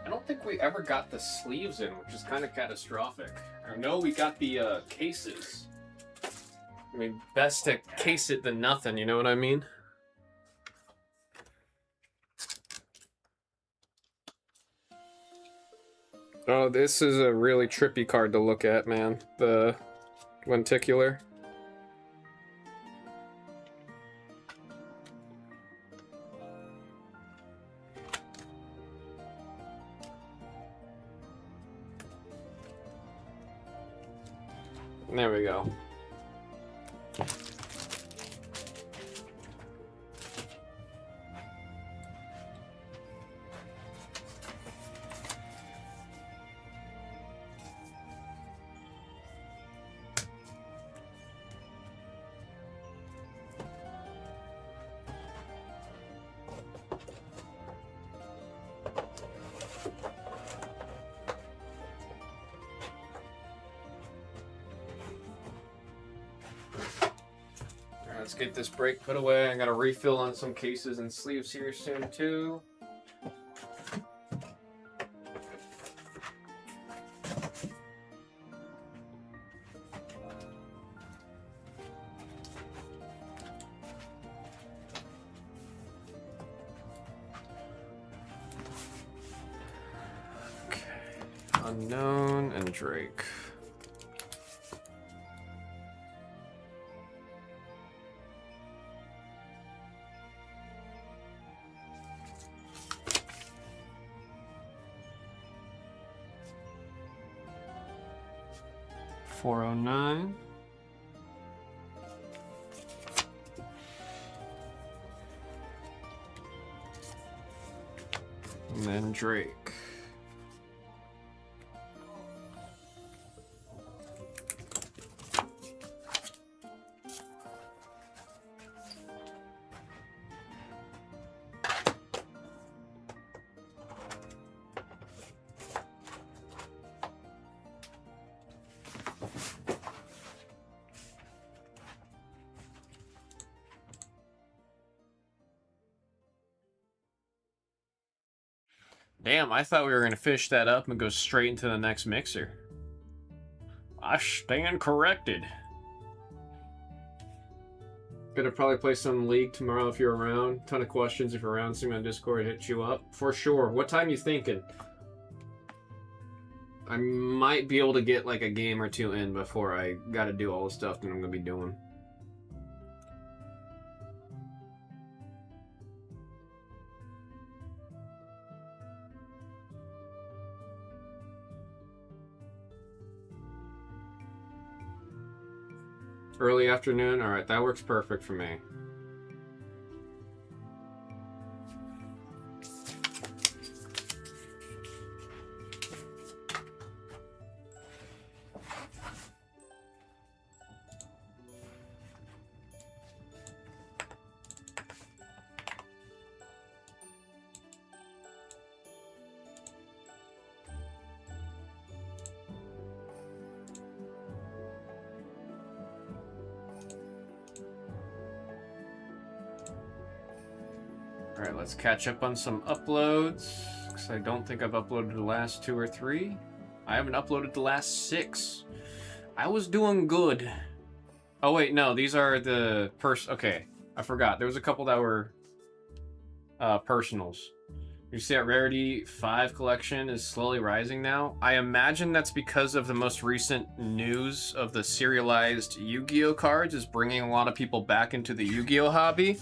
I don't think we ever got the sleeves in, which is kind of catastrophic. I know we got the cases. I mean, best to case it than nothing, you know what I mean? Oh, this is a really trippy card to look at, man. The lenticular. There we go. Let's get this break put away. I got a refill on some cases and sleeves here soon too. Okay. Unknown and Drake. $409. And then Drake. Damn, I thought we were going to fish that up and go straight into the next mixer. I stand corrected. Gonna probably play some League tomorrow if you're around. Ton of questions if you're around. See me on Discord, hit you up. For sure. What time you thinking? I might be able to get like a game or two in before I gotta do all the stuff that I'm gonna be doing. Early afternoon? Alright, that works perfect for me. Alright, let's catch up on some uploads. Because I don't think I've uploaded the last 2 or 3. I haven't uploaded the last 6. I was doing good. Oh wait, no, these are the okay, I forgot. There was a couple that were personals. You see that Rarity 5 collection is slowly rising now. I imagine that's because of the most recent news of the serialized Yu-Gi-Oh cards is bringing a lot of people back into the Yu-Gi-Oh hobby.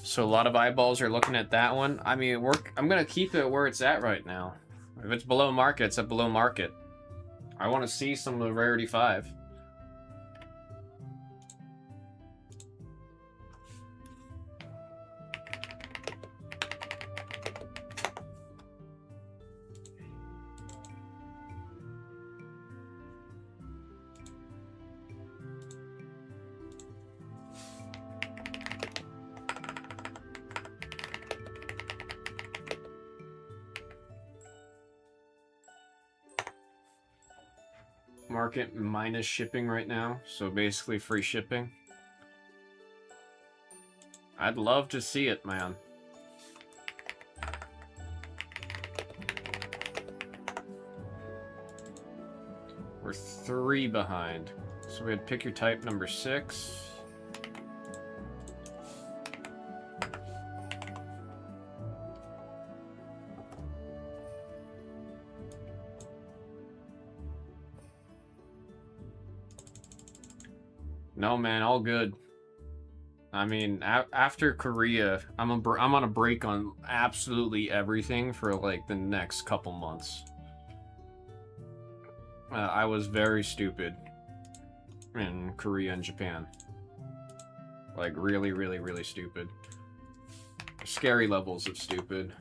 So a lot of eyeballs are looking at that one. I mean, I'm gonna keep it where it's at right now. If it's below market, it's at below market. I want to see some of the Rarity 5. Market minus shipping right now, so basically free shipping. I'd love to see it, man. We're 3 behind. So we had pick your type number 6. No, man, all good. I mean, after Korea, I'm on a break on absolutely everything for like the next couple months. I was very stupid in Korea and Japan. Like really, really, really stupid. Scary levels of stupid.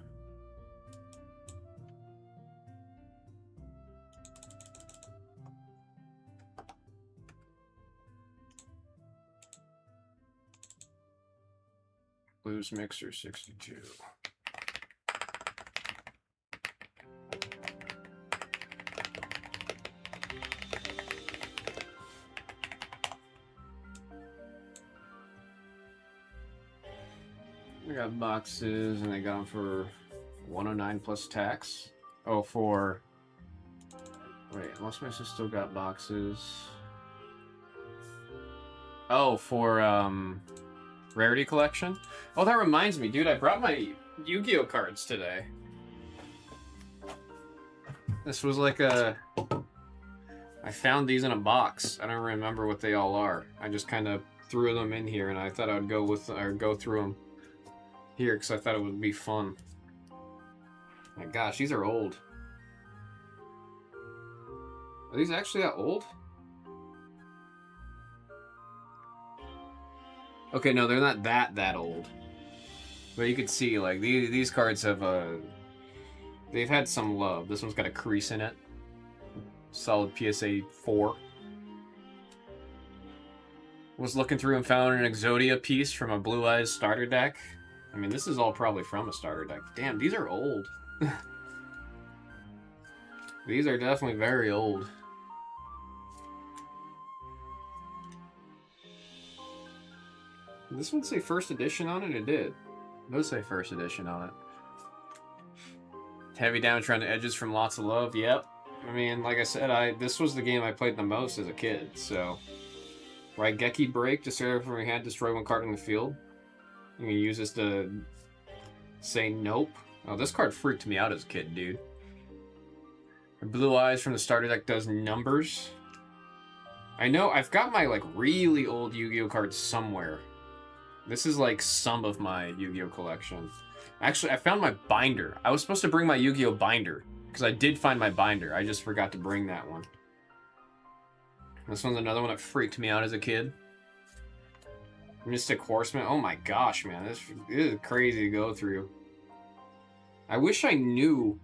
Blues Mixer 62. We got boxes, and they got them for 109 plus tax. Oh, for... Wait, Lost Mesa still got boxes. Oh, for, Rarity collection? Oh, that reminds me, dude, I brought my Yu-Gi-Oh cards today. This was like I found these in a box. I don't remember what they all are. I just kind of threw them in here, and I thought I would go through them here because I thought it would be fun. My gosh, these are old. Are these actually that old? Okay, no, they're not that old. But you could see, like, these cards have, they've had some love. This one's got a crease in it. Solid PSA 4. Was looking through and found an Exodia piece from a Blue Eyes starter deck. I mean, this is all probably from a starter deck. Damn, these are old. These are definitely very old. Did this one say first edition on it? It did. It does say first edition on it. Heavy down trying to edges from Lots of Love. Yep. I mean, like I said, this was the game I played the most as a kid, so... Raigeki Break, discard from your hand, destroy 1 card in the field. You can use this to say nope. Oh, this card freaked me out as a kid, dude. Blue Eyes from the starter deck does numbers. I know, I've got my, like, really old Yu-Gi-Oh cards somewhere. This is like some of my Yu-Gi-Oh collection. Actually, I found my binder. I was supposed to bring my Yu-Gi-Oh binder, because I did find my binder. I just forgot to bring that one. This one's another one that freaked me out as a kid. Mystic Horseman. Oh my gosh, man. This is crazy to go through. I wish I knew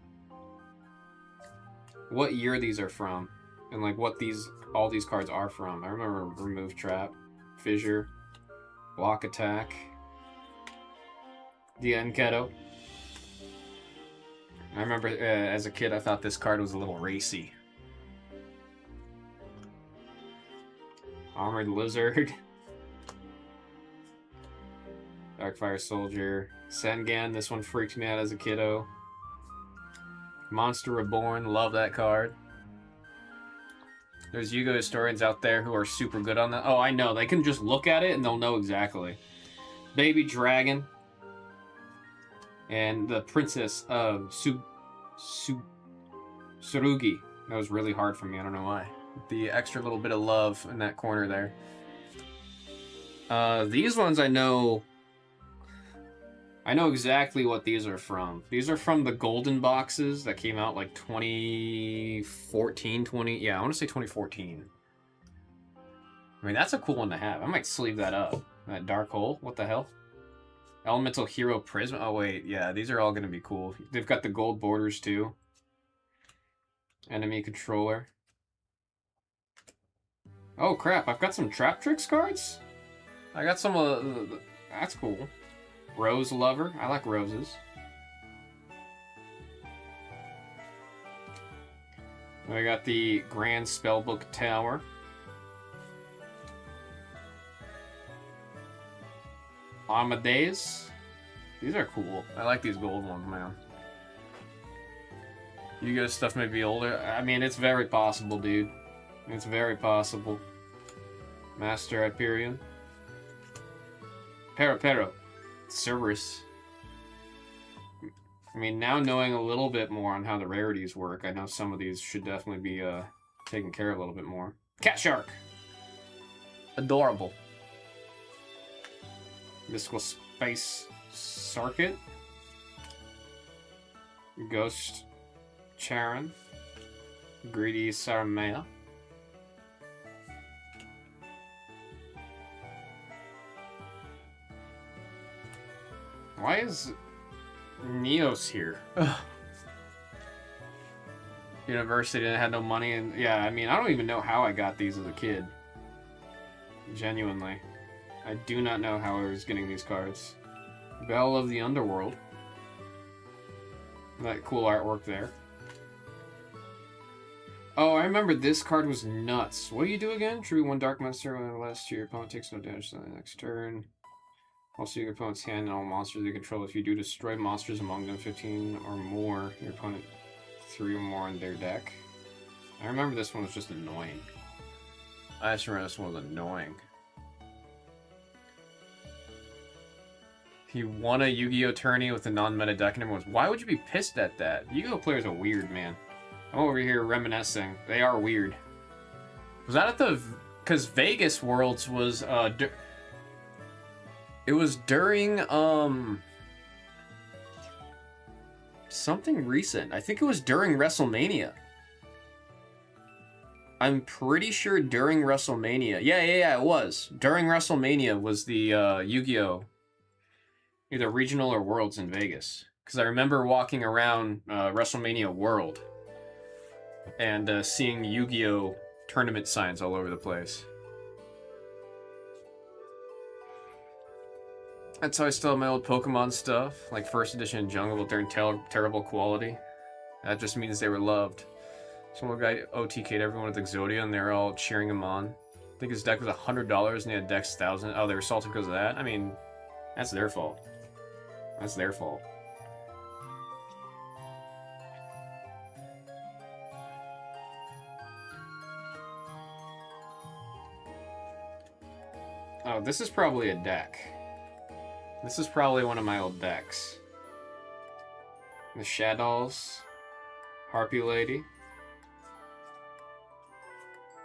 what year these are from. And like what all these cards are from. I remember Remove Trap, Fissure, Block Attack, the Enketo. I remember as a kid I thought this card was a little racy. Armored Lizard. Darkfire Soldier. Sengan, this one freaked me out as a kiddo. Monster Reborn, love that card. There's Yu-Gi-Oh! Historians out there who are super good on that. Oh, I know. They can just look at it and they'll know exactly. Baby Dragon. And the Princess of Tsurugi. That was really hard for me. I don't know why. The extra little bit of love in that corner there. These ones I know exactly what these are from. These are from the golden boxes that came out like 2014, yeah, I want to say 2014. I mean, that's a cool one to have. I might sleeve that up. That Dark Hole, what the hell? Elemental Hero Prism. Oh wait, yeah, these are all going to be cool. They've got the gold borders too. Enemy Controller. Oh crap, I've got some Trap Tricks cards? I got some that's cool. Rose Lover, I like roses. I got the Grand Spellbook Tower. Amadeus. These are cool. I like these gold ones, man. Yu-Gi-Oh! Stuff may be older. I mean, it's very possible, dude. It's very possible. Master Hyperion. Pero. Cerberus. I mean, now knowing a little bit more on how the rarities work, I know some of these should definitely be taken care of a little bit more. Cat Shark. Adorable. Mystical Space Circuit. Ghost Charon. Greedy Saramea. Why is Neos here? Ugh. University didn't have no money, and yeah, I mean, I don't even know how I got these as a kid. Genuinely. I do not know how I was getting these cards. Belle of the Underworld. That cool artwork there. Oh, I remember this card was nuts. What do you do again? Tribute one Dark Monster when last your opponent takes no damage on the next turn. Also, your opponent's hand and all monsters they control. If you do destroy monsters among them, 15 or more, your opponent 3 or more on their deck. I remember this one was just annoying. I just remember this one was annoying. He won a Yu-Gi-Oh! Tourney with a non-meta deck and everyone's, why would you be pissed at that? Yu-Gi-Oh! Players are weird, man. I'm over here reminiscing. They are weird. Was that at the... Because Vegas Worlds was, it was during, something recent. I think it was during WrestleMania. I'm pretty sure during WrestleMania. Yeah, it was. During WrestleMania was the, Yu-Gi-Oh! Either regional or Worlds in Vegas. Because I remember walking around, WrestleMania World and, seeing Yu-Gi-Oh! Tournament signs all over the place. That's how I still have my old Pokemon stuff, like first edition Jungle, but they're in terrible quality. That just means they were loved. Some guy OTK'd everyone with Exodia, and they're all cheering him on. I think his deck was $100, and he had deck's 1,000. Oh, they were salty because of that? I mean, that's their fault. That's their fault. Oh, this is probably a deck. This is probably one of my old decks. The Shadows. Harpy Lady.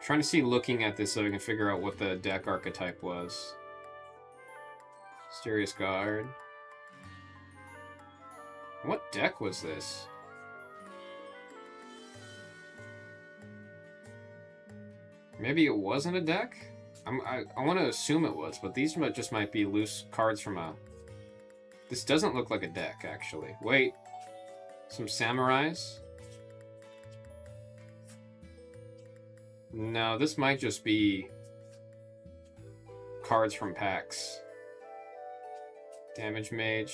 Trying to see, looking at this so I can figure out what the deck archetype was. Mysterious Guard. What deck was this? Maybe it wasn't a deck? I want to assume it was, but these just might be loose cards from a... This doesn't look like a deck, actually. Wait. Some samurais? No, this might just be cards from packs. Damage Mage.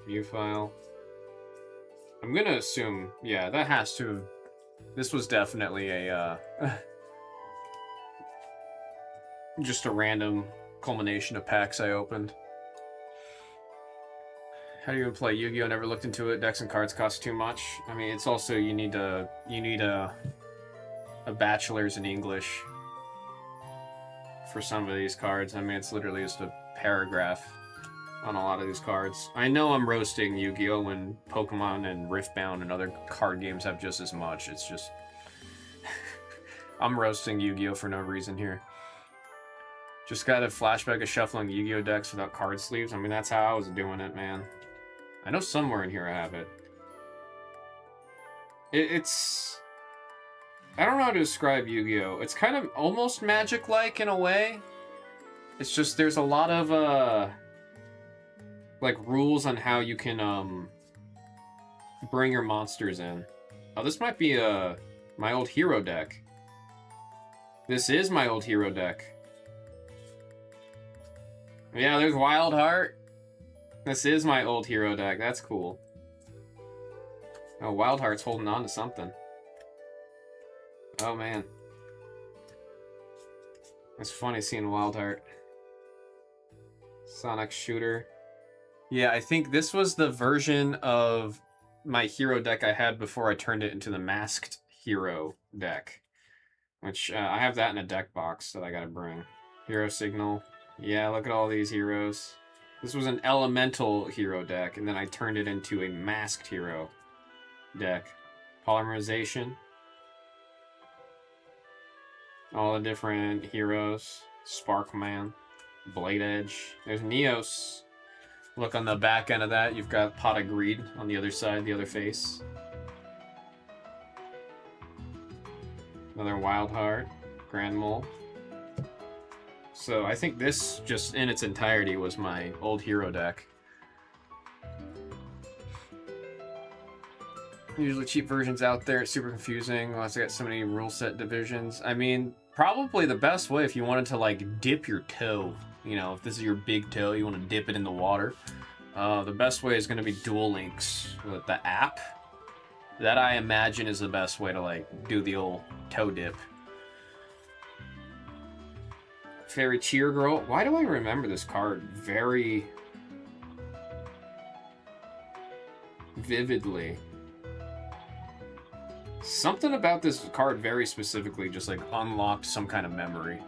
View file. I'm gonna assume, yeah, that has to have... This was definitely a, just a random culmination of packs I opened. How do you even play Yu-Gi-Oh? Never looked into it. Decks and cards cost too much. I mean, it's also, you need a bachelor's in English for some of these cards. I mean, it's literally just a paragraph on a lot of these cards. I know I'm roasting Yu-Gi-Oh! When Pokemon and Riftbound and other card games have just as much. It's just... I'm roasting Yu-Gi-Oh! For no reason here. Just got a flashback of shuffling Yu-Gi-Oh! Decks without card sleeves. I mean, that's how I was doing it, man. I know somewhere in here I have it. It's... I don't know how to describe Yu-Gi-Oh! It's kind of almost Magic-like in a way. It's just there's a lot of, like, rules on how you can, bring your monsters in. Oh, this might be, my old hero deck. This is my old hero deck. Yeah, there's Wild Heart. This is my old hero deck. That's cool. Oh, Wild Heart's holding on to something. Oh, man. It's funny seeing Wild Heart. Sonic Shooter. Yeah, I think this was the version of my hero deck I had before I turned it into the Masked Hero deck. Which, I have that in a deck box that I gotta bring. Hero Signal. Yeah, look at all these heroes. This was an elemental hero deck, and then I turned it into a masked hero deck. Polymerization. All the different heroes. Sparkman. Blade Edge. There's Neos. Look on the back end of that, you've got Pot of Greed on the other side, the other face. Another Wild Heart. Grand Mole. So I think this, just in its entirety, was my old hero deck. Usually cheap versions out there, it's super confusing. Unless I got so many rule set divisions. I mean, probably the best way if you wanted to, like, dip your toe. You know, if this is your big toe, you want to dip it in the water. The best way is going to be Duel Links with the app. That, I imagine, is the best way to, like, do the old toe dip. Fairy Cheer Girl. Why do I remember this card very vividly? Something about this card very specifically just, like, unlocked some kind of memory.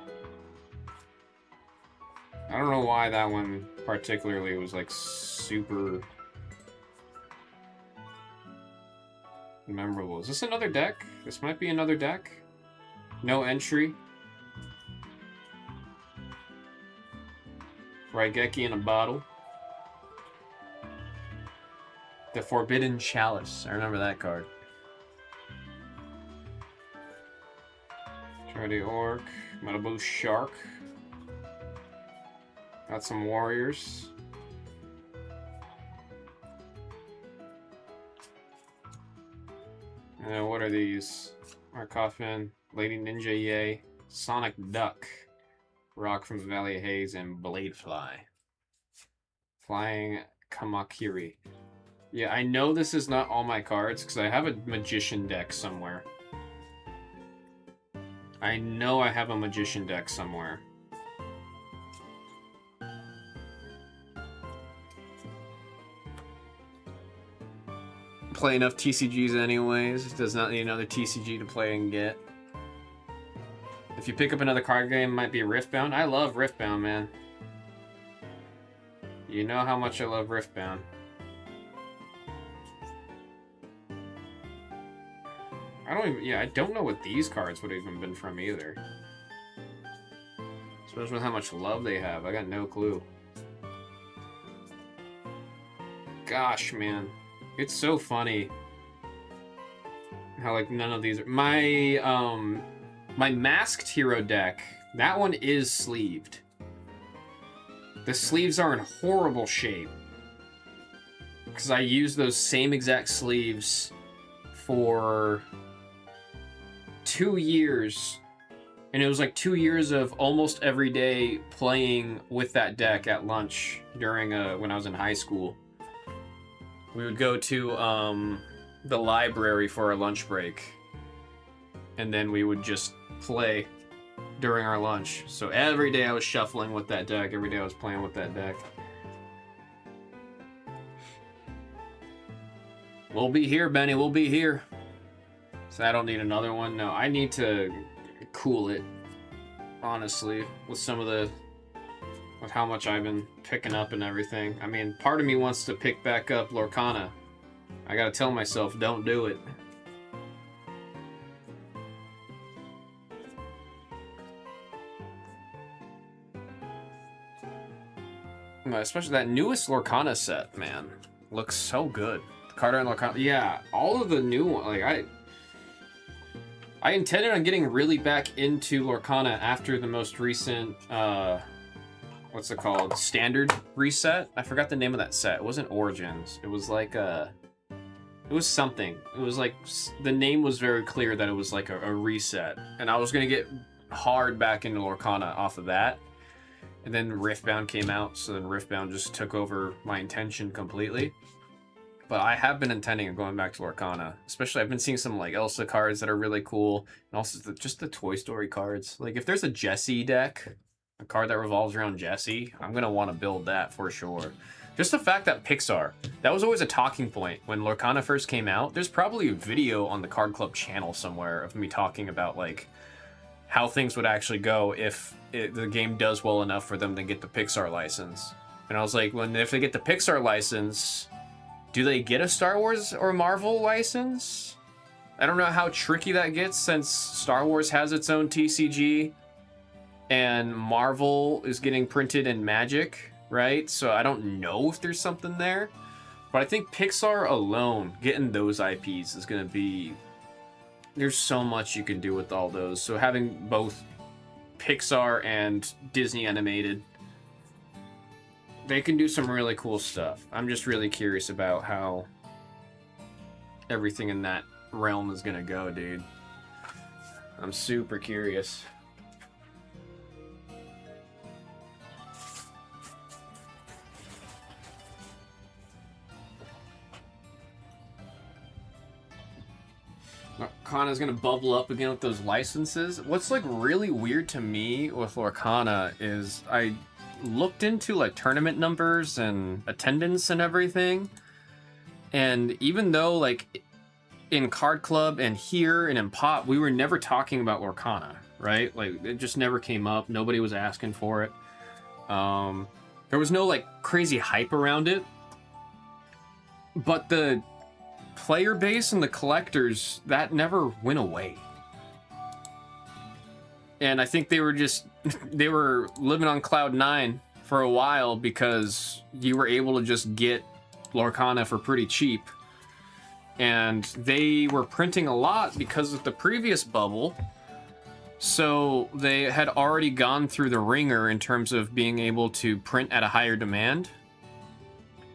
I don't know why that one particularly was, like, super memorable. Is this another deck? This might be another deck. No entry. Raigeki in a bottle. The Forbidden Chalice. I remember that card. Charity Orc. Metal Shark. Got some warriors. And what are these? Markoffin, Lady Ninja Yay, Sonic Duck, Rock from the Valley of Haze, and Bladefly. Flying Kamakiri. Yeah, I know this is not all my cards, because I have a Magician deck somewhere. I know I have a Magician deck somewhere. Play enough TCGs anyways. Does not need another TCG to play and get. If you pick up another card game, it might be Riftbound. I love Riftbound, man. You know how much I love Riftbound. I don't know what these cards would have even been from either. Especially with how much love they have. I got no clue. Gosh, man. It's so funny how, like, none of these are... My masked hero deck That one is sleeved. The sleeves are in horrible shape. Because I used those same exact sleeves for 2 years. And it was like 2 years of almost every day playing with that deck at lunch during when I was in high school. We would go to the library for our lunch break. And then we would just play during our lunch. So every day I was shuffling with that deck. Every day I was playing with that deck. We'll be here, Benny. We'll be here. So I don't need another one. No, I need to cool it, honestly, with with how much I've been picking up and everything. I mean, part of me wants to pick back up Lorcana. I gotta tell myself, don't do it. Especially that newest Lorcana set, man. Looks so good. Carter and Lorcana. Yeah, all of the new ones. Like, I intended on getting really back into Lorcana after the most recent, what's it called? Standard reset? I forgot the name of that set. It wasn't Origins. It was like it was something. It was like, the name was very clear that it was like a reset. And I was going to get hard back into Lorcana off of that. And then Riftbound came out, so then Riftbound just took over my intention completely. But I have been intending on going back to Lorcana. Especially, I've been seeing some like Elsa cards that are really cool. And also just the Toy Story cards. Like, if there's a Jessie deck, a card that revolves around Jessie, I'm going to want to build that for sure. Just the fact that Pixar, that was always a talking point when Lorcana first came out. There's probably a video on the Card Club channel somewhere of me talking about like how things would actually go if the game does well enough for them to get the Pixar license. And I was like, if they get the Pixar license, do they get a Star Wars or Marvel license? I don't know how tricky that gets since Star Wars has its own TCG and Marvel is getting printed in Magic, right? So I don't know if there's something there. But I think Pixar alone, getting those IPs is going to be... There's so much you can do with all those. So having both Pixar and Disney animated, they can do some really cool stuff. I'm just really curious about how everything in that realm is gonna go, dude. I'm super curious. Lorcana's gonna bubble up again with those licenses. What's like really weird to me with Lorcana is I looked into like tournament numbers and attendance and everything, and even though like in Card Club and here and in Pop we were never talking about Lorcana, right? Like it just never came up. Nobody was asking for it. There was no like crazy hype around it, but the player base and the collectors, that never went away. And I think they were living on cloud 9 for a while because you were able to just get Lorcana for pretty cheap. And they were printing a lot because of the previous bubble. So they had already gone through the ringer in terms of being able to print at a higher demand.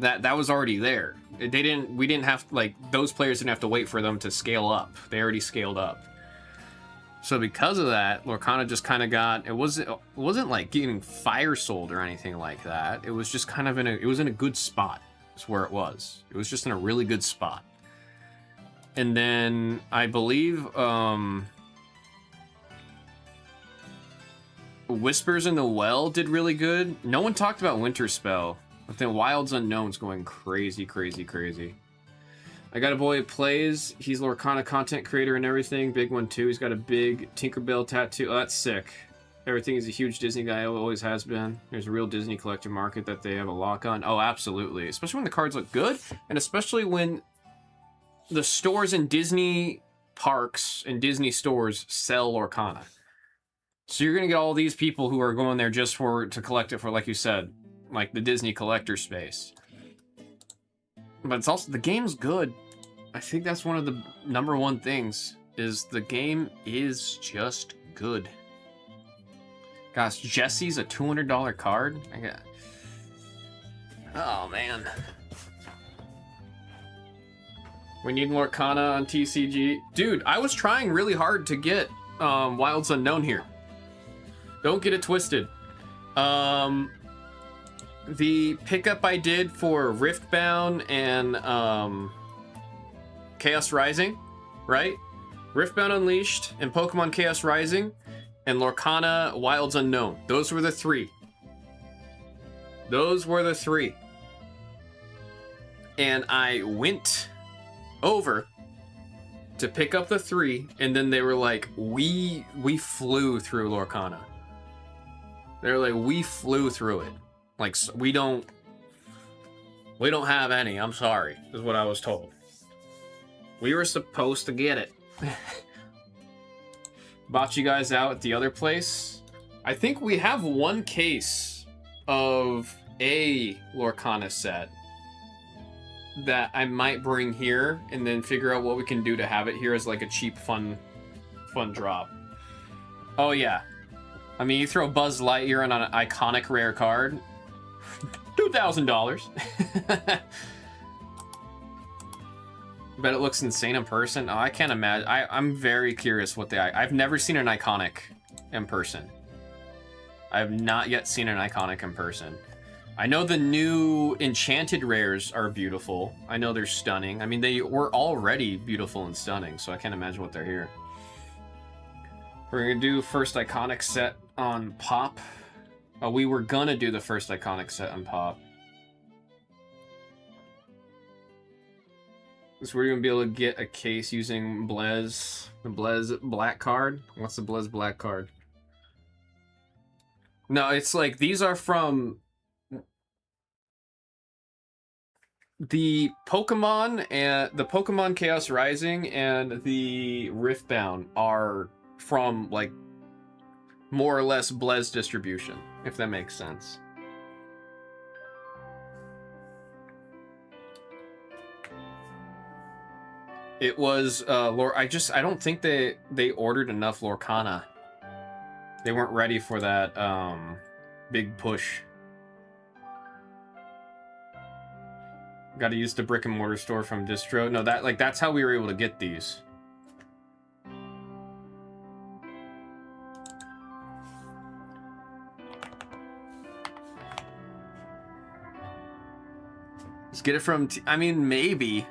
That was already there. We didn't have, like, those players didn't have to wait for them to scale up. They already scaled up. So because of that, Lorcana just kind of got, it wasn't like getting fire sold or anything like that. It was just kind of it was in a good spot. That's where it was. It was just in a really good spot. And then I believe Whispers in the Well did really good. No one talked about Winter Spell. But then Wilds Unknown's going crazy, crazy, crazy. I got a boy who plays. He's Lorcana content creator and everything. Big one too. He's got a big Tinkerbell tattoo. Oh, that's sick. Everything is a huge Disney guy. Always has been. There's a real Disney collector market that they have a lock on. Oh, absolutely. Especially when the cards look good. And especially when the stores in Disney parks and Disney stores sell Lorcana. So you're going to get all these people who are going there just to collect it for, like you said, like the Disney collector space. But it's also, the game's good. I think that's one of the #1 things, is the game is just good. Gosh, Jesse's a $200 card? I got... Oh, man. We need Lorcana on TCG. Dude, I was trying really hard to get Wilds Unknown here. Don't get it twisted. The pickup I did for Riftbound and Chaos Rising, right? Riftbound Unleashed and Pokemon Chaos Rising and Lorcana Wilds Unknown. Those were the three. Those were the three. And I went over to pick up the three, and then they were like, we flew through Lorcana. They were like, we flew through it. Like, we don't have any, I'm sorry, is what I was told. We were supposed to get it. Bought you guys out at the other place. I think we have one case of a Lorcana set that I might bring here and then figure out what we can do to have it here as like a cheap, fun drop. Oh yeah. I mean, you throw Buzz Lightyear on an iconic rare card, $2,000. Bet it looks insane in person. Oh, I can't imagine. I'm very curious what I've never seen an iconic in person. I have not yet seen an iconic in person. I know the new enchanted rares are beautiful. I know they're stunning. I mean, they were already beautiful and stunning, so I can't imagine what they're here. We're gonna do first iconic set on Pop. Oh, we were gonna do the first iconic set on Pop. So we're gonna be able to get a case using Blez, the Blez Black card. What's the Blez Black card? No, it's like these are from the Pokemon and the Pokemon Chaos Rising and the Riftbound are from like more or less Blez distribution, if that makes sense. It was I don't think they ordered enough Lorcana. They weren't ready for that big push. Got to use the brick and mortar store from distro. No, that's how we were able to get these. Let's get it from I mean, maybe.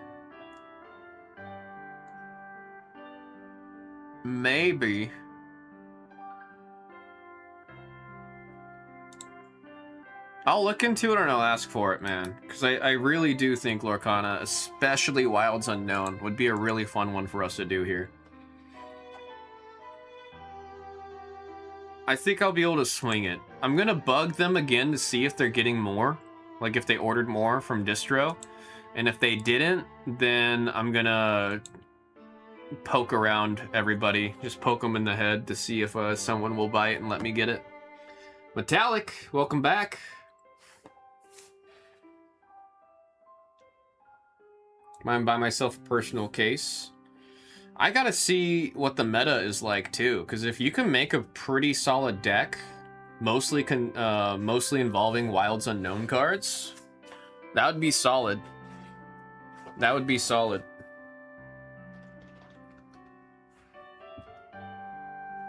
Maybe. I'll look into it and I'll ask for it, man. Because I really do think Lorcana, especially Wilds Unknown, would be a really fun one for us to do here. I think I'll be able to swing it. I'm going to bug them again to see if they're getting more. Like if they ordered more from distro. And if they didn't, then I'm going to poke around everybody. Just poke them in the head to see if someone will buy it and let me get it. Metallic, welcome back. Might buy myself a personal case. I gotta see what the meta is like too, because if you can make a pretty solid deck, mostly involving Wilds Unknown cards, that would be solid. That would be solid.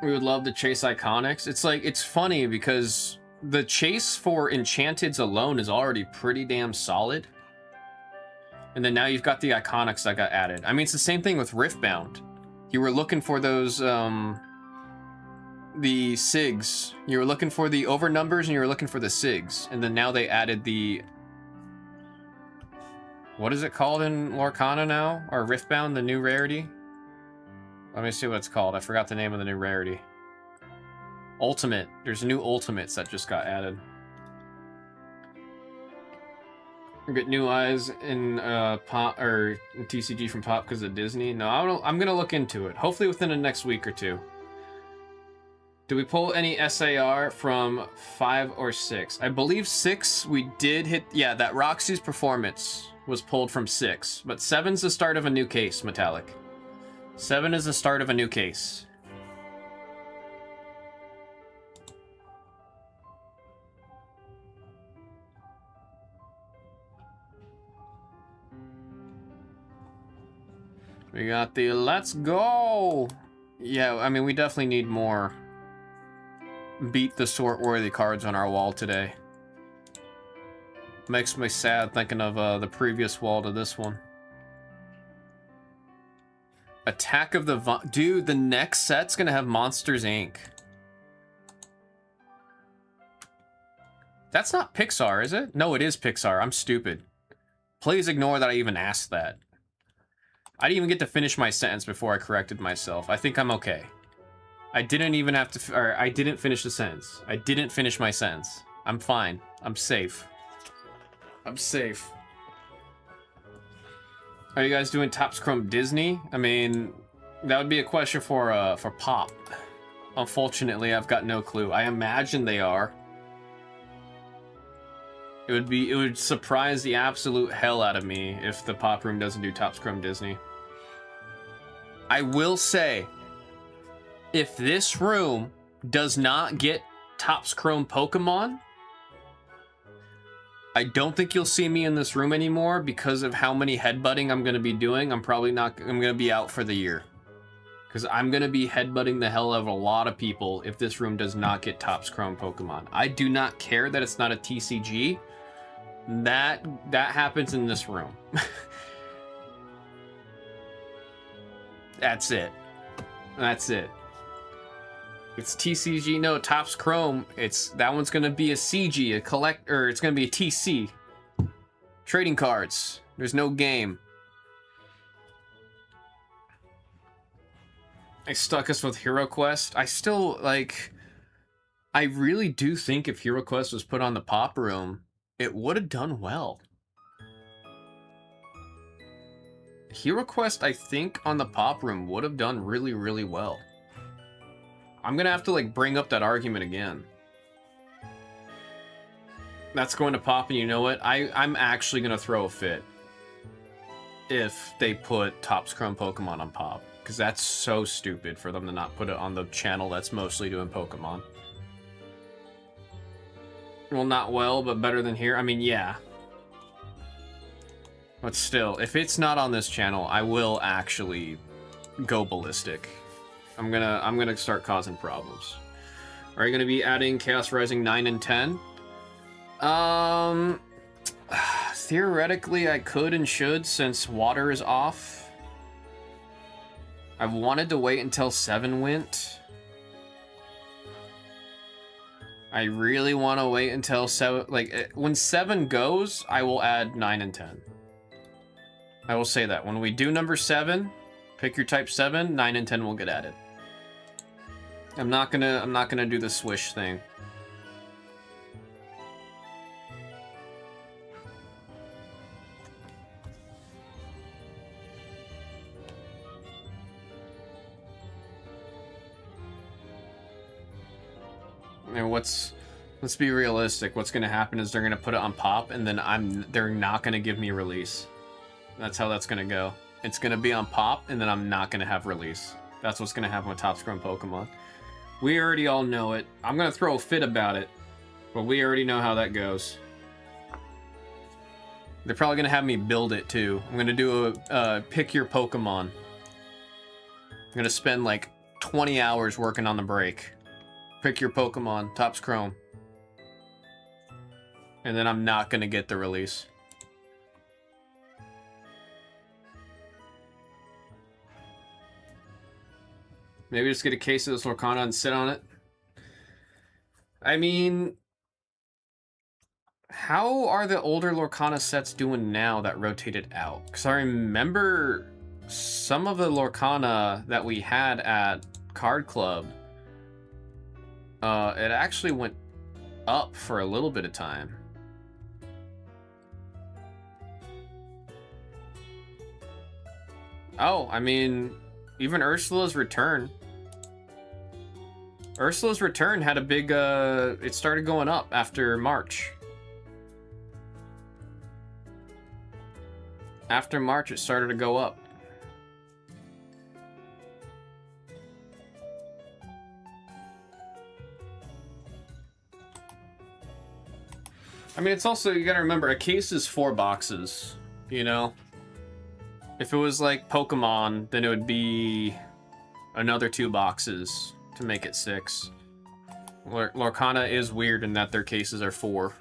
We would love to chase iconics. It's like, it's funny because the chase for Enchanteds alone is already pretty damn solid. And then now you've got the iconics that got added. I mean, it's the same thing with Riftbound. You were looking for those, the SIGs. You were looking for the over numbers and you were looking for the SIGs. And then now they added the... What is it called in Lorcana now? Or Riftbound, the new rarity? Let me see what it's called. I forgot the name of the new rarity. Ultimate. There's new Ultimates that just got added. Get new eyes in Pop or TCG from Pop because of Disney. No, I'm gonna look into it. Hopefully within the next week or two. Do we pull any SAR from 5 or 6? I believe 6 we did hit. Yeah, that Roxy's Performance was pulled from 6, but 7's the start of a new case. Metallic. 7 is the start of a new case. We got the let's go. Yeah, I mean, we definitely need more beat the sort worthy cards on our wall today. Makes me sad thinking of the previous wall to this one. Attack of the dude, the next set's gonna have Monsters Inc. That's not Pixar, is it? No, it is Pixar. I'm stupid. Please ignore that I even asked that. I didn't even get to finish my sentence before I corrected myself. I think I'm okay. I didn't even have to, or I didn't finish the sentence. I didn't finish my sentence. I'm fine. I'm safe. I'm safe. Are you guys doing Topps Chrome Disney? I mean, that would be a question for Pop. Unfortunately, I've got no clue. I imagine they are. It would surprise the absolute hell out of me if the Pop Room doesn't do Topps Chrome Disney. I will say, if this room does not get Topps Chrome Pokemon, I don't think you'll see me in this room anymore because of how many headbutting I'm going to be doing. I'm going to be out for the year. Because I'm going to be headbutting the hell out of a lot of people if this room does not get Topps Chrome Pokemon. I do not care that it's not a TCG. That happens in this room. That's it. That's it. It's TCG, no, Topps Chrome. That one's gonna be a CG, it's gonna be a TC. Trading cards. There's no game. I stuck us with Hero Quest. I still, I really do think if Hero Quest was put on the Pop Room, it would have done well. Hero Quest, I think, on the Pop Room would have done really, really well. I'm gonna have to, bring up that argument again. That's going to Pop, and you know what? I'm actually gonna throw a fit if they put Topps Chrome Pokemon on Pop. Because that's so stupid for them to not put it on the channel that's mostly doing Pokemon. Well, not well, but better than here. I mean, yeah. But still, if it's not on this channel, I will actually go ballistic. I'm gonna start causing problems. Are you gonna be adding Chaos Rising 9 and 10? Theoretically, I could and should since water is off. I've wanted to wait until 7 went. I really want to wait until 7, when 7 goes, I will add 9 and 10. I will say that. When we do number 7, pick your type 7, 9 and 10 will get added. I'm not gonna do the swish thing. And let's be realistic. What's gonna happen is they're gonna put it on Pop, and then they're not gonna give me release. That's how that's gonna go. It's gonna be on Pop, and then I'm not gonna have release. That's what's gonna happen with Topps Chrome Pokemon. We already all know it. I'm gonna throw a fit about it, but we already know how that goes. They're probably gonna have me build it too. I'm gonna do a pick your Pokemon. I'm gonna spend 20 hours working on the break. Pick your Pokemon, Topps Chrome. And then I'm not gonna get the release. Maybe just get a case of this Lorcana and sit on it. I mean, how are the older Lorcana sets doing now that rotated out? Because I remember some of the Lorcana that we had at Card Club, it actually went up for a little bit of time. Oh, I mean, even Ursula's Return. Ursula's Return had a big, it started going up after March. After March, it started to go up. I mean, it's also, you gotta remember, a case is 4 boxes, you know? If it was like Pokemon, then it would be another 2 boxes to make it 6. Lorcana is weird in that their cases are 4.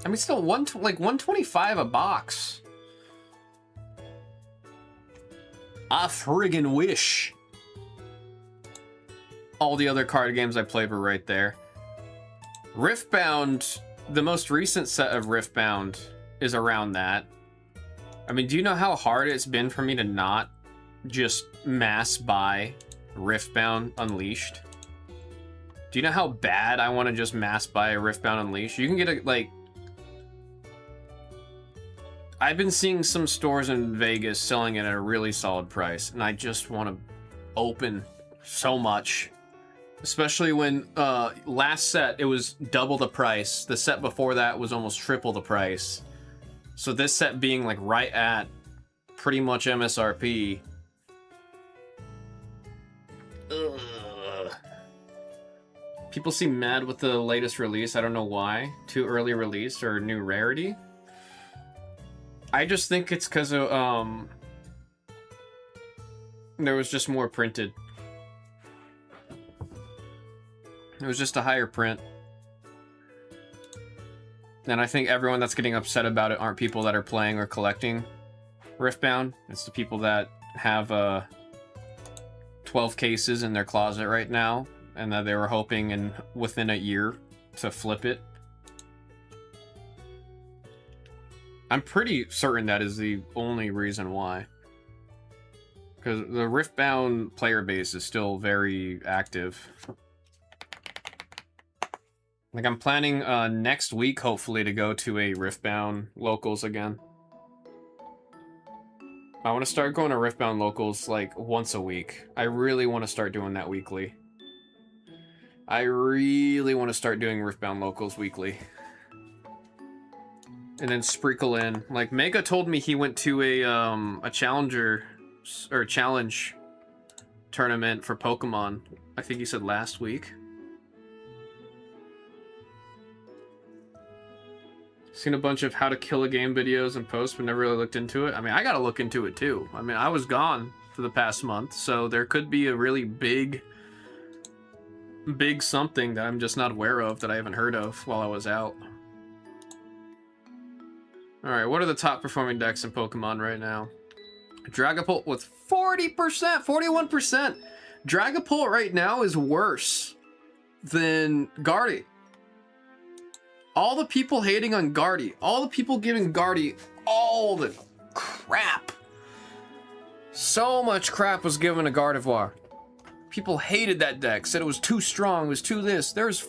I mean, still like 125 a box. I friggin' wish. All the other card games I played were right there. Riftbound, the most recent set of Riftbound is around that. I mean, do you know how hard it's been for me to not just mass buy Riftbound Unleashed? Do you know how bad I want to just mass buy a Riftbound Unleashed? You can get a, like... I've been seeing some stores in Vegas selling it at a really solid price, and I just want to open so much. Especially when last set, it was double the price. The set before that was almost triple the price. So this set being like right at pretty much MSRP. Ugh. People seem mad with the latest release. I don't know why. Too early release or new rarity. I just think it's because of, there was just more printed. It was just a higher print. And I think everyone that's getting upset about it aren't people that are playing or collecting Riftbound. It's the people that have 12 cases in their closet right now, and that they were hoping within a year to flip it. I'm pretty certain that is the only reason why. Because the Riftbound player base is still very active. Like, I'm planning next week, hopefully, to go to a Riftbound Locals again. I want to start going to Riftbound Locals, like, once a week. I really want to start doing that weekly. I really want to start doing Riftbound Locals weekly. And then sprinkle in. Like, Mega told me he went to a challenger, or challenge tournament for Pokemon. I think he said last week. Seen a bunch of how to kill a game videos and posts, but never really looked into it. I mean, I gotta look into it too. I mean, I was gone for the past month, so there could be a really big something that I'm just not aware of, that I haven't heard of while I was out. Alright, what are the top performing decks in Pokemon right now? Dragapult with 40%, 41%. Dragapult right now is worse than Guardy. All the people hating on Guardy, all the people giving Guardy all the crap. So much crap was given to Gardevoir. People hated that deck, said it was too strong, it was too this. There's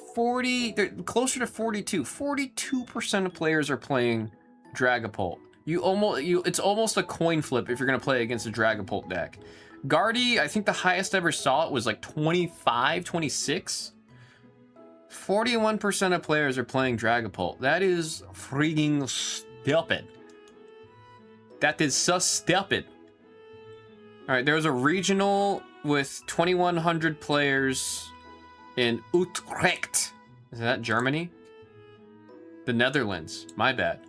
closer to 42. 42% of players are playing Dragapult. It's almost a coin flip if you're gonna play against a Dragapult deck. Guardy, I think the highest I ever saw it was like 25, 26. 41% of players are playing Dragapult. That is freaking stupid. That is so stupid. Alright, there was a regional with 2,100 players in Utrecht. Is that Germany? The Netherlands. My bad.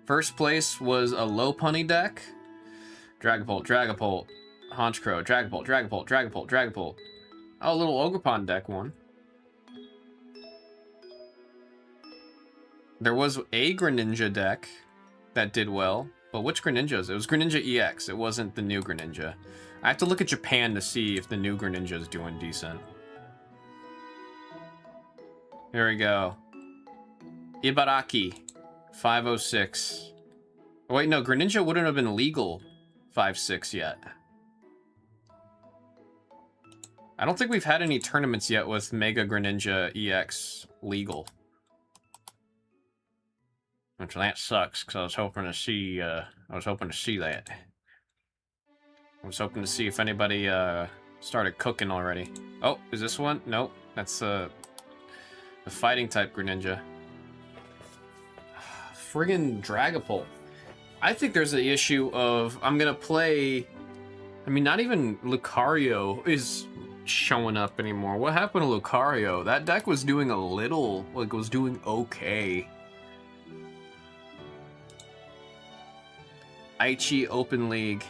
First place was a Lopunny deck. Dragapult, Dragapult, Honchkrow, Dragapult, Dragapult, Dragapult, Dragapult. Oh, a little Ogerpon deck won. There was a Greninja deck that did well, but which Greninjas? It was Greninja EX, it wasn't the new Greninja. I have to look at Japan to see if the new Greninja is doing decent. Here we go. Ibaraki, 506. Oh, wait, no, Greninja wouldn't have been legal 5.6 yet. I don't think we've had any tournaments yet with Mega Greninja EX legal. Which that sucks, because I was hoping to see that. I was hoping to see if anybody started cooking already. Oh, is this one? Nope, that's the fighting type Greninja. Friggin' Dragapult. I think there's the issue of I'm gonna play. I mean, not even Lucario is showing up anymore. What happened to Lucario? That deck was doing a little, like, was doing okay. Aichi Open League.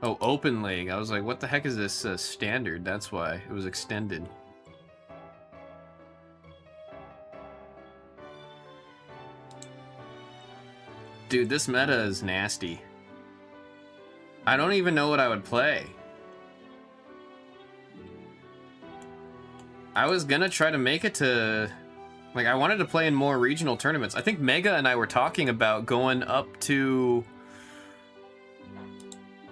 Oh, Open League. I was like, what the heck is this standard? That's why it was extended. Dude, this meta is nasty. I don't even know what I would play. I was gonna try to make it to... Like, I wanted to play in more regional tournaments. I think Mega and I were talking about going up to...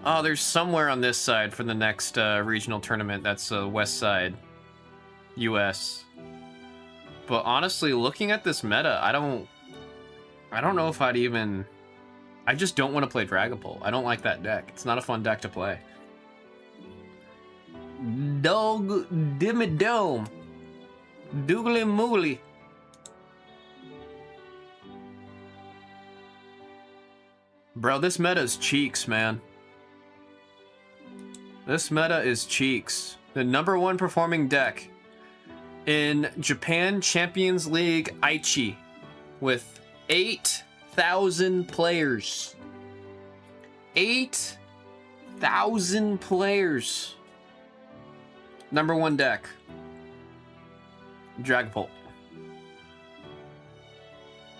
Oh, there's somewhere on this side for the next regional tournament. That's west side. US. But honestly, looking at this meta, I don't know if I'd even... I just don't want to play Dragapult. I don't like that deck. It's not a fun deck to play. Dog dimmy dome. Doogly moogly. Bro, this meta is cheeks, man. This meta is cheeks. The #1 performing deck in Japan Champions League Aichi with 8,000 players. 8,000 players. #1 deck. Dragapult.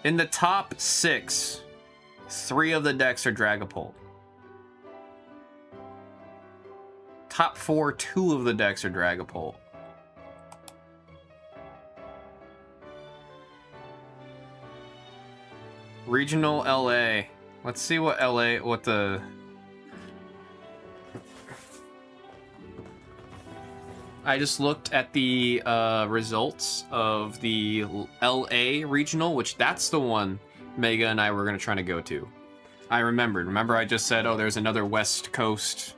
In the top 6, 3 of the decks are Dragapult. Top 4, 2 of the decks are Dragapult. Regional LA. Let's see what the... I just looked at the results of the LA regional, which that's the one Mega and I were going to try to go to. I remembered. Remember I just said, oh, there's another West Coast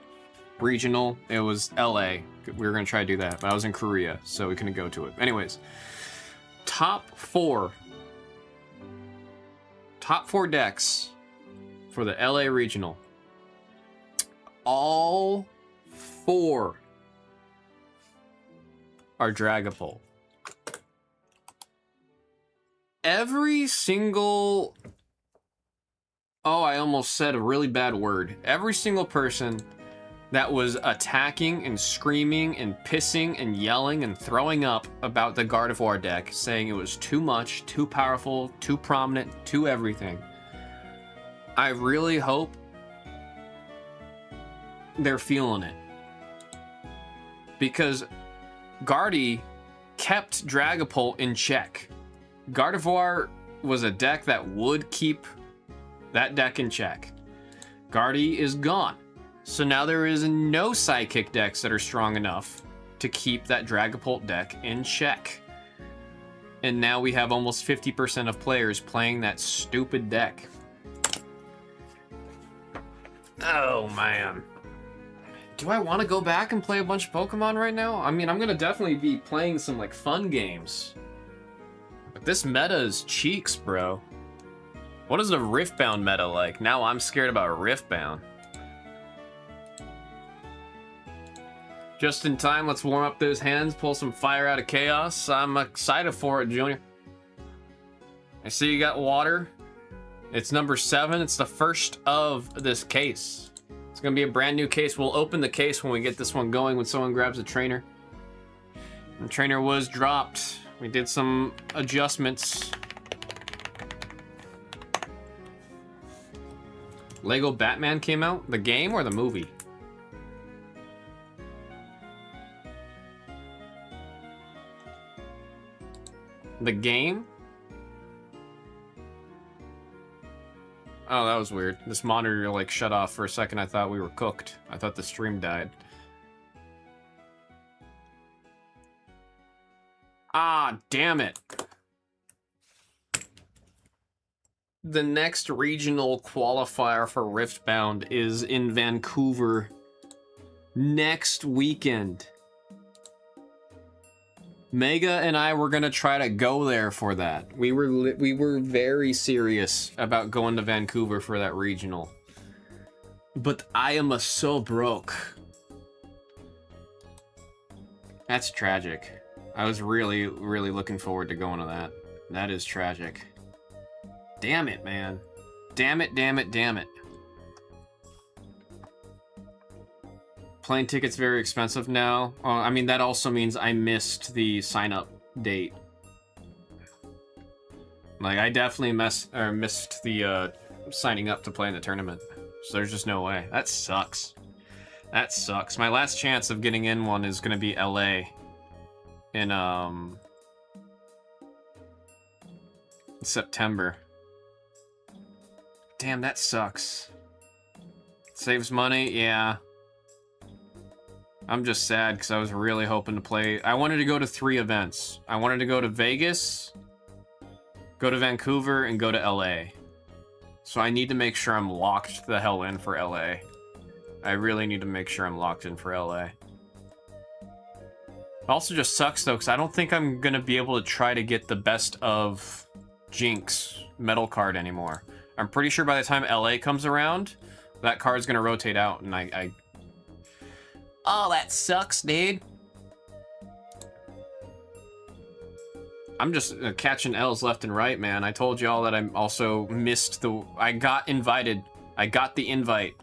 regional? It was LA. We were going to try to do that, but I was in Korea, so we couldn't go to it. Anyways, top 4 decks for the LA regional. All 4 are Dragapult. Every single... Oh, I almost said a really bad word. Every single person that was attacking and screaming and pissing and yelling and throwing up about the Gardevoir deck, saying it was too much, too powerful, too prominent, too everything. I really hope they're feeling it. Because Gardy kept Dragapult in check. Gardevoir was a deck that would keep that deck in check. Gardy is gone. So now there is no Psychic decks that are strong enough to keep that Dragapult deck in check. And now we have almost 50% of players playing that stupid deck. Oh, man. Do I want to go back and play a bunch of Pokemon right now? I mean, I'm going to definitely be playing some, like, fun games. But this meta is cheeks, bro. What is the Riftbound meta like? Now I'm scared about Riftbound. Just in time, let's warm up those hands, pull some fire out of chaos. I'm excited for it, Junior. I see you got water. It's number 7. It's the first of this case. It's gonna be a brand new case. We'll open the case when we get this one going, when someone grabs a trainer. The trainer was dropped. We did some adjustments. Lego Batman came out? The game or the movie? The game? Oh, that was weird. This monitor like shut off for a second. I thought we were cooked. I thought the stream died. Ah, damn it. The next regional qualifier for Riftbound is in Vancouver next weekend. Mega and I were gonna try to go there for that. We were very serious about going to Vancouver for that regional. But I am so broke. That's tragic. I was really, really looking forward to going to that. That is tragic. Damn it, man. Damn it, damn it, damn it. Plane tickets very expensive now. I mean, that also means I missed the sign-up date. Like, I definitely missed the signing up to play in the tournament. So there's just no way. That sucks. That sucks. My last chance of getting in one is gonna be LA in September. Damn, that sucks. Saves money, yeah. I'm just sad because I was really hoping to play. I wanted to go to 3 events. I wanted to go to Vegas, go to Vancouver, and go to LA. So I need to make sure I'm locked the hell in for LA. I really need to make sure I'm locked in for LA. It also just sucks though, because I don't think I'm gonna be able to try to get the best of Jinx metal card anymore. I'm pretty sure by the time LA comes around, that card's gonna rotate out, and I... Oh, that sucks, dude. I'm just catching L's left and right, man. I told y'all that I also missed the... I got invited. I got the invite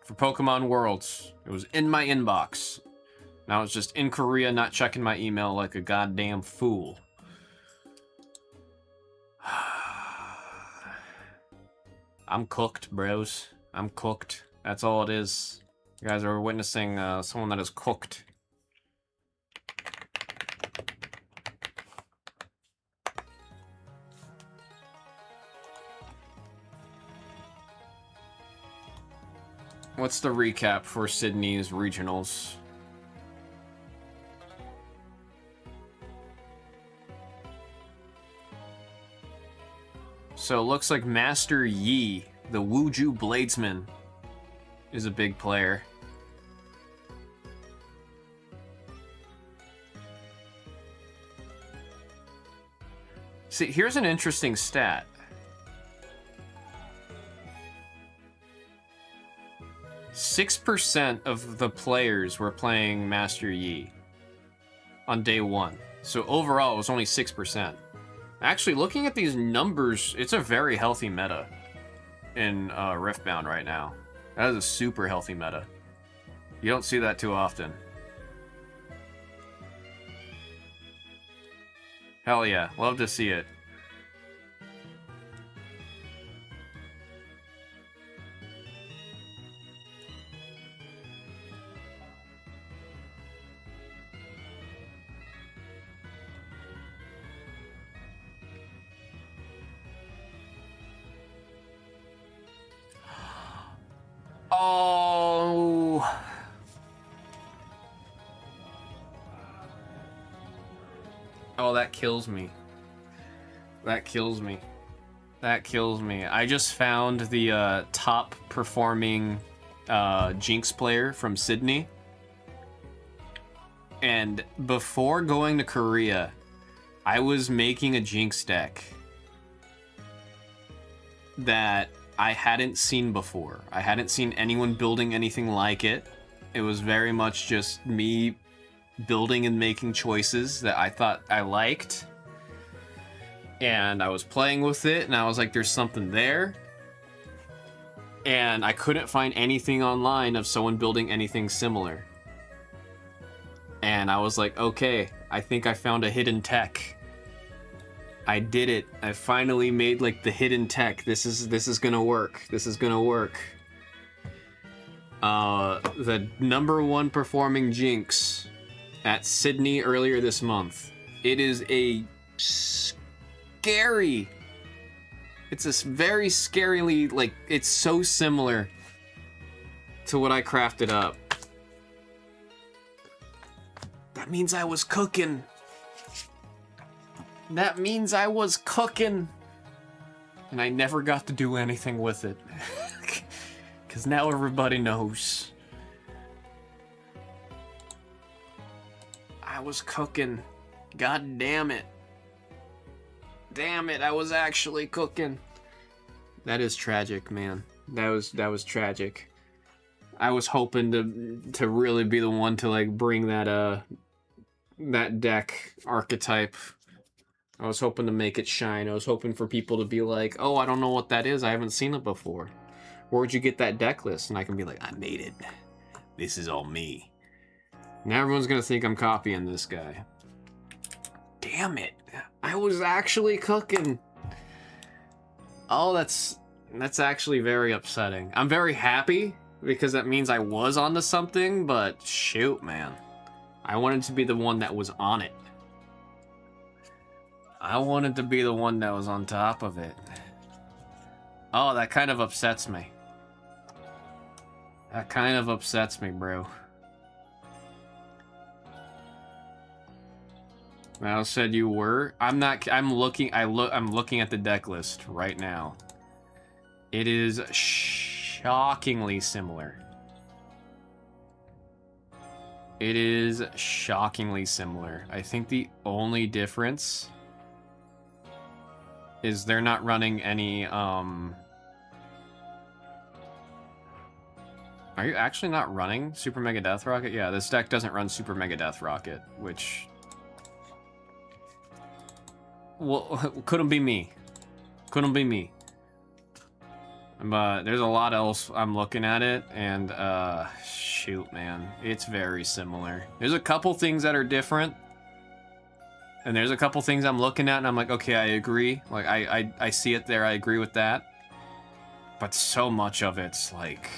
for Pokemon Worlds. It was in my inbox. Now I was just in Korea, not checking my email like a goddamn fool. I'm cooked, bros. I'm cooked. That's all it is. You guys are witnessing someone that is cooked. What's the recap for Sydney's regionals? So it looks like Master Yi, the Wuju Bladesman, is a big player. See, here's an interesting stat. .6% of the players were playing Master Yi on day 1. So overall, it was only 6%. Actually, looking at these numbers, it's a very healthy meta in Riftbound right now. That is a super healthy meta. You don't see that too often. Hell yeah, love to see it. Oh. Oh, that kills me. That kills me. That kills me. I just found the top performing Jinx player from Sydney. And before going to Korea, I was making a Jinx deck that I hadn't seen before. I hadn't seen anyone building anything like it. It was very much just me building and making choices that I thought I liked. And I was playing with it, and I was like, there's something there. And I couldn't find anything online of someone building anything similar. And I was like, okay, I think I found a hidden tech. I did it. I finally made like the hidden tech. This is gonna work. This is gonna work. The #1 performing Jinx at Sydney earlier this month. It is a scary. It's a very scarily, like, it's so similar to what I crafted up. That means I was cooking. That means I was cooking. And I never got to do anything with it. Because now everybody knows. I was cooking. God damn it. Damn it, I was actually cooking. That is tragic, man. That was tragic. I was hoping to really be the one to like bring that that deck archetype I was hoping to make it shine. I was hoping for people to be like, oh, I don't know what that is. I haven't seen it before. Where'd you get that deck list? And I can be like, I made it. This is all me. Now everyone's going to think I'm copying this guy. Damn it. I was actually cooking. Oh, that's actually very upsetting. I'm very happy because that means I was onto something, but shoot, man. I wanted to be the one that was on it. I wanted to be the one that was on top of it. Oh, that kind of upsets me. That kind of upsets me, bro. Mal said you were. I'm not. I'm looking. I'm looking at the deck list right now. It is shockingly similar. It is shockingly similar. I think the only difference is they're not running any, Are you actually not running Super Mega Death Rocket? Yeah, this deck doesn't run Super Mega Death Rocket, which... Well, couldn't be me. Couldn't be me. But there's a lot else I'm looking at it, and, shoot, man. It's very similar. There's a couple things that are different. And there's a couple things I'm looking at and I'm like, okay, I agree. Like, I see it there, I agree with that. But so much of it's like,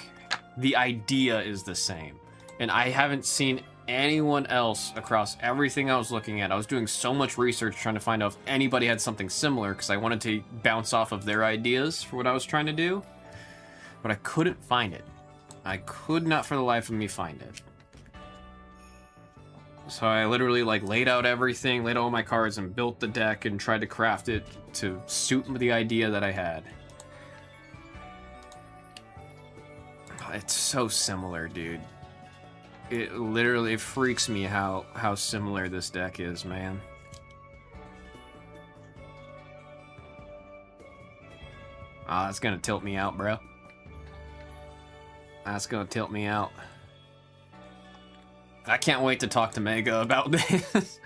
the idea is the same. And I haven't seen anyone else across everything I was looking at. I was doing so much research trying to find out if anybody had something similar because I wanted to bounce off of their ideas for what I was trying to do. But I couldn't find it. I could not for the life of me find it. So I literally like laid out everything, laid out all my cards, and built the deck and tried to craft it to suit the idea that I had. It's so similar, dude. It literally freaks me how similar this deck is, man. Ah, that's gonna tilt me out, bro. That's gonna tilt me out. I can't wait to talk to Mega about this.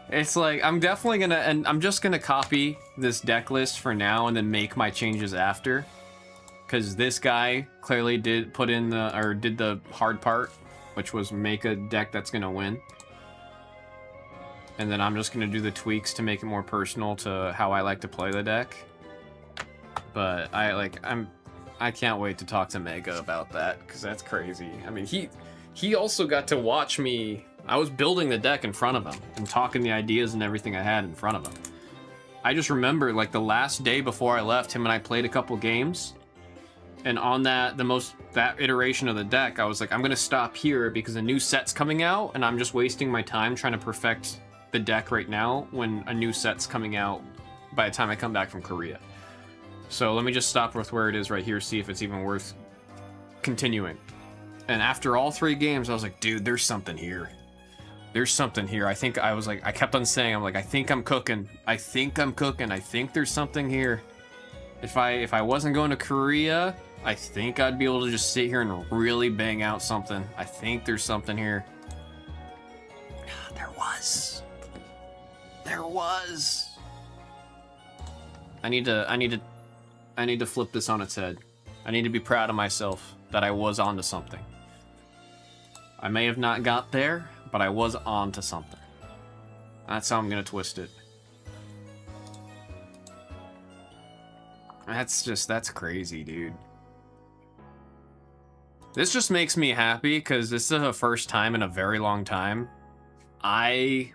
It's like, I'm definitely gonna, and I'm just gonna copy this deck list for now and then make my changes after. Because this guy clearly did put in the, or did the hard part, which was make a deck that's gonna win. And then I'm just gonna do the tweaks to make it more personal to how I like to play the deck. But I can't wait to talk to Mega about that, because that's crazy. I mean, he also got to watch me. I was building the deck in front of him and talking the ideas and everything I had in front of him. I just remember, like, the last day before I left, him and I played a couple games. And on that iteration of the deck, I was like, I'm gonna stop here because a new set's coming out, and I'm just wasting my time trying to perfect the deck right now when a new set's coming out by the time I come back from Korea. So let me just stop with where it is right here, see if it's even worth continuing. And after all 3 games, I was like, dude, there's something here. There's something here. I think I was like, I kept on saying, I'm like, I think I'm cooking. I think I'm cooking. I think there's something here. If I wasn't going to Korea, I think I'd be able to just sit here and really bang out something. I think there's something here. There was. There was. I need to flip this on its head. I need to be proud of myself that I was onto something. I may have not got there, but I was onto something. That's how I'm gonna twist it. That's crazy, dude. This just makes me happy because this is the first time in a very long time I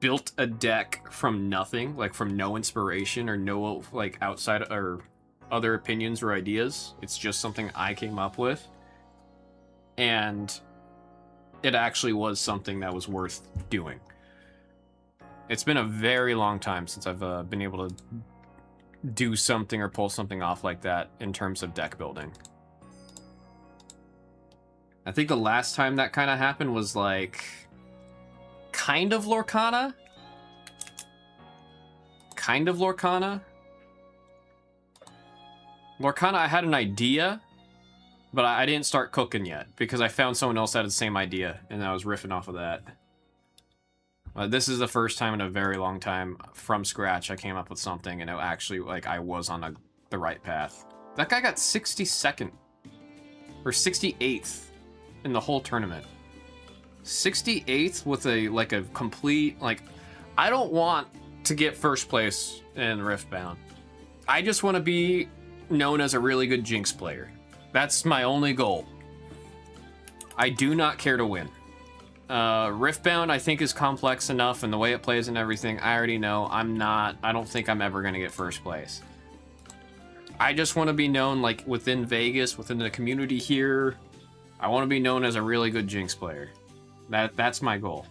built a deck from nothing, like from no inspiration or no like outside or other opinions or ideas. It's just something I came up with. And it actually was something that was worth doing. It's been a very long time since I've been able to do something or pull something off like that in terms of deck building. I think the last time that kind of happened was like kind of Lorcana. Kind of Lorcana. Lorcana, I had an idea, but I didn't start cooking yet because I found someone else that had the same idea and I was riffing off of that. This is the first time in a very long time from scratch I came up with something and it actually, like, I was on the right path. That guy got 62nd or 68th in the whole tournament. 68th with a complete, like, I don't want to get first place in Riftbound. I just want to be known as a really good Jinx player. That's my only goal. I do not care to win. Riftbound, I think, is complex enough, and the way it plays and everything, I already know. I don't think I'm ever going to get first place. I just want to be known, like, within Vegas, within the community here. I want to be known as a really good Jinx player. That's my goal.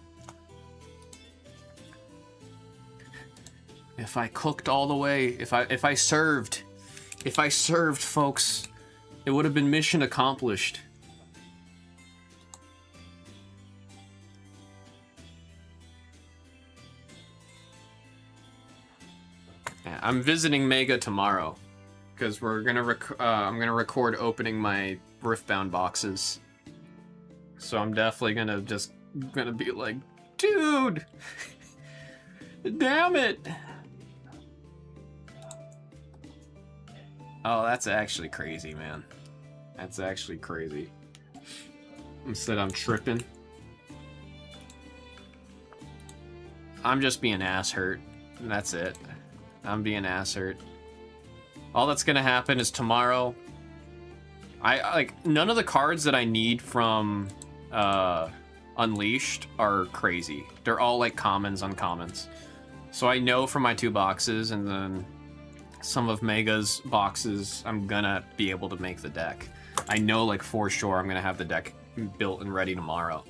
If I cooked all the way, if I served, folks, it would have been mission accomplished. Yeah, I'm visiting Mega tomorrow because we're gonna I'm gonna record opening my Riftbound boxes. So I'm definitely gonna be like, dude, damn it. Oh, that's actually crazy, man. That's actually crazy. Instead, I'm tripping. I'm just being ass hurt. And that's it. I'm being ass hurt. All that's gonna happen is tomorrow. None of the cards that I need from Unleashed are crazy. They're all like commons, uncommons. So I know from my 2 boxes and then some of Mega's boxes, I'm gonna be able to make the deck. I know, like, for sure I'm gonna have the deck built and ready tomorrow.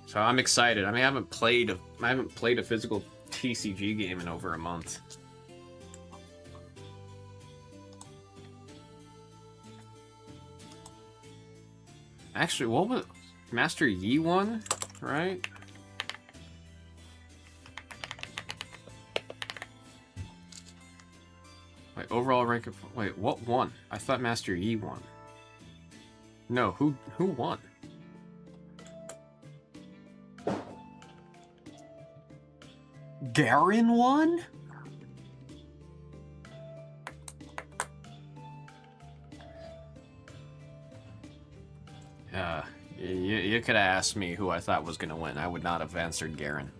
So I'm excited. I mean, I haven't played a physical TCG game in over a month. Actually, what was Master Yi won, right? Wait, overall rank of... Wait, what won? I thought Master Yi won. No, who won? Garen won? You could have asked me who I thought was going to win. I would not have answered Garen.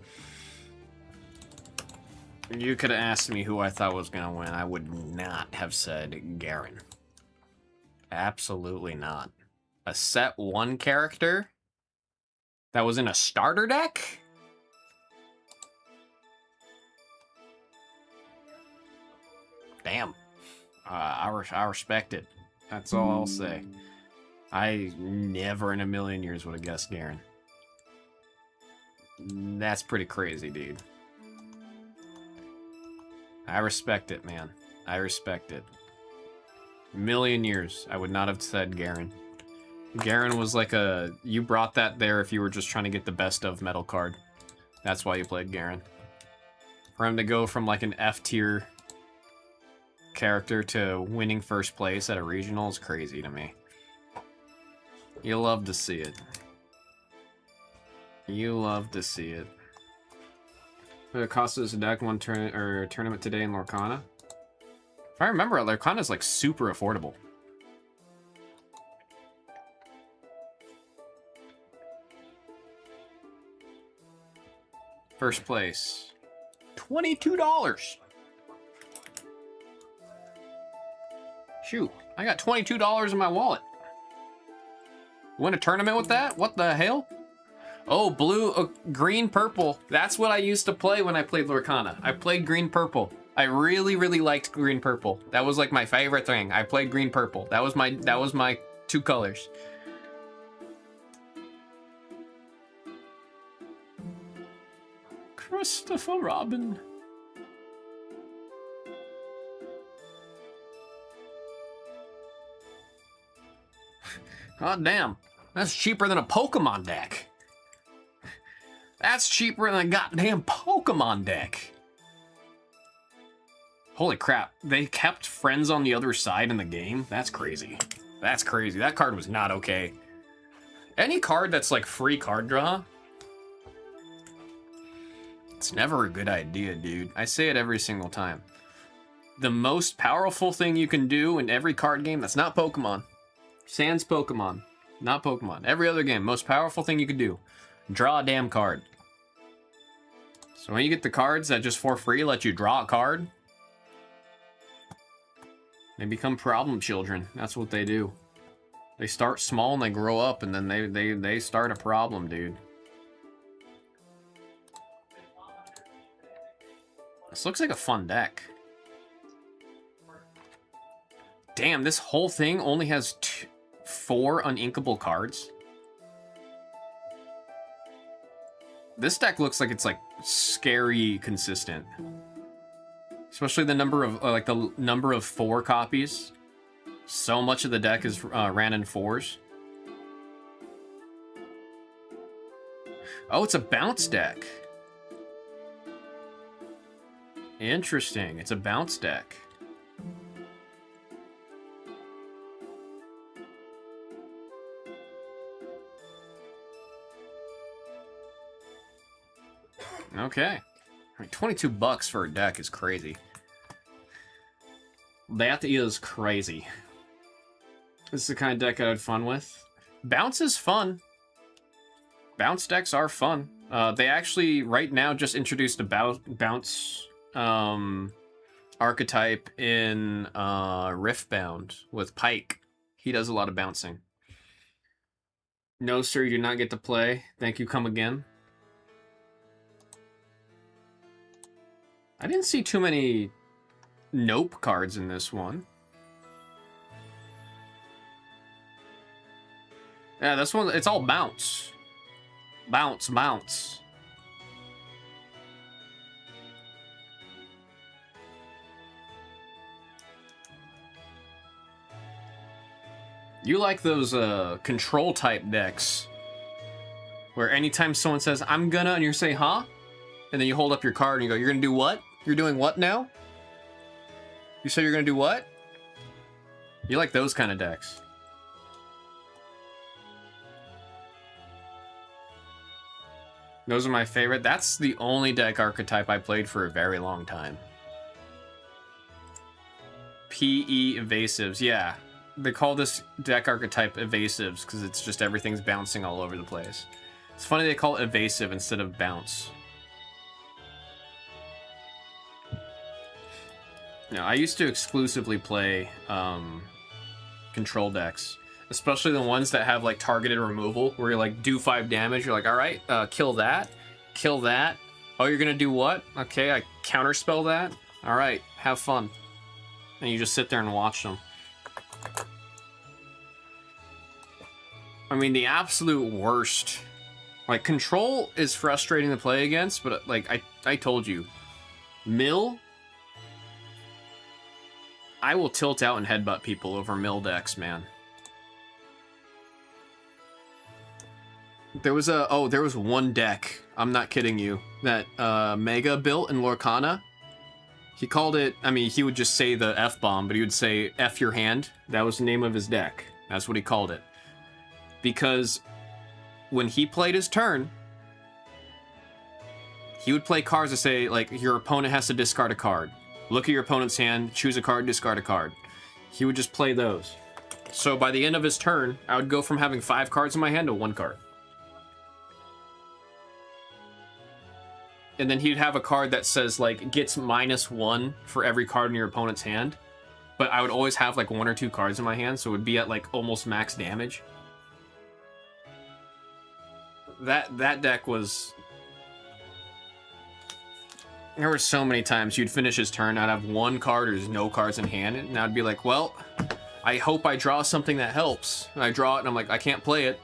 You could have asked me who I thought was going to win. I would not have said Garen. Absolutely not. A set 1 character that was in a starter deck? Damn. I respect it. That's all I'll say. I never in a million years would have guessed Garen. That's pretty crazy, dude. I respect it, man. I respect it. Million years, I would not have said Garen. Garen was like a... You brought that there if you were just trying to get the best of metal card. That's why you played Garen. For him to go from like an F tier character to winning first place at a regional is crazy to me. You love to see it. You love to see it. It cost us a deck one tournament today in Lorcana. If I remember, Lorcana's like super affordable. First place, $22. Shoot, I got $22 in my wallet. Win a tournament with that? What the hell? Oh, blue, green, purple. That's what I used to play when I played Lorcana. I played green, purple. I really, really liked green, purple. That was like my favorite thing. I played green, purple. That was my 2 colors. Christopher Robin. God damn. That's cheaper than a Pokemon deck. That's cheaper than a goddamn Pokemon deck. Holy crap. They kept friends on the other side in the game? That's crazy. That's crazy. That card was not okay. Any card that's like free card draw It's never a good idea, dude. I say it every single time. The most powerful thing you can do in every card game that's not Pokemon. Sans Pokemon. Not Pokemon. Every other game, most powerful thing you can do. Draw a damn card. So when you get the cards that just for free let you draw a card, they become problem children. That's what they do. They start small and they grow up, and then they start a problem, dude. This looks like a fun deck. Damn, this whole thing only has 4 uninkable cards. This deck looks like it's like scary consistent. Especially the number of the number of 4 copies. So much of the deck is ran in 4s. Oh, it's a bounce deck. Interesting. It's a bounce deck. Okay. I mean, 22 bucks for a deck is crazy. That is crazy. This is the kind of deck I had fun with. Bounce is fun. Bounce decks are fun. They actually, right now, just introduced a bounce archetype in Riftbound with Pike. He does a lot of bouncing. No, sir, you do not get to play. Thank you, come again. I didn't see too many Nope cards in this one. Yeah, this one, it's all bounce. Bounce, bounce. You like those control type decks where anytime someone says, I'm gonna, and you say, huh? And then you hold up your card and you go, you're gonna do what? You're doing what now? You said you're gonna do what? You like those kind of decks. Those are my favorite. That's the only deck archetype I played for a very long time. PE Evasives, yeah. They call this deck archetype Evasives because it's just everything's bouncing all over the place. It's funny they call it Evasive instead of Bounce. Now, I used to exclusively play control decks, especially the ones that have like targeted removal, where you're like, do 5 damage. You're like, all right, kill that, kill that. Oh, you're gonna do what? Okay, I counterspell that. All right, have fun. And you just sit there and watch them. I mean, the absolute worst. Like, control is frustrating to play against, but like I told you, mill. I will tilt out and headbutt people over mill decks, man. There was one deck, I'm not kidding you, that Mega built in Lorcana. He called it, I mean, he would just say the F-bomb, but he would say, F your hand. That was the name of his deck. That's what he called it. Because when he played his turn, he would play cards that say, like, your opponent has to discard a card. Look at your opponent's hand, choose a card, discard a card. He would just play those. So by the end of his turn, I would go from having 5 cards in my hand to 1 card. And then he'd have a card that says, like, gets -1 for every card in your opponent's hand. But I would always have, like, 1 or 2 cards in my hand, so it would be at, like, almost max damage. That deck was... There were so many times you'd finish his turn, I'd have 1 card or no cards in hand, and I'd be like, well, I hope I draw something that helps. And I draw it, and I'm like, I can't play it.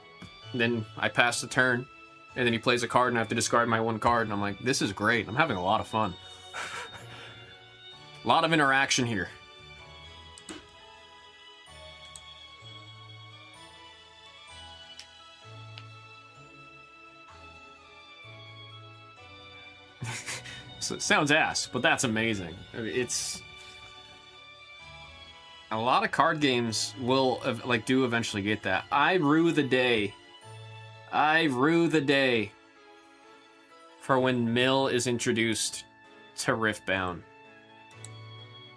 And then I pass the turn, and then he plays a card, and I have to discard my 1 card, and I'm like, this is great. I'm having a lot of fun. A lot of interaction here. So it sounds ass, but that's amazing. I mean, it's... A lot of card games will, like, do eventually get that. I rue the day for when Mill is introduced to Riftbound.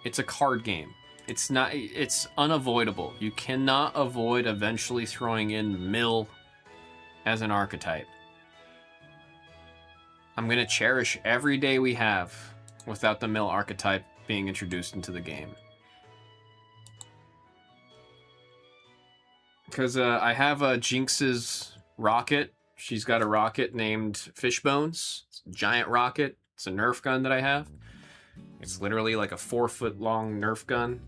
It's a card game. It's unavoidable. You cannot avoid eventually throwing in Mill as an archetype. I'm going to cherish every day we have without the Mill archetype being introduced into the game. Because I have Jinx's rocket. She's got a rocket named Fishbones. It's a giant rocket. It's a Nerf gun that I have. It's literally like a 4-foot long Nerf gun.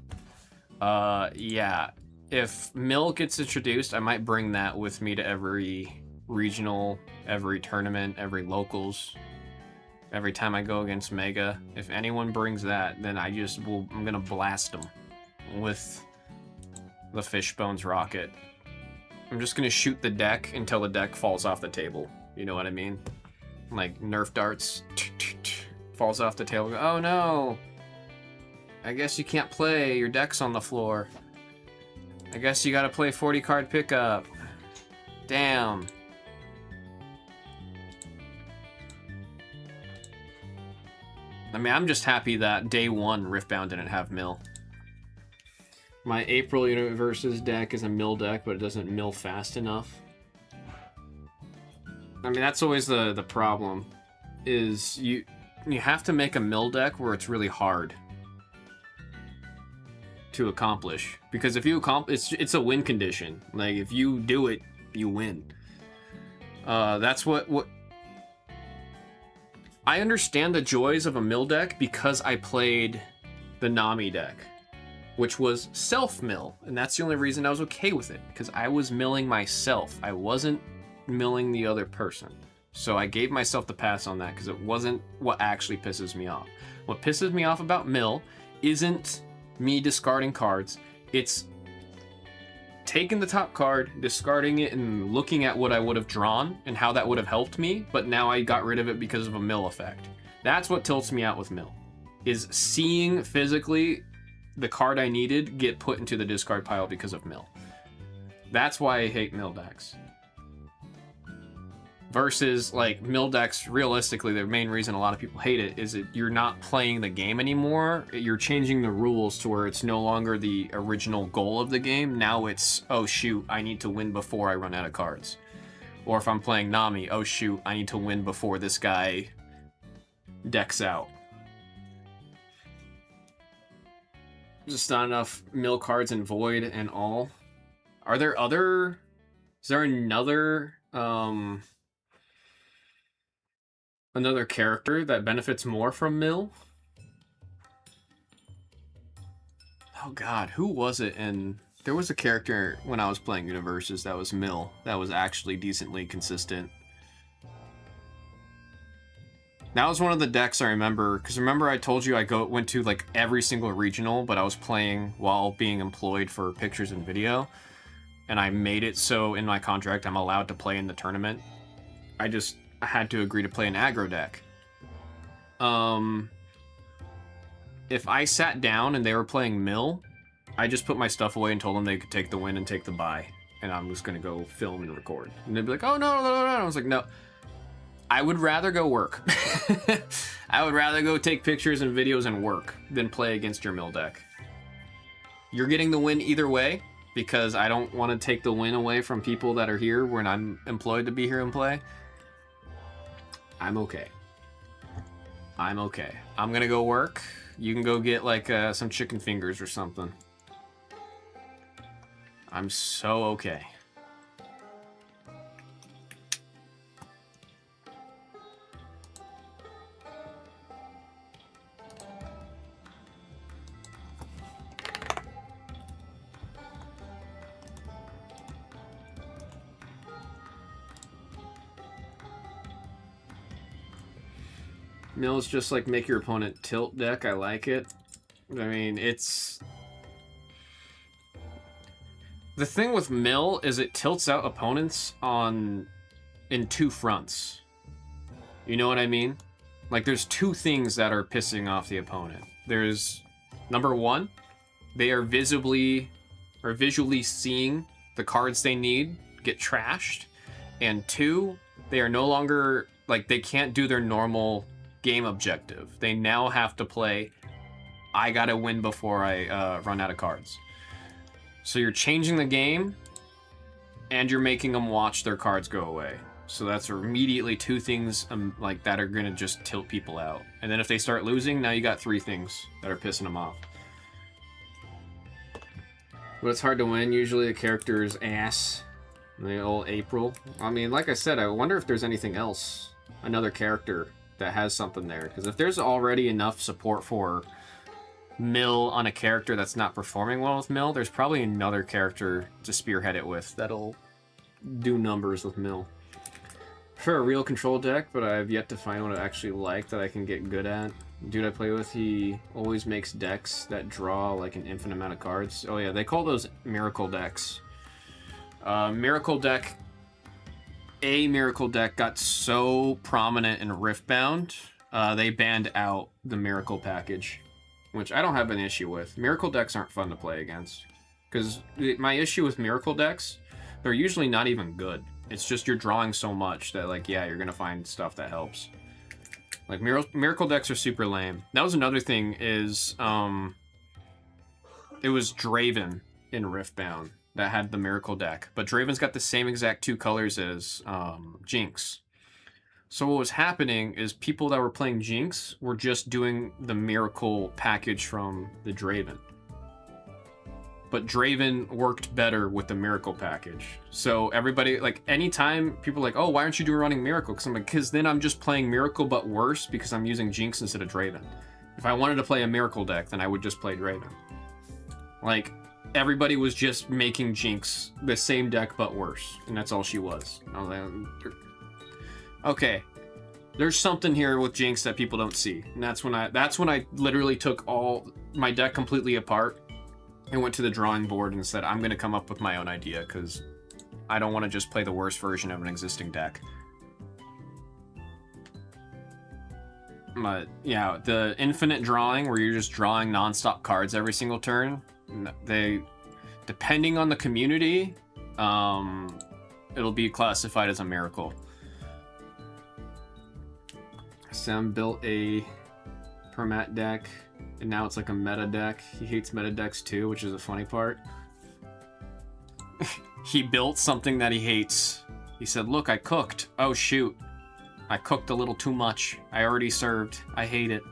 Yeah. If Mill gets introduced, I might bring that with me to every regional, every tournament, every locals. Every time I go against Mega. If anyone brings that, then I'm gonna blast them with the Fishbones rocket. I'm just gonna shoot the deck until the deck falls off the table. You know what I mean? Like Nerf darts. Falls off the table. Oh no! I guess you can't play. Your deck's on the floor. I guess you gotta play 40 card pickup. Damn. I mean, I'm just happy that day one Riftbound didn't have Mill. My April Universes deck is a Mill deck, but it doesn't mill fast enough. I mean, that's always the problem. Is you have to make a Mill deck where it's really hard to accomplish. Because if you accomplish, it's a win condition. Like, if you do it, you win. That's what... I understand the joys of a Mill deck because I played the Nami deck, which was self-mill, and that's the only reason I was okay with it, because I was milling myself. I wasn't milling the other person. So I gave myself the pass on that because it wasn't what actually pisses me off. What pisses me off about Mill isn't me discarding cards. It's taking the top card, discarding it, and looking at what I would have drawn and how that would have helped me, but now I got rid of it because of a Mill effect. That's what tilts me out with Mill, is seeing physically the card I needed get put into the discard pile because of Mill. That's why I hate Mill decks. Versus, like, Mill decks, realistically, the main reason a lot of people hate it is that you're not playing the game anymore. You're changing the rules to where it's no longer the original goal of the game. Now it's, oh shoot, I need to win before I run out of cards. Or if I'm playing Nami, oh shoot, I need to win before this guy decks out. Just not enough Mill cards in Void and all. Are there other... Is there another character that benefits more from Mill? Oh god, who was it? And there was a character when I was playing Universes that was Mill, that was actually decently consistent. That was one of the decks I remember, because remember I told you I went to like every single regional, but I was playing while being employed for pictures and video, and I made it so in my contract I'm allowed to play in the tournament. I had to agree to play an aggro deck. If I sat down and they were playing Mill, I just put my stuff away and told them they could take the win and take the bye, and I'm just gonna go film and record. And they'd be like, "Oh no, no, no, no!" I was like, "No." I would rather go work. I would rather go take pictures and videos and work than play against your Mill deck. You're getting the win either way, because I don't want to take the win away from people that are here when I'm employed to be here and play. I'm okay. I'm okay. I'm gonna go work. You can go get like some chicken fingers or something. I'm so okay. Mill's just like make your opponent tilt deck. I like it. I mean, it's... The thing with Mill is it tilts out opponents in two fronts. You know what I mean? Like, there's two things that are pissing off the opponent. There's, number one, they are visually seeing the cards they need get trashed. And two, they are no longer like they can't do their normal game objective. They now have to play, I gotta win before I run out of cards. So you're changing the game, and you're making them watch their cards go away. So that's immediately two things like that are gonna just tilt people out. And then if they start losing, now you got three things that are pissing them off. But it's hard to win. Usually the character is ass. The old April. I mean, like I said, I wonder if there's anything else, another character that has something there. Because if there's already enough support for Mill on a character that's not performing well with Mill, there's probably another character to spearhead it with that'll do numbers with Mill. For a real control deck, but I've yet to find one I actually like that I can get good at. Dude I play with, he always makes decks that draw like an infinite amount of cards. Oh yeah, they call those miracle decks. Miracle deck got so prominent in Riftbound, they banned out the Miracle package, which I don't have an issue with. Miracle decks aren't fun to play against, because my issue with Miracle decks, they're usually not even good. It's just you're drawing so much that, like, yeah, you're gonna find stuff that helps. Like, Miracle decks are super lame. That was another thing is, it was Draven in Riftbound that had the Miracle deck. But Draven's got the same exact two colors as Jinx. So what was happening is people that were playing Jinx were just doing the Miracle package from the Draven. But Draven worked better with the Miracle package. So everybody, like, anytime people are like, oh, why aren't you running Miracle? Because I'm like, because then I'm just playing Miracle but worse because I'm using Jinx instead of Draven. If I wanted to play a Miracle deck, then I would just play Draven. Like, everybody was just making Jinx the same deck but worse. And that's all she was. I was like, okay, there's something here with Jinx that people don't see. And that's when I literally took all my deck completely apart and went to the drawing board and said, I'm going to come up with my own idea because I don't want to just play the worst version of an existing deck. But yeah, the infinite drawing where you're just drawing non-stop cards every single turn, they, depending on the community, it'll be classified as a miracle. Sam built a permat deck, and now it's like a meta deck. He hates meta decks too, which is a funny part. He built something that he hates. He said, look, I cooked. Oh shoot. I cooked a little too much. I already served. I hate it.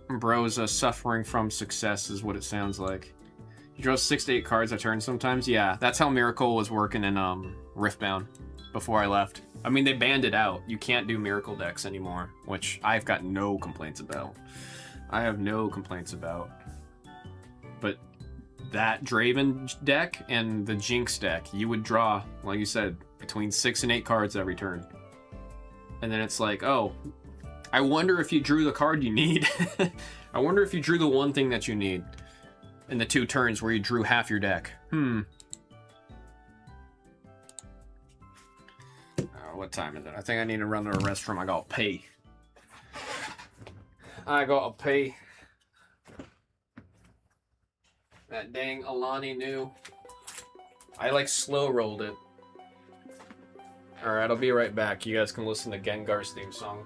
Bro's suffering from success is what it sounds like. You draw 6 to 8 cards a turn sometimes? Yeah, that's how Miracle was working in Riftbound before I left. I mean, they banned it out. You can't do Miracle decks anymore, which I've got no complaints about. I have no complaints about. But that Draven deck and the Jinx deck, you would draw, like you said, between 6 and 8 cards every turn. And then it's like, oh, I wonder if you drew the card you need. I wonder if you drew the one thing that you need in the 2 turns where you drew half your deck. What time is it? I think I need to run to a restroom. I gotta pee. I gotta pee. That dang Alani knew. I like slow rolled it. Alright, I'll be right back. You guys can listen to Gengar's theme song.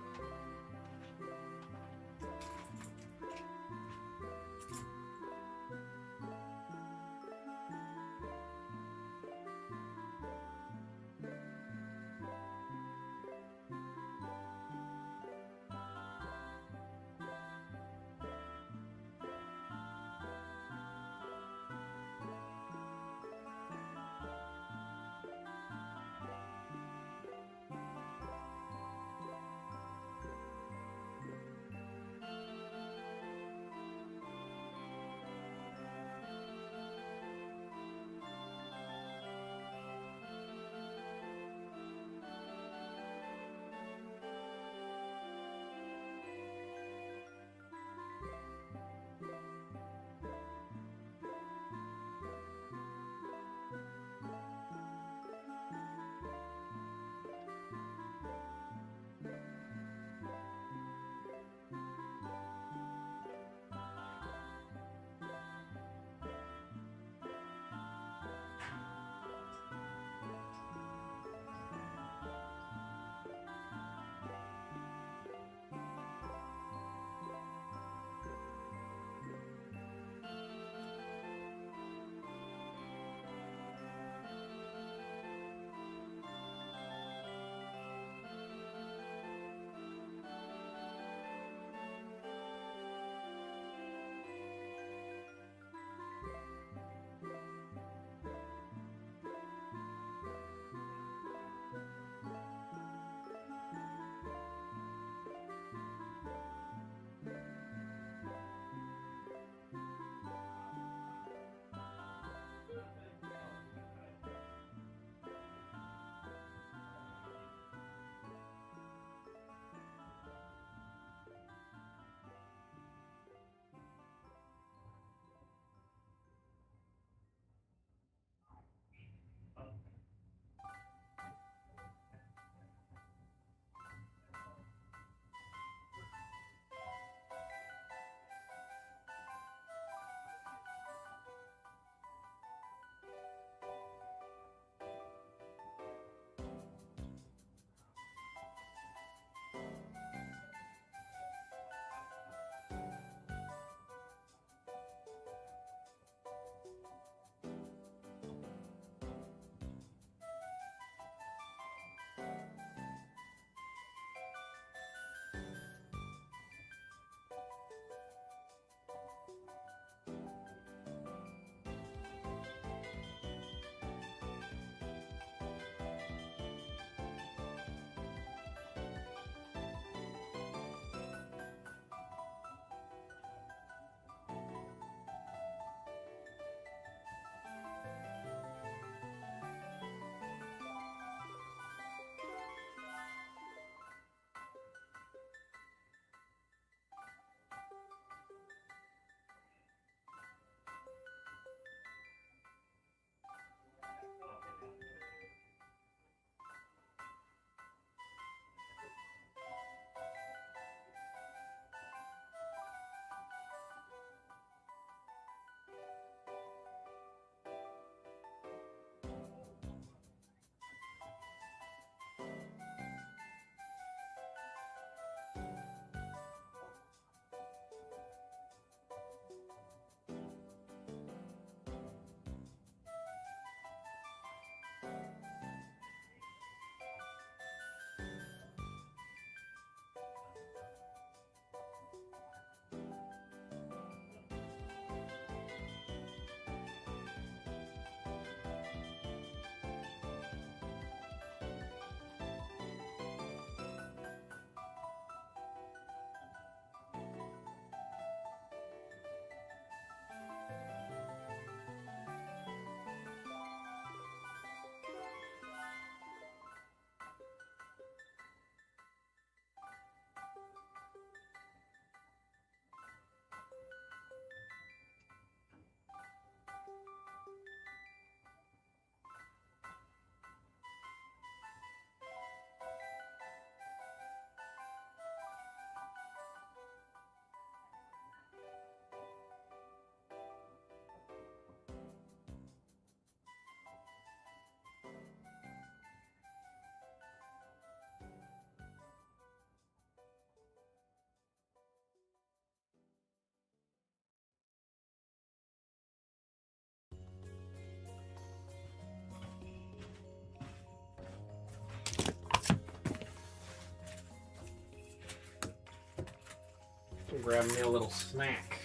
grab me a little snack.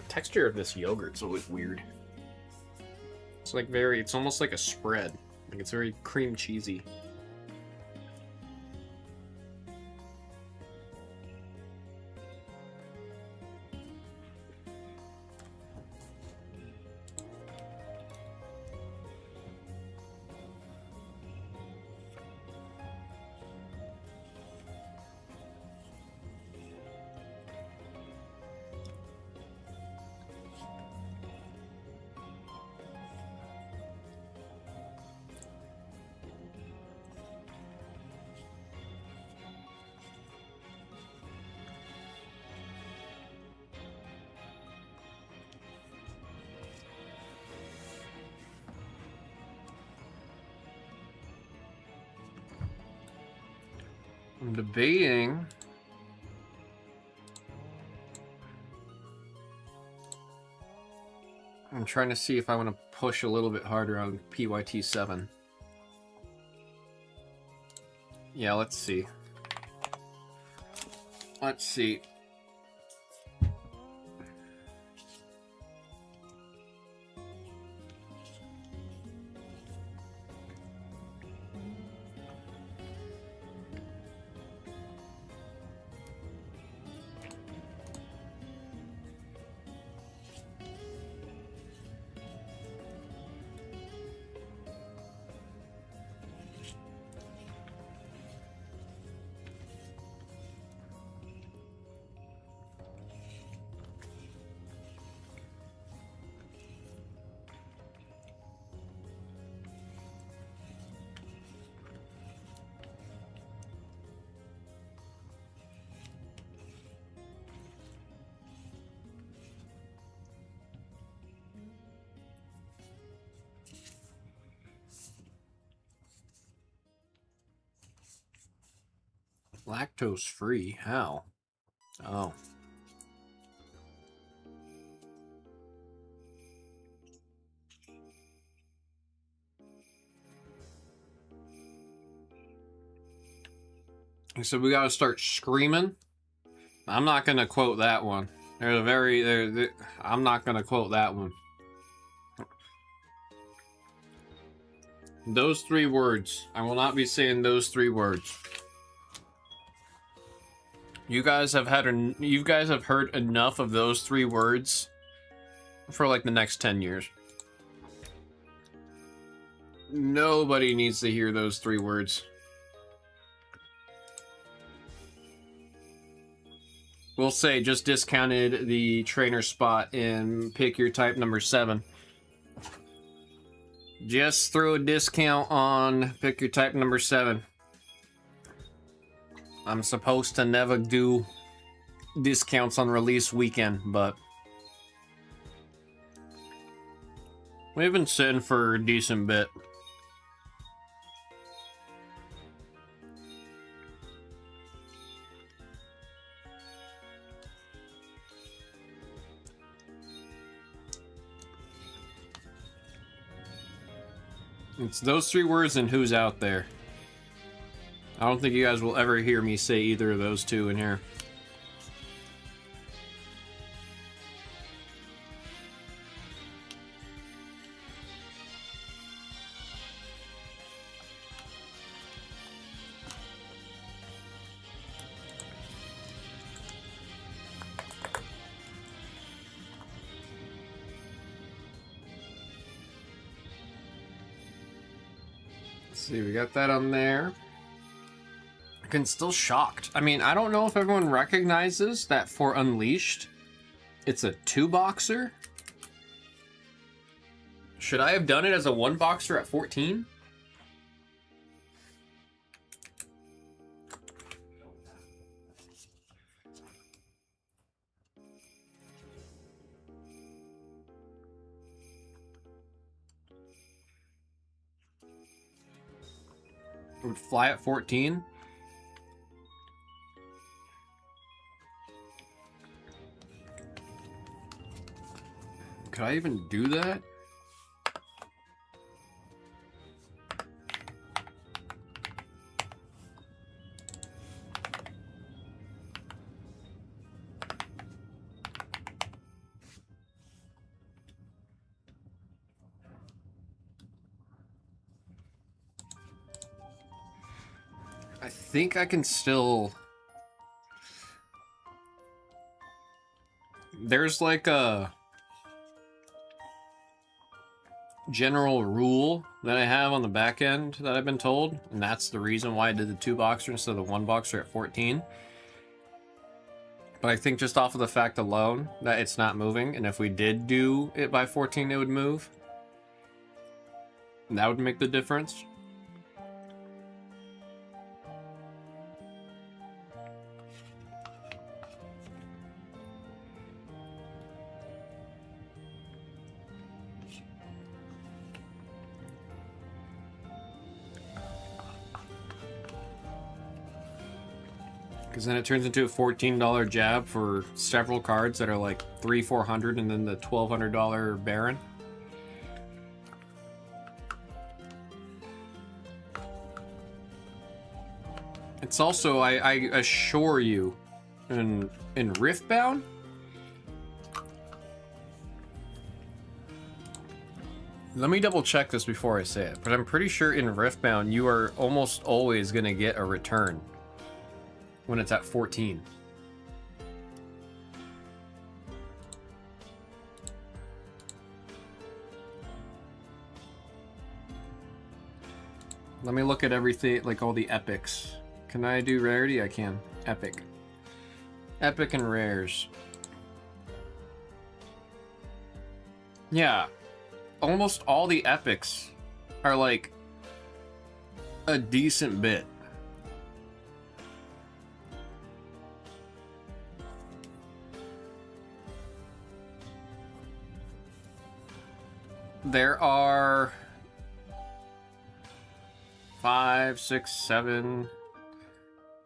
Texture of this yogurt's always weird. It's like it's almost like a spread. Like it's very cream cheesy. I'm debating. I'm trying to see if I want to push a little bit harder on PYT7. Yeah, let's see. Let's see. Lactose free? How? Oh. So we gotta start screaming. I'm not gonna quote that one. I'm not gonna quote that one. Those 3 words. I will not be saying those 3 words. You guys have heard enough of those 3 words for like the next 10 years. Nobody needs to hear those 3 words. We'll say just discounted the trainer spot in pick your type number 7. Just throw a discount on pick your type number 7. I'm supposed to never do discounts on release weekend, but we've been sitting for a decent bit. It's those 3 words and who's out there. I don't think you guys will ever hear me say either of those 2 in here. Let's see, we got that on there. I'm still shocked. I mean, I don't know if everyone recognizes that for Unleashed, it's a 2-boxer. Should I have done it as a 1-boxer at 14? It would fly at 14? Could I even do that? think I can still... There's like a general rule that I have on the back end that I've been told, and that's the reason why I did the 2-boxer instead of the 1-boxer at 14. But I think just off of the fact alone that it's not moving, and if we did do it by 14, it would move. And that would make the difference. Because then it turns into a $14 jab for several cards that are like $300-400, and then the $1,200 Baron. It's also, I assure you, in Riftbound, let me double check this before I say it, but I'm pretty sure in Riftbound you are almost always going to get a return when it's at 14. Let me look at everything, like all the epics. Can I do rarity? I can. Epic. Epic and rares. Yeah. Almost all the epics are like a decent bit. There are 5, 6, 7,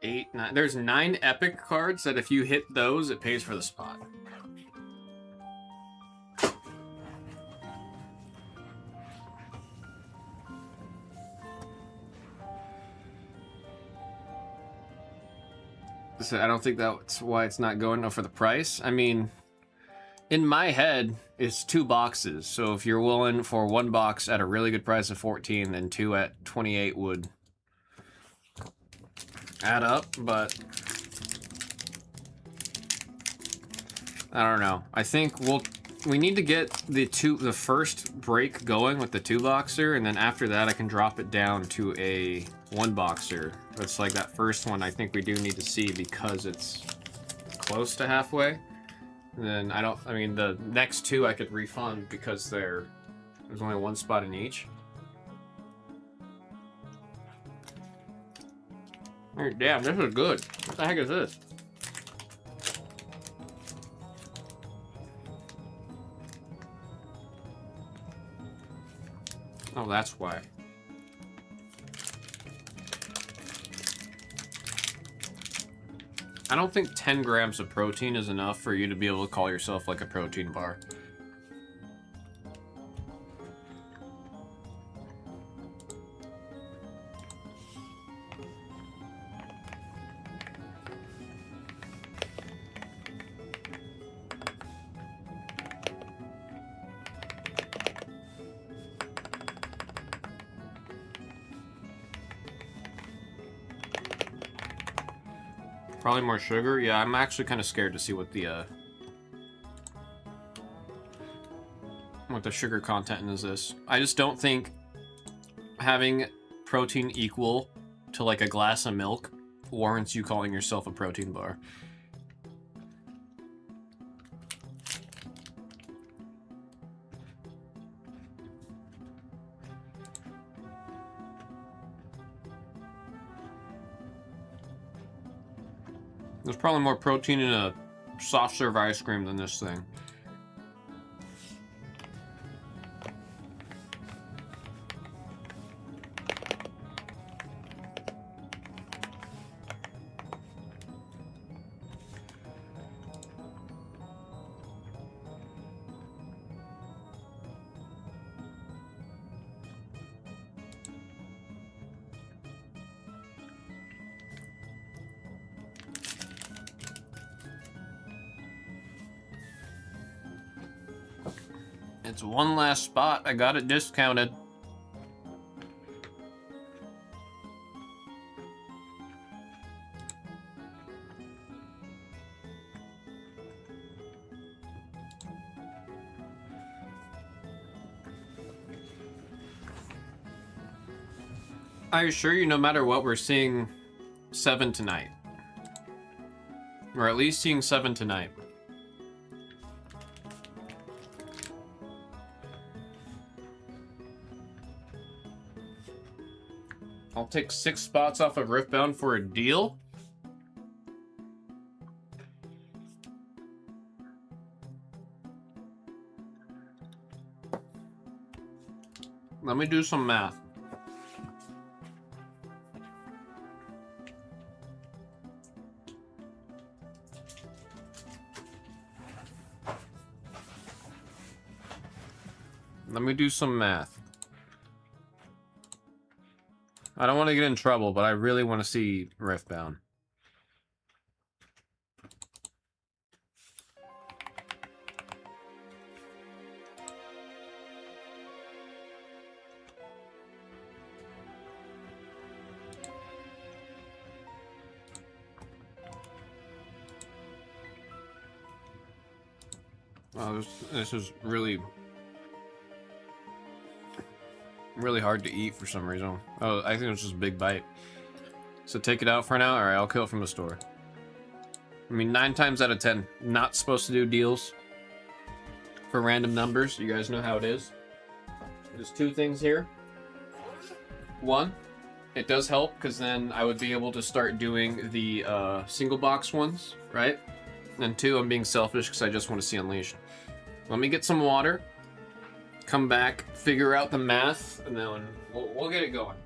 8, 9. There's 9 epic cards that if you hit those, it pays for the spot. So I don't think that's why it's not going for the price. I mean, in my head, it's 2 boxes. So if you're willing for 1 box at a really good price of 14, then 2 at 28 would add up. But I don't know. I think we need to get the first break going with the 2-boxer, and then after that I can drop it down to a 1-boxer. It's like that first one I think we do need to see because it's close to halfway. And then I mean the next 2 I could refund because there's only 1 spot in each. Oh, damn, this is good. What the heck is this? Oh, that's why. I don't think 10 grams of protein is enough for you to be able to call yourself like a protein bar. Probably more sugar. Yeah, I'm actually kind of scared to see what the sugar content is this. I just don't think having protein equal to like a glass of milk warrants you calling yourself a protein bar. There's probably more protein in a soft serve ice cream than this thing. It's one last spot. I got it discounted. I assure you, no matter what, we're seeing 7 tonight. We're at least seeing 7 tonight. I'll take 6 spots off of Riftbound for a deal. Let me do some math. Let me do some math. I don't want to get in trouble, but I really want to see Riftbound. Oh, this is really hard to eat for some reason. Oh, I think it was just a big bite. So take it out for now. All right, I'll kill it from the store. I mean, 9 times out of 10, not supposed to do deals for random numbers. You guys know how it is. There's 2 things here. 1, it does help because then I would be able to start doing the single box ones, right? And 2, I'm being selfish because I just want to see Unleash. Let me get some water, come back, figure out the math, and then we'll get it going.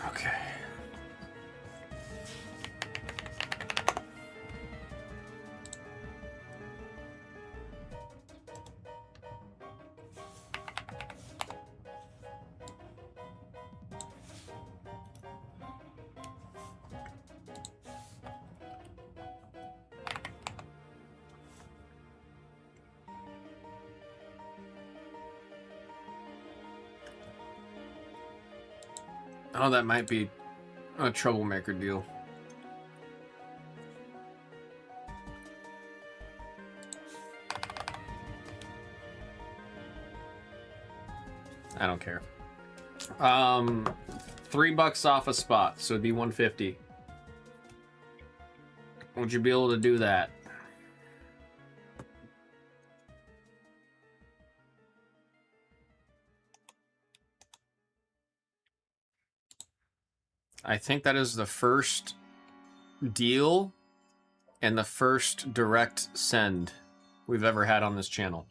Okay. Oh, that might be a troublemaker deal. I don't care. $3 off a spot, so it'd be 150. Would you be able to do that? I think that is the first deal and the first direct send we've ever had on this channel.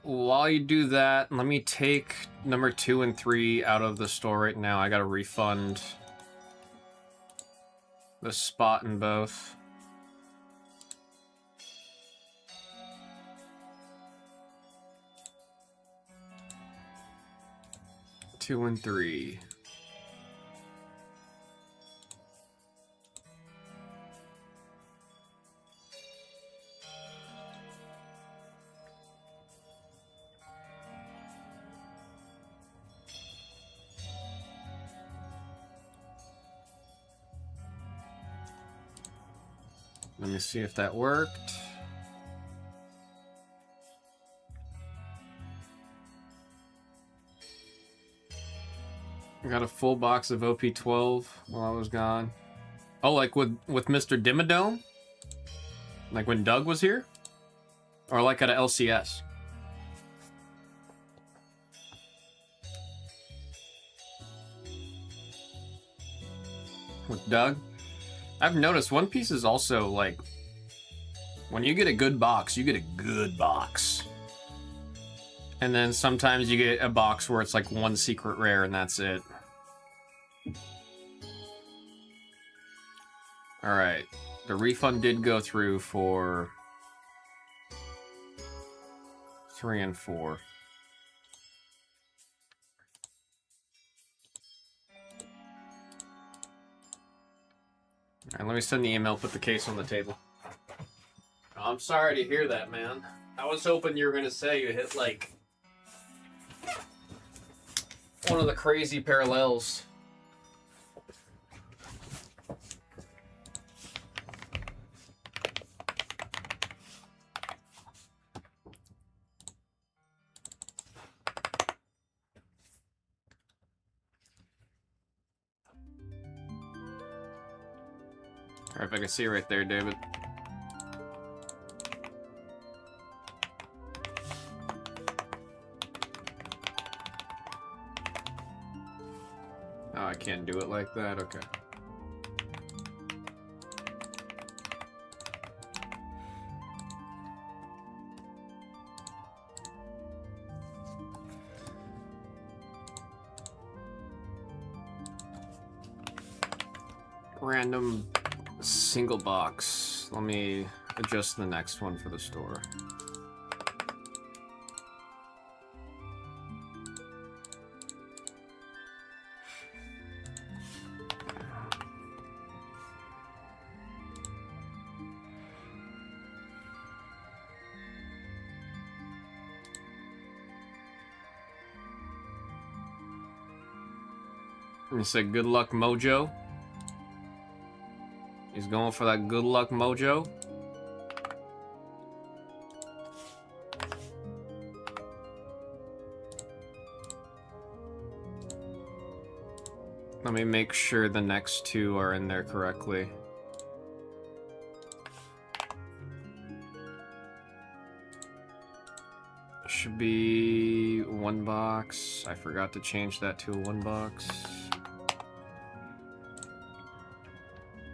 While you do that, let me take number 2 and 3 out of the store right now. I gotta refund the spot in both. Two and 3. Let me see if that worked. I got a full box of OP12 while I was gone. Oh, like with Mr. Dimmadome? Like when Doug was here? Or like at a LCS? with Doug. I've noticed One Piece is also like, when you get a good box, you get a good box. And then sometimes you get a box where it's like one secret rare and that's it. Alright, the refund did go through for 3 and 4. Alright, let me send the email, put the case on the table. I'm sorry to hear that, man. I was hoping you were going to say you hit, like, one of the crazy parallels. Alright, if I can see right there, David. Oh, I can't do it like that? Okay. Random single box. Let me adjust the next one for the store. You said good luck mojo. He's going for that good luck mojo. Let me make sure the next two are in there correctly. Should be one box. I forgot to change that to a one box.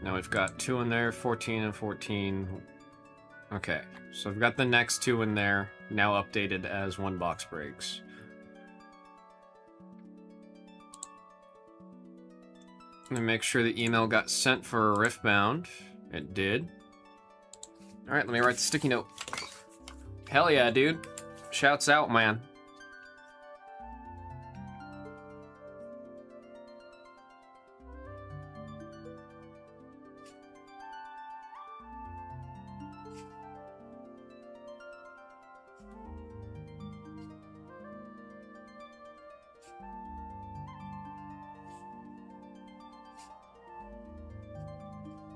Now we've got 2 in there, 14 and 14. Okay, so I've got the next 2 in there, now updated as one box breaks. Let me make sure the email got sent for Riftbound. It did. Alright, let me write the sticky note. Hell yeah, dude. Shouts out, man.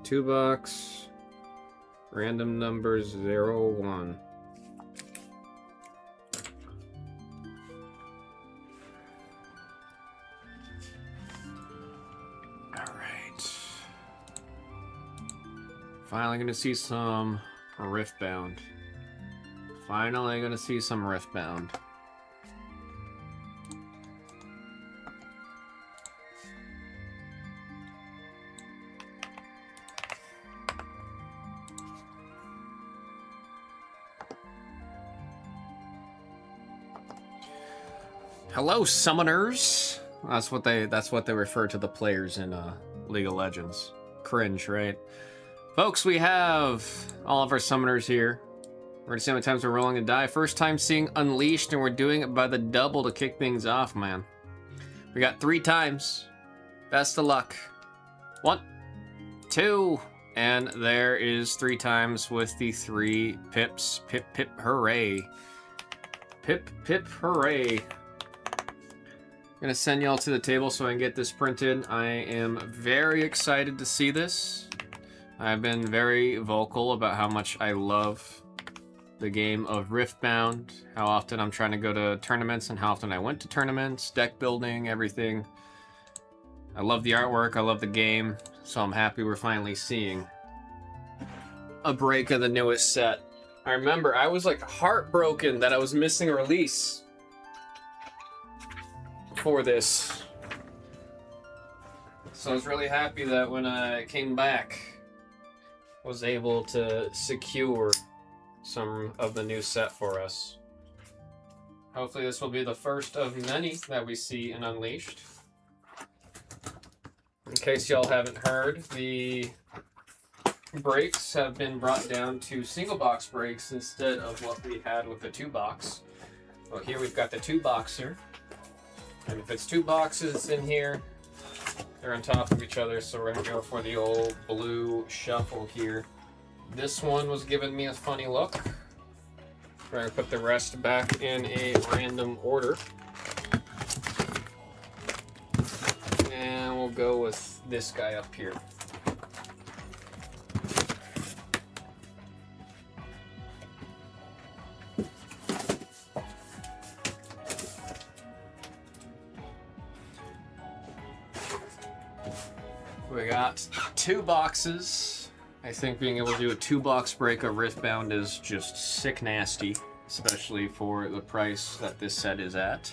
Two box, random numbers 0, 1. All right. Finally gonna see some Riftbound. Finally gonna see some Riftbound. Hello, summoners. That's what they refer to the players in League of Legends. Cringe, right? Folks, we have all of our summoners here. We're gonna see how many times we're rolling a die. First time seeing Unleashed, and we're doing it by the double to kick things off, man. We got 3 times. Best of luck. 1, 2, and there is 3 times with the 3 pips. Pip, pip, hooray. Pip, pip, hooray. I'm gonna send y'all to the table so I can get this printed. I am very excited to see this. I've been very vocal about how much I love the game of Riftbound, how often I'm trying to go to tournaments and how often I went to tournaments, deck building, everything. I love the artwork, I love the game, so I'm happy we're finally seeing a break of the newest set. I remember I was like heartbroken that I was missing a release for this. So I was really happy that when I came back, was able to secure some of the new set for us. Hopefully this will be the first of many that we see in Unleashed. In case y'all haven't heard, the breaks have been brought down to single box breaks instead of what we had with the 2-box. Well, here we've got the 2-boxer. And if it's 2 boxes in here, they're on top of each other, so we're gonna go for the old blue shuffle here. This one was giving me a funny look. We're gonna put the rest back in a random order. And we'll go with this guy up here. We got 2 boxes. I think being able to do a 2-box break of Riftbound is just sick nasty, especially for the price that this set is at.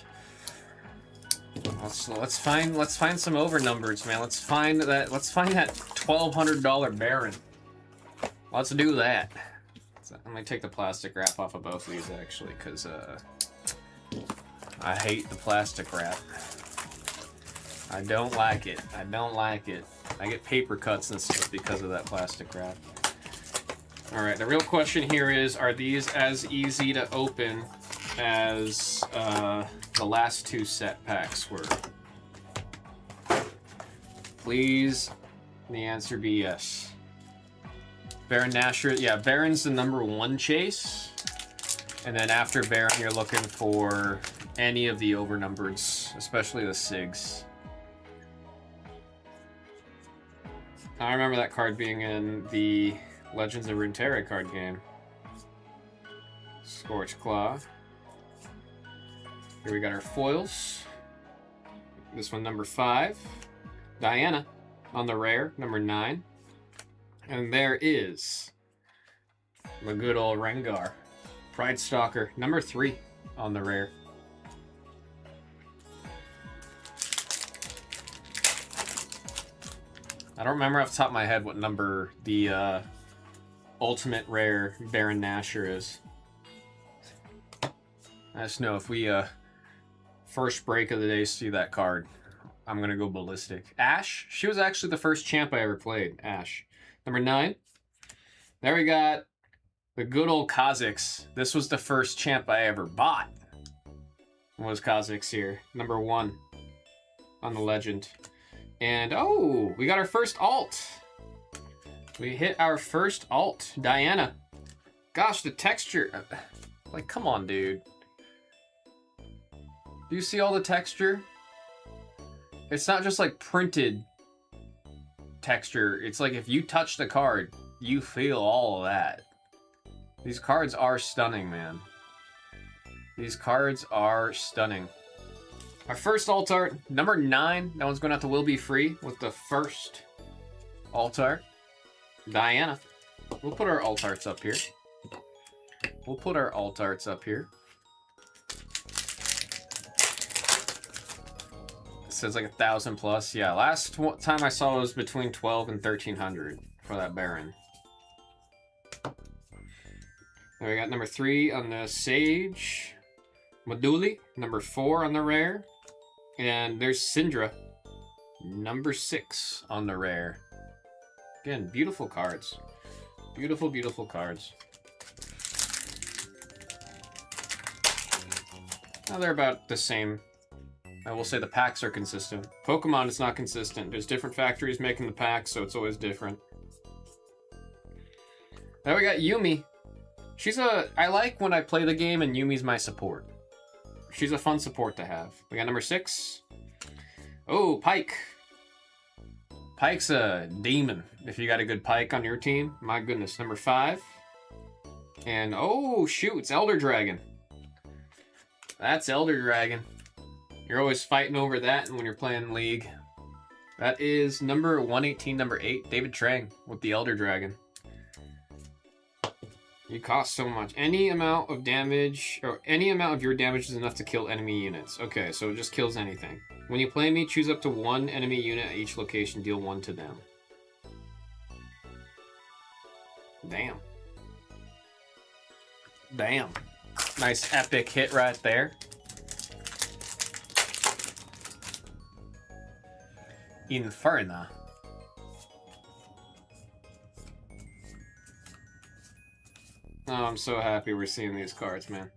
Let's find some overnumbers, man. Let's find that $1,200 Baron. Let's do that. So, let me take the plastic wrap off of both of these actually, because I hate the plastic wrap. I don't like it. I don't like it. I get paper cuts and stuff because of that plastic wrap. Alright, the real question here is, are these as easy to open as the last 2 set packs were? Please, the answer be yes. Baron Nashor, yeah, Baron's the #1 chase. And then after Baron, you're looking for any of the overnumbereds, especially the SIGs. I remember that card being in the Legends of Runeterra card game. Scorch Claw. Here we got our foils. This one, #5. Diana on the rare, #9. And there is the good old Rengar. Pride Stalker, #3 on the rare. I don't remember off the top of my head what number the ultimate rare Baron Nashor is. I just know if we first break of the day see that card, I'm gonna go ballistic. Ashe, she was actually the first champ I ever played. Ashe, #9. There we got the good old Kha'Zix. This was the first champ I ever bought. Was Kha'Zix here, #1 on the legend. And oh, we got our first alt. We hit our first alt, Diana. Gosh, the texture, like, come on, dude. Do you see all the texture? It's not just like printed texture. It's like if you touch the card, you feel all of that. These cards are stunning, man. These cards are stunning. Our first alt art, #9. That one's going out to Will Be Free with the first alt art. Diana. We'll put our alt arts up here. We'll put our alt arts up here. It says like 1,000 plus. Yeah, last time I saw it was between 12 and 1,300 for that Baron. Then we got #3 on the Sage. Maduli, #4 on the rare. And there's Syndra, #6 on the rare. Again, beautiful cards. Beautiful, beautiful cards. Now they're about the same. I will say the packs are consistent. Pokemon is not consistent. There's different factories making the packs, so it's always different. Now we got Yuumi. I like when I play the game and Yumi's my support. She's a fun support to have. We got #6. Oh, Pike. Pike's a demon. If you got a good Pike on your team, my goodness. #5. And oh, shoot, it's Elder Dragon. That's Elder Dragon. You're always fighting over that when you're playing League. That is #118, #8, David Trang with the Elder Dragon. You cost so much. Any amount of damage, or any amount of your damage is enough to kill enemy units. Okay, so it just kills anything. When you play me, choose up to 1 enemy unit at each location, deal 1 to them. Damn. Damn. Nice epic hit right there. Inferno. Oh, I'm so happy we're seeing these cards, man.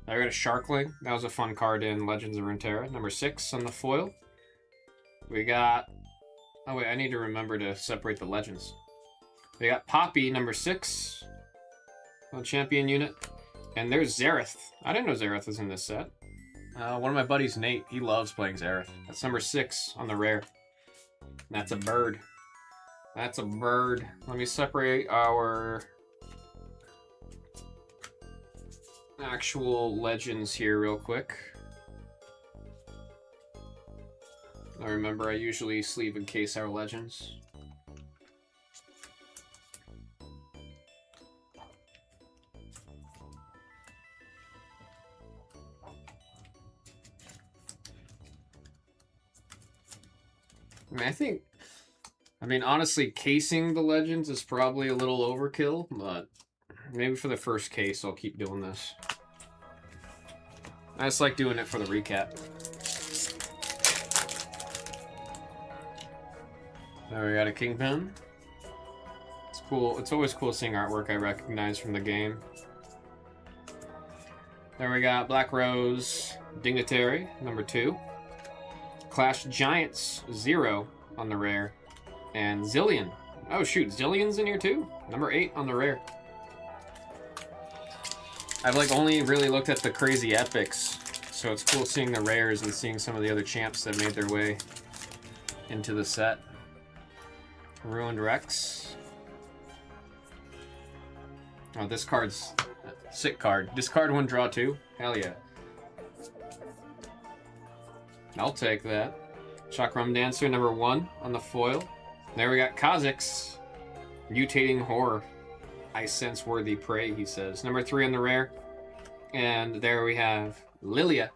I got a Sharkling. That was a fun card in Legends of Runeterra. Number 6 on the foil. We got... Oh, wait, I need to remember to separate the Legends. We got Poppy, number 6. On Champion unit. And there's Zareth. I didn't know Zareth was in this set. One of my buddies, Nate, he loves playing Zareth. That's number 6 on the rare. That's a bird. That's a bird. Let me separate our actual legends here real quick. I remember I usually sleeve and case our legends. I mean, honestly, casing the legends is probably a little overkill, but maybe for the first case, I'll keep doing this. I just like doing it for the recap. There we got a Kingpin. It's cool. It's always cool seeing artwork I recognize from the game. There we got Black Rose, Dignitary, number 2. Clash Giants, 0 on the rare. And Zillion. Oh shoot, Zillion's in here too? Number 8 on the rare. I've like only really looked at the crazy epics, so it's cool seeing the rares and seeing some of the other champs that made their way into the set. Ruined Rex. Oh, this card's a sick card. Discard 1, draw 2. Hell yeah. I'll take that. Chakram Dancer, number 1 on the foil. There we got Kha'Zix. Mutating Horror. I sense worthy prey, he says. Number 3 on the rare. And there we have Lilia.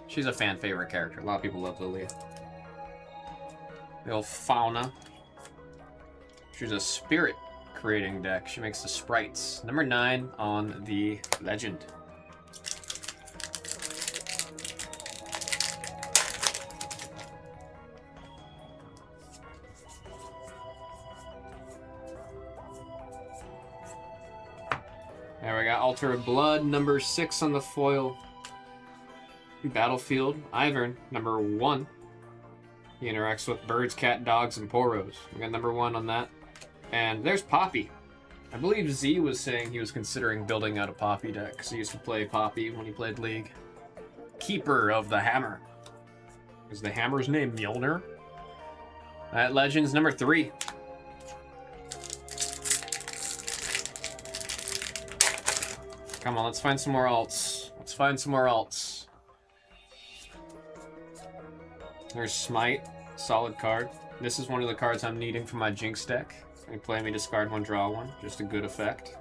She's a fan favorite character. A lot of people love Lilia. The old Fauna. She's a spirit creating deck. She makes the sprites. Number 9 on the legend. There we got Altar of Blood, number 6 on the foil. Battlefield, Ivern, number 1. He interacts with birds, cat, dogs, and poros. We got number 1 on that. And there's Poppy. I believe Z was saying he was considering building out a Poppy deck, because he used to play Poppy when he played League. Keeper of the Hammer. Is the hammer's name Mjolnir? At Legends, number 3. Come on, let's find some more alts. Let's find some more alts. There's Smite, solid card. This is one of the cards I'm needing for my Jinx deck. You play me, discard 1, draw 1. Just a good effect.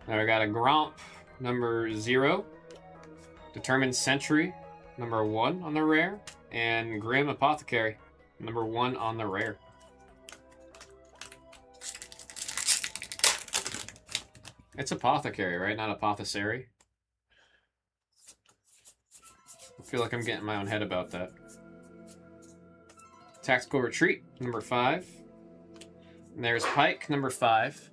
Now we got a Gromp, number 0. Determined Sentry, number 1 on the rare. And Grim Apothecary, number 1 on the rare. It's Apothecary, right? Not Apothecary. I feel like I'm getting my own head about that. Tactical Retreat, number 5. And there's Pike, number 5.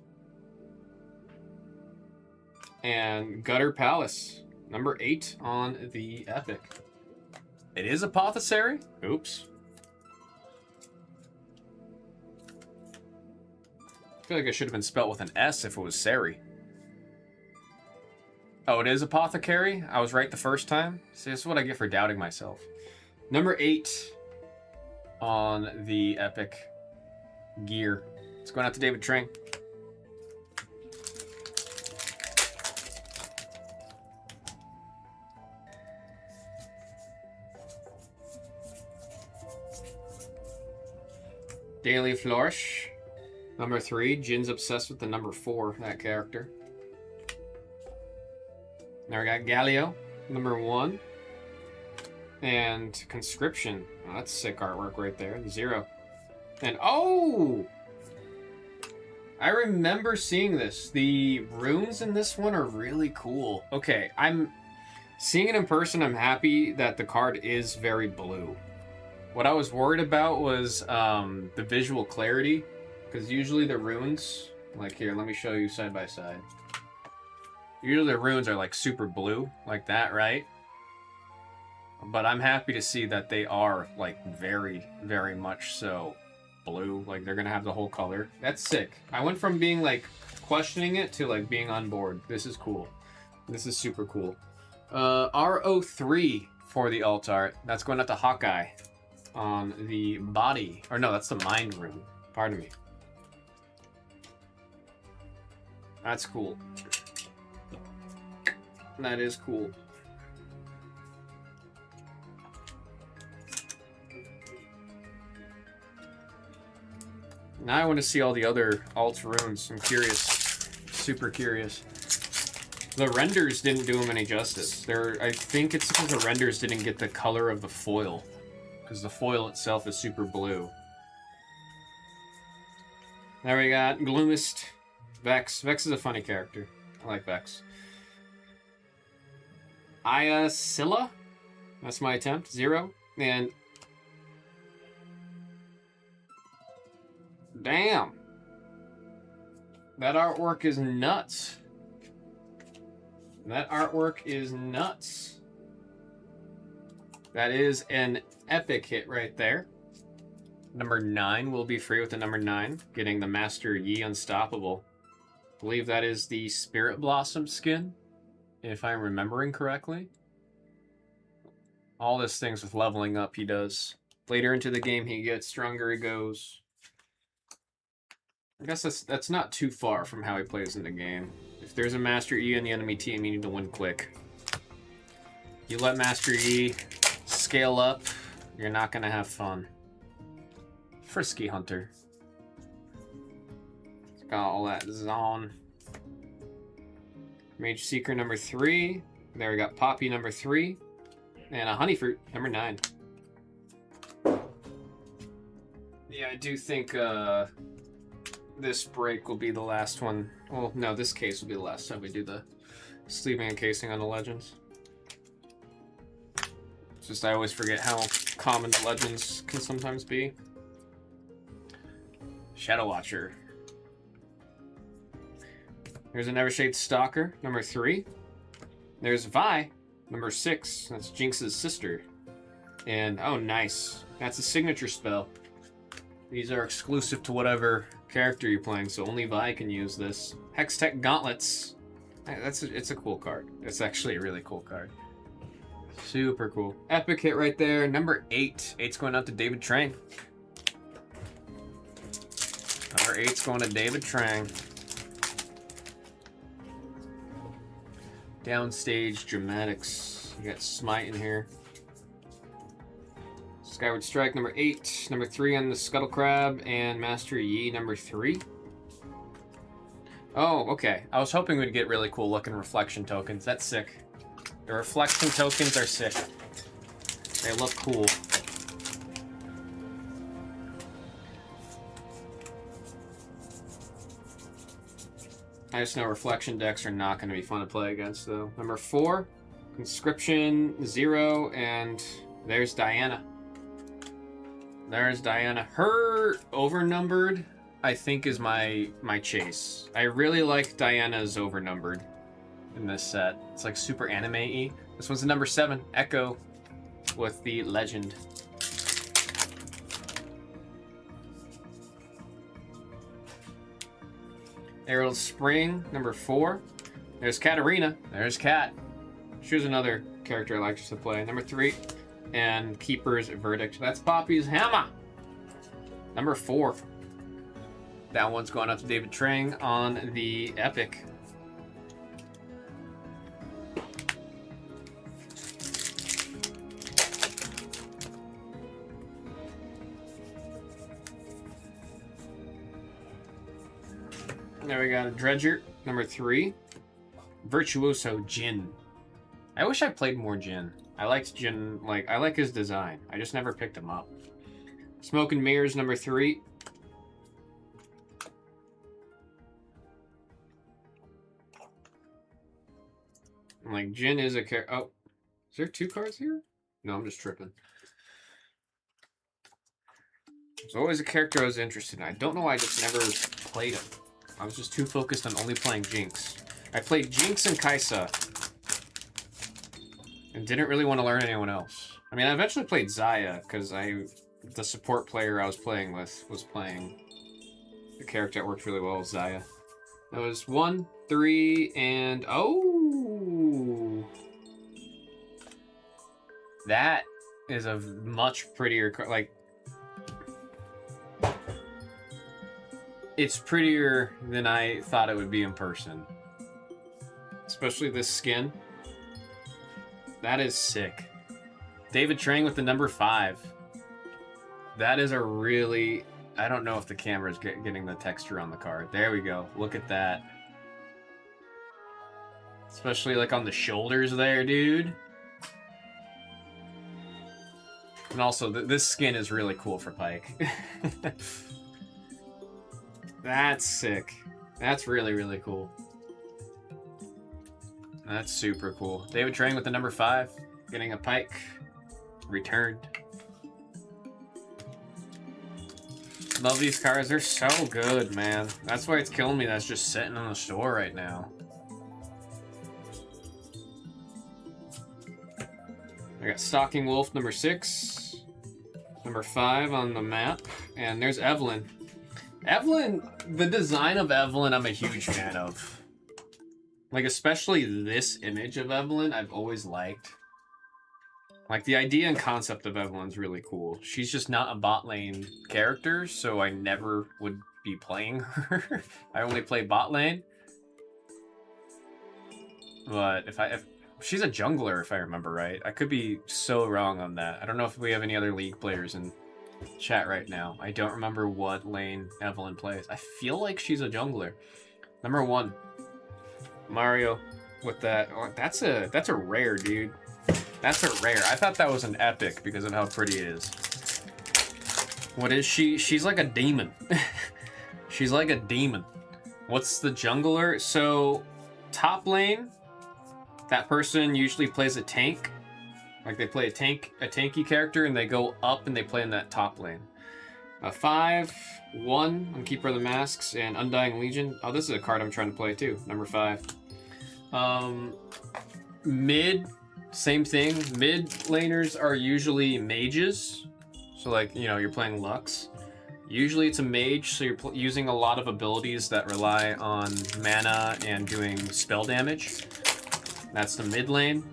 And Gutter Palace, number 8 on the Epic. It is Apothecary? Oops. I feel like it should have been spelled with an S if it was Sari. Oh, it is Apothecary? I was right the first time? See, this is what I get for doubting myself. Number 8 on the Epic gear. It's going out to David Tring. Daily Flourish. Number 3, Jin's obsessed with the number 4, that character. Now we got Galio, number 1. And Conscription. Oh, that's sick artwork right there. 0. And oh! I remember seeing this. The runes in this one are really cool. Okay, I'm seeing it in person. I'm happy that the card is very blue. What I was worried about was the visual clarity. Because usually the runes, like here, let me show you side by side. Usually the runes are like super blue, like that, right? But I'm happy to see that they are like very, very much so blue. Like they're gonna have the whole color. That's sick. I went from being like questioning it to like being on board. This is cool. This is super cool. RO3 for the alt art. That's going out to Hawkeye on the body. Or no, that's the mind rune. Pardon me. That's cool. That is cool. Now I want to see all the other alt runes. I'm curious. Super curious. The renders didn't do them any justice. I think it's because the renders didn't get the color of the foil. Because the foil itself is super blue. There we got Gloomist. Vex. Vex is a funny character. I like Vex. Aya Scylla. That's my attempt. 0. And damn. That artwork is nuts. That artwork is nuts. That is an epic hit right there. Number 9 will be free with the number 9, getting the Master Yi Unstoppable. I believe that is the Spirit Blossom skin, if I'm remembering correctly. All this things with leveling up he does. Later into the game he gets, stronger he goes. I guess that's not too far from how he plays in the game. If there's a Master Yi in the enemy team, you need to win quick. You let Master Yi scale up, you're not going to have fun. Frisky Hunter. It's got all that Zon. Mage Seeker number 3. There we got Poppy number 3. And a Honeyfruit number 9. Yeah, I do think this break will be the last one. Well, no, this case will be the last time we do the sleeving and casing on the Legends. It's just I always forget how common the Legends can sometimes be. Shadow Watcher. There's a Nevershade Stalker, number 3. There's Vi, number 6. That's Jinx's sister. And, oh, nice. That's a signature spell. These are exclusive to whatever character you're playing, so only Vi can use this. Hextech Gauntlets. It's a cool card. It's actually a really cool card. Super cool. Epic hit right there. Number 8. 8's going out to David Trang. Number 8's going to David Trang. Downstage Dramatics. You got Smite in here. Skyward Strike number 8. Number 3 on the Scuttle Crab. And Master Yi number 3. Oh, okay. I was hoping we'd get really cool looking reflection tokens. That's sick. The reflection tokens are sick. They look cool. I just know reflection decks are not going to be fun to play against, though. Number 4, Conscription 0, and there's Diana. There's Diana. Her overnumbered, I think, is my chase. I really like Diana's overnumbered in this set. It's like super anime-y. This one's the number 7, Echo, with the Legend. Herald Spring, number 4. There's Katarina. There's Kat. She was another character I liked to play. Number 3. And Keeper's Verdict. That's Poppy's Hammer. Number 4. That one's going up to David Trang on the Epic. Now we got a Dredger, number 3. Virtuoso Jin. I wish I played more Jin. I liked Jin, like, I like his design. I just never picked him up. Smoke and Mirrors, number 3. Like, Jin is a character. Oh, is there 2 cards here? No, I'm just tripping. There's always a character I was interested in. I don't know why I just never played him. I was just too focused on only playing Jinx. I played Jinx and Kaisa. And didn't really want to learn anyone else. I mean, I eventually played Xayah, because the support player I was playing with was playing the character that worked really well with Xayah. That was 1, 3, and... Oh! That is a much prettier card. Like, it's prettier than I thought it would be in person. Especially this skin. That is sick. David Trang with the number 5. That is a really... I don't know if the camera's getting the texture on the card. There we go. Look at that. Especially like on the shoulders there, dude. And also, this skin is really cool for Pyke. That's sick. That's really, really cool. That's super cool. David Trang with the number 5. Getting a Pyke. Returned. Love these cards. They're so good, man. That's why it's killing me that's just sitting in the store right now. I got Stalking Wolf number 6. Number 5 on the map. And there's Evelyn. Evelyn, the design of Evelyn I'm a huge fan of. Like, especially this image of Evelyn, I've always liked. Like, the idea and concept of Evelyn's really cool. She's just not a bot lane character, so I never would be playing her. I only play bot lane. But if she's a jungler, if I remember right. I could be so wrong on that. I don't know if we have any other League players in chat right now. I don't remember what lane Evelyn plays. I feel like she's a jungler. Number 1. Mario with that. Oh, that's a rare, dude. That's a rare. I thought that was an epic because of how pretty it is. What is she? She's like a demon. She's like a demon. What's the jungler? So, top lane, that person usually plays a tank. Like they play a tanky character, and they go up and they play in that top lane. 5, 1, on Keeper of the Masks, and Undying Legion. Oh, this is a card I'm trying to play too. Number 5. Mid, same thing. Mid laners are usually mages. So like, you know, you're playing Lux. Usually it's a mage, so you're using a lot of abilities that rely on mana and doing spell damage. That's the mid lane.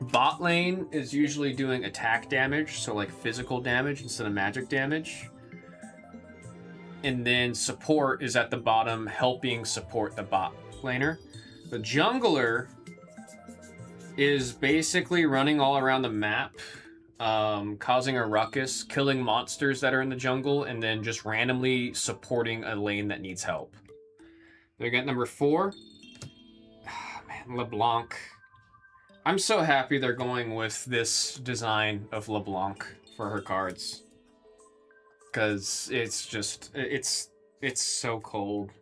Bot lane is usually doing attack damage, so like physical damage instead of magic damage. And then support is at the bottom, helping support the bot laner. The jungler is basically running all around the map, causing a ruckus, killing monsters that are in the jungle, and then just randomly supporting a lane that needs help. They got number 4. Man, LeBlanc. I'm so happy they're going with this design of LeBlanc for her cards. Because it's just, it's so cold.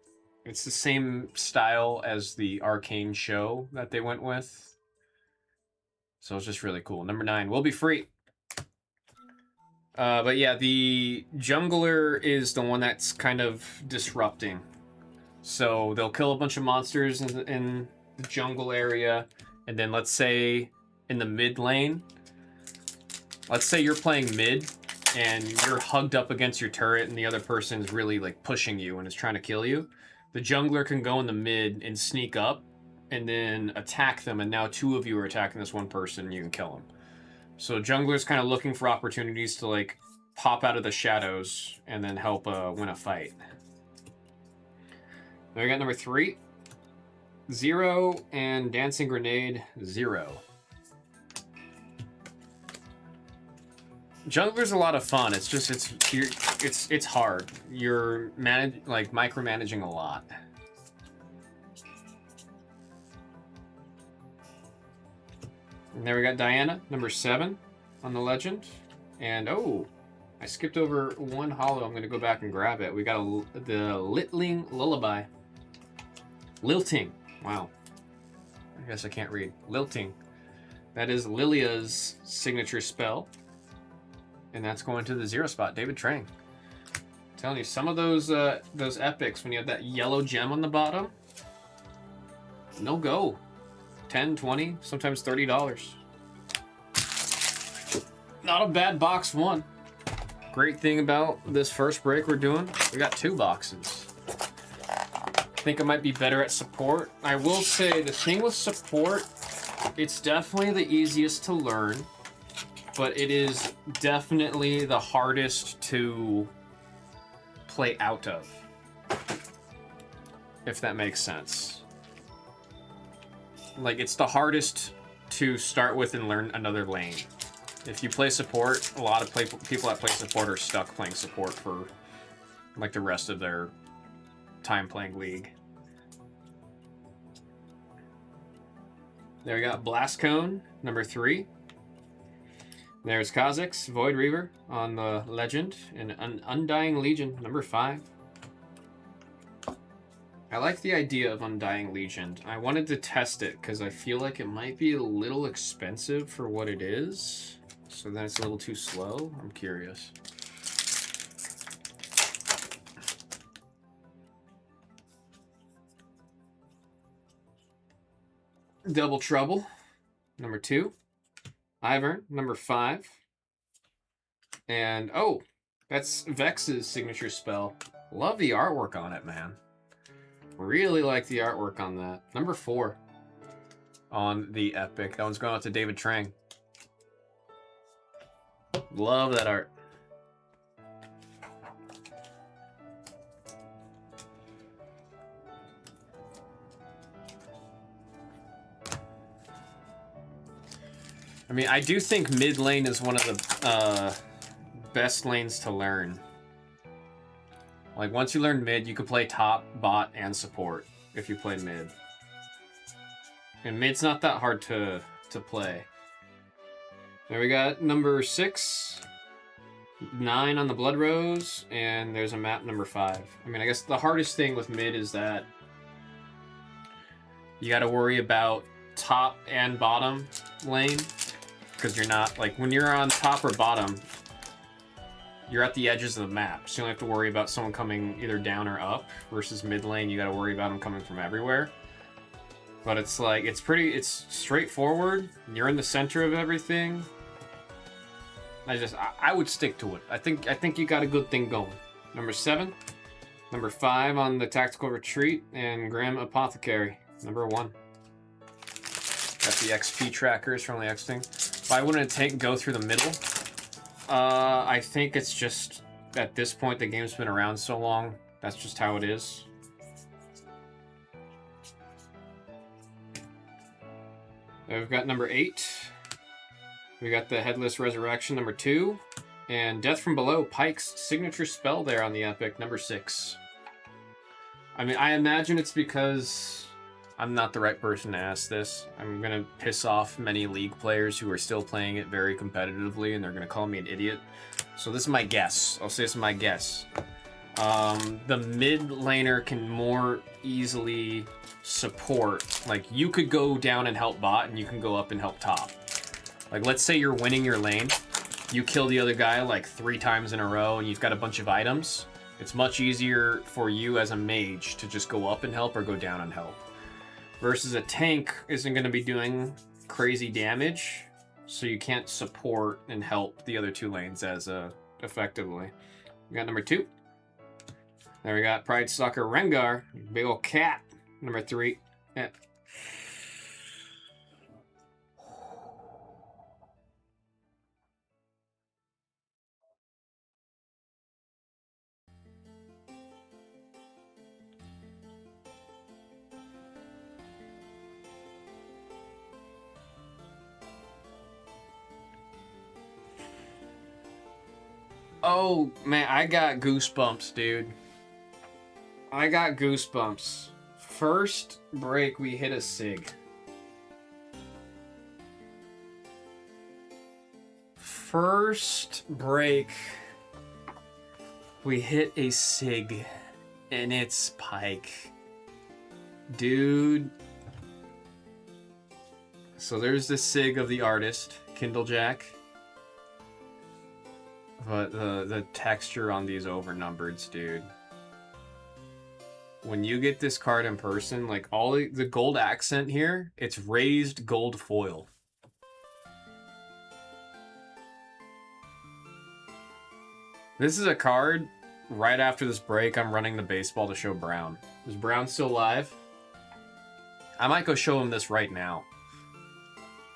It's the same style as the Arcane show that they went with. So it's just really cool. Number 9, will be free. But yeah, the jungler is the one that's kind of disrupting. So they'll kill a bunch of monsters in the jungle area. And then let's say in the mid lane, let's say you're playing mid and you're hugged up against your turret and the other person's really like pushing you and is trying to kill you. The jungler can go in the mid and sneak up and then attack them, and now 2 of you are attacking this one person and you can kill them. So jungler's kind of looking for opportunities to like pop out of the shadows and then help win a fight. Then we got number 3. 0 and Dancing Grenade 0. Jungler's a lot of fun. It's just it's hard. You're micromanaging a lot. And there we got Diana, number 7 on the legend. And oh, I skipped over one holo. I'm going to go back and grab it. We got the Littling Lullaby. Lilting. Wow. I guess I can't read. Lilting. That is Lilia's signature spell. And that's going to the 0 spot, David Trang. I'm telling you, some of those epics, when you have that yellow gem on the bottom, no go. 10, 20, sometimes $30. Not a bad box one. Great thing about this first break we're doing, we got 2 boxes. I think I might be better at support. I will say the thing with support, it's definitely the easiest to learn, but it is definitely the hardest to play out of, if that makes sense. Like, it's the hardest to start with and learn another lane. If you play support, a lot of people that play support are stuck playing support for like the rest of their time playing League. There we got Blast Cone, number 3. There's Kha'Zix, Void Reaver on the Legend, and an Undying Legion, number 5. I like the idea of Undying Legion. I wanted to test it because I feel like it might be a little expensive for what it is. So then it's a little too slow. I'm curious. Double Trouble, number 2. Ivern, number 5. And, oh, that's Vex's signature spell. Love the artwork on it, man. Really like the artwork on that. Number 4 on the Epic. That one's going out to David Trang. Love that art. I mean, I do think mid lane is one of the best lanes to learn. Like, once you learn mid, you can play top, bot, and support if you play mid. And mid's not that hard to play. There we got number 6, 9 on the Blood Rose, and there's a map number 5. I mean, I guess the hardest thing with mid is that you got to worry about top and bottom lane, because you're not, like, when you're on top or bottom, you're at the edges of the map, so you don't have to worry about someone coming either down or up, versus mid lane, you got to worry about them coming from everywhere. But it's like, it's straightforward. You're in the center of everything. I would stick to it. I think you got a good thing going. Number 7, number 5 on the Tactical Retreat, and Grim Apothecary, number 1. Got the XP trackers from the X thing. If I wouldn't go through the middle, I think it's just, at this point, the game's been around so long, that's just how it is. We've got number 8. We got the Headless Resurrection, number 2. And Death from Below, Pike's signature spell there on the Epic, number 6. I mean, I imagine it's because I'm not the right person to ask this. I'm going to piss off many League players who are still playing it very competitively, and they're going to call me an idiot. So this is my guess. I'll say this is my guess. The mid laner can more easily support. Like, you could go down and help bot, and you can go up and help top. Like, let's say you're winning your lane, you kill the other guy like 3 times in a row, and you've got a bunch of items. It's much easier for you as a mage to just go up and help or go down and help. Versus a tank isn't going to be doing crazy damage, so you can't support and help the other 2 lanes as effectively. We got number 2. There we got Pride Stalker Rengar, big ol' cat. Number 3. Yeah. Oh, man, I got goosebumps, dude. I got goosebumps. First break, we hit a Sig. First break, we hit a SIG, and it's Pike. Dude. So there's the SIG of the artist, Kindle Jack. But the texture on these overnumbereds, dude. When you get this card in person, like all the gold accent here, it's raised gold foil. This is a card, right after this break, I'm running the baseball to show Brown. Is Brown still live? I might go show him this right now.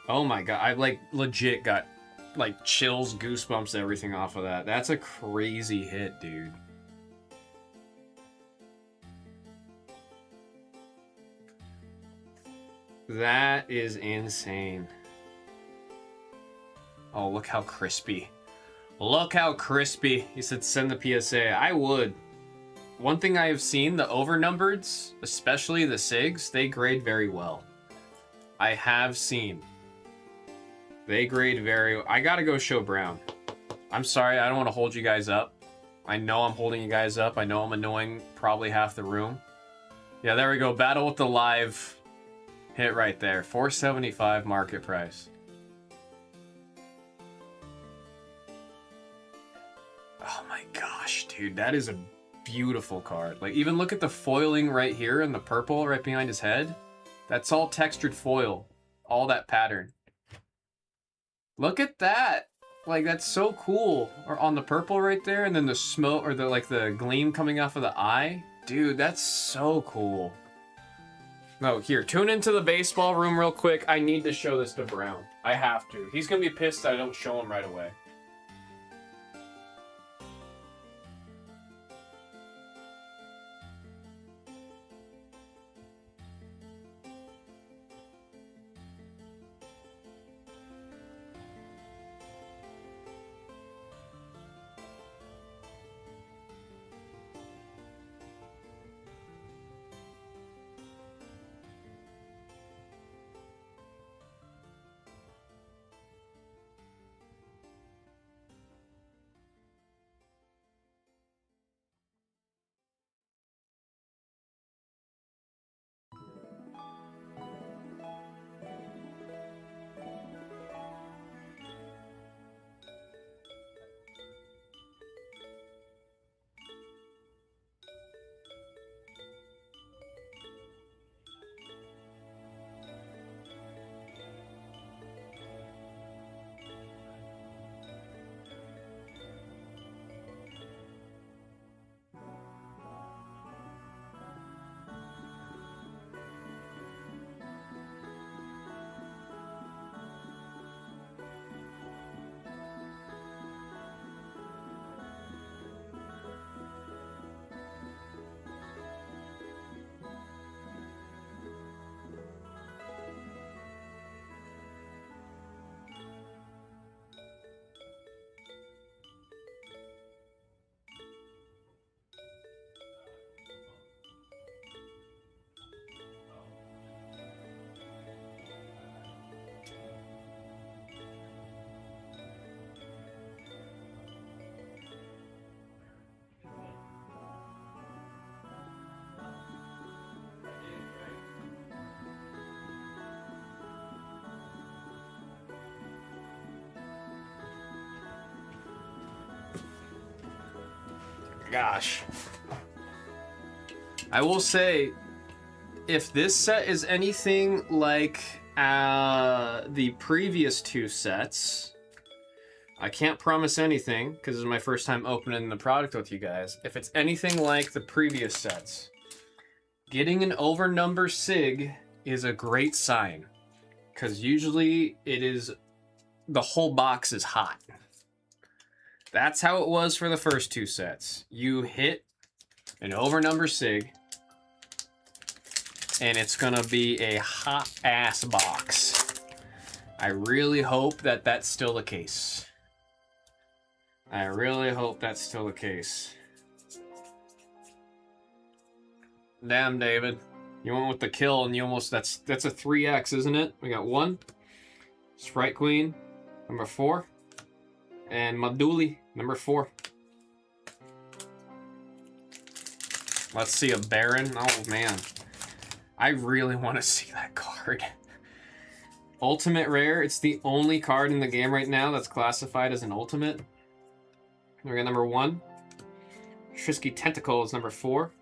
Oh my god, I like legit got like chills, goosebumps, everything off of that. That's a crazy hit, dude. That is insane. Oh, look how crispy. Look how crispy. He said send the PSA. I would. One thing I have seen, the overnumbereds, especially the SIGs, they grade very well. I have seen. They grade very well. I gotta go show Brown. I'm sorry, I don't want to hold you guys up. I know I'm holding you guys up. I know I'm annoying probably half the room. Yeah, there we go. Battle with the live hit right there. $475 market price. Oh my gosh, dude, that is a beautiful card. Like, even look at the foiling right here and the purple right behind his head. That's all textured foil. All that pattern. Look at that. Like, that's so cool. Or on the purple right there, and then the smoke, or the like the gleam coming off of the eye. Dude, that's so cool. No, here, tune into the baseball room real quick. I need to show this to Brown. I have to. He's gonna be pissed that I don't show him right away. Gosh. I will say, if this set is anything like the previous two sets, I can't promise anything because this is my first time opening the product with you guys. If it's anything like the previous sets, getting an overnumber SIG is a great sign because usually it is the whole box is hot. That's how it was for the first two sets. You hit an overnumber SIG, and it's gonna be a hot ass box. I really hope that that's still the case. I really hope that's still the case. Damn, David. You went with the kill and you almost, that's a 3x, isn't it? We got 1. Sprite Queen. Number 4. And Maduli, number 4. Let's see a Baron. Oh, man. I really want to see that card. Ultimate rare. It's the only card in the game right now that's classified as an ultimate. We got number 1. Trisky Tentacles, number 4.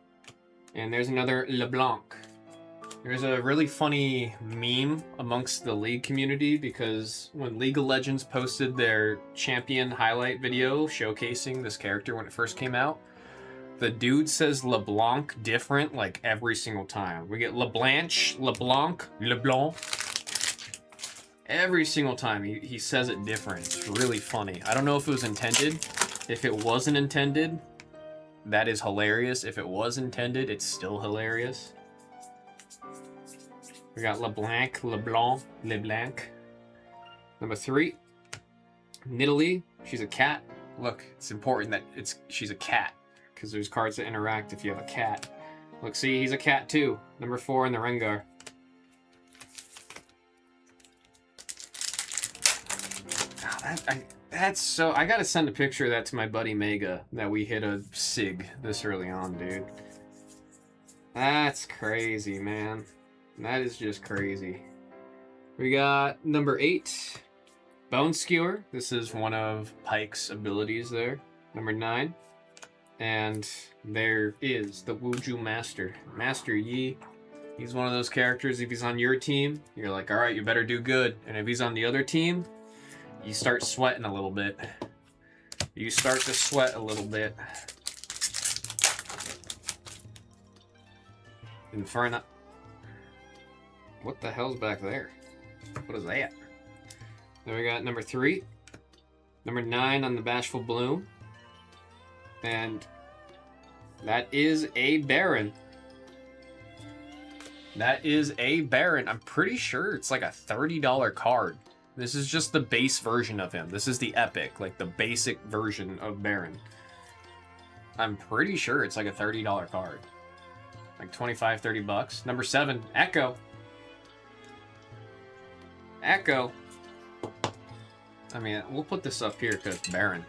And there's another LeBlanc. There's a really funny meme amongst the League community because when League of Legends posted their champion highlight video showcasing this character when it first came out, the dude says LeBlanc different like every single time. We get LeBlanc, LeBlanc, LeBlanc. Every single time he says it different. It's really funny. I don't know if it was intended. If it wasn't intended, that is hilarious. If it was intended, it's still hilarious. We got LeBlanc, LeBlanc, LeBlanc. Number 3, Nidalee. She's a cat. Look, it's important that she's a cat because there's cards that interact if you have a cat. Look, see, he's a cat too. Number 4 in the Rengar. That's so. I gotta send a picture of that to my buddy Mega that we hit a SIG this early on, dude. That's crazy, man. That is just crazy. We got number 8, Bone Skewer. This is one of Pyke's abilities there. Number 9. And there is the Wuju Master. Master Yi. He's one of those characters, if he's on your team, you're like, alright, you better do good. And if he's on the other team, you start sweating a little bit. You start to sweat a little bit. Inferno. What the hell's back there? What is that? Then we got number 3. Number 9 on the Bashful Bloom. And that is a Baron. That is a Baron. I'm pretty sure it's like a $30 card. This is just the base version of him. This is the epic, like the basic version of Baron. I'm pretty sure it's like a $30 card. Like 25, 30 bucks. Number 7, Echo. Echo. I mean, we'll put this up here because Baron.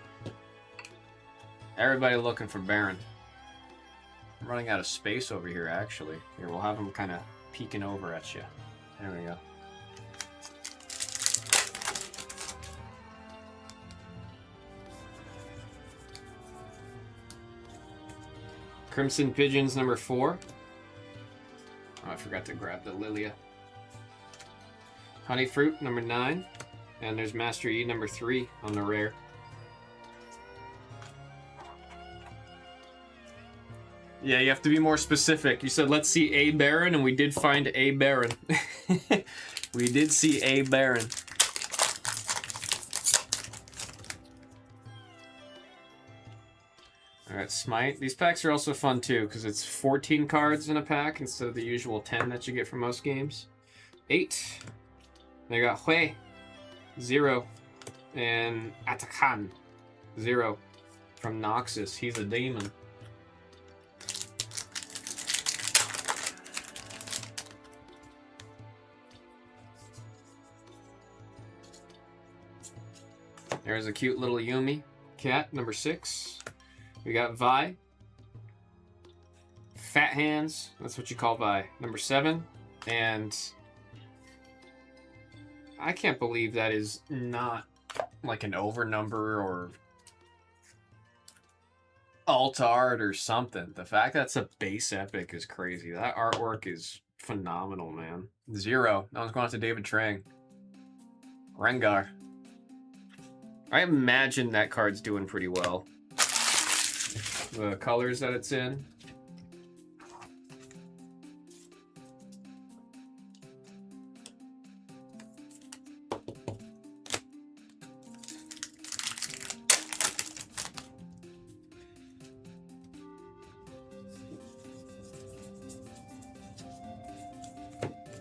Everybody looking for Baron. I'm running out of space over here, actually. Here, we'll have him kind of peeking over at you. There we go. Crimson Pigeons, number 4. Oh, I forgot to grab the Lilia. Honey Fruit, number 9. And there's Master E, number 3 on the rare. Yeah, you have to be more specific. You said, let's see a Baron, and we did find a Baron. We did see a Baron. Alright, Smite. These packs are also fun too, because it's 14 cards in a pack instead of the usual 10 that you get from most games. 8. They got Hui, 0. And Atakan, 0. From Noxus. He's a demon. There's a cute little Yumi cat, number 6. We got Vi. Fat Hands, that's what you call Vi. Number 7. And I can't believe that is not like an over number or alt art or something. The fact that's a base epic is crazy. That artwork is phenomenal, man. 0. That one's going out to David Trang. Rengar. I imagine that card's doing pretty well. The colors that it's in.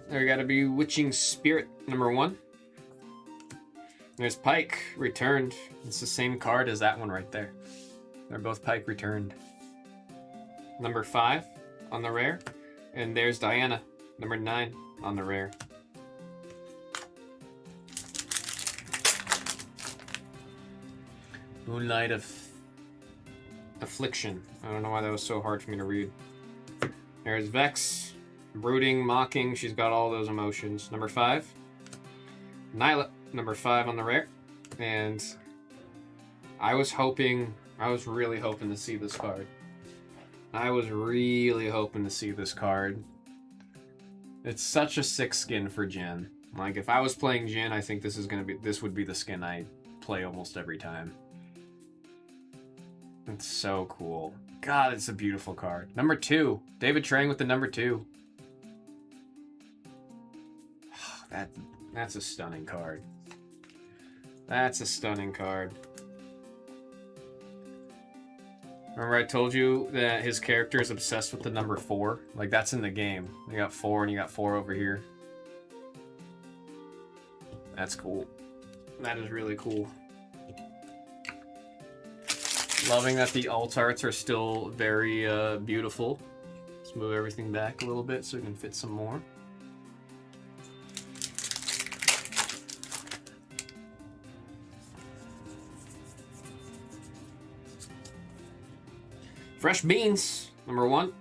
There gotta be Witching Spirit, number 1. There's Pyke, returned. It's the same card as that one right there. They're both Pyke returned. Number 5 on the rare. And there's Diana, number 9 on the rare. Moonlight of Affliction. I don't know why that was so hard for me to read. There's Vex, brooding, mocking. She's got all those emotions. Number 5. Nyla, number 5 on the rare. And I was really hoping to see this card. I was really hoping to see this card. It's such a sick skin for Jin. Like, if I was playing Jin, I think this would be the skin I play almost every time. It's so cool. God, it's a beautiful card. Number 2. David Trang with the number 2. That's a stunning card. That's a stunning card. Remember I told you that his character is obsessed with the number 4? Like, that's in the game. You got 4 and you got 4 over here. That's cool. That is really cool. Loving that the alt arts are still very beautiful. Let's move everything back a little bit so we can fit some more. Fresh Beans, number 1.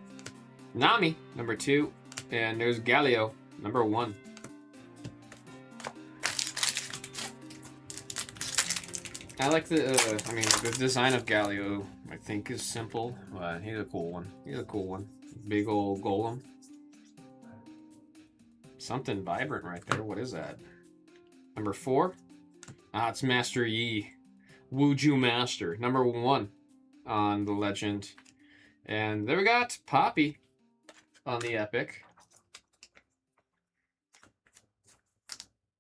Nami, number 2. And there's Galio, number 1. I like the design of Galio, I think, is simple, but he's a cool one. He's a cool one. Big old golem. Something vibrant right there. What is that? Number 4. It's Master Yi. Wuju Master. Number 1 on the Legend. And there we got Poppy on the Epic.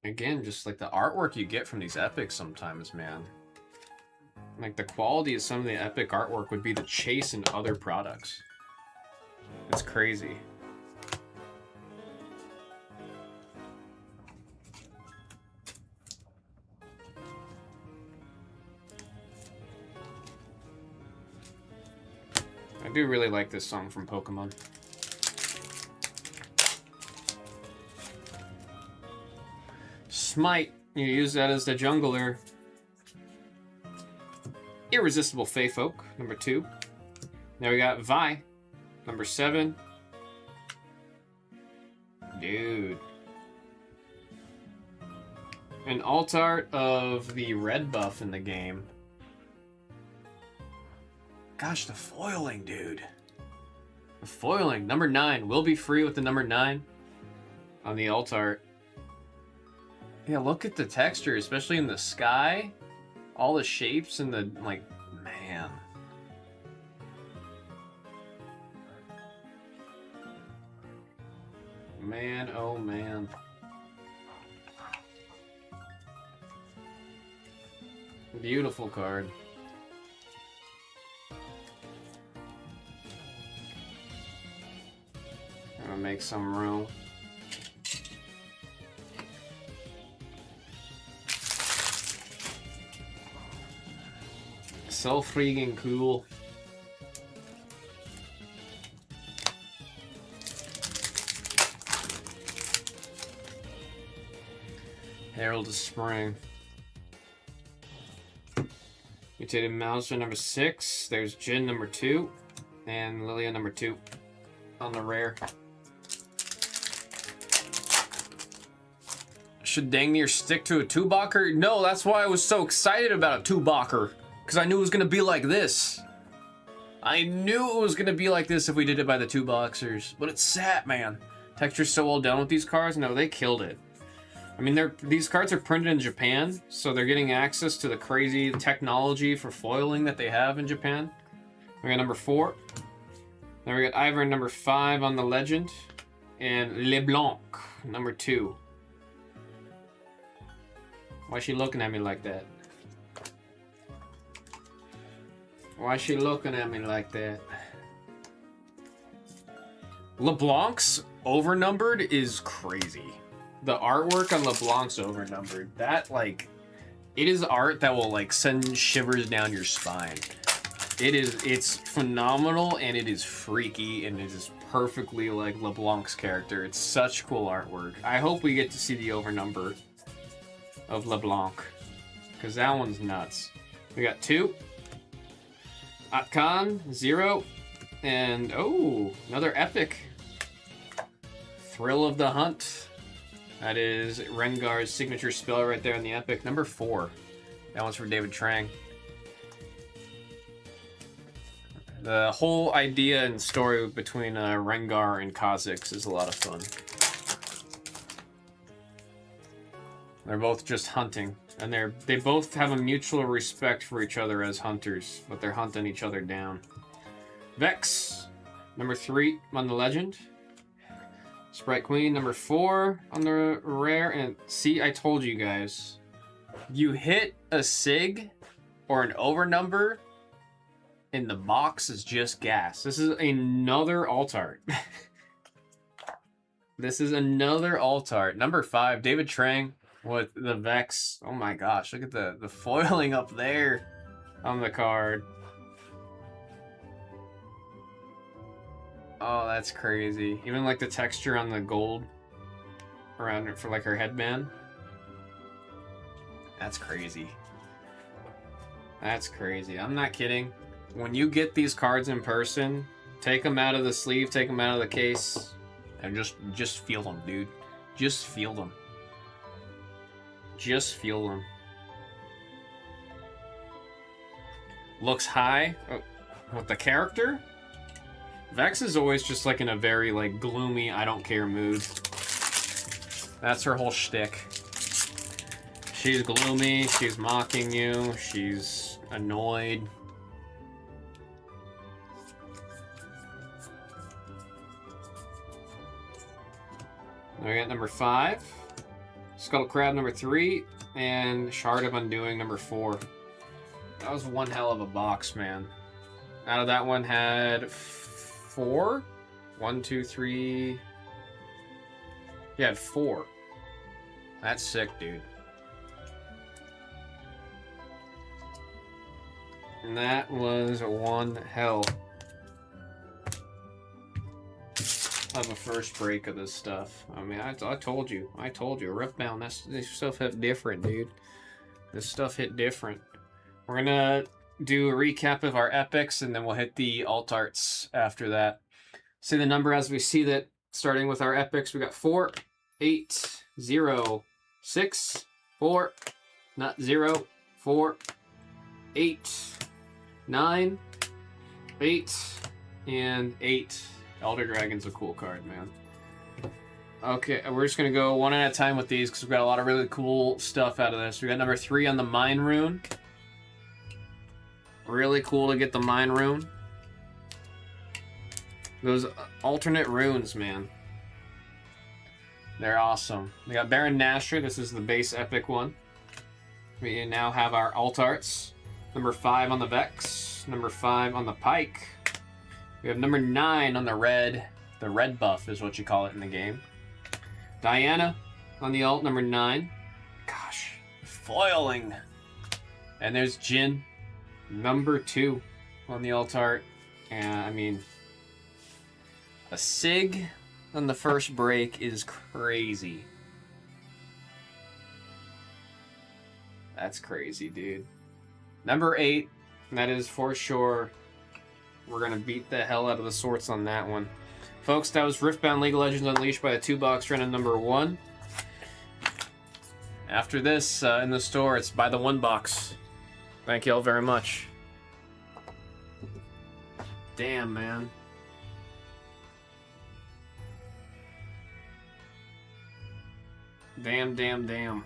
Again, just like the artwork you get from these Epics sometimes, man. Like, the quality of some of the Epic artwork would be the chase in other products. It's crazy. I do really like this song from Pokemon. Smite. You use that as the jungler. Irresistible Fey Folk, number 2. Now we got Vi, number 7. Dude. An alt art of the red buff in the game. Gosh, the foiling, dude. The foiling. Number 9. Will be free with the number 9 on the alt art. Yeah, look at the texture, especially in the sky. All the shapes and the, like, man. Man, oh man. Beautiful card. Gonna make some room. So freaking cool. Herald of Spring. Mutated Mouser number 6. There's Jin number 2. And Lilia number 2 on the rare. Should dang near stick to a 2-bocker? No, that's why I was so excited about a 2-bocker. Because I knew it was going to be like this. I knew it was going to be like this if we did it by the 2-boxers. But it's sad, man. Texture's so well done with these cards. No, they killed it. I mean, these cards are printed in Japan, so they're getting access to the crazy technology for foiling that they have in Japan. We got number 4. Then we got Ivern number 5 on the Legend. And LeBlanc number 2. Why is she looking at me like that? Why is she looking at me like that? LeBlanc's overnumbered is crazy. The artwork on LeBlanc's overnumbered. That, like, it is art that will, like, send shivers down your spine. It's phenomenal, and it is freaky, and it is perfectly like LeBlanc's character. It's such cool artwork. I hope we get to see the overnumber of LeBlanc, because that one's nuts. We got 2. Atkan, 0. And, oh, another epic. Thrill of the Hunt. That is Rengar's signature spell right there in the epic. Number 4. That one's for David Trang. The whole idea and story between Rengar and Kha'Zix is a lot of fun. They're both just hunting, and they both have a mutual respect for each other as hunters, but they're hunting each other down. Vex, number 3 on the legend. Sprite Queen, number 4 on the rare. And see, I told you guys, you hit a sig or an over number, and the box is just gas. This is another alt art. This is another alt art. Number 5, David Trang with the Vex. Oh my gosh, look at the foiling up there on the card. Oh, that's crazy. Even like the texture on the gold around it for like her headband. That's crazy. That's crazy. I'm not kidding. When you get these cards in person, take them out of the sleeve, take them out of the case, and just feel them, dude. Just feel them. Just feel them. Looks high with the character. Vex is always just like in a very like gloomy, I don't care mood. That's her whole shtick. She's gloomy, she's mocking you, she's annoyed. We got number 5, Scuttle Crab number 3, and Shard of Undoing number 4. That was one hell of a box, man. Out of that one had 4? 1, 2, 3. Yeah, had 4. That's sick, dude. And that was one hell of a first break of this stuff. I mean, I told you. Riftbound, this stuff hit different, dude. This stuff hit different. We're gonna do a recap of our epics, and then we'll hit the alt arts after that. See the number as we see that. Starting with our epics, we got 4, 8, 0, 6, 4, not 0, 4, 8, 9, 8, and 8. Elder Dragon's a cool card, man. Okay, we're just gonna go one at a time with these because we've got a lot of really cool stuff out of this. We got number 3 on the Mine Rune. Really cool to get the Mine Rune. Those alternate runes, man. They're awesome. We got Baron Nashor. This is the base epic one. We now have our alt arts. Number 5 on the Vex. Number 5 on the Pike. We have number 9 on the red. The red buff is what you call it in the game. Diana on the alt, number 9. Gosh, foiling. And there's Jin, number 2 on the alt art. And I mean, a Sig on the first break is crazy. That's crazy, dude. Number 8, that is for sure. We're going to beat the hell out of the sorts on that one. Folks, that was Riftbound League of Legends Unleashed by the 2-box random number 1. After this, in the store, it's by the 1-box. Thank you all very much. Damn, man. Damn, damn, damn.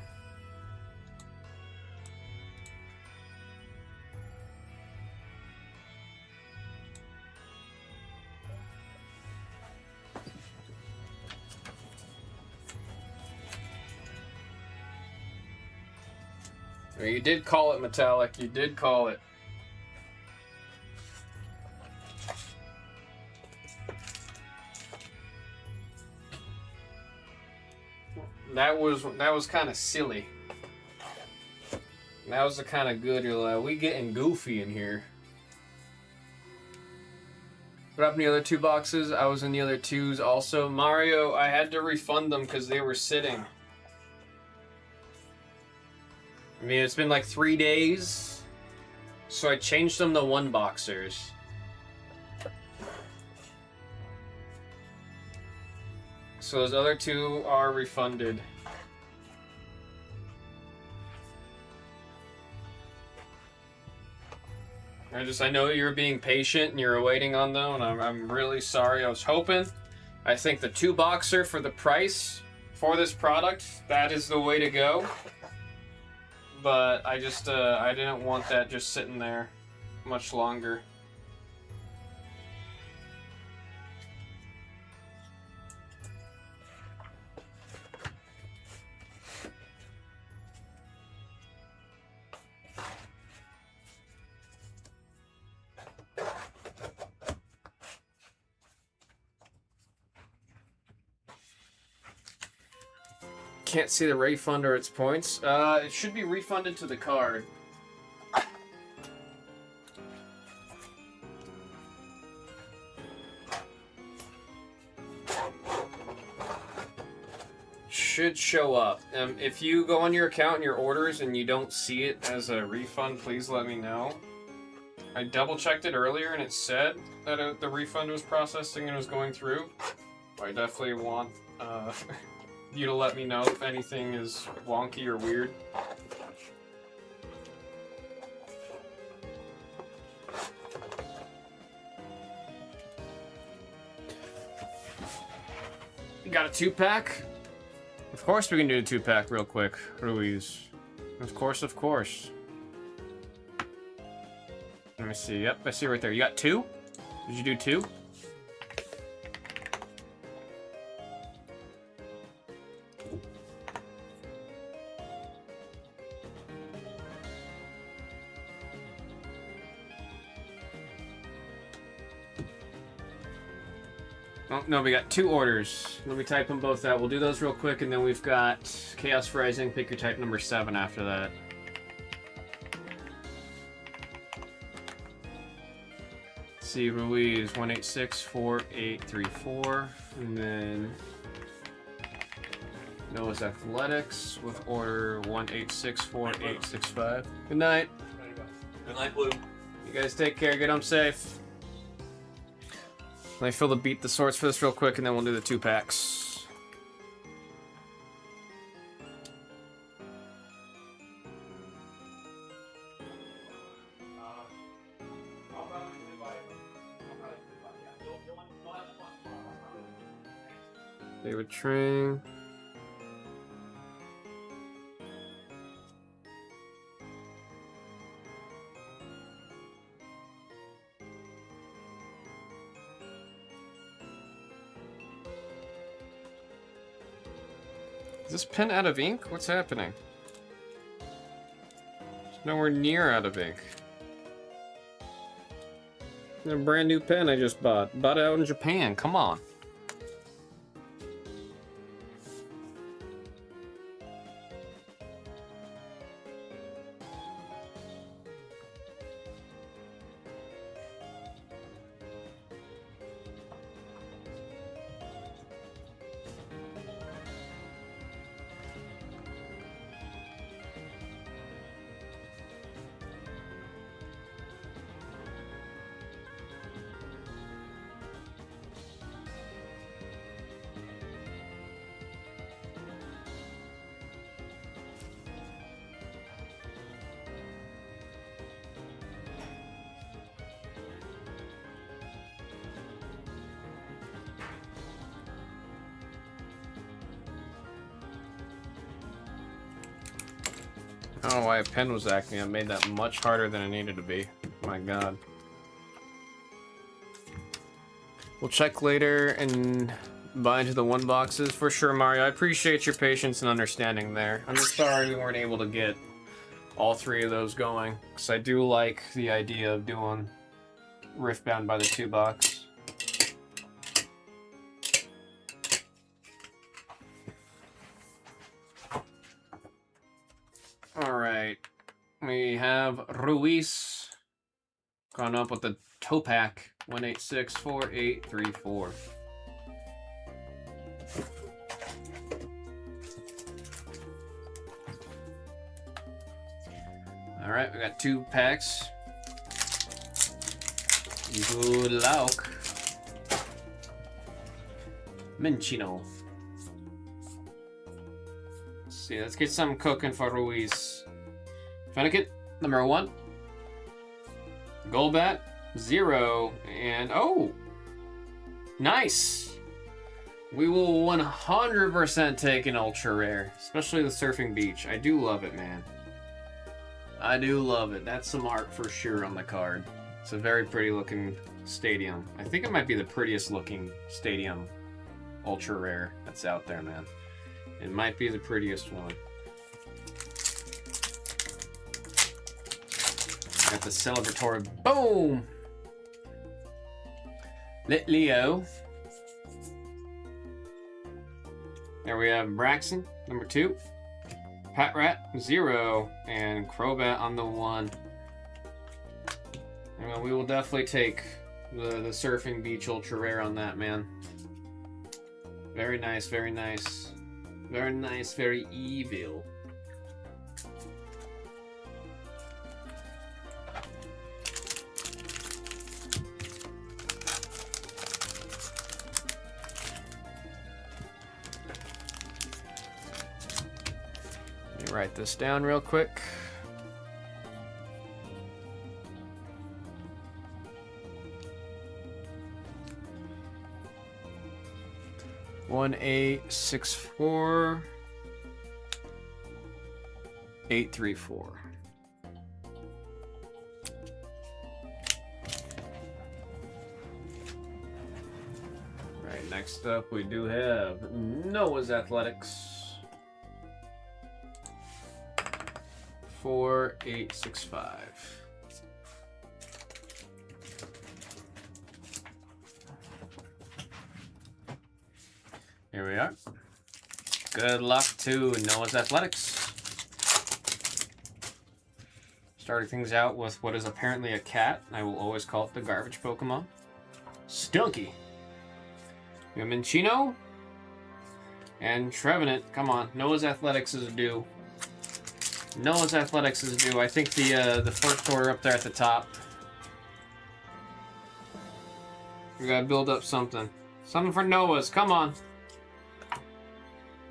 You did call it metallic. You did call it. That was kind of silly. That was the kind of good. You're like, we getting goofy in here. What happened to the other 2 boxes? I was in the other 2s also. Mario, I had to refund them because they were sitting. I mean, it's been like 3 days. So I changed them to one boxers. So those other two are refunded. I know you're being patient and you're waiting on them, and I'm really sorry. I was hoping. I think the 2-boxer for the price for this product, that is the way to go. But I just, I didn't want that just sitting there much longer. Can't see the refund or its points. It should be refunded to the card. Should show up. If you go on your account and your orders and you don't see it as a refund, please let me know. I double checked it earlier and it said that the refund was processing and was going through. I definitely want you to let me know if anything is wonky or weird. You got a 2-pack? Of course we can do a 2-pack real quick, Ruiz. Of course, of course. Let me see. Yep, I see right there. You got 2? Did you do 2? Oh, no, we got 2 orders. Let me type them both out. We'll do those real quick, and then we've got Chaos Rising. Pick your type number 7 after that. Let's see, Ruiz 1864834, and then Noah's Athletics with order 1864865. Good night. Good night, Blue. You guys take care. Get home safe. Let me fill the Beat the Swords for this real quick, and then we'll do the 2-packs. David Trang. Is this pen out of ink? What's happening? It's nowhere near out of ink. A brand new pen I just bought. Bought it out in Japan. Come on. I don't know why a pen was acting. I made that much harder than it needed to be. My god. We'll check later and buy into the 1-boxes for sure, Mario. I appreciate your patience and understanding there. I'm just sorry we weren't able to get all 3 of those going, because I do like the idea of doing Riftbound by the 2-box. Alright, we have Ruiz gone up with the Topac 1864834. Alright, we got 2 packs. Good luck. Minchino. Let's see, let's get some cooking for Ruiz. Fennekit, number 1. Golbat, 0. And, oh! Nice! We will 100% take an ultra rare, especially the Surfing Beach. I do love it, man. I do love it. That's some art for sure on the card. It's a very pretty looking stadium. I think it might be the prettiest looking stadium ultra rare that's out there, man. It might be the prettiest one. Got the celebratory boom! Lit Leo. There we have Braxton, number 2. Pat Rat, 0. And Crobat on the 1. And we will definitely take the Surfing Beach Ultra Rare on that, man. Very nice, very nice. Very nice, very evil. Let me write this down real quick. One 864 834. Right, next up we do have Noah's Athletics. 4865. Here we are. Good luck to Noah's Athletics. Starting things out with what is apparently a cat. I will always call it the garbage Pokemon. Stunky. We have Minchino. And Trevenant. Come on. Noah's Athletics is due. Noah's Athletics is due. I think the first order up there at the top. We gotta build up something. Something for Noah's. Come on.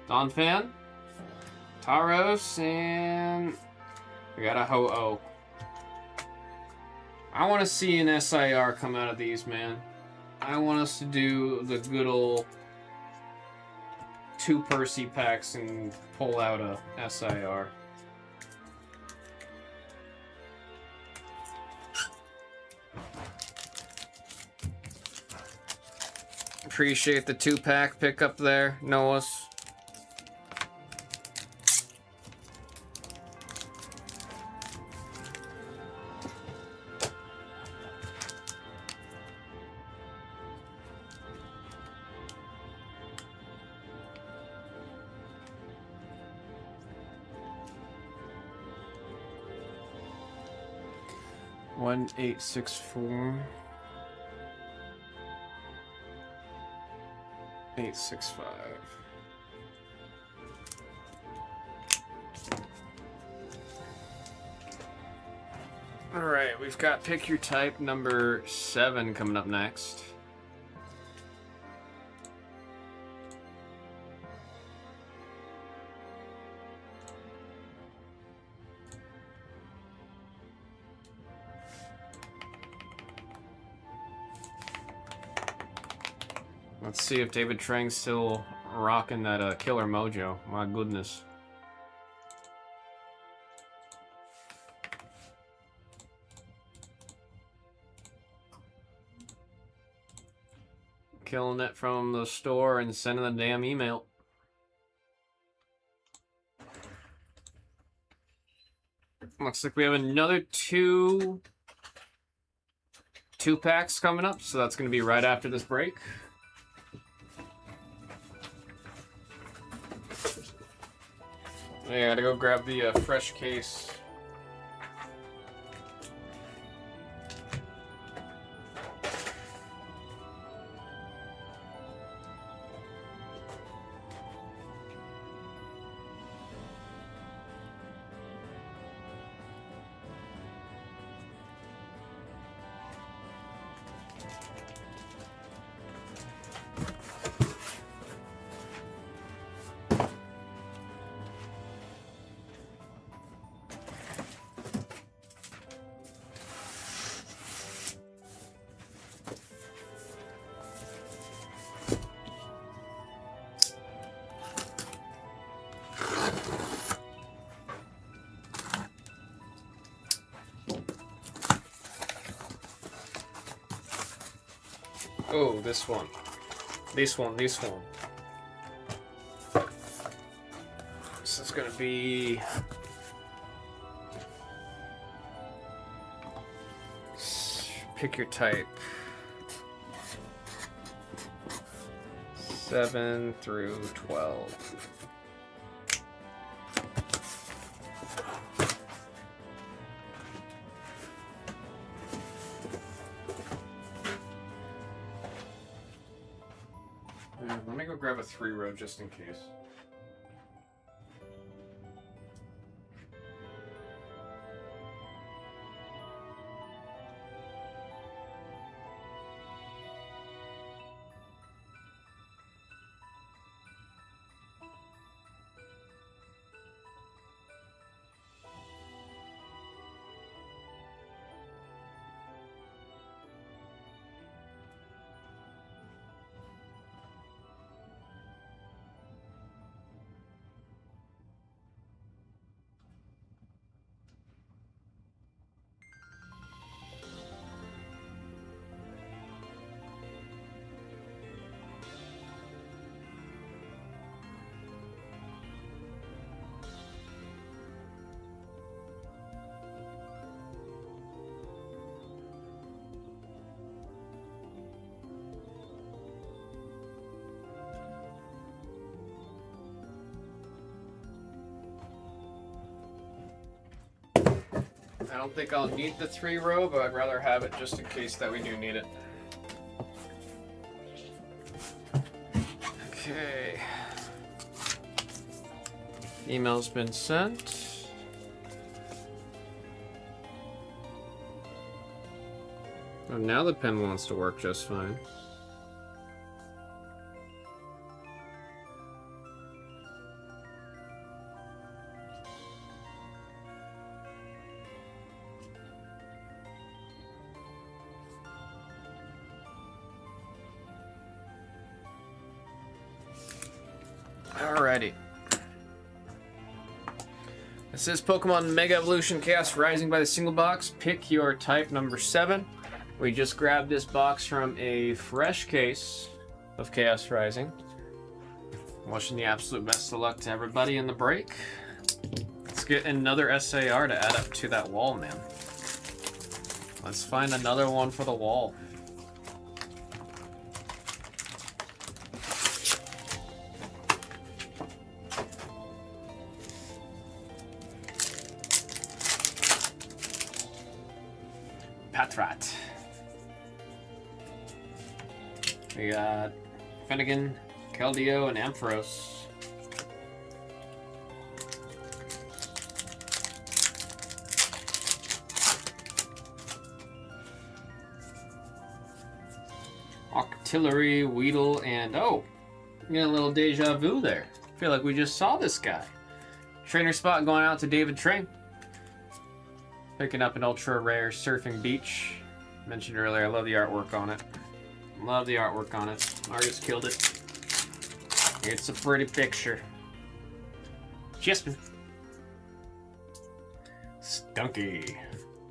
Donphan, Tauros, and we got a Ho-Oh. I want to see an SIR come out of these, man. I want us to do the good old 2 Percy packs and pull out a SIR. Appreciate the 2-pack pickup there, Noah's. One 864 865. All right, we've got Pick Your Type number 7 coming up next. Let's see if David Trang's still rocking that killer mojo. My goodness. Killing it from the store and sending the damn email. Looks like we have another two packs coming up, so that's going to be right after this break. Yeah, I gotta go grab the fresh case. Oh, this one. This one. This is gonna be... Pick your type. 7 through 12. Yeah, let me go grab a 3-row just in case. I don't think I'll need the 3-row, but I'd rather have it just in case that we do need it. Okay. Email's been sent. Oh, now the pen wants to work just fine. Alrighty. This is Pokemon Mega Evolution Chaos Rising by the single box. Pick your type number 7. We just grabbed this box from a fresh case of Chaos Rising. Wishing the absolute best of luck to everybody in the break. Let's get another SAR to add up to that wall, man. Let's find another one for the wall. Patrat. We got Finnegan, Keldeo, and Ampharos. Octillery, Weedle, and oh, we got a little deja vu there. I feel like we just saw this guy. Trainer spot going out to David Train. Picking up an ultra rare Surfing Beach. Mentioned earlier, I love the artwork on it. Love the artwork on it. Artist killed it. It's a pretty picture. Chespin. Stunky.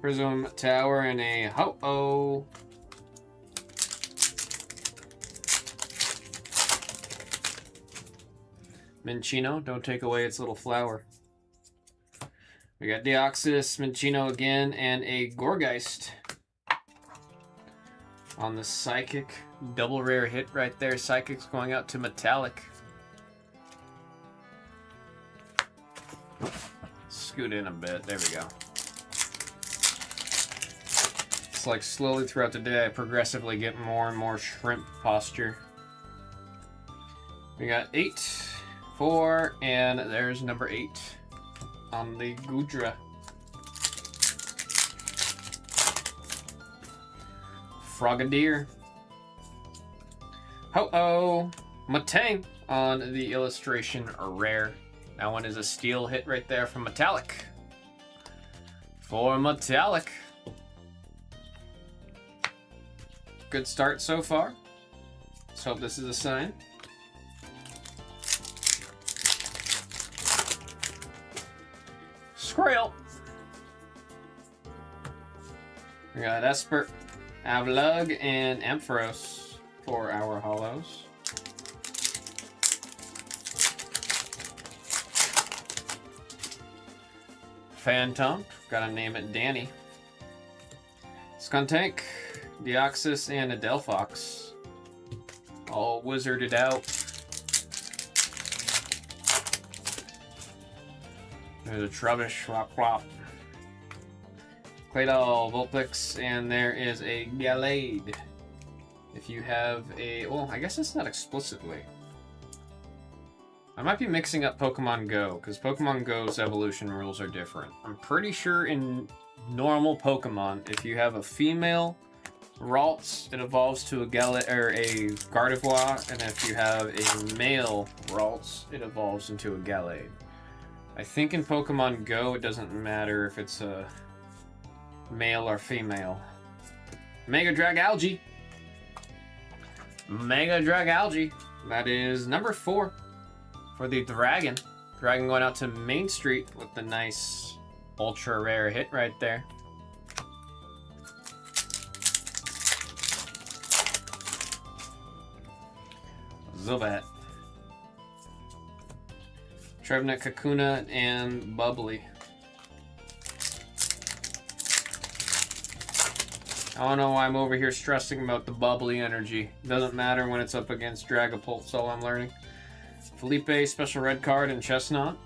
Prism Tower and a Ho-Oh. Minccino, don't take away its little flower. We got Deoxys, Minccino again, and a Gorgeist. On the Psychic, double rare hit right there. Psychic's going out to Metallic. Scoot in a bit, there we go. It's like slowly throughout the day I progressively get more and more shrimp posture. We got 8, 4, and there's number 8. On the Gudra. Frogadier. Ho-Oh. Matang on the illustration rare. That one is a steel hit right there from Metallic. For Metallic. Good start so far. Let's hope this is a sign. Skrill. We got Esper, Avalugg, and Ampharos. for our hollows. Phantom, gotta name it Danny. Skuntank, Deoxys, and a Delphox. All wizarded out. There's a Trubbish, Flop Flop. Claydol, Vulpix, and there is a Gallade. If you have a... well, I guess it's not explicitly. I might be mixing up Pokemon Go, because Pokemon Go's evolution rules are different. I'm pretty sure in normal Pokemon, if you have a female Ralts, it evolves to a Gardevoir, and if you have a male Ralts, it evolves into a Gallade. I think in Pokemon Go, it doesn't matter if it's a male or female. Mega Dragalge. Mega Dragalge. That is number 4 for the Dragon. Dragon going out to Main Street with the nice ultra rare hit right there. Zubat. Trevenant, Kakuna, and Bubbly. I don't know why I'm over here stressing about the Bubbly energy. Doesn't matter when it's up against Dragapult, that's all I'm learning. Felipe, special red card, and Chestnut.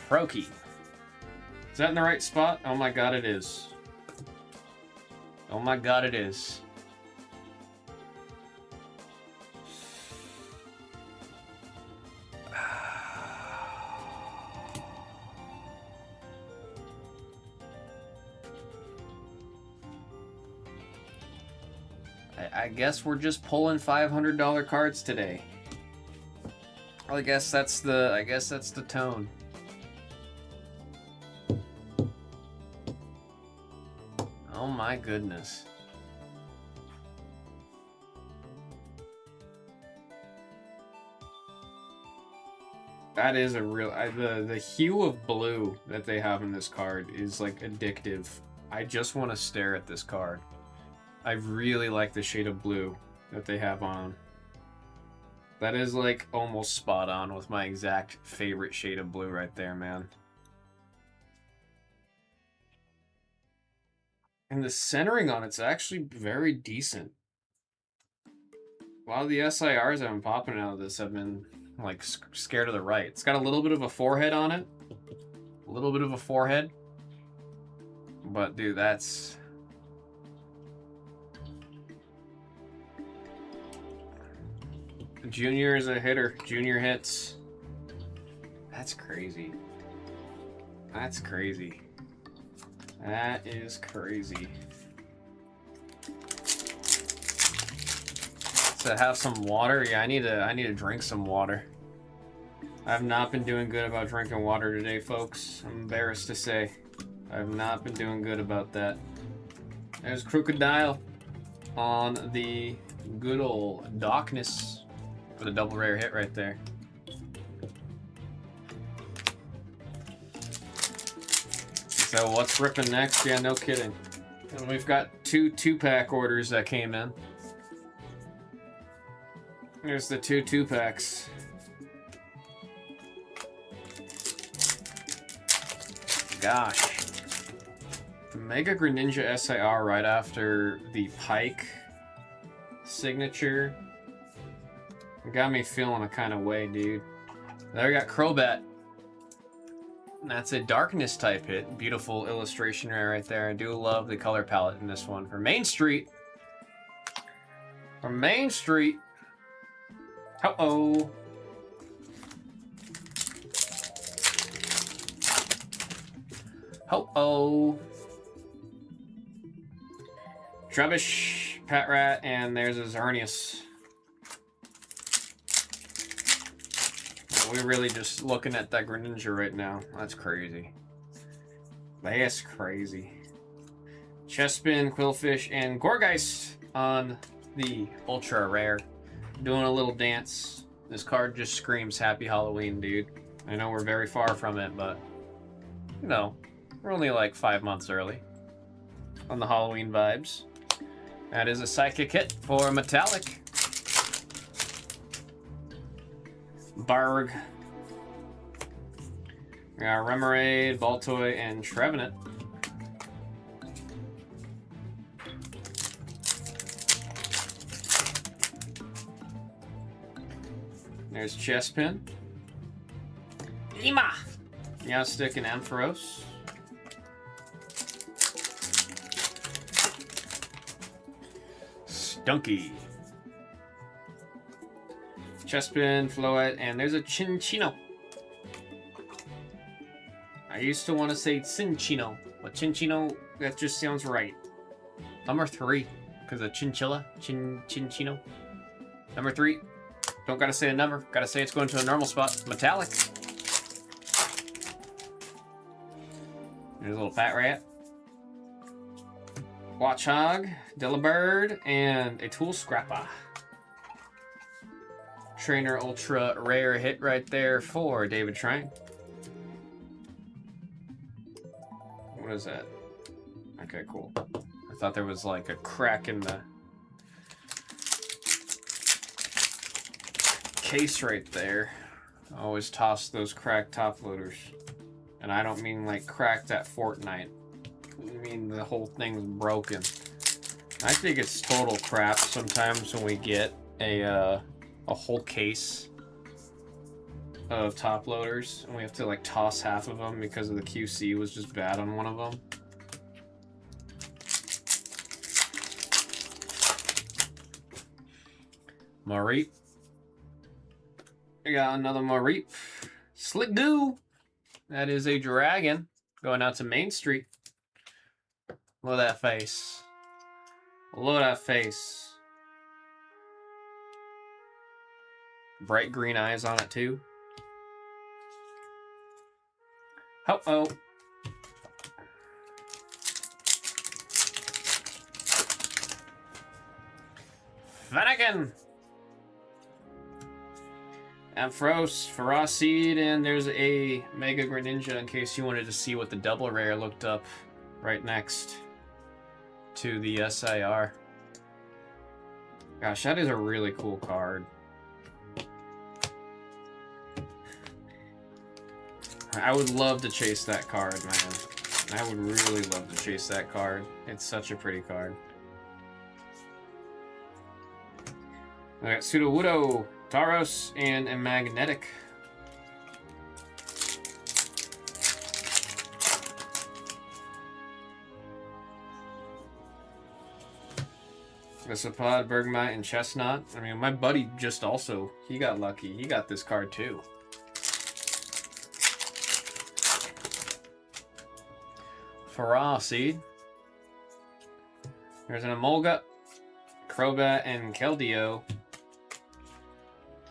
Froakie. Is that in the right spot? Oh my god, it is. Oh my god, it is. I guess we're just pulling $500 cards today. Well, I guess that's the tone. Oh my goodness. That is a real... the hue of blue that they have in this card is like addictive. I just want to stare at this card. I really like the shade of blue that they have on. That is like almost spot on with my exact favorite shade of blue right there, man. And the centering on it's actually very decent. A lot of the SIRs I've been popping out of this have been like scared of the right. It's got a little bit of a forehead on it. A little bit of a forehead. But dude, that's... Junior is a hitter. Junior hits. That's crazy. That's crazy. That is crazy. So have some water? Yeah, I need to drink some water. I have not been doing good about drinking water today, folks. I'm embarrassed to say. I have not been doing good about that. There's Crocodile on the good old Darkness. For the double rare hit right there. So what's ripping next? Yeah, no kidding. And we've got two pack orders that came in. There's the two packs. Gosh. Mega Greninja SIR right after the Pike signature. It got me feeling a kind of way, dude. There we got Crobat. That's a Darkness type hit. Beautiful illustration right there. I do love the color palette in this one. For Main Street. For Main Street. Uh-oh. Uh-oh. Trubbish, Patrat, and there's a Xerneas. We're really just looking at that Greninja right now. That's crazy. That's crazy. Chespin, Quillfish, and Gourgeist on the ultra rare. Doing a little dance. This card just screams Happy Halloween, dude. I know we're very far from it, but you know, We're only like 5 months early on the Halloween vibes. That is a Psychic hit for Metallic. Barg. We got Remoraid, Baltoy, and Trevenant. There's Chespin. Lima! Meowstic and Ampharos. Stunky. Chespin, Floette, and there's a Chinchino. I used to want to say Cinchino, but Chinchino, that just sounds right. Number 3, because of Chinchilla, Chinchino. Number 3, don't gotta say a number, gotta say it's going to a normal spot. Metallic. There's a little fat rat. Watchog, Delibird, and a Tool Scrapper. Trainer Ultra rare hit right there for David Trine. What is that? Okay, cool. I thought there was like a crack in the case right there. I always toss those cracked top loaders. And I don't mean like cracked at Fortnite. I mean the whole thing's broken. I think it's total crap sometimes when we get a whole case of top loaders and we have to like toss half of them because of the QC was just bad on one of them. Mareep. We got another Mareep. Slick Goo. That is a dragon going out to Main Street. Look at that face. Look at that face. Bright green eyes on it too. Ho-oh. Fennekin. Ampharos, Ferocid, and there's a Mega Greninja in case you wanted to see what the double rare looked up right next to the SIR. Gosh, that is a really cool card. I would love to chase that card, man. I would really love to chase that card. It's such a pretty card. I got Sudowoodo, Tauros, and a Magnetic. Gossapod, Bergmite, and Chestnut. I mean, my buddy just also, he got lucky. He got this card too. Ferocid. There's an Emolga, Crobat, and Keldeo.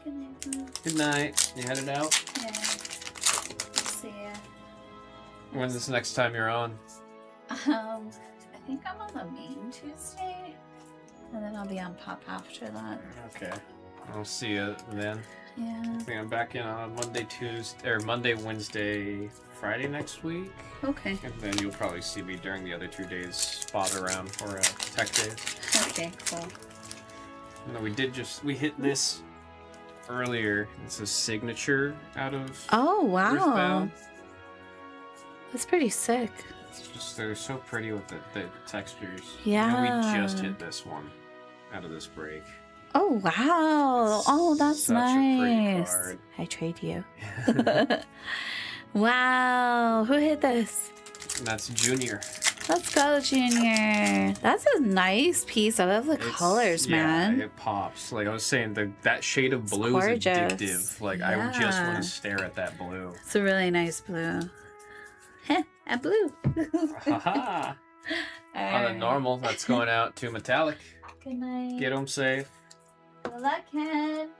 Good night, Mom. Good night. You headed out? Yeah. See ya. When's this next time you're on? I think I'm on the main Tuesday, and then I'll be on Pop after that. Okay. I'll see you then. Yeah. I think I'm back in on Monday, Tuesday, or Monday, Wednesday, Friday next week. Okay. And then you'll probably see me during the other 2 days spot around for tech days. Okay, cool. And then we hit this earlier. It's a signature out of Oh, wow. Earthbound. That's pretty sick. It's just, they're so pretty with the textures. Yeah. And we just hit this one out of this break. Oh, wow. Oh, that's Such a pretty nice. card. I trade you. Wow. Who hit this? And that's Junior. Let's go, Junior. That's a nice piece. I love the colors, man. Yeah, it pops. Like I was saying, that shade of blue is gorgeous. addictive. Like I would just want Yeah. to stare at that blue. It's a really nice blue. Heh, a blue. Haha. On the normal, that's going out to Metallic. Good night. Get him safe. Good luck, Ken.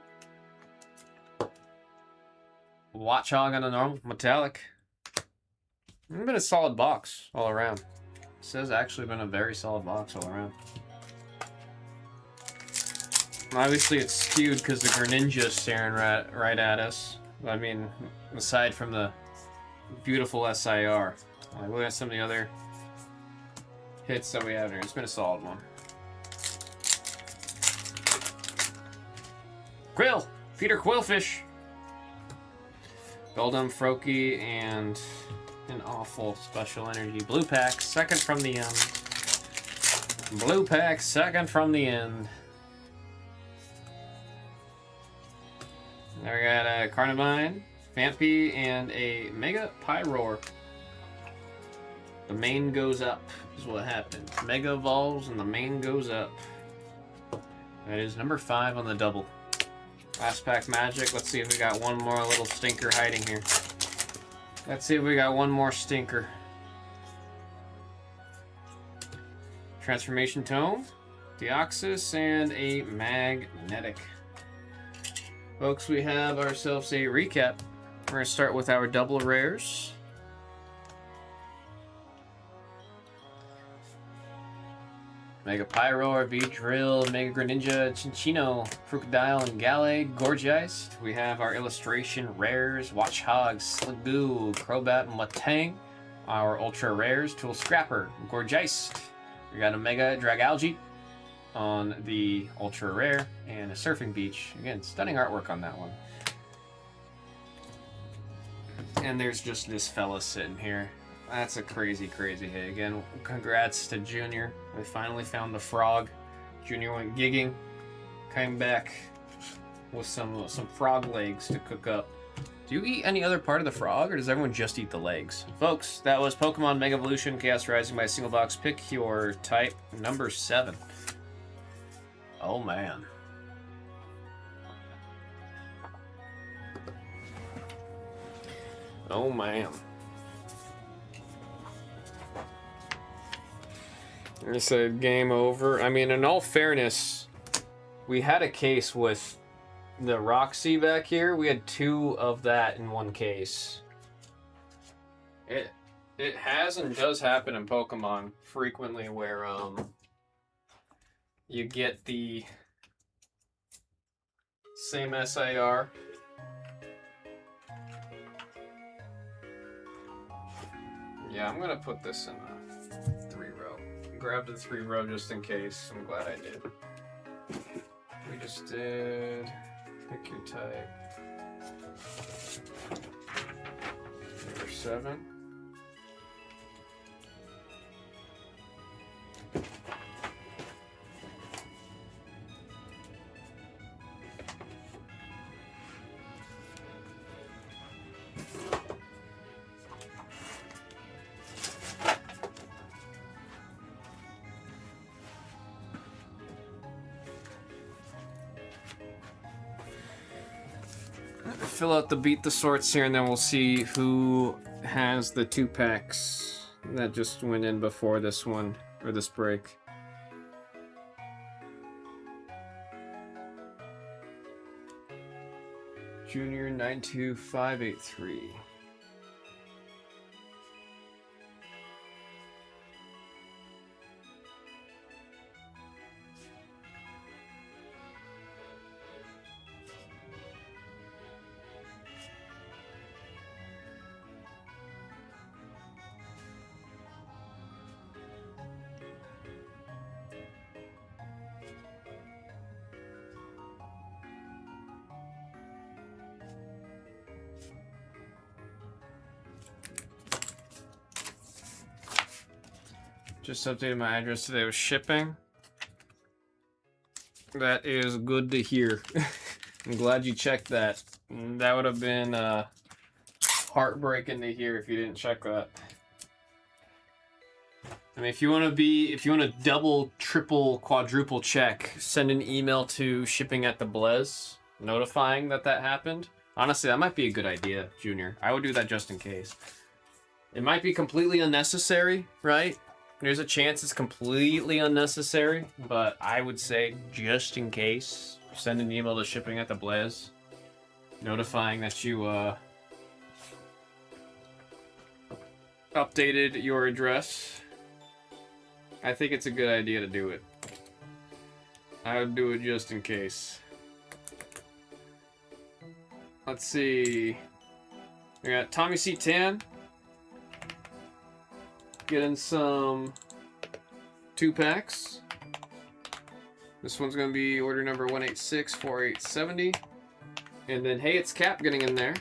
Watchog on the normal, Metallic. It's been a solid box all around. This has actually been a very solid box all around. Obviously it's skewed because the Greninja is staring right at us. I mean, aside from the beautiful SIR. Like, look at some of the other hits that we have here. It's been a solid one. Quill! Peter Quillfish! Goldum, Froakie, and an awful special energy. Blue pack, second from the end. Blue pack, second from the end. There we got a Carnivine, Fampy, and a Mega Pyroar. The main goes up, is what happens. Mega evolves and the main goes up. That is number 5 on the double. Last pack magic. Let's see if we got one more little stinker hiding here. Let's see if we got one more stinker. Transformation Tome, Deoxys, and a Magnetic. Folks, we have ourselves a recap. We're going to start with our double rares. Mega Pyro, V-Drill, Mega Greninja, Chinchino, Crocodile, and Galley, Gorgeist. We have our illustration rares, Watchhog, Sliggoo, Crobat, and Matang. Our ultra rares, Tool Scrapper, Gorgeist. We got a Mega Dragalge on the ultra rare, and a Surfing Beach. Again, stunning artwork on that one. And there's just this fella sitting here. That's a crazy, crazy hit. Again, congrats to Junior. We finally found the frog. Junior went gigging, came back with some frog legs to cook up. Do you eat any other part of the frog, or does everyone just eat the legs? Folks, that was Pokemon Mega Evolution Chaos Rising by a single box. Pick your type, number 7. Oh, man. Oh, man. You said game over. I mean, in all fairness, we had a case with the Roxy back here. We had 2 of that in one case. It has and does happen in Pokemon frequently where you get the same SIR. Yeah, I'm gonna put this in a 3-row. Grabbed the 3-row just in case. I'm glad I did. We just did pick your type. Number 7. Fill out the beat the sorts here, and then we'll see who has the 2 packs that just went in before this one, or this break. Junior 92583. Just updated my address today with shipping. That is good to hear. I'm glad you checked that. That would have been heartbreaking to hear if you didn't check that. I mean, if you want to double, triple, quadruple check, send an email to shipping@theblez notifying that happened. Honestly, that might be a good idea, Junior. I would do that just in case. It might be completely unnecessary, right? There's a chance it's completely unnecessary, but I would say just in case, send an email to shipping@theblez notifying that you updated your address. I think it's a good idea to do it. I would do it just in case. Let's see. We got Tommy C. Tan, getting some 2-packs. This one's going to be order number 1864870. And then, hey, it's Cap getting in there.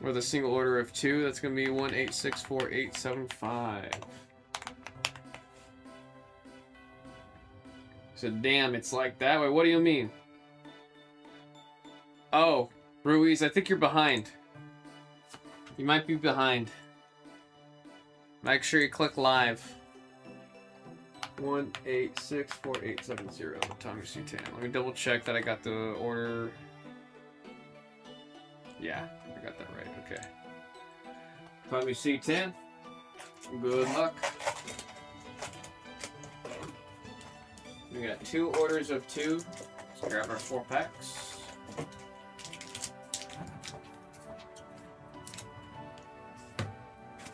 With a single order of 2, that's going to be 1864875. So, damn, it's like that way. What do you mean? Oh, Ruiz, I think you're behind. You might be behind. Make sure you click live. 1864870. Tommy C10. Let me double check that I got the order. Yeah, I got that right. Okay. Tommy C10. Good luck. We got 2 orders of 2. Let's grab our 4 packs.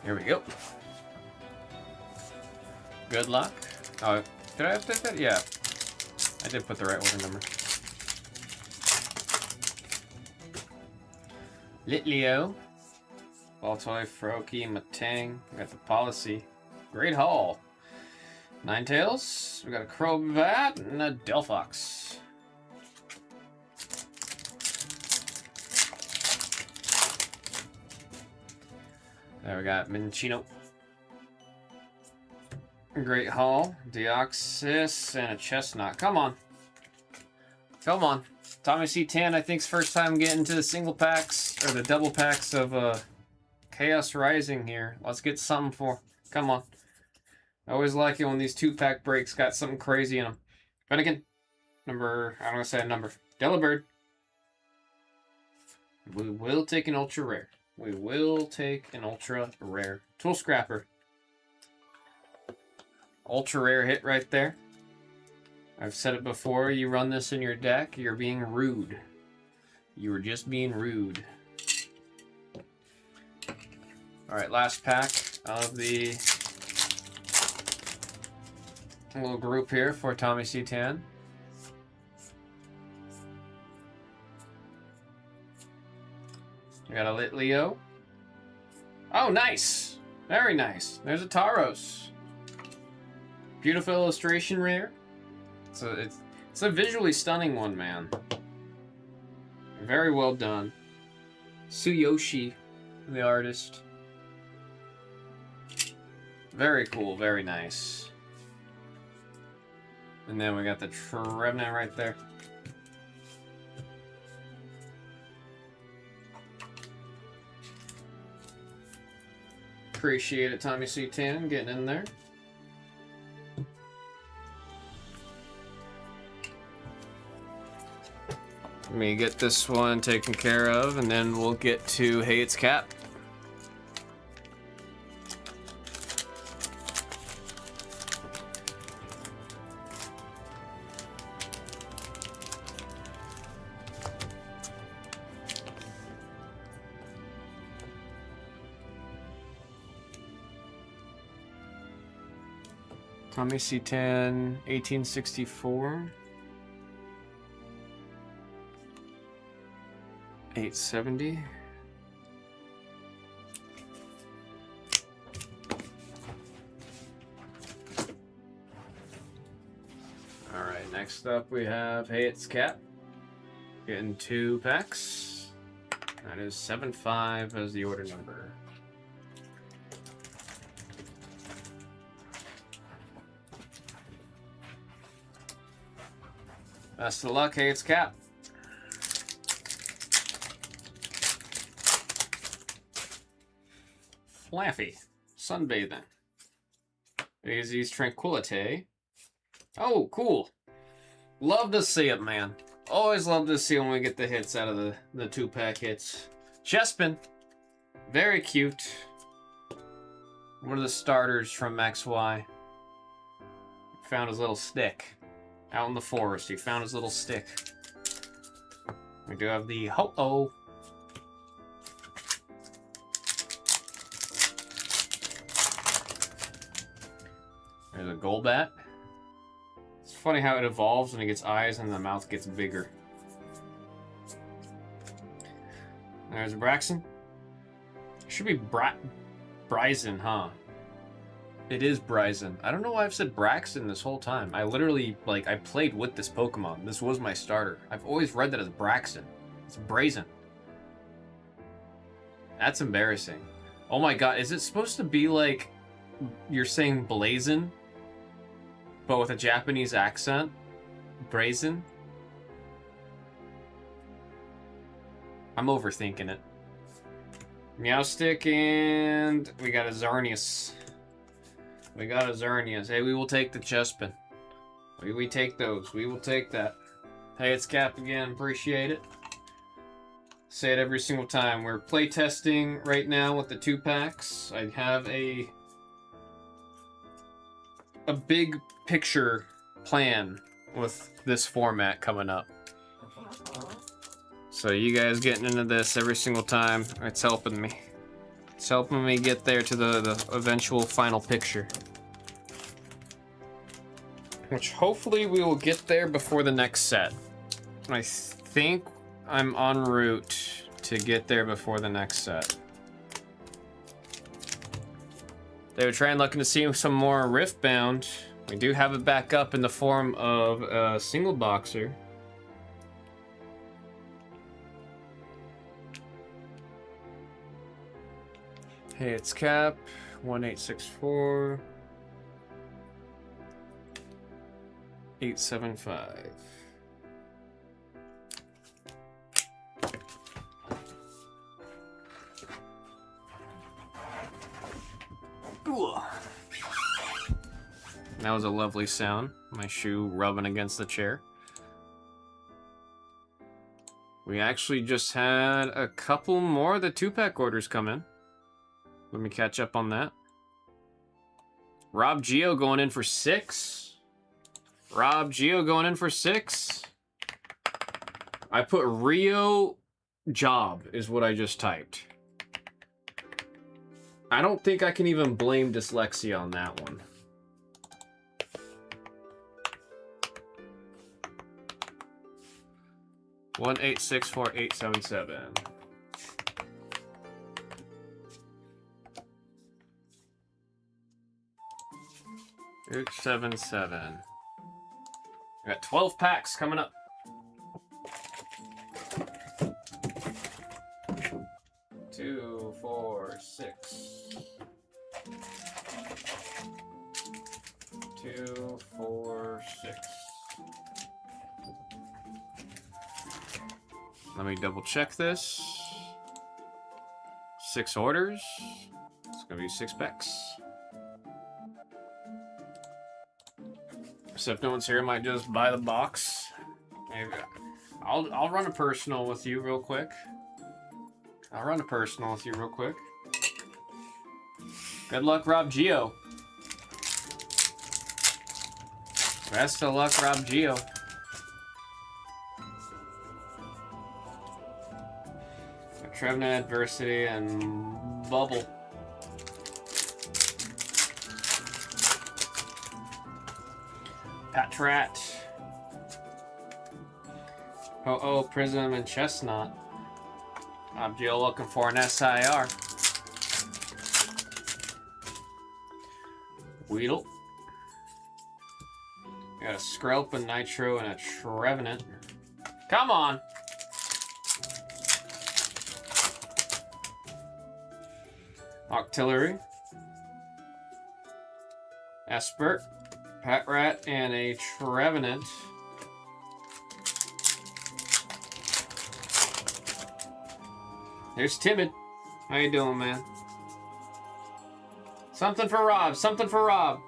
Here we go. Good luck. Oh, did I update that? Yeah. I did put the right order number. Litleo. Baltoy, Froakie, Matang. We got the Policy. Great Haul. Ninetales. We got a Crobat and a Delphox. There we got Minchino. Great Haul, Deoxys, and a Chestnut. Come on. Come on. Tommy C10, I think's first time getting to the single packs, or the double packs of Chaos Rising here. Let's get something for. Come on. I always like it when these 2-pack breaks got something crazy in them. Finnegan. Number, I don't want to say a number. Delibird. We will take an ultra rare. We will take an ultra rare. Tool Scrapper. Ultra rare hit right there. I've said it before, you run this in your deck, you're being rude. You were just being rude. Alright, last pack of the little group here for Tommy C10. We got a Litleo. Oh, nice! Very nice. There's a Tauros. Beautiful illustration rare. So it's a visually stunning one, man. Very well done. Tsuyoshi, the artist. Very cool, very nice. And then we got the Trevenant right there. Appreciate it, Tommy C10, getting in there. Let me get this one taken care of, and then we'll get to Hey It's Cap. Tommy C10, 1864. 870. Alright, next up we have Hey It's Cap. Getting 2 packs. That is 75 as the order number. Best of luck, Hey It's Cap. Flaffy, sunbathing. Daisy's Tranquility. Oh, cool. Love to see it, man. Always love to see when we get the hits out of the 2-pack hits. Chespin. Very cute. One of the starters from Max Y. Found his little stick. Out in the forest, he found his little stick. We do have the Ho-Oh. There's a Golbat. It's funny how it evolves when it gets eyes and the mouth gets bigger. There's Braxton. Should be Bryson, huh? It is Bryson. I don't know why I've said Braxton this whole time. I literally, like, I played with this Pokemon. This was my starter. I've always read that as Braxton. It's Brazen. That's embarrassing. Oh my god, is it supposed to be like you're saying Blazon, but with a Japanese accent? Brazen? I'm overthinking it. Meowstic, and we got a Xerneas. We got a Xerneas. Hey, we will take the Chespin. We take those. We will take that. Hey, it's Cap again. Appreciate it. Say it every single time. We're play testing right now with the 2-packs. I have a big picture plan with this format coming up. So you guys getting into this every single time, it's helping me. It's helping me get there to the eventual final picture. Which hopefully we will get there before the next set. I think I'm en route to get there before the next set. They were trying looking to see some more Riftbound. We do have it back up in the form of a single boxer. Hey, it's Cap, 1864 875. That was a lovely sound. My shoe rubbing against the chair. We actually just had a couple more of the 2-pack orders come in. Let me catch up on that. Rob Geo going in for 6. Rob Geo going in for 6. I put Rio Job is what I just typed. I don't think I can even blame dyslexia on that one. One 864-877. 877. We got 12 packs coming up. Two, 4, 6. 2, 4, 6. Let me double check this. 6 orders. It's gonna be 6 packs. So if no one's here, I might just buy the box. Maybe I'll run a personal with you real quick. Good luck, Rob Geo. Best of luck, Rob Geo. Trevenant, Adversity, and Bubble. Patrat. Oh, Prism, and Chestnut. I'm Geo looking for an SIR. Weedle. We got a Skrelp, a Nitro, and a Trevenant. Come on! Octillery. Espert. Patrat, and a Trevenant. There's Timid. How you doing, man? Something for Rob. Something for Rob.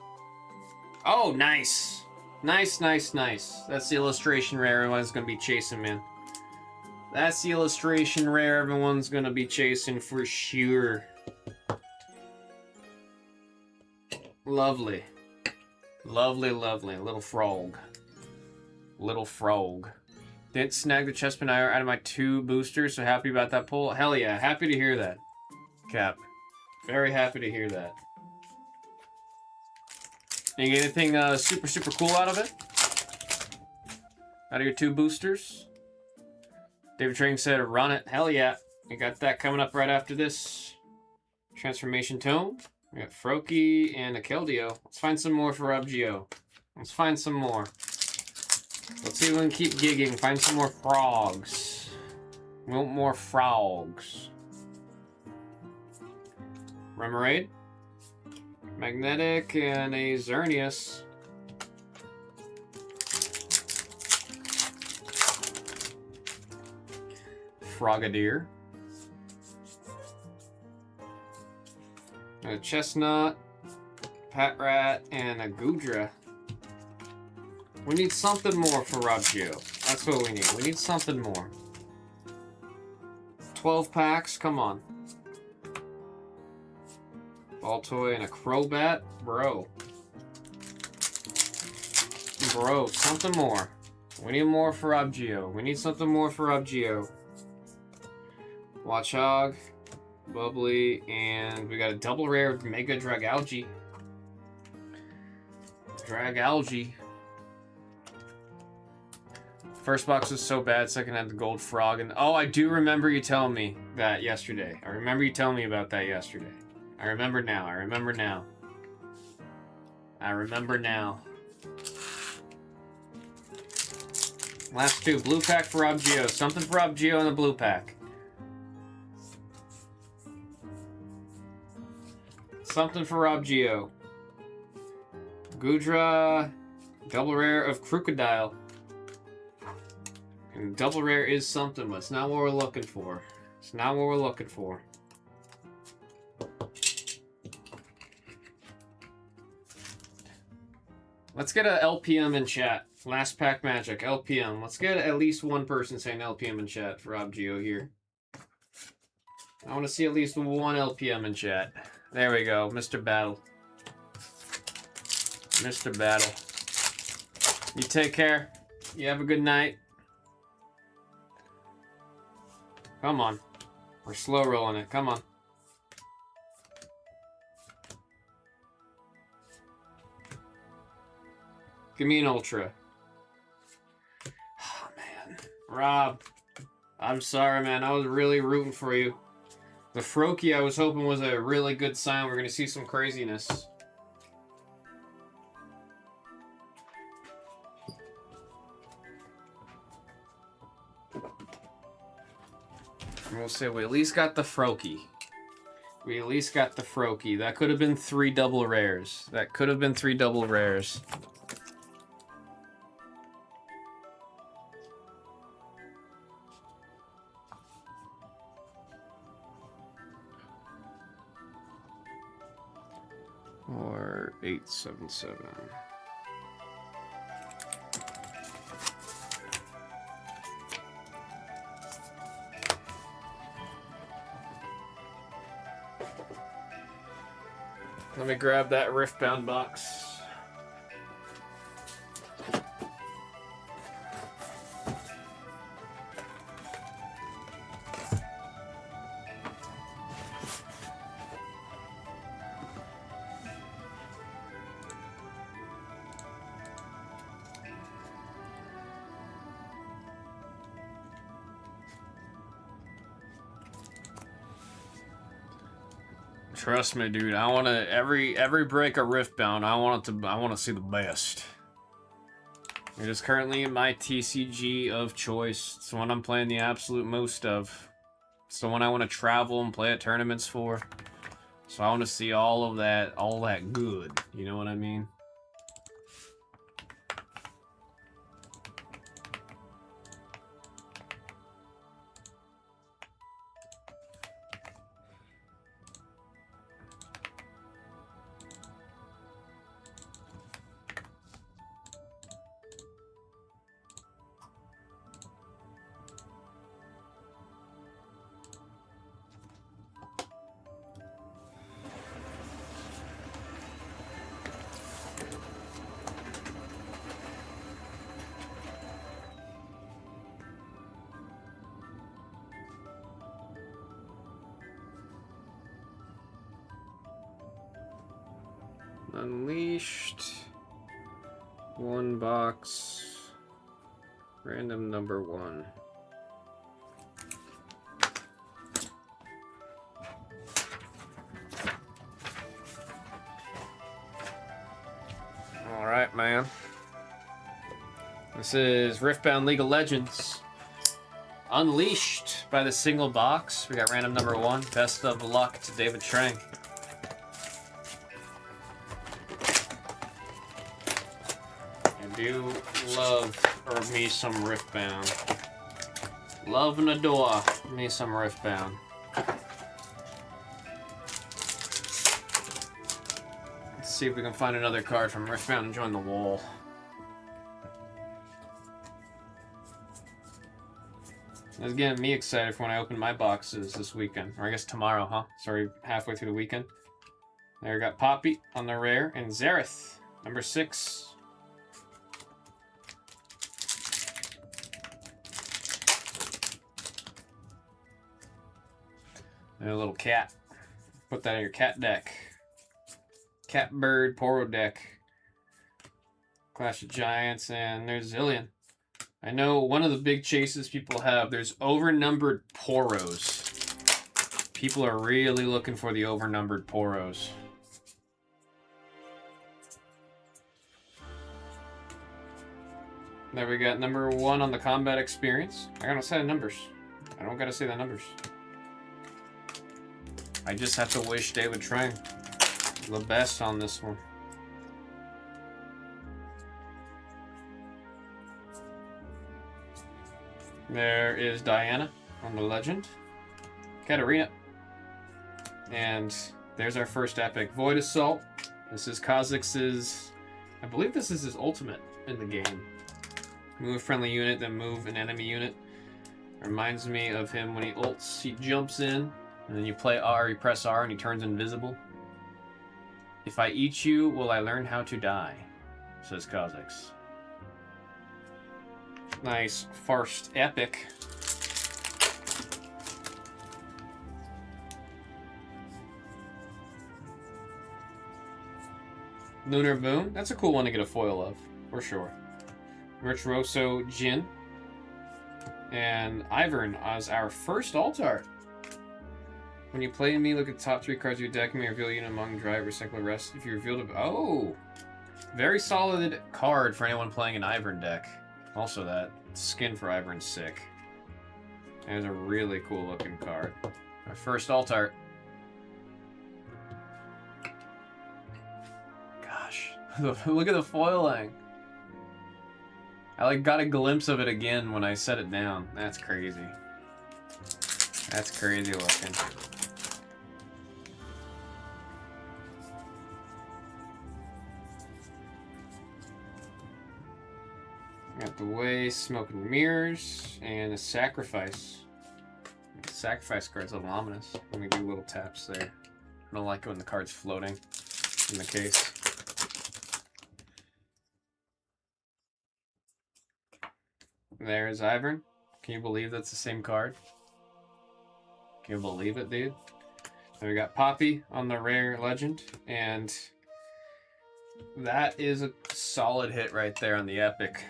Oh, nice. Nice. That's the illustration rare everyone's going to be chasing, man. That's the illustration rare everyone's going to be chasing for sure. Lovely. Little frog. Didn't snag the Chespin out of my 2 boosters, so happy about that pull. Hell yeah, happy to hear that, Cap. Very happy to hear that. You get anything super cool out of it? Out of your 2 boosters? David Train said run it. Hell yeah. You got that coming up right after this. Transformation Tome. We got Froakie and a Keldeo. Let's find some more for YUGIOH. Let's find some more. Let's see if we can keep gigging. Find some more frogs. We want more frogs. Remoraid. Magnetic and a Xerneas. Frogadier. A Chestnut, Patrat, and a Goodra. We need something more for YUGIOH. That's what we need. We need something more. 12 packs, come on. Baltoy and a Crobat, bro. Bro, something more. We need more for YUGIOH. We need something more for YUGIOH. Watchog, Bubbly, and we got a double rare Mega Dragalge. Dragalge. First box was so bad, second had the gold frog. And oh, I do remember you telling me that yesterday. I remember you telling me about that yesterday. I remember now. I remember now. I remember now. Last two. Blue pack for YUGIOH. Something for YUGIOH in the blue pack. Something for YUGIOH. Goodra, double rare of Crocodile. And double rare is something, but it's not what we're looking for. It's not what we're looking for. Let's get a LPM in chat. Last pack magic, LPM. Let's get at least one person saying LPM in chat for YUGIOH here. I want to see at least one LPM in chat. There we go, Mr. Battle. Mr. Battle. You take care. You have a good night. Come on. We're slow rolling it. Come on. Give me an ultra. Oh, man. Rob. I'm sorry, man. I was really rooting for you. The Froakie I was hoping was a really good sign. We're going to see some craziness. And we'll say we at least got the Froakie. We at least got the Froakie. That could have been 3 double rares. That could have been 3 double rares. Or 877. Let me grab that Riftbound box. Trust me, dude. I want to every break of Riftbound. I want to see the best. It is currently my TCG of choice. It's the one I'm playing the absolute most of. It's the one I want to travel and play at tournaments for. So I want to see all that good. You know what I mean? Unleashed. 1 box. Random number 1. This is Riftbound League of Legends. Unleashed by the single box. We got random number 1. Best of luck to David Trang. I do love me some Riftbound. Love and adore me some Riftbound. Let's see if we can find another card from Riftbound and join the wall. It's getting me excited for when I open my boxes this weekend. Or I guess tomorrow, huh? Sorry, halfway through the weekend. There we got Poppy on the rare and Zareth, number 6. And a little cat. Put that in your cat deck. Cat Bird Poro deck. Clash of Giants, and there's Zillion. I know one of the big chases people have, there's overnumbered Poros. People are really looking for the overnumbered Poros. There we got number 1 on the combat experience. I gotta say the numbers. I don't gotta say the numbers. I just have to wish David Trang the best on this one. There is Diana on the legend. Katarina. And there's our first epic. Void Assault. This is Kha'Zix's... I believe this is his ultimate in the game. Move a friendly unit, then move an enemy unit. Reminds me of him when he ults. He jumps in, and then you play R, you press R, and he turns invisible. If I eat you, will I learn how to die? Says Kha'Zix. Nice first epic. Lunar Boon. That's a cool one to get a foil of, for sure. Virtuoso Jin. And Ivern as our first alt art. When you play me, look at the top 3 cards of your deck. May reveal you among drive, recycle, rest. If you revealed a... Oh! Very solid card for anyone playing an Ivern deck. Also, that skin for Ivern's sick. That is a really cool looking card. Our first alt art. Gosh. Look at the foiling. I got a glimpse of it again when I set it down. That's crazy. That's crazy looking. Got the Way, Smoke and Mirrors, and a Sacrifice. The Sacrifice card's a little ominous. Let me do little taps there. I don't like it when the card's floating in the case. There's Ivern. Can you believe that's the same card? Can you believe it, dude? Then we got Poppy on the rare legend, and that is a solid hit right there on the epic.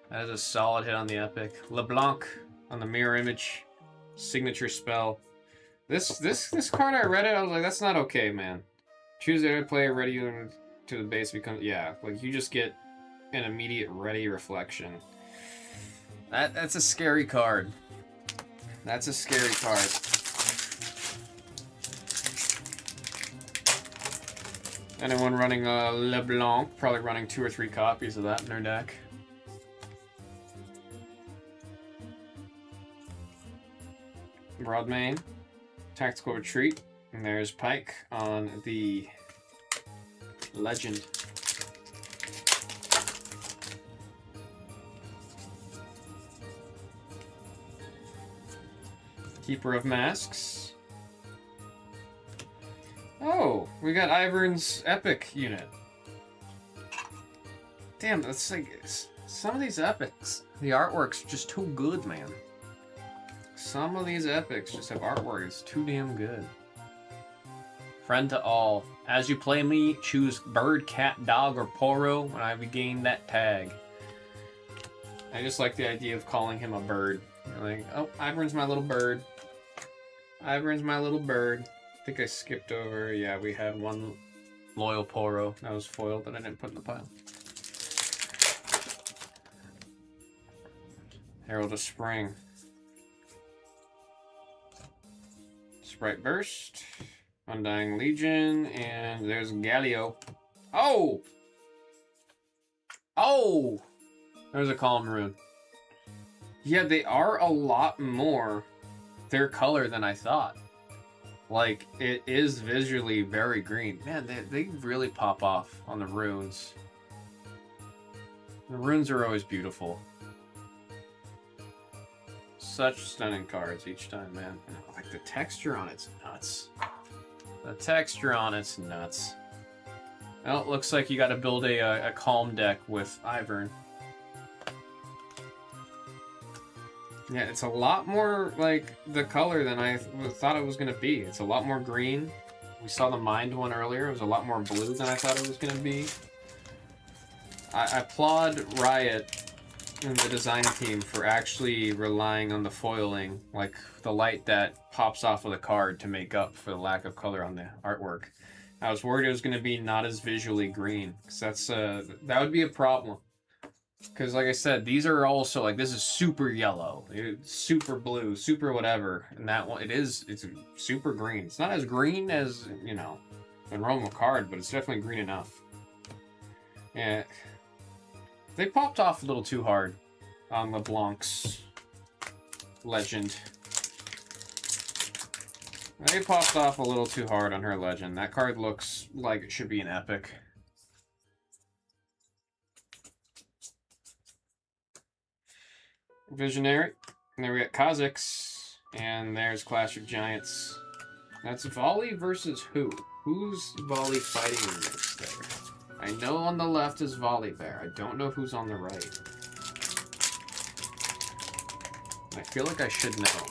That is a solid hit on the epic. LeBlanc on the mirror image, signature spell. This card, I read it, I was like, that's not okay, man. Choose the other player, ready to the base becomes, yeah, like you just get an immediate ready reflection. That's a scary card. That's a scary card. Anyone running LeBlanc, probably running 2 or 3 copies of that in their deck. Broadmain, Tactical Retreat, and there's Pike on the legend. Keeper of Masks. Oh, we got Ivern's epic unit. Damn, that's like some of these epics. The artwork's just too good, man. Some of these epics just have artwork that's too damn good. Friend to all. As you play me, choose bird, cat, dog, or Poro when I regain that tag. I just like the idea of calling him a bird. You're like, oh, Ivern's my little bird. Ivern's my little bird. I think I skipped over. Yeah, we had one loyal Poro that was foiled that I didn't put in the pile. Herald of Spring. Sprite Burst. Undying Legion. And there's Galio. Oh! Oh! There's a Calm Rune. Yeah, they are a lot more their color than I thought. Like, it is visually very green. Man, they really pop off on the runes. The runes are always beautiful. Such stunning cards each time, man. Like, the texture on it's nuts. The texture on it's nuts. Well, it looks like you gotta build a calm deck with Ivern. Yeah, it's a lot more like the color than I thought it was going to be. It's a lot more green. We saw the Mind one earlier. It was a lot more blue than I thought it was going to be. I applaud Riot and the design team for actually relying on the foiling, like the light that pops off of the card to make up for the lack of color on the artwork. I was worried it was going to be not as visually green, because that would be a problem. Because, like I said, these are also, like, this is super yellow, super blue, super whatever. And that one, it's super green. It's not as green as, you know, a normal card, but it's definitely green enough. Yeah. They popped off a little too hard on LeBlanc's Legend. They popped off a little too hard on her Legend. That card looks like it should be an epic. Visionary. And then we got Kha'Zix. And there's Clash of Giants. That's Volley versus who? Who's Volley fighting against there? I know on the left is Volley Bear. I don't know who's on the right. I feel like I should know.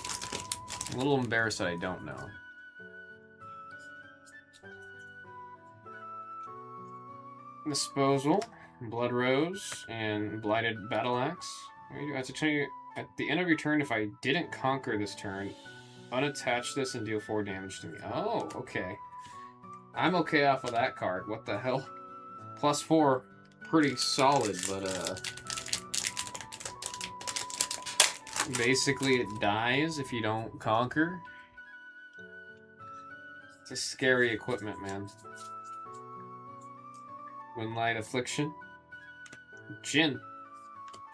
I'm a little embarrassed that I don't know. Disposal. Blood Rose. And Blighted Battle Axe. At the end of your turn, if I didn't conquer this turn, unattach this and deal 4 damage to me. Oh, okay. I'm okay off of that card. What the hell? +4, pretty solid, but basically it dies if you don't conquer. It's a scary equipment, man. Windlight Affliction. Jin.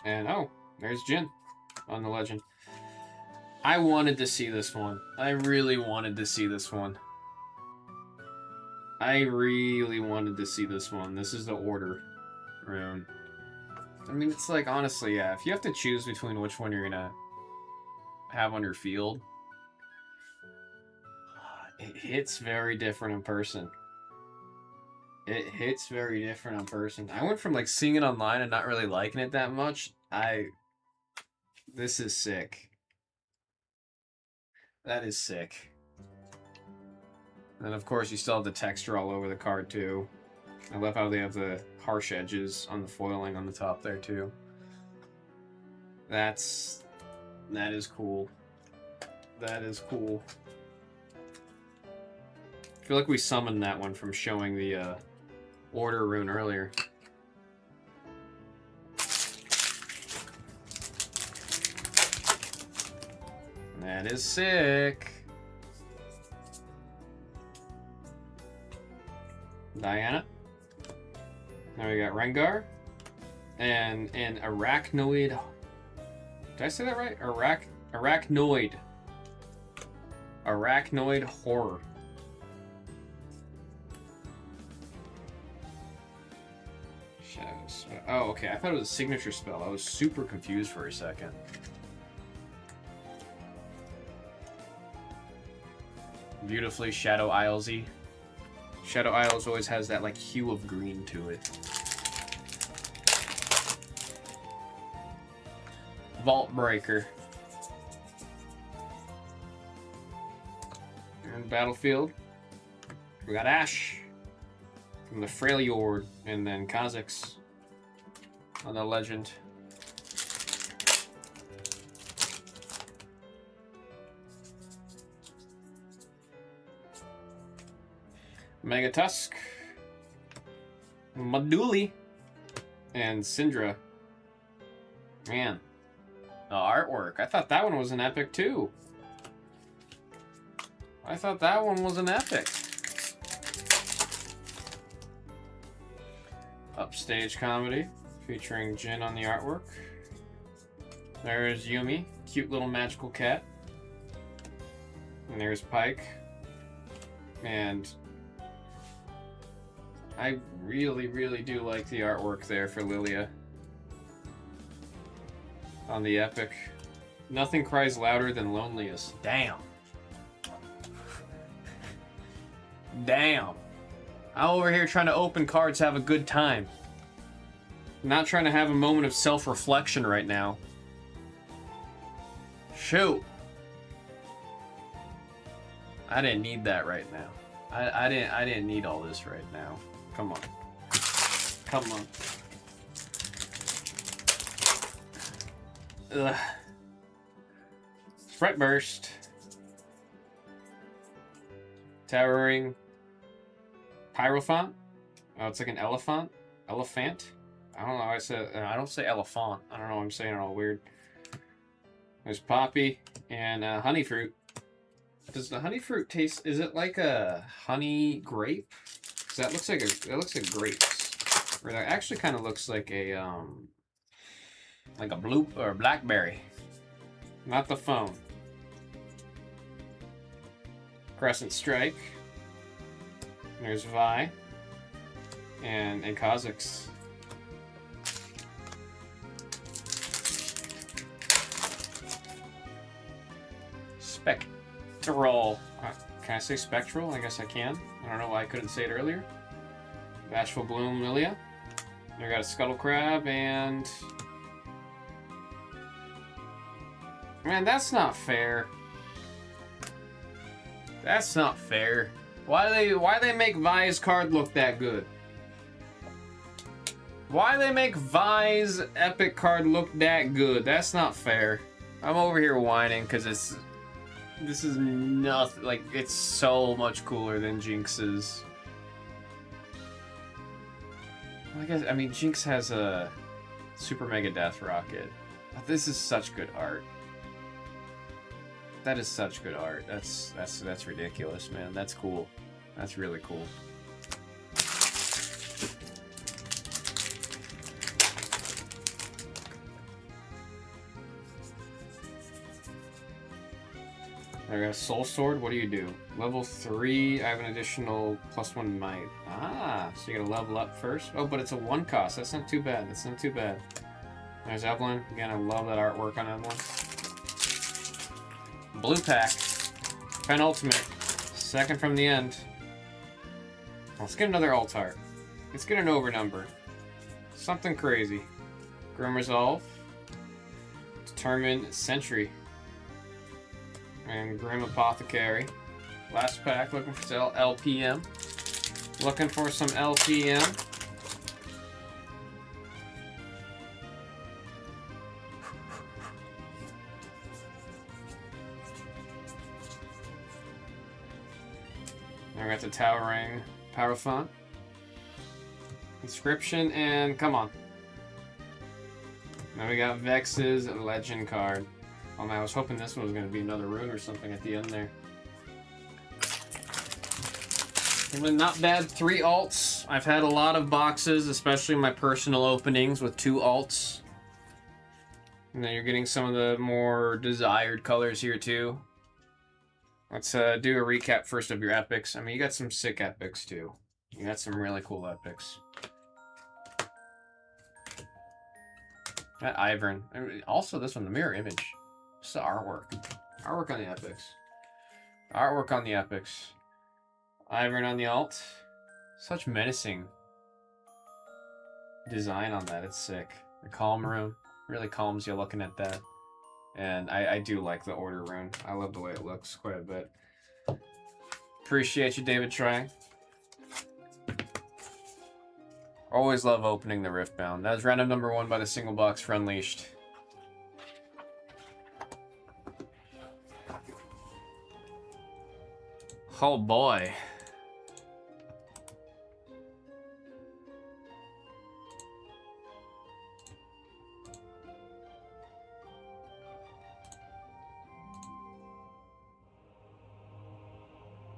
And oh, there's Jin on the Legend. I wanted to see this one. I really wanted to see this one. I really wanted to see this one. This is the Order rune. I mean, it's like, honestly, yeah, if you have to choose between which one you're gonna have on your field, it hits very different in person. It hits very different in person. I went from like seeing it online and not really liking it that much. This is sick. That is sick. And of course you still have the texture all over the card too. I love how they have the harsh edges on the foiling on the top there too. That is cool. That is cool. I feel like we summoned that one from showing the Order rune earlier. That is sick. Diana. Now we got Rengar. And an Arachnoid. Did I say that right? Arachnoid. Arachnoid Horror. Shadows. Oh, okay. I thought it was a signature spell. I was super confused for a second. Beautifully Shadow Isles-y. Shadow Isles always has that like hue of green to it. Vault Breaker. And Battlefield. We got Ash from the Freljord, and then Kha'Zix on the Legend. Mega Tusk, Maduli, and Syndra. Man, The artwork. I thought that one was an epic too. I thought that one was an epic. Upstage comedy featuring Jin on the artwork. There's Yumi, cute little magical cat. And there's Pike. And I really, really do like the artwork there for Lilia. On the epic. Nothing cries louder than loneliest. Damn. Damn. I'm over here trying to open cards, have a good time. Not trying to have a moment of self-reflection right now. Shoot. I didn't need that right now. I didn't need all this right now. Come on. Come on. Ugh. Sprite burst. Towering Pyrophant. Oh, it's like an elephant. Elephant. I don't know. I don't say elephant. I don't know. I'm saying it all weird. There's Poppy and honey fruit. Does the honey fruit taste? Is it like a honey grape? Cause that looks like grapes. Or that actually kind of looks like a blue or blackberry. Not the phone. Crescent Strike. There's Vi. And a Kha'Zix. Spectral. Can I say spectral? I guess I can. I don't know why I couldn't say it earlier. Bashful Bloom Lilia. I got a Scuttle Crab and... Man, that's not fair. That's not fair. Why they make Vi's card look that good? Why they make Vi's epic card look that good? That's not fair. I'm over here whining because this is nothing. Like, it's so much cooler than Jinx's. I mean, Jinx has a Super Mega Death Rocket. But this is such good art. That is such good art. That's ridiculous, man. That's cool. That's really cool. I got a Soul Sword. What do you do? Level 3, I have an additional +1 might. Ah, so you gotta level up first. Oh, but it's a 1 cost. That's not too bad. That's not too bad. There's Evelyn. Again, I love that artwork on Evelyn. Blue pack. Penultimate. Second from the end. Let's get another alt art. Let's get an overnumber. Something crazy. Grim Resolve. Determined Sentry. And Grim Apothecary. Last pack, looking for LPM. Looking for some LPM. I got the Towering Power Font. Inscription, and come on. Now we got Vex's Legend card. Oh man, I was hoping this one was going to be another rune or something at the end there. Not bad, 3 alts. I've had a lot of boxes, especially my personal openings with 2 alts. And then you're getting some of the more desired colors here too. Let's do a recap first of your epics. I mean, you got some sick epics too. You got some really cool epics. That Ivern. I mean, also this one, the mirror image. Just the artwork. Artwork on the epics. Artwork on the epics. Ivern on the alt. Such menacing design on that. It's sick. The calm rune really calms you looking at that. And I do like the order rune. I love the way it looks quite a bit. Appreciate you, David Trang. Always love opening the Riftbound. That was random number 1 by the single box for Unleashed. Oh boy.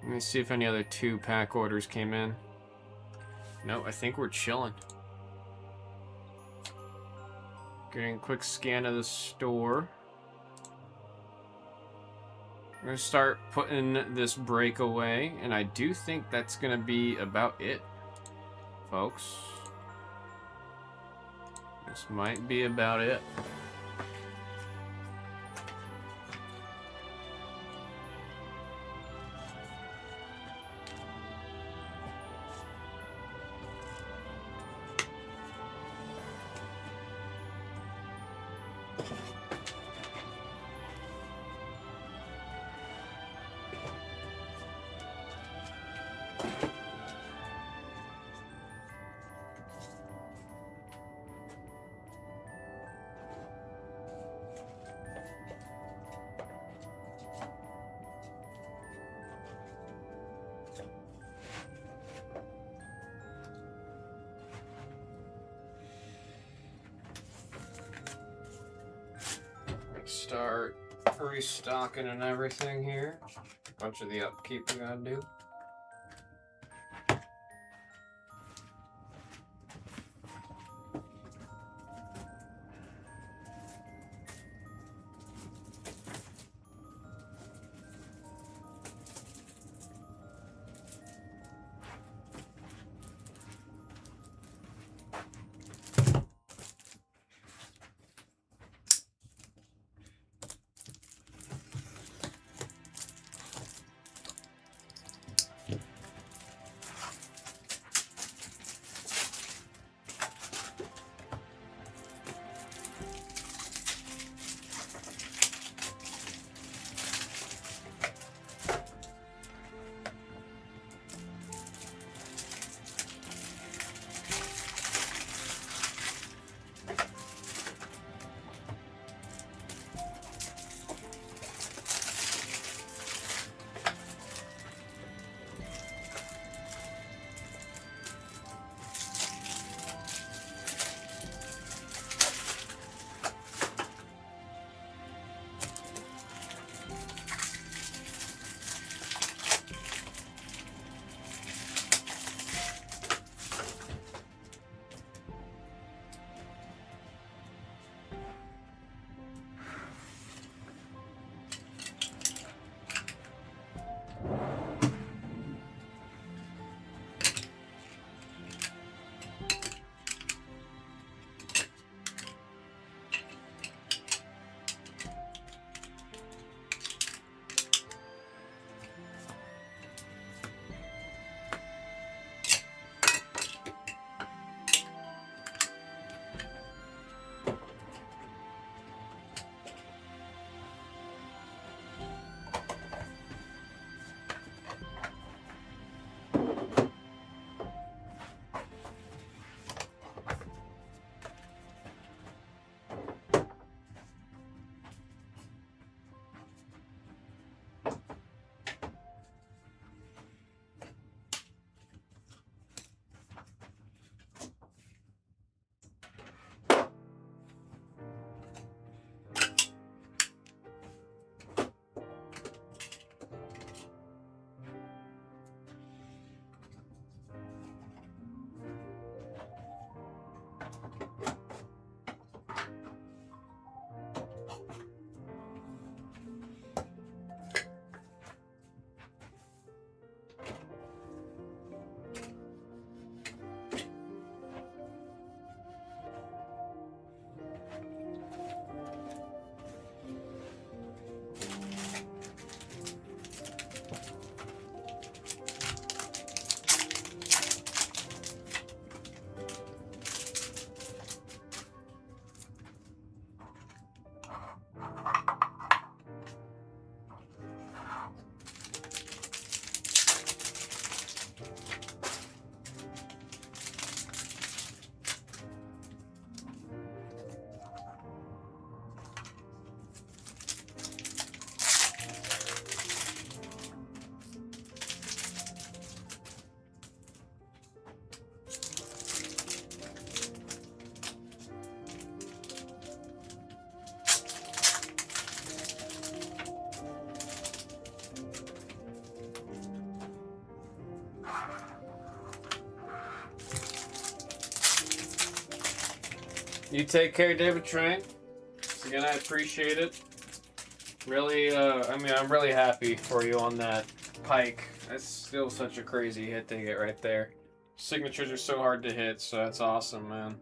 Let me see if any other 2-pack orders came in. No, I think we're chilling. Getting a quick scan of the store. I'm gonna start putting this break away, and I do think that's gonna be about it, folks. This might be about it. Start restocking and everything here. Bunch of the upkeep we gotta do. You take care, David Train. Again, I appreciate it. Really, I mean, I'm really happy for you on that pike. That's still such a crazy hit to get right there. Signatures are so hard to hit, so that's awesome, man.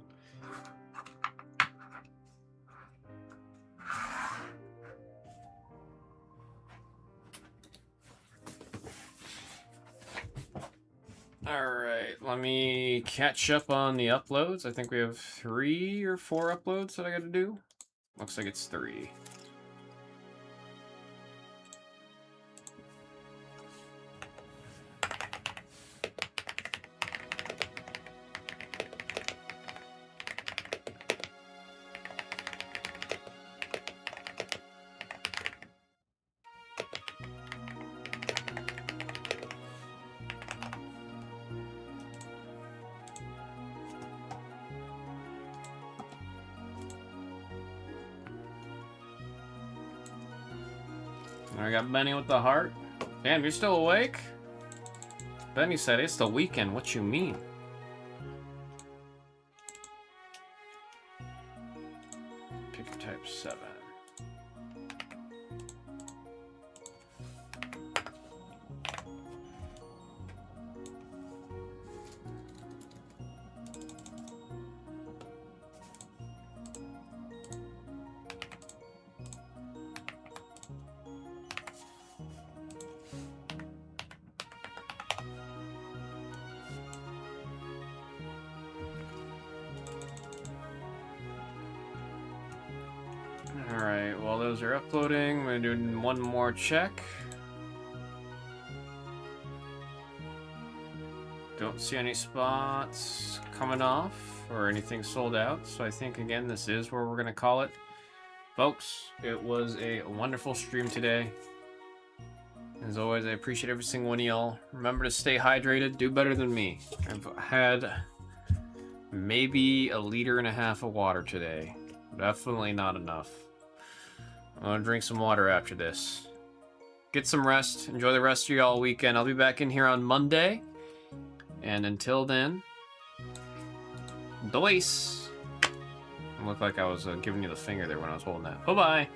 Alright, let me catch up on the uploads. I think we have 3 or 4 uploads that I gotta do. Looks like it's 3. I got Benny with the heart. Damn, you're still awake? Benny said it's the weekend. What you mean? Pick a type 7. Alright, while those are uploading, I'm going to do one more check. Don't see any spots coming off or anything sold out, so I think, again, this is where we're going to call it. Folks, it was a wonderful stream today. As always, I appreciate every single one of y'all. Remember to stay hydrated, do better than me. I've had maybe 1.5 liters of water today. Definitely not enough. I'm gonna drink some water after this. Get some rest. Enjoy the rest of y'all weekend. I'll be back in here on Monday. And until then, dois. It looked like I was giving you the finger there when I was holding that. Bye-bye.